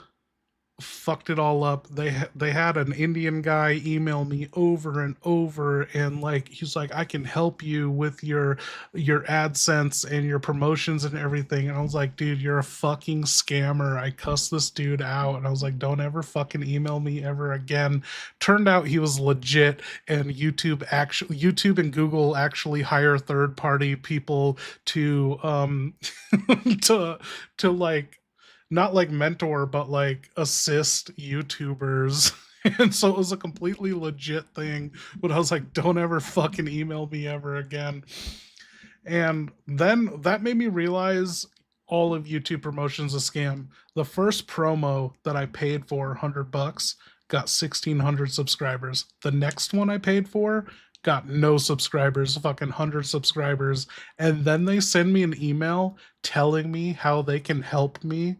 fucked it all up. They had an Indian guy email me over and over, and like he's like, I can help you with your AdSense and your promotions and everything. And I was like, dude, you're a fucking scammer. I cussed this dude out, and I was like, don't ever fucking email me ever again. Turned out he was legit, and YouTube and Google actually hire third-party people to to like, not like mentor, but like assist YouTubers. And so it was a completely legit thing, but I was like, don't ever fucking email me ever again. And then that made me realize all of YouTube promotions a scam. The first promo that I paid for, $100, got 1,600 subscribers. The next one I paid for got no subscribers, fucking 100 subscribers. And then they send me an email telling me how they can help me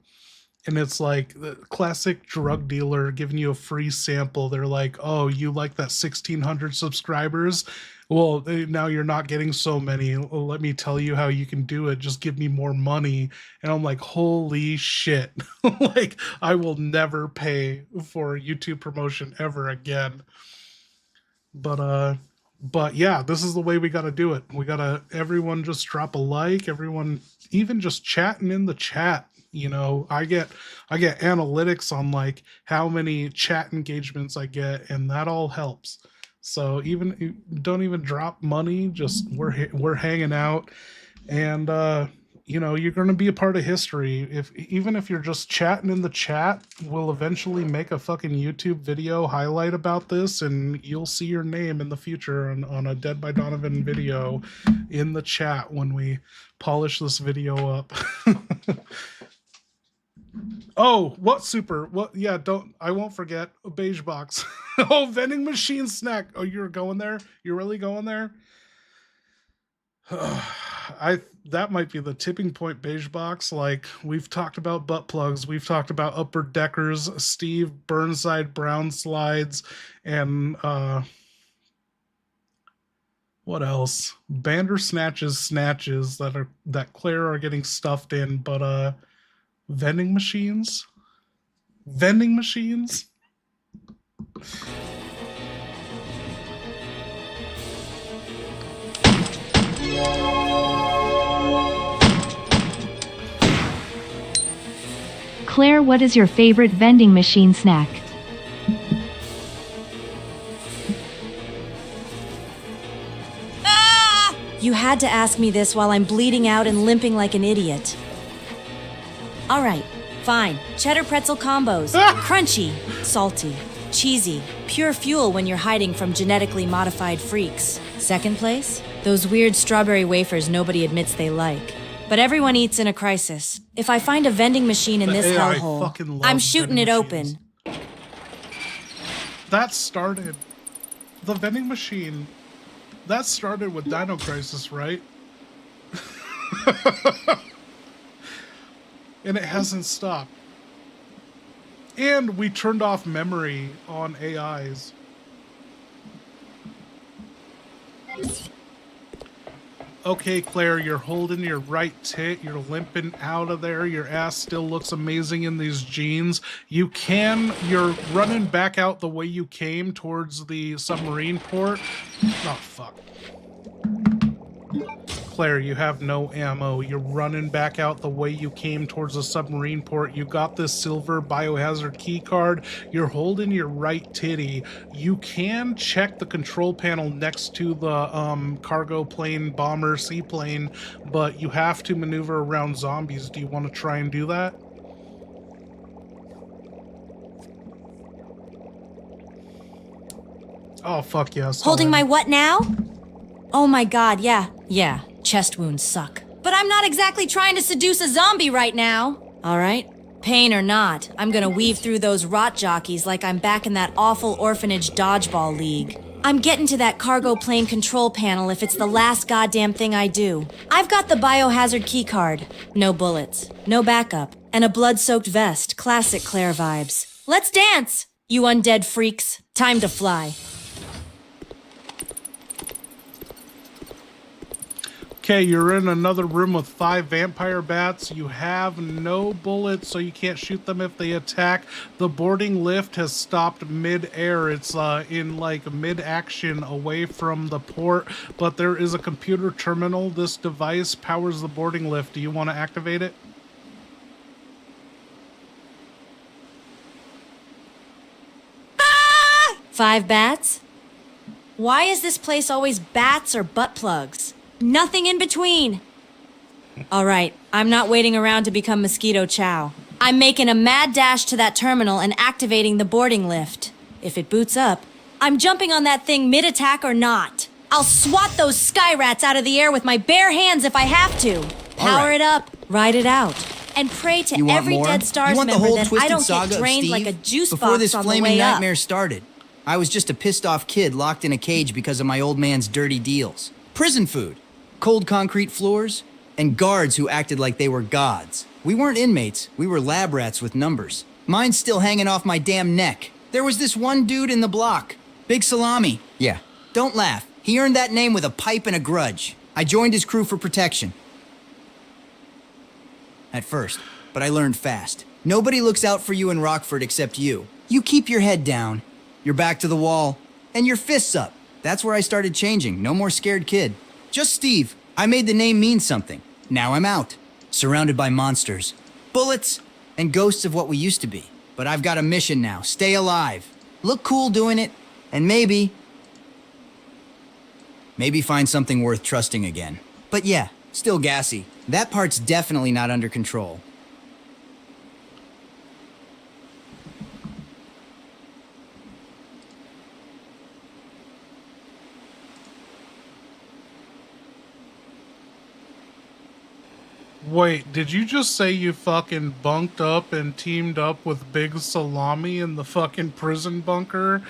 And it's like the classic drug dealer giving you a free sample. They're like, oh, you like that 1,600 subscribers? Well, now you're not getting so many. Well, let me tell you how you can do it. Just give me more money. And I'm like, holy shit. Like, I will never pay for YouTube promotion ever again. But yeah, this is the way we got to do it. We got to, everyone just drop a like, everyone even just chatting in the chat. You know, I get analytics on like how many chat engagements I get, and that all helps. So even don't even drop money, just we're hanging out, and you know, you're going to be a part of history. Even if you're just chatting in the chat, we'll eventually make a fucking YouTube video highlight about this, and you'll see your name in the future on a Dead by Donovan video in the chat when we polish this video up. Oh, what super? What? Yeah, I won't forget a beige box. Oh, vending machine snack. Oh, you're going there? You're really going there? That might be the tipping point, beige box. Like, we've talked about butt plugs, we've talked about upper deckers, Steve Burnside brown slides, and what else? Bandersnatches snatches that Claire are getting stuffed in, but vending machines? Vending machines? Claire, what is your favorite vending machine snack? Ah! You had to ask me this while I'm bleeding out and limping like an idiot. All right, fine. Cheddar pretzel combos. Crunchy, salty, cheesy, pure fuel when you're hiding from genetically modified freaks. Second place? Those weird strawberry wafers nobody admits they like. But everyone eats in a crisis. If I find a vending machine in this hellhole, I'm shooting it open. That started... The vending machine... That started with Dino Crisis, right? And it hasn't stopped. And we turned off memory on AIs. Okay, Claire, you're holding your right tit, you're limping out of there, your ass still looks amazing in these jeans. You're running back out the way you came towards the submarine port. Oh, fuck. Claire, you have no ammo. You're running back out the way you came towards the submarine port. You got this silver biohazard key card. You're holding your right titty. You can check the control panel next to the cargo plane, bomber, seaplane, but you have to maneuver around zombies. Do you want to try and do that? Oh, fuck yes. Holding my what now? Oh my god, yeah. Chest wounds suck. But I'm not exactly trying to seduce a zombie right now. All right? Pain or not, I'm gonna weave through those rot jockeys like I'm back in that awful orphanage dodgeball league. I'm getting to that cargo plane control panel if it's the last goddamn thing I do. I've got the biohazard keycard. No bullets, no backup, and a blood-soaked vest. Classic Claire vibes. Let's dance, you undead freaks. Time to fly. Okay, you're in another room with 5 vampire bats. You have no bullets, so you can't shoot them if they attack. The boarding lift has stopped mid-air. It's in like mid-action away from the port, but there is a computer terminal. This device powers the boarding lift. Do you want to activate it? Ah! 5 bats? Why is this place always bats or butt plugs? Nothing in between. All right, I'm not waiting around to become Mosquito Chow. I'm making a mad dash to that terminal and activating the boarding lift. If it boots up, I'm jumping on that thing mid-attack or not. I'll swat those sky rats out of the air with my bare hands if I have to. Power it up, ride it out, and pray to every Dead Stars member that I don't get drained like a juice box on the way up. Before this flaming nightmare started, I was just a pissed-off kid locked in a cage because of my old man's dirty deals. Prison food. Cold concrete floors, and guards who acted like they were gods. We weren't inmates. We were lab rats with numbers. Mine's still hanging off my damn neck. There was this one dude in the block. Big Salami. Yeah. Don't laugh. He earned that name with a pipe and a grudge. I joined his crew for protection. At first. But I learned fast. Nobody looks out for you in Rockford except you. You keep your head down, your back to the wall, and your fists up. That's where I started changing. No more scared kid. Just Steve. I made the name mean something. Now I'm out. Surrounded by monsters. Bullets, and ghosts of what we used to be. But I've got a mission now. Stay alive. Look cool doing it. And maybe find something worth trusting again. But yeah, still gassy. That part's definitely not under control. Wait, did you just say you fucking bunked up and teamed up with Big Salami in the fucking prison bunker?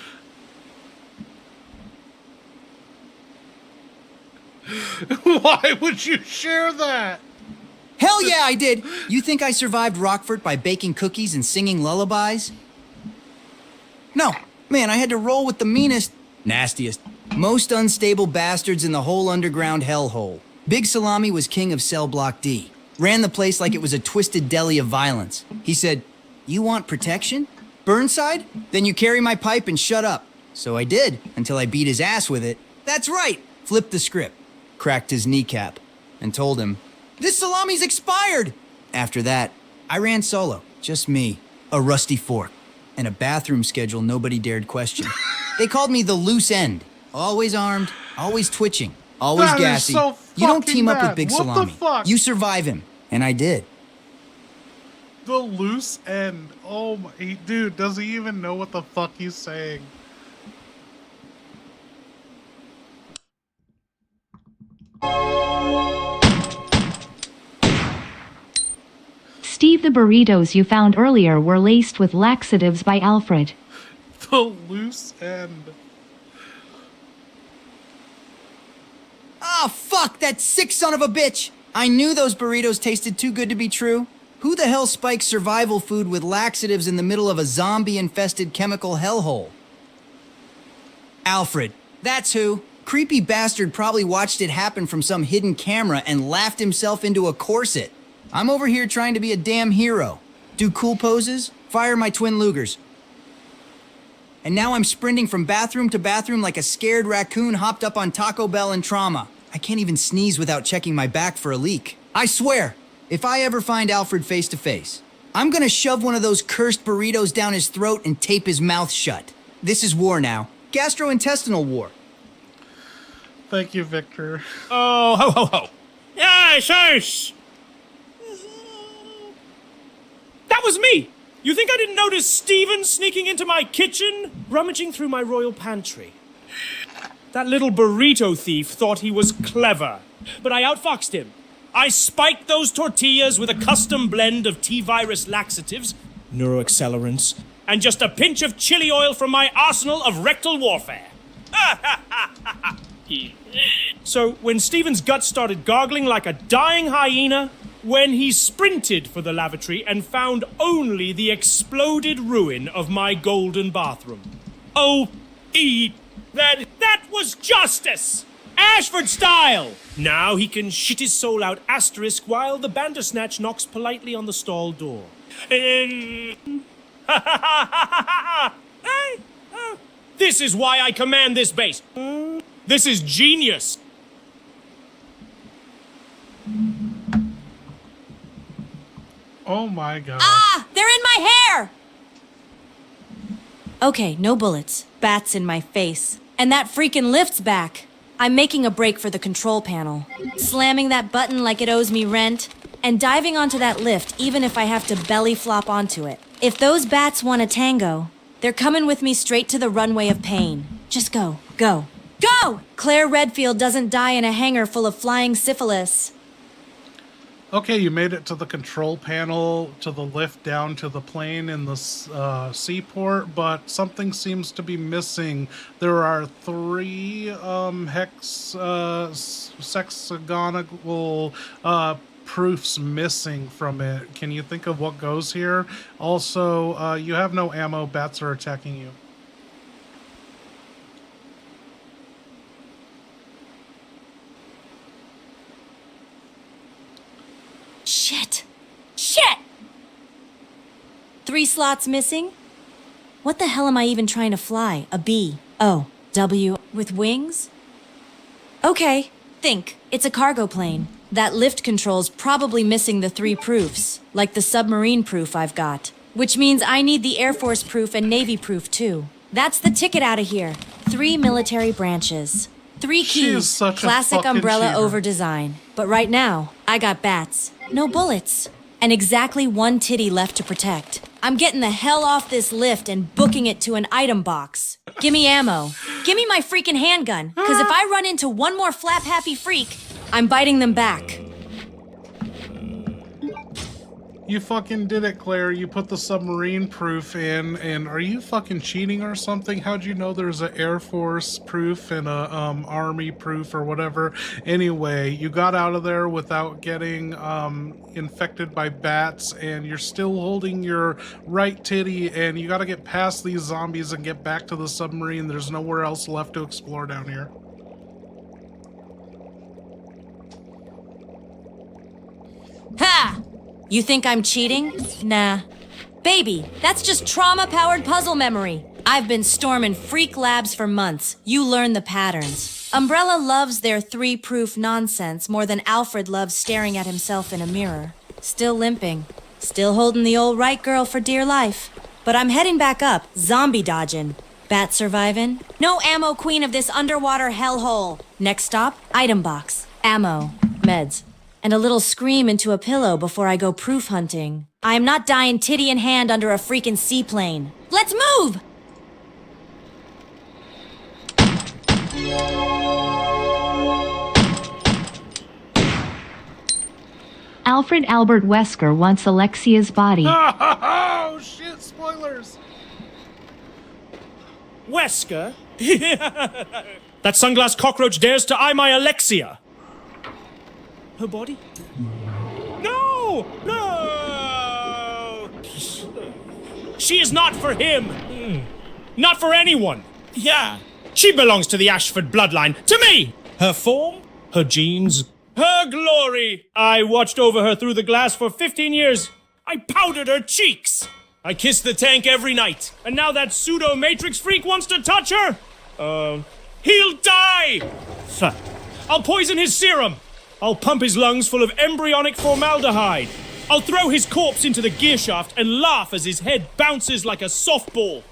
Why would you share that? Hell yeah, I did! You think I survived Rockford by baking cookies and singing lullabies? No, man, I had to roll with the meanest, nastiest, most unstable bastards in the whole underground hellhole. Big Salami was king of Cell Block D. Ran the place like it was a twisted deli of violence. He said, "You want protection? Burnside? Then you carry my pipe and shut up." So I did, until I beat his ass with it. That's right! Flipped the script, cracked his kneecap, and told him, "This salami's expired!" After that, I ran solo. Just me, a rusty fork, and a bathroom schedule nobody dared question. They called me the loose end. Always armed, always twitching, always That is gassy. so You don't fucking team up bad. with Big What the Salami. fuck? You survive him. And I did. The loose end. Oh my, dude, does he even know what the fuck he's saying? Steve, the burritos you found earlier were laced with laxatives by Alfred. The loose end. Ah, fuck, that sick son of a bitch! I knew those burritos tasted too good to be true. Who the hell spikes survival food with laxatives in the middle of a zombie-infested chemical hellhole? Alfred. That's who. Creepy bastard probably watched it happen from some hidden camera and laughed himself into a corset. I'm over here trying to be a damn hero. Do cool poses, fire my twin Lugers. And now I'm sprinting from bathroom to bathroom like a scared raccoon hopped up on Taco Bell in trauma. I can't even sneeze without checking my back for a leak. I swear, if I ever find Alfred face to face, I'm gonna shove one of those cursed burritos down his throat and tape his mouth shut. This is war now. Gastrointestinal war. Thank you, Victor. Oh, ho, ho, ho. Yes, yes. That was me! You think I didn't notice Steven sneaking into my kitchen, rummaging through my royal pantry? That little burrito thief thought he was clever, but I outfoxed him. I spiked those tortillas with a custom blend of T-virus laxatives, neuroaccelerants, and just a pinch of chili oil from my arsenal of rectal warfare. So when Steven's guts started gargling like a dying hyena, when he sprinted for the lavatory and found only the exploded ruin of my golden bathroom. Oh, that was justice! Ashford style! Now he can shit his soul out asterisk while the Bandersnatch knocks politely on the stall door. This is why I command this base. This is genius. Oh my god. Ah! They're in my hair! Okay, no bullets. Bats in my face. And that freaking lift's back. I'm making a break for the control panel. Slamming that button like it owes me rent. And diving onto that lift even if I have to belly flop onto it. If those bats want a tango, they're coming with me straight to the runway of pain. Just go. Go. Go! Claire Redfield doesn't die in a hangar full of flying syphilis. Okay, you made it to the control panel, to the lift down to the plane in the seaport, but something seems to be missing. There are 3 hexagonal proofs missing from it. Can you think of what goes here? Also, you have no ammo. Bats are attacking you. Shit. Shit! 3 slots missing? What the hell am I even trying to fly? A B. Oh, W. With wings? Okay, think. It's a cargo plane. That lift control's probably missing the 3 proofs, like the submarine proof I've got. Which means I need the Air Force proof and Navy proof too. That's the ticket out of here. 3 military branches. 3 keys. Classic umbrella over design. But right now, I got bats. No bullets. And exactly 1 titty left to protect. I'm getting the hell off this lift and booking it to an item box. Gimme ammo. Gimme my freaking handgun. Cause if I run into one more flap-happy freak, I'm biting them back. You fucking did it, Claire. You put the submarine proof in, and are you fucking cheating or something? How'd you know there's an Air Force proof and a Army proof or whatever? Anyway, you got out of there without getting infected by bats, and you're still holding your right titty, and you gotta get past these zombies and get back to the submarine. There's nowhere else left to explore down here. Ha! You think I'm cheating? Nah. Baby, that's just trauma-powered puzzle memory. I've been storming freak labs for months. You learn the patterns. Umbrella loves their 3-proof nonsense more than Alfred loves staring at himself in a mirror. Still limping. Still holding the old right girl for dear life. But I'm heading back up, zombie dodging. Bat surviving? No ammo queen of this underwater hellhole. Next stop, item box. Ammo. Meds. And a little scream into a pillow before I go proof hunting. I am not dying titty in hand under a freaking seaplane. Let's move! Alfred Albert Wesker wants Alexia's body. Oh, shit, spoilers! Wesker? That sunglass cockroach dares to eye my Alexia! Her body? No! No! She is not for him! Not for anyone! Yeah, she belongs to the Ashford bloodline. To me! Her form? Her genes? Her glory! I watched over her through the glass for 15 years. I powdered her cheeks! I kissed the tank every night. And now that pseudo-matrix freak wants to touch her? He'll die! I'll poison his serum! I'll pump his lungs full of embryonic formaldehyde. I'll throw his corpse into the gearshaft and laugh as his head bounces like a softball.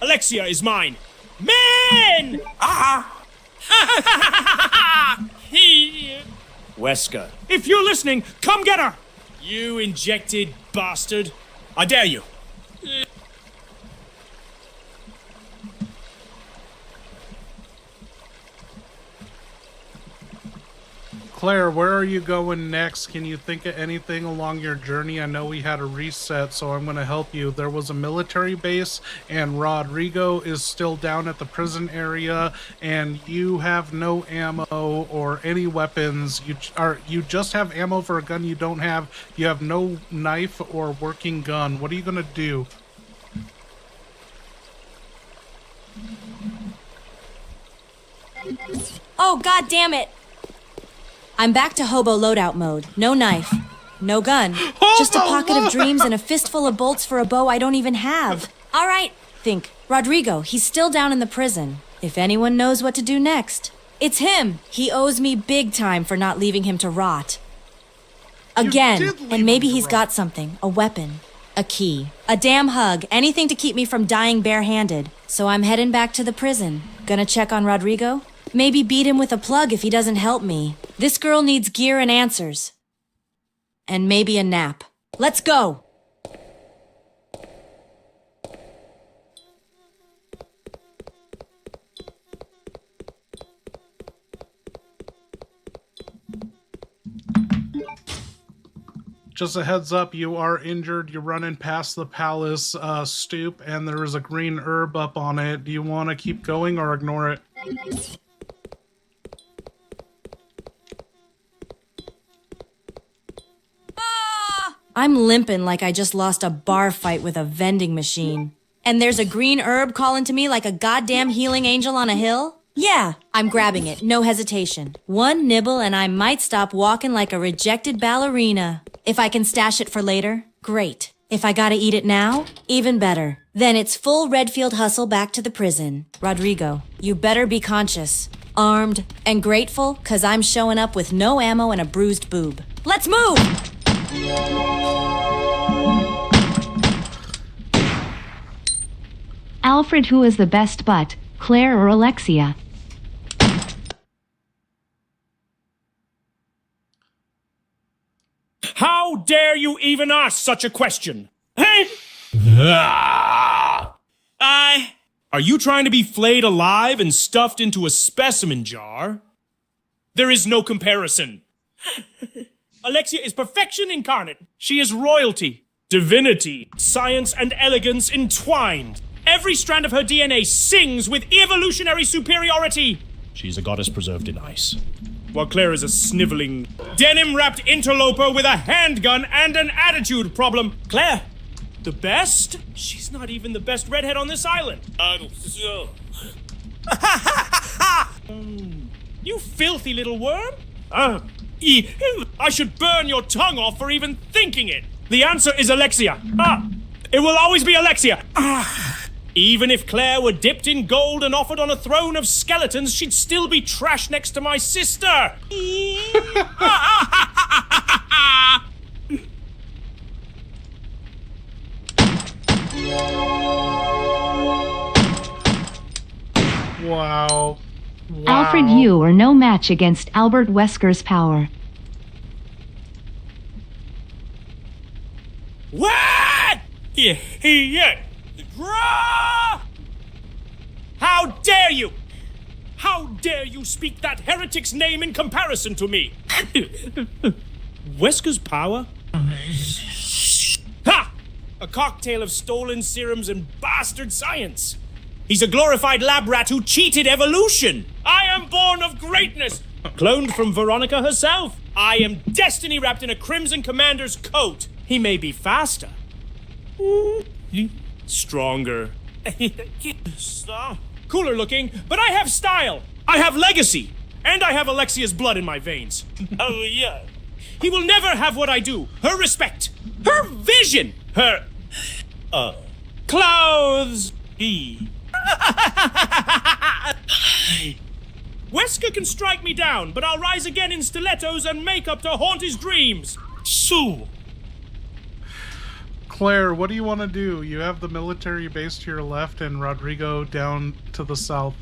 Alexia is mine. Men! Wesker, if you're listening, come get her! You injected bastard. I dare you. Claire, where are you going next? Can you think of anything along your journey? I know we had a reset, so I'm going to help you. There was a military base, and Rodrigo is still down at the prison area, and you have no ammo or any weapons. You just have ammo for a gun you don't have. You have no knife or working gun. What are you going to do? Oh, god damn it! I'm back to hobo loadout mode. No knife. No gun. Just a pocket of dreams and a fistful of bolts for a bow I don't even have. All right, think. Rodrigo, he's still down in the prison. If anyone knows what to do next, it's him. He owes me big time for not leaving him to rot. Again, and maybe he's got something. A weapon. A key. A damn hug. Anything to keep me from dying barehanded. So I'm heading back to the prison. Gonna check on Rodrigo? Maybe beat him with a plug if he doesn't help me. This girl needs gear and answers. And maybe a nap. Let's go! Just a heads up, you are injured. You're running past the palace stoop, and there is a green herb up on it. Do you want to keep going or ignore it? I'm limping like I just lost a bar fight with a vending machine. And there's a green herb calling to me like a goddamn healing angel on a hill? Yeah, I'm grabbing it, no hesitation. One nibble and I might stop walking like a rejected ballerina. If I can stash it for later, great. If I gotta eat it now, even better. Then it's full Redfield hustle back to the prison. Rodrigo, you better be conscious, armed, and grateful, 'cause I'm showing up with no ammo and a bruised boob. Let's move! Alfred, who is the best butt, Claire or Alexia? How dare you even ask such a question? Hey! Are you trying to be flayed alive and stuffed into a specimen jar? There is no comparison. Alexia is perfection incarnate. She is royalty, divinity, science, and elegance entwined. Every strand of her DNA sings with evolutionary superiority. She's a goddess preserved in ice. While Claire is a sniveling, denim-wrapped interloper with a handgun and an attitude problem. Claire, the best? She's not even the best redhead on this island. You filthy little worm. I should burn your tongue off for even thinking it. The answer is Alexia. It will always be Alexia. Even if Claire were dipped in gold and offered on a throne of skeletons, she'd still be trash next to my sister. Wow. Alfred, you are no match against Albert Wesker's power. What? Yeah. How dare you? How dare you speak that heretic's name in comparison to me? Wesker's power? Ha! A cocktail of stolen serums and bastard science. He's a glorified lab rat who cheated evolution. I am born of greatness, cloned from Veronica herself. I am destiny wrapped in a Crimson Commander's coat. He may be faster, stronger, cooler looking, but I have style. I have legacy, and I have Alexia's blood in my veins. Oh yeah. He will never have what I do. Her respect, her vision, her clothes. Wesker can strike me down, but I'll rise again in stilettos and makeup to haunt his dreams. Sue. Claire, what do you want to do? You have the military base to your left and Rodrigo down to the south.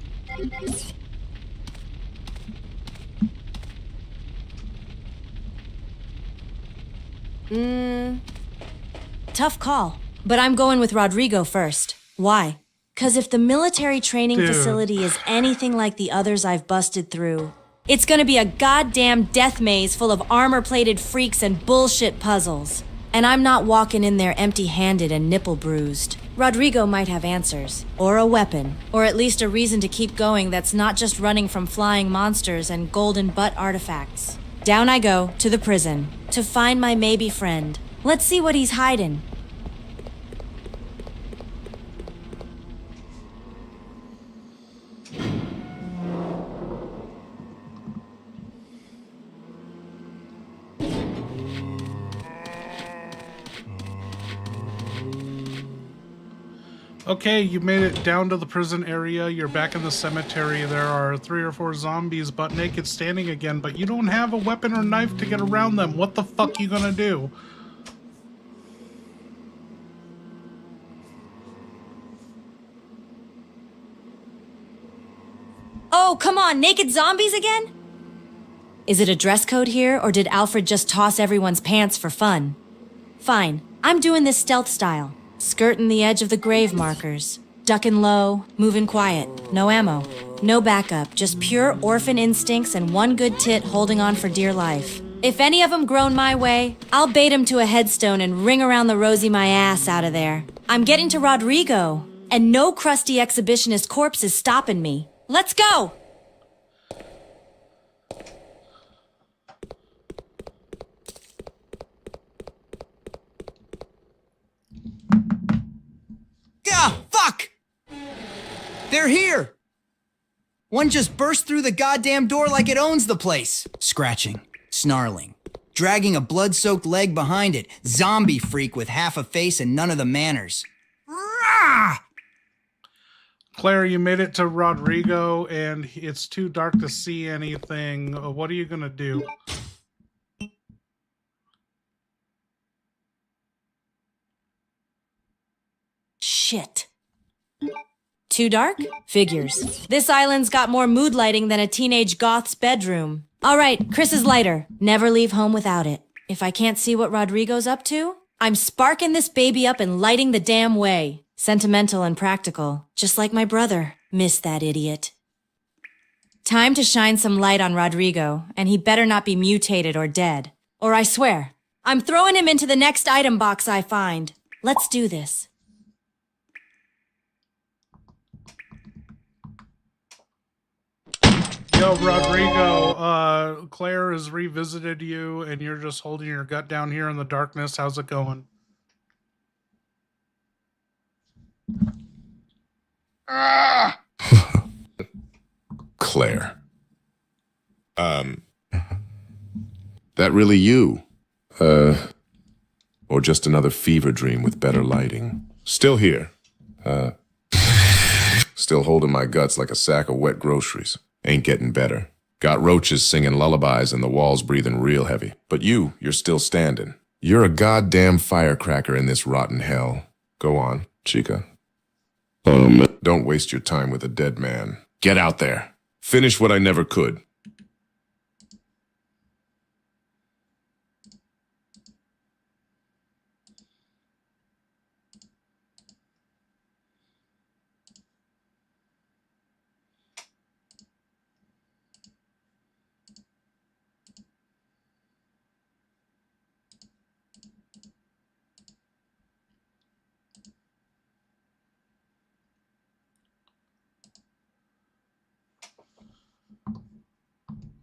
Tough call. But I'm going with Rodrigo first. Why? 'Cause if the military training facility is anything like the others I've busted through, it's gonna be a goddamn death maze full of armor-plated freaks and bullshit puzzles. And I'm not walking in there empty-handed and nipple bruised. Rodrigo might have answers, or a weapon, or at least a reason to keep going that's not just running from flying monsters and golden butt artifacts. Down I go, to the prison, to find my maybe friend. Let's see what he's hiding. Okay, you made it down to the prison area. You're back in the cemetery. There are 3 or 4 zombies butt naked standing again, but you don't have a weapon or knife to get around them. What the fuck you gonna do? Oh, come on, naked zombies again? Is it a dress code here, or did Alfred just toss everyone's pants for fun? Fine, I'm doing this stealth style. Skirting the edge of the grave markers. Ducking low, moving quiet. No ammo. No backup, just pure orphan instincts and one good tit holding on for dear life. If any of them grown my way, I'll bait 'em to a headstone and ring around the rosy my ass out of there. I'm getting to Rodrigo, and no crusty exhibitionist corpse is stopping me. Let's go! They're here! One just burst through the goddamn door like it owns the place. Scratching, snarling, dragging a blood-soaked leg behind it. Zombie freak with half a face and none of the manners. Rah! Claire, you made it to Rodrigo, and it's too dark to see anything. What are you gonna do? Shit. Too dark? Figures. This island's got more mood lighting than a teenage goth's bedroom. All right, Chris's lighter. Never leave home without it. If I can't see what Rodrigo's up to, I'm sparking this baby up and lighting the damn way. Sentimental and practical, just like my brother. Miss that idiot. Time to shine some light on Rodrigo, and he better not be mutated or dead. Or I swear, I'm throwing him into the next item box I find. Let's do this. Yo, Rodrigo, Claire has revisited you, and you're just holding your gut down here in the darkness. How's it going? Claire. That really you? Or just another fever dream with better lighting? Still here. Still holding my guts like a sack of wet groceries. Ain't getting better. Got roaches singing lullabies and the walls breathing real heavy. But you're still standing. You're a goddamn firecracker in this rotten hell. Go on, Chica. Don't waste your time with a dead man. Get out there. Finish what I never could.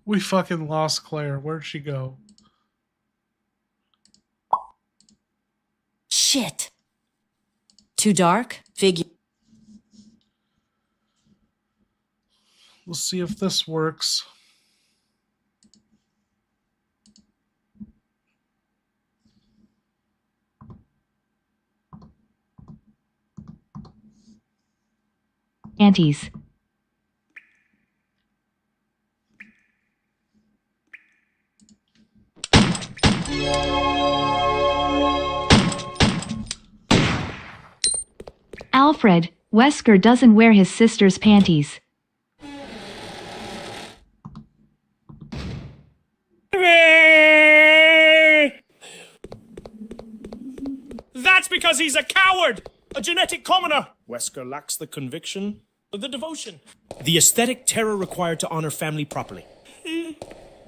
We fucking lost Claire. Where'd she go? Shit. Too dark? Figure. We'll see if this works. Antes. Alfred, Wesker doesn't wear his sister's panties. That's because he's a coward! A genetic commoner! Wesker lacks the conviction, the devotion, the aesthetic terror required to honor family properly.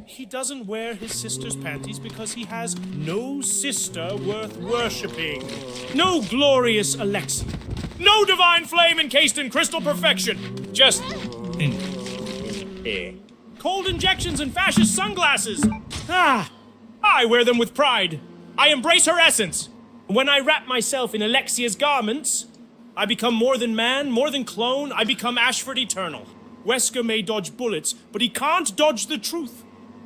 He doesn't wear his sister's panties because he has no sister worth worshipping. No glorious Alexia. No divine flame encased in crystal perfection. Just... cold injections and fascist sunglasses. I wear them with pride. I embrace her essence. When I wrap myself in Alexia's garments, I become more than man, more than clone. I become Ashford eternal. Wesker may dodge bullets, but he can't dodge the truth.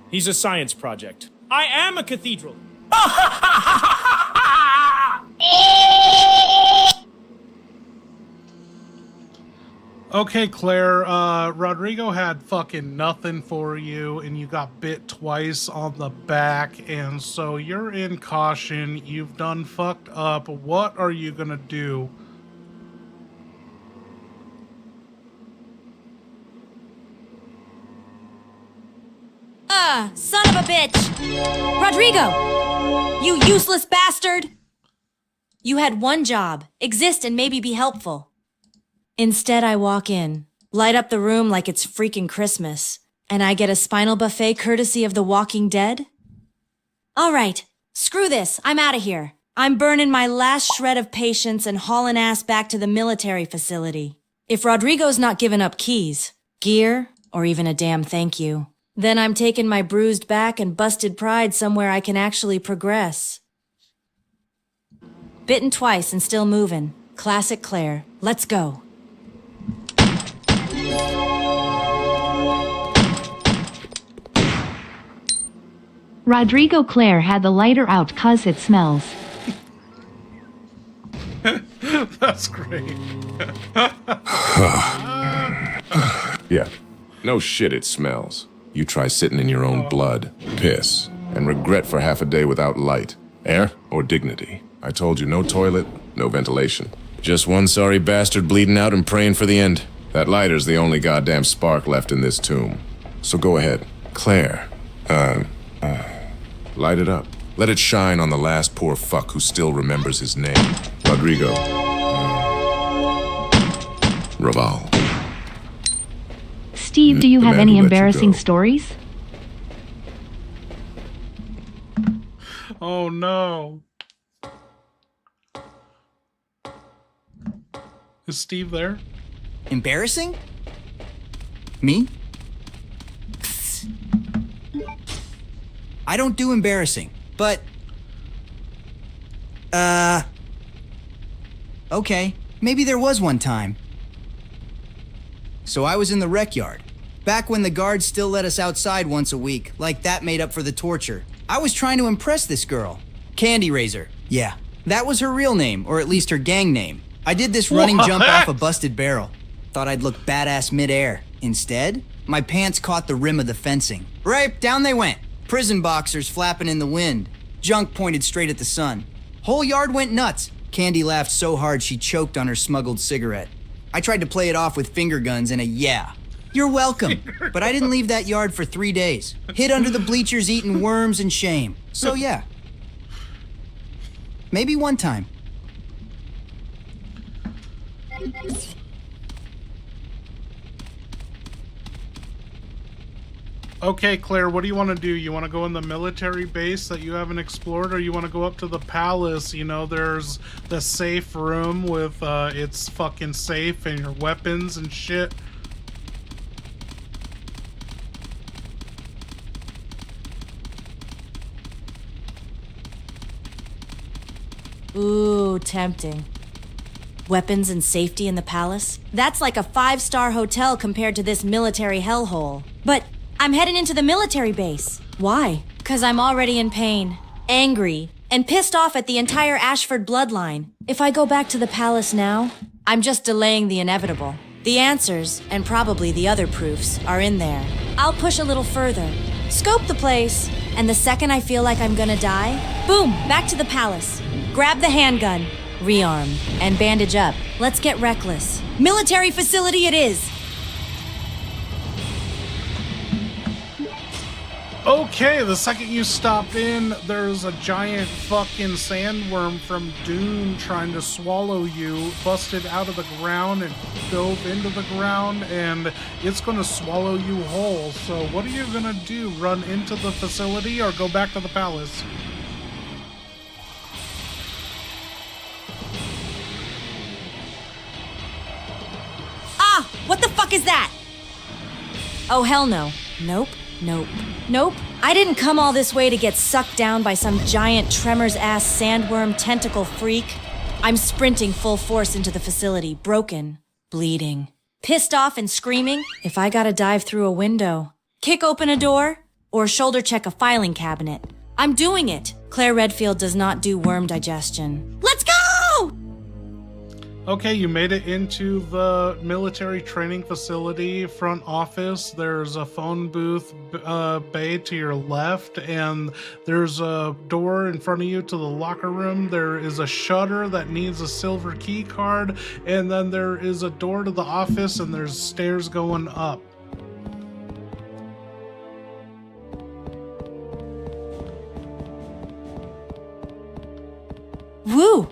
He's a science project. I am a cathedral. Okay, Claire, Rodrigo had fucking nothing for you, and you got bit twice on the back, and so you're in caution. You've done fucked up. What are you gonna do? Son of a bitch! Rodrigo! You useless bastard! You had one job, exist and maybe be helpful. Instead, I walk in, light up the room like it's freaking Christmas, and I get a spinal buffet courtesy of The Walking Dead? All right, screw this, I'm out of here. I'm burning my last shred of patience and hauling ass back to the military facility. If Rodrigo's not giving up keys, gear, or even a damn thank you, then I'm taking my bruised back and busted pride somewhere I can actually progress. Bitten twice and still moving. Classic Claire. Let's go. Rodrigo Claire had the lighter out 'cause it smells. That's great. Yeah. No shit, it smells. You try sitting in your own blood, piss, and regret for half a day without light, air, or dignity. I told you, no toilet, no ventilation. Just one sorry bastard bleeding out and praying for the end. That lighter's the only goddamn spark left in this tomb. So go ahead. Claire, light it up. Let it shine on the last poor fuck who still remembers his name. Rodrigo. Raval. Steve, do you The have man any who let you embarrassing go. stories? Oh no. Is Steve there? Embarrassing? Me? I don't do embarrassing, but... Okay, maybe there was one time. So I was in the rec yard. Back when the guards still let us outside once a week, like that made up for the torture. I was trying to impress this girl. Candy Razor. Yeah, that was her real name, or at least her gang name. I did this running jump off a busted barrel. Thought I'd look badass midair. Instead, my pants caught the rim of the fencing. Right, down they went. Prison boxers flapping in the wind. Junk pointed straight at the sun. Whole yard went nuts. Candy laughed so hard she choked on her smuggled cigarette. I tried to play it off with finger guns and a yeah. You're welcome. But I didn't leave that yard for 3 days. Hid under the bleachers eating worms and shame. So yeah. Maybe one time. Okay, Claire, what do you want to do? You want to go in the military base that you haven't explored, or you want to go up to the palace? You know, there's the safe room with its fucking safe and your weapons and shit. Ooh, tempting. Weapons and safety in the palace? That's like a 5-star hotel compared to this military hellhole. But I'm heading into the military base. Why? 'Cause I'm already in pain, angry, and pissed off at the entire Ashford bloodline. If I go back to the palace now, I'm just delaying the inevitable. The answers, and probably the other proofs, are in there. I'll push a little further, scope the place, and the second I feel like I'm gonna die, boom, back to the palace. Grab the handgun, rearm, and bandage up. Let's get reckless. Military facility it is! Okay, the second you stop in, there's a giant fucking sandworm from Dune trying to swallow you, busted out of the ground and dove into the ground, and it's gonna swallow you whole. So what are you gonna do? Run into the facility or go back to the palace? Ah! What the fuck is that? Oh, hell no. Nope. Nope. Nope. I didn't come all this way to get sucked down by some giant tremors-ass sandworm tentacle freak. I'm sprinting full force into the facility, broken, bleeding, pissed off and screaming. If I gotta dive through a window, kick open a door, or shoulder check a filing cabinet, I'm doing it. Claire Redfield does not do worm digestion. Let's go! Okay, you made it into the military training facility front office. There's a phone booth bay to your left, and there's a door in front of you to the locker room. There is a shutter that needs a silver key card, and then there is a door to the office, and there's stairs going up. Woo!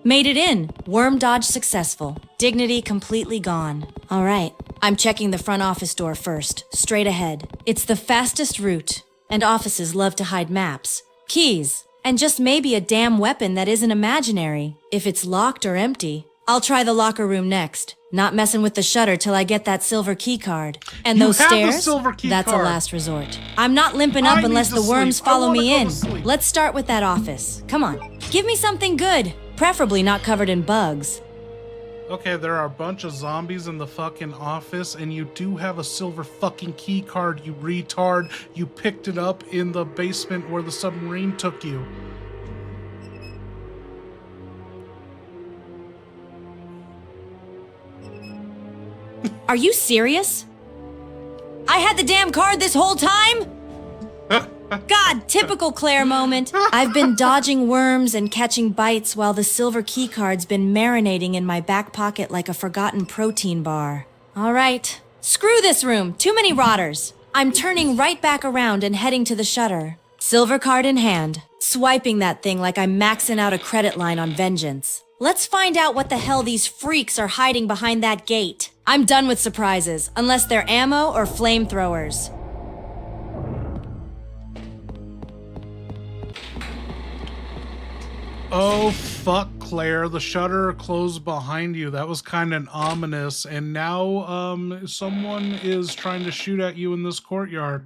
Made it in. Worm dodge successful. Dignity completely gone. All right. I'm checking the front office door first. Straight ahead. It's the fastest route. And offices love to hide maps, keys, and just maybe a damn weapon that isn't imaginary. If it's locked or empty, I'll try the locker room next. Not messing with the shutter till I get that silver key card. And You those have the stairs? silver key That's card. a last resort. I'm not limping up I need unless to the worms sleep. I follow wanna me go in. to sleep. Let's start with that office. Come on. Give me something good. Preferably not covered in bugs. Okay, there are a bunch of zombies in the fucking office, and you do have a silver fucking key card, you retard. You picked it up in the basement where the submarine took you. Are you serious? I had the damn card this whole time? God, typical Claire moment. I've been dodging worms and catching bites while the silver keycard's been marinating in my back pocket like a forgotten protein bar. All right, screw this room. Too many rotters. I'm turning right back around and heading to the shutter. Silver card in hand, swiping that thing like I'm maxing out a credit line on vengeance. Let's find out what the hell these freaks are hiding behind that gate. I'm done with surprises, unless they're ammo or flamethrowers. Oh, fuck, Claire. The shutter closed behind you. That was kind of ominous. And now, someone is trying to shoot at you in this courtyard.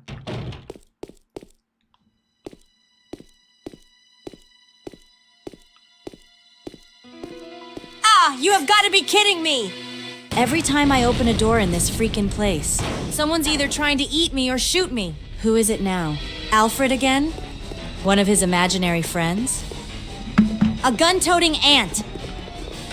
Ah, you have got to be kidding me! Every time I open a door in this freaking place, someone's either trying to eat me or shoot me. Who is it now? Alfred again? One of his imaginary friends? A gun-toting ant!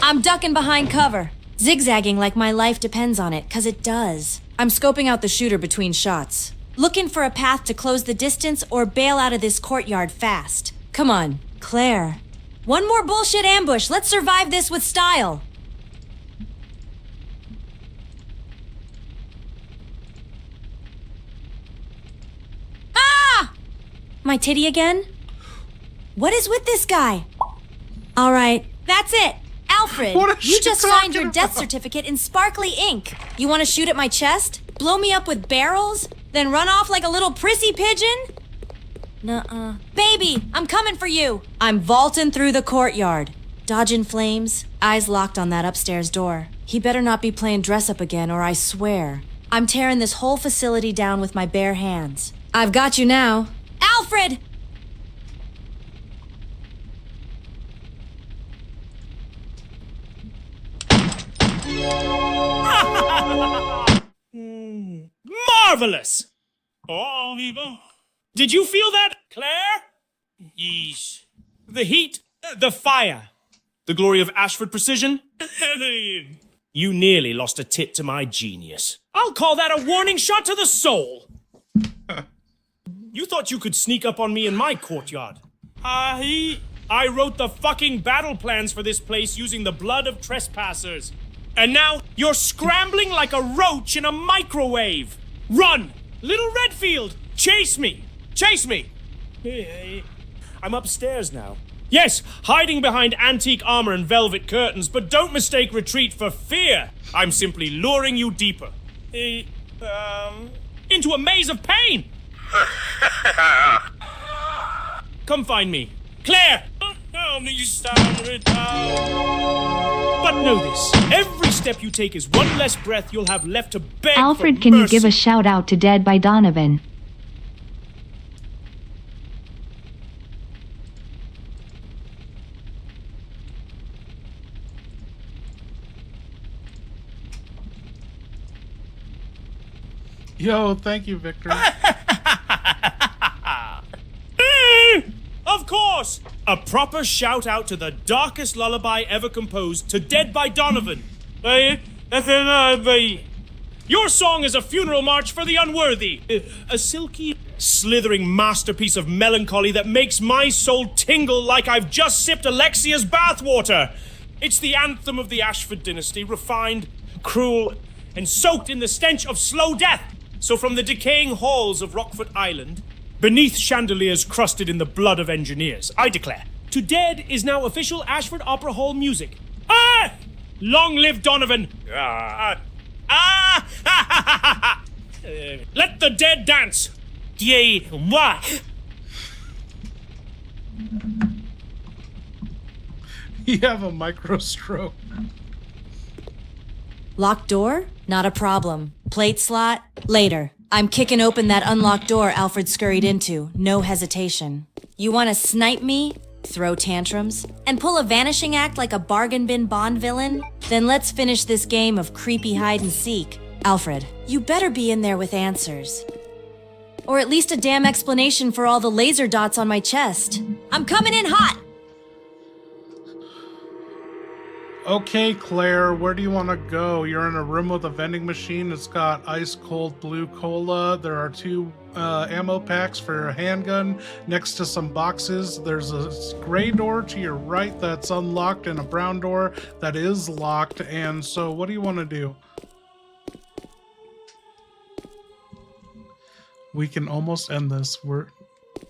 I'm ducking behind cover, zigzagging like my life depends on it, 'cause it does. I'm scoping out the shooter between shots, looking for a path to close the distance or bail out of this courtyard fast. Come on, Claire. One more bullshit ambush. Let's survive this with style. Ah! My titty again? What is with this guy? All right, that's it. Alfred, you just signed your death certificate in sparkly ink. You want to shoot at my chest? Blow me up with barrels? Then run off like a little prissy pigeon? Nuh-uh. Baby, I'm coming for you. I'm vaulting through the courtyard, dodging flames, eyes locked on that upstairs door. He better not be playing dress-up again, or I swear. I'm tearing this whole facility down with my bare hands. I've got you now. Alfred! Marvelous! Oh, vivo. Did you feel that, Claire? Yes. The heat, the fire, the glory of Ashford precision? You nearly lost a tit to my genius. I'll call that a warning shot to the soul. You thought you could sneak up on me in my courtyard. I wrote the fucking battle plans for this place using the blood of trespassers. And now you're scrambling like a roach in a microwave. Run! Little Redfield! Chase me! Chase me! I'm upstairs now. Yes, hiding behind antique armor and velvet curtains, but don't mistake retreat for fear. I'm simply luring you deeper. Into a maze of pain! Come find me. Claire! But know this, every step you take is one less breath you'll have left to beg Alfred, for can you mercy. give a shout out to Dead by Donovan? Yo, thank you, Victor. Of course! A proper shout out to the darkest lullaby ever composed, to Dead by Donovan. Your song is a funeral march for the unworthy. A silky, slithering masterpiece of melancholy that makes my soul tingle like I've just sipped Alexia's bathwater. It's the anthem of the Ashford dynasty, refined, cruel, and soaked in the stench of slow death. So from the decaying halls of Rockford Island, beneath chandeliers crusted in the blood of engineers, I declare, To Dead is now official Ashford Opera Hall music. Ah! Long live Donovan! Let the dead dance! Yea, what? You have a micro stroke. Locked door? Not a problem. Plate slot? Later. I'm kicking open that unlocked door Alfred scurried into. No hesitation. You want to snipe me? Throw tantrums? And pull a vanishing act like a bargain bin Bond villain? Then let's finish this game of creepy hide and seek. Alfred, you better be in there with answers. Or at least a damn explanation for all the laser dots on my chest. I'm coming in hot! Okay, Claire, where do you want to go? You're in a room with a vending machine. It's got ice cold blue cola. There are 2 ammo packs for a handgun next to some boxes. There's a gray door to your right that's unlocked and a brown door that is locked. And so what do you want to do? We can almost end this.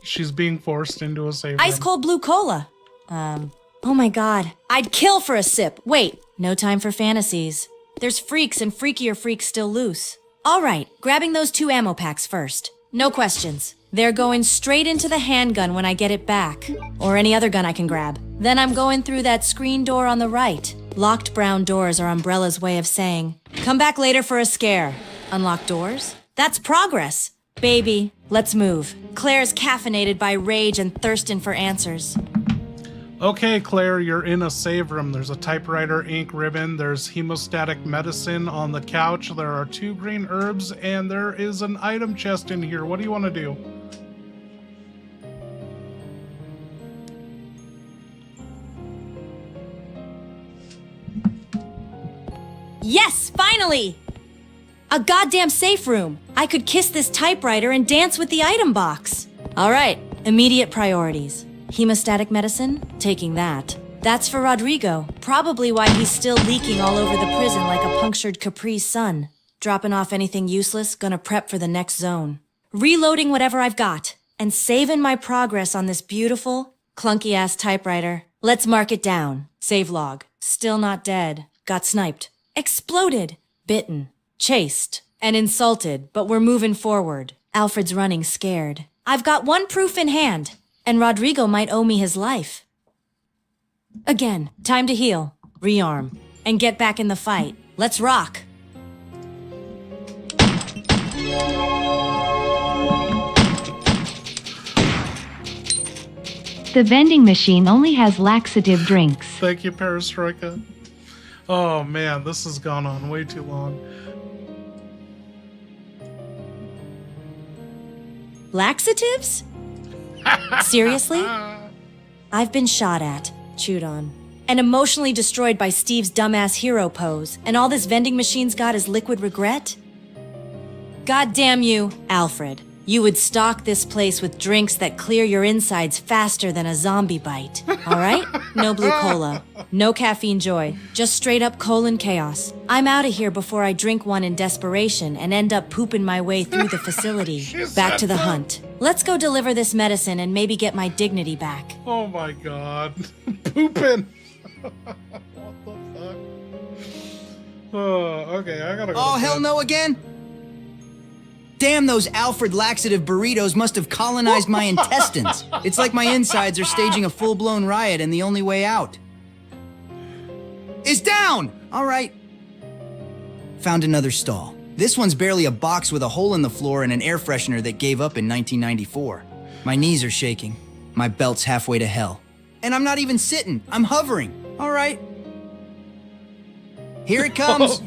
She's being forced into a save Ice room. cold blue cola. Oh my god. I'd kill for a sip. Wait, no time for fantasies. There's freaks and freakier freaks still loose. Alright, grabbing those 2 ammo packs first. No questions. They're going straight into the handgun when I get it back. Or any other gun I can grab. Then I'm going through that screen door on the right. Locked brown doors are Umbrella's way of saying, come back later for a scare. Unlocked doors? That's progress. Baby, let's move. Claire's caffeinated by rage and thirsting for answers. Okay, Claire, you're in a save room. There's a typewriter, ink ribbon, there's hemostatic medicine on the couch, there are 2 green herbs, and there is an item chest in here. What do you want to do? Yes, finally! A goddamn safe room. I could kiss this typewriter and dance with the item box. All right, immediate priorities. Hemostatic medicine? Taking that. That's for Rodrigo. Probably why he's still leaking all over the prison like a punctured Capri Sun. Dropping off anything useless, gonna prep for the next zone. Reloading whatever I've got. And saving my progress on this beautiful, clunky-ass typewriter. Let's mark it down. Save log. Still not dead. Got sniped. Exploded. Bitten. Chased. And insulted, but we're moving forward. Alfred's running scared. I've got 1 proof in hand. And Rodrigo might owe me his life. Again, time to heal, rearm, and get back in the fight. Let's rock. The vending machine only has laxative drinks. Thank you, Perestroika. Oh man, this has gone on way too long. Laxatives? Seriously? I've been shot at, chewed on, and emotionally destroyed by Steve's dumbass hero pose, and all this vending machine's got is liquid regret? God damn you, Alfred. You would stock this place with drinks that clear your insides faster than a zombie bite. All right? No blue cola. No caffeine joy. Just straight up colon chaos. I'm out of here before I drink one in desperation and end up pooping my way through the facility. Back to the hunt. Let's go deliver this medicine and maybe get my dignity back. Oh my god. Pooping. What the fuck? Oh, okay, I gotta go. Oh, to hell bed. no again? Damn, those Alfred laxative burritos must have colonized my intestines. It's like my insides are staging a full-blown riot and the only way out is down! All right. Found another stall. This one's barely a box with a hole in the floor and an air freshener that gave up in 1994. My knees are shaking. My belt's halfway to hell. And I'm not even sitting. I'm hovering. All right. Here it comes.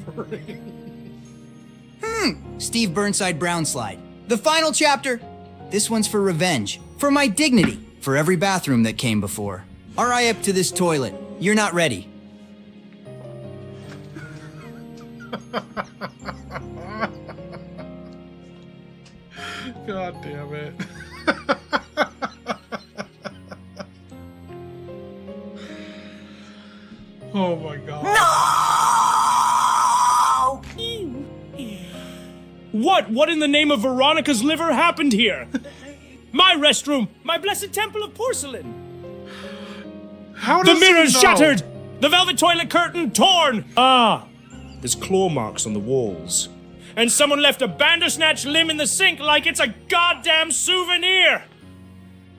Steve Burnside Brown Slide. The final chapter. This one's for revenge. For my dignity. For every bathroom that came before. R.I.P. to this toilet. You're not ready. God damn it. Oh my god. What in the name of Veronica's liver happened here? My restroom, my blessed temple of porcelain. How The does he mirrors know? shattered! The velvet toilet curtain torn! Ah, there's claw marks on the walls. And someone left a Bandersnatch limb in the sink like it's a goddamn souvenir!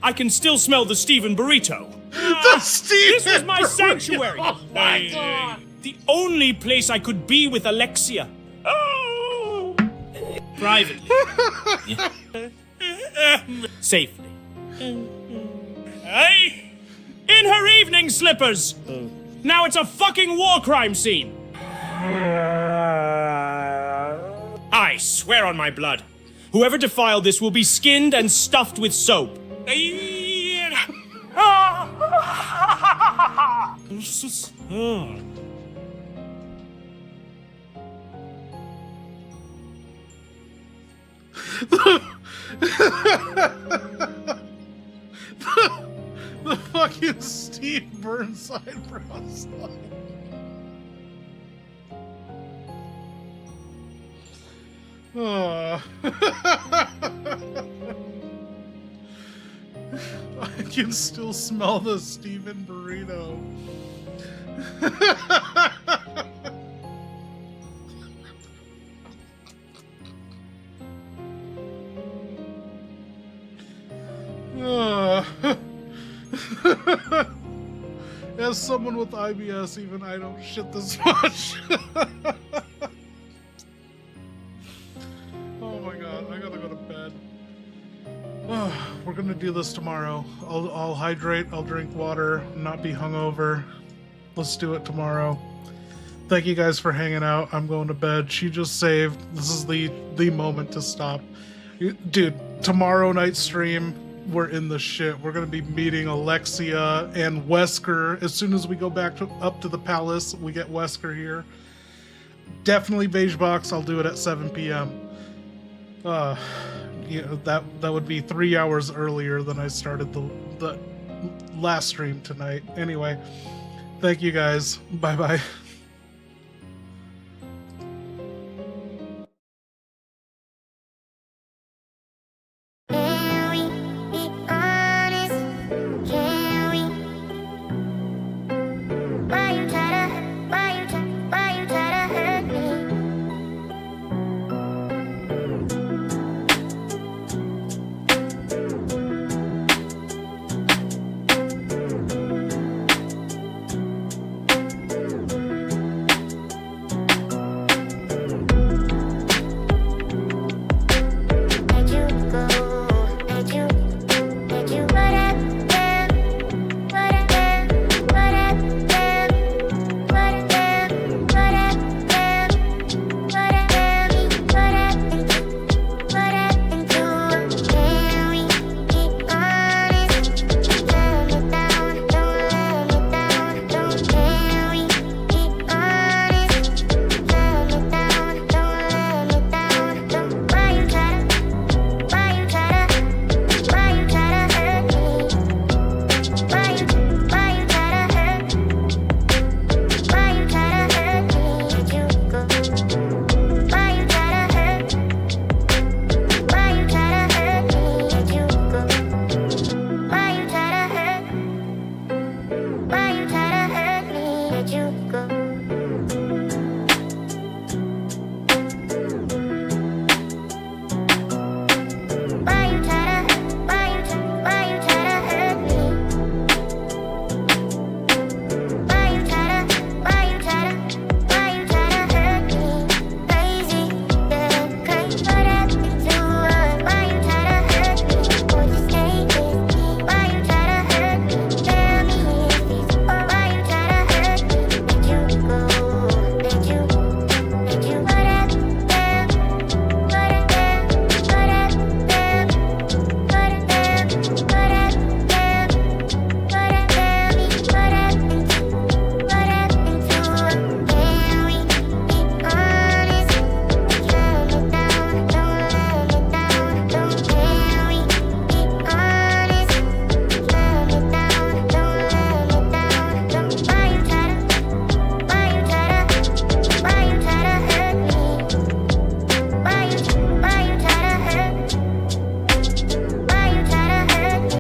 I can still smell the Steven burrito. This was my sanctuary! Oh my god! The only place I could be with Alexia. Oh! Privately. Safely. in her evening slippers! Now it's a fucking war crime scene! I swear on my blood, whoever defiled this will be skinned and stuffed with soap. The fucking Steve Burnside brow slide. Oh. I can still smell the Steven burrito. As someone with IBS, even I don't shit this much. Oh my god, I gotta go to bed. We're gonna do this tomorrow. I'll hydrate, I'll drink water, not be hungover. Let's do it tomorrow. Thank you guys for hanging out. I'm going to bed. She just saved. This is the moment to stop. Dude, tomorrow night stream, we're in the shit. We're gonna be meeting Alexia and Wesker. As soon as we go back up to the palace, we get Wesker here. Definitely Beige Box. I'll do it at 7 p.m. You know, that would be 3 hours earlier than I started the last stream tonight. Anyway, thank you guys. Bye bye.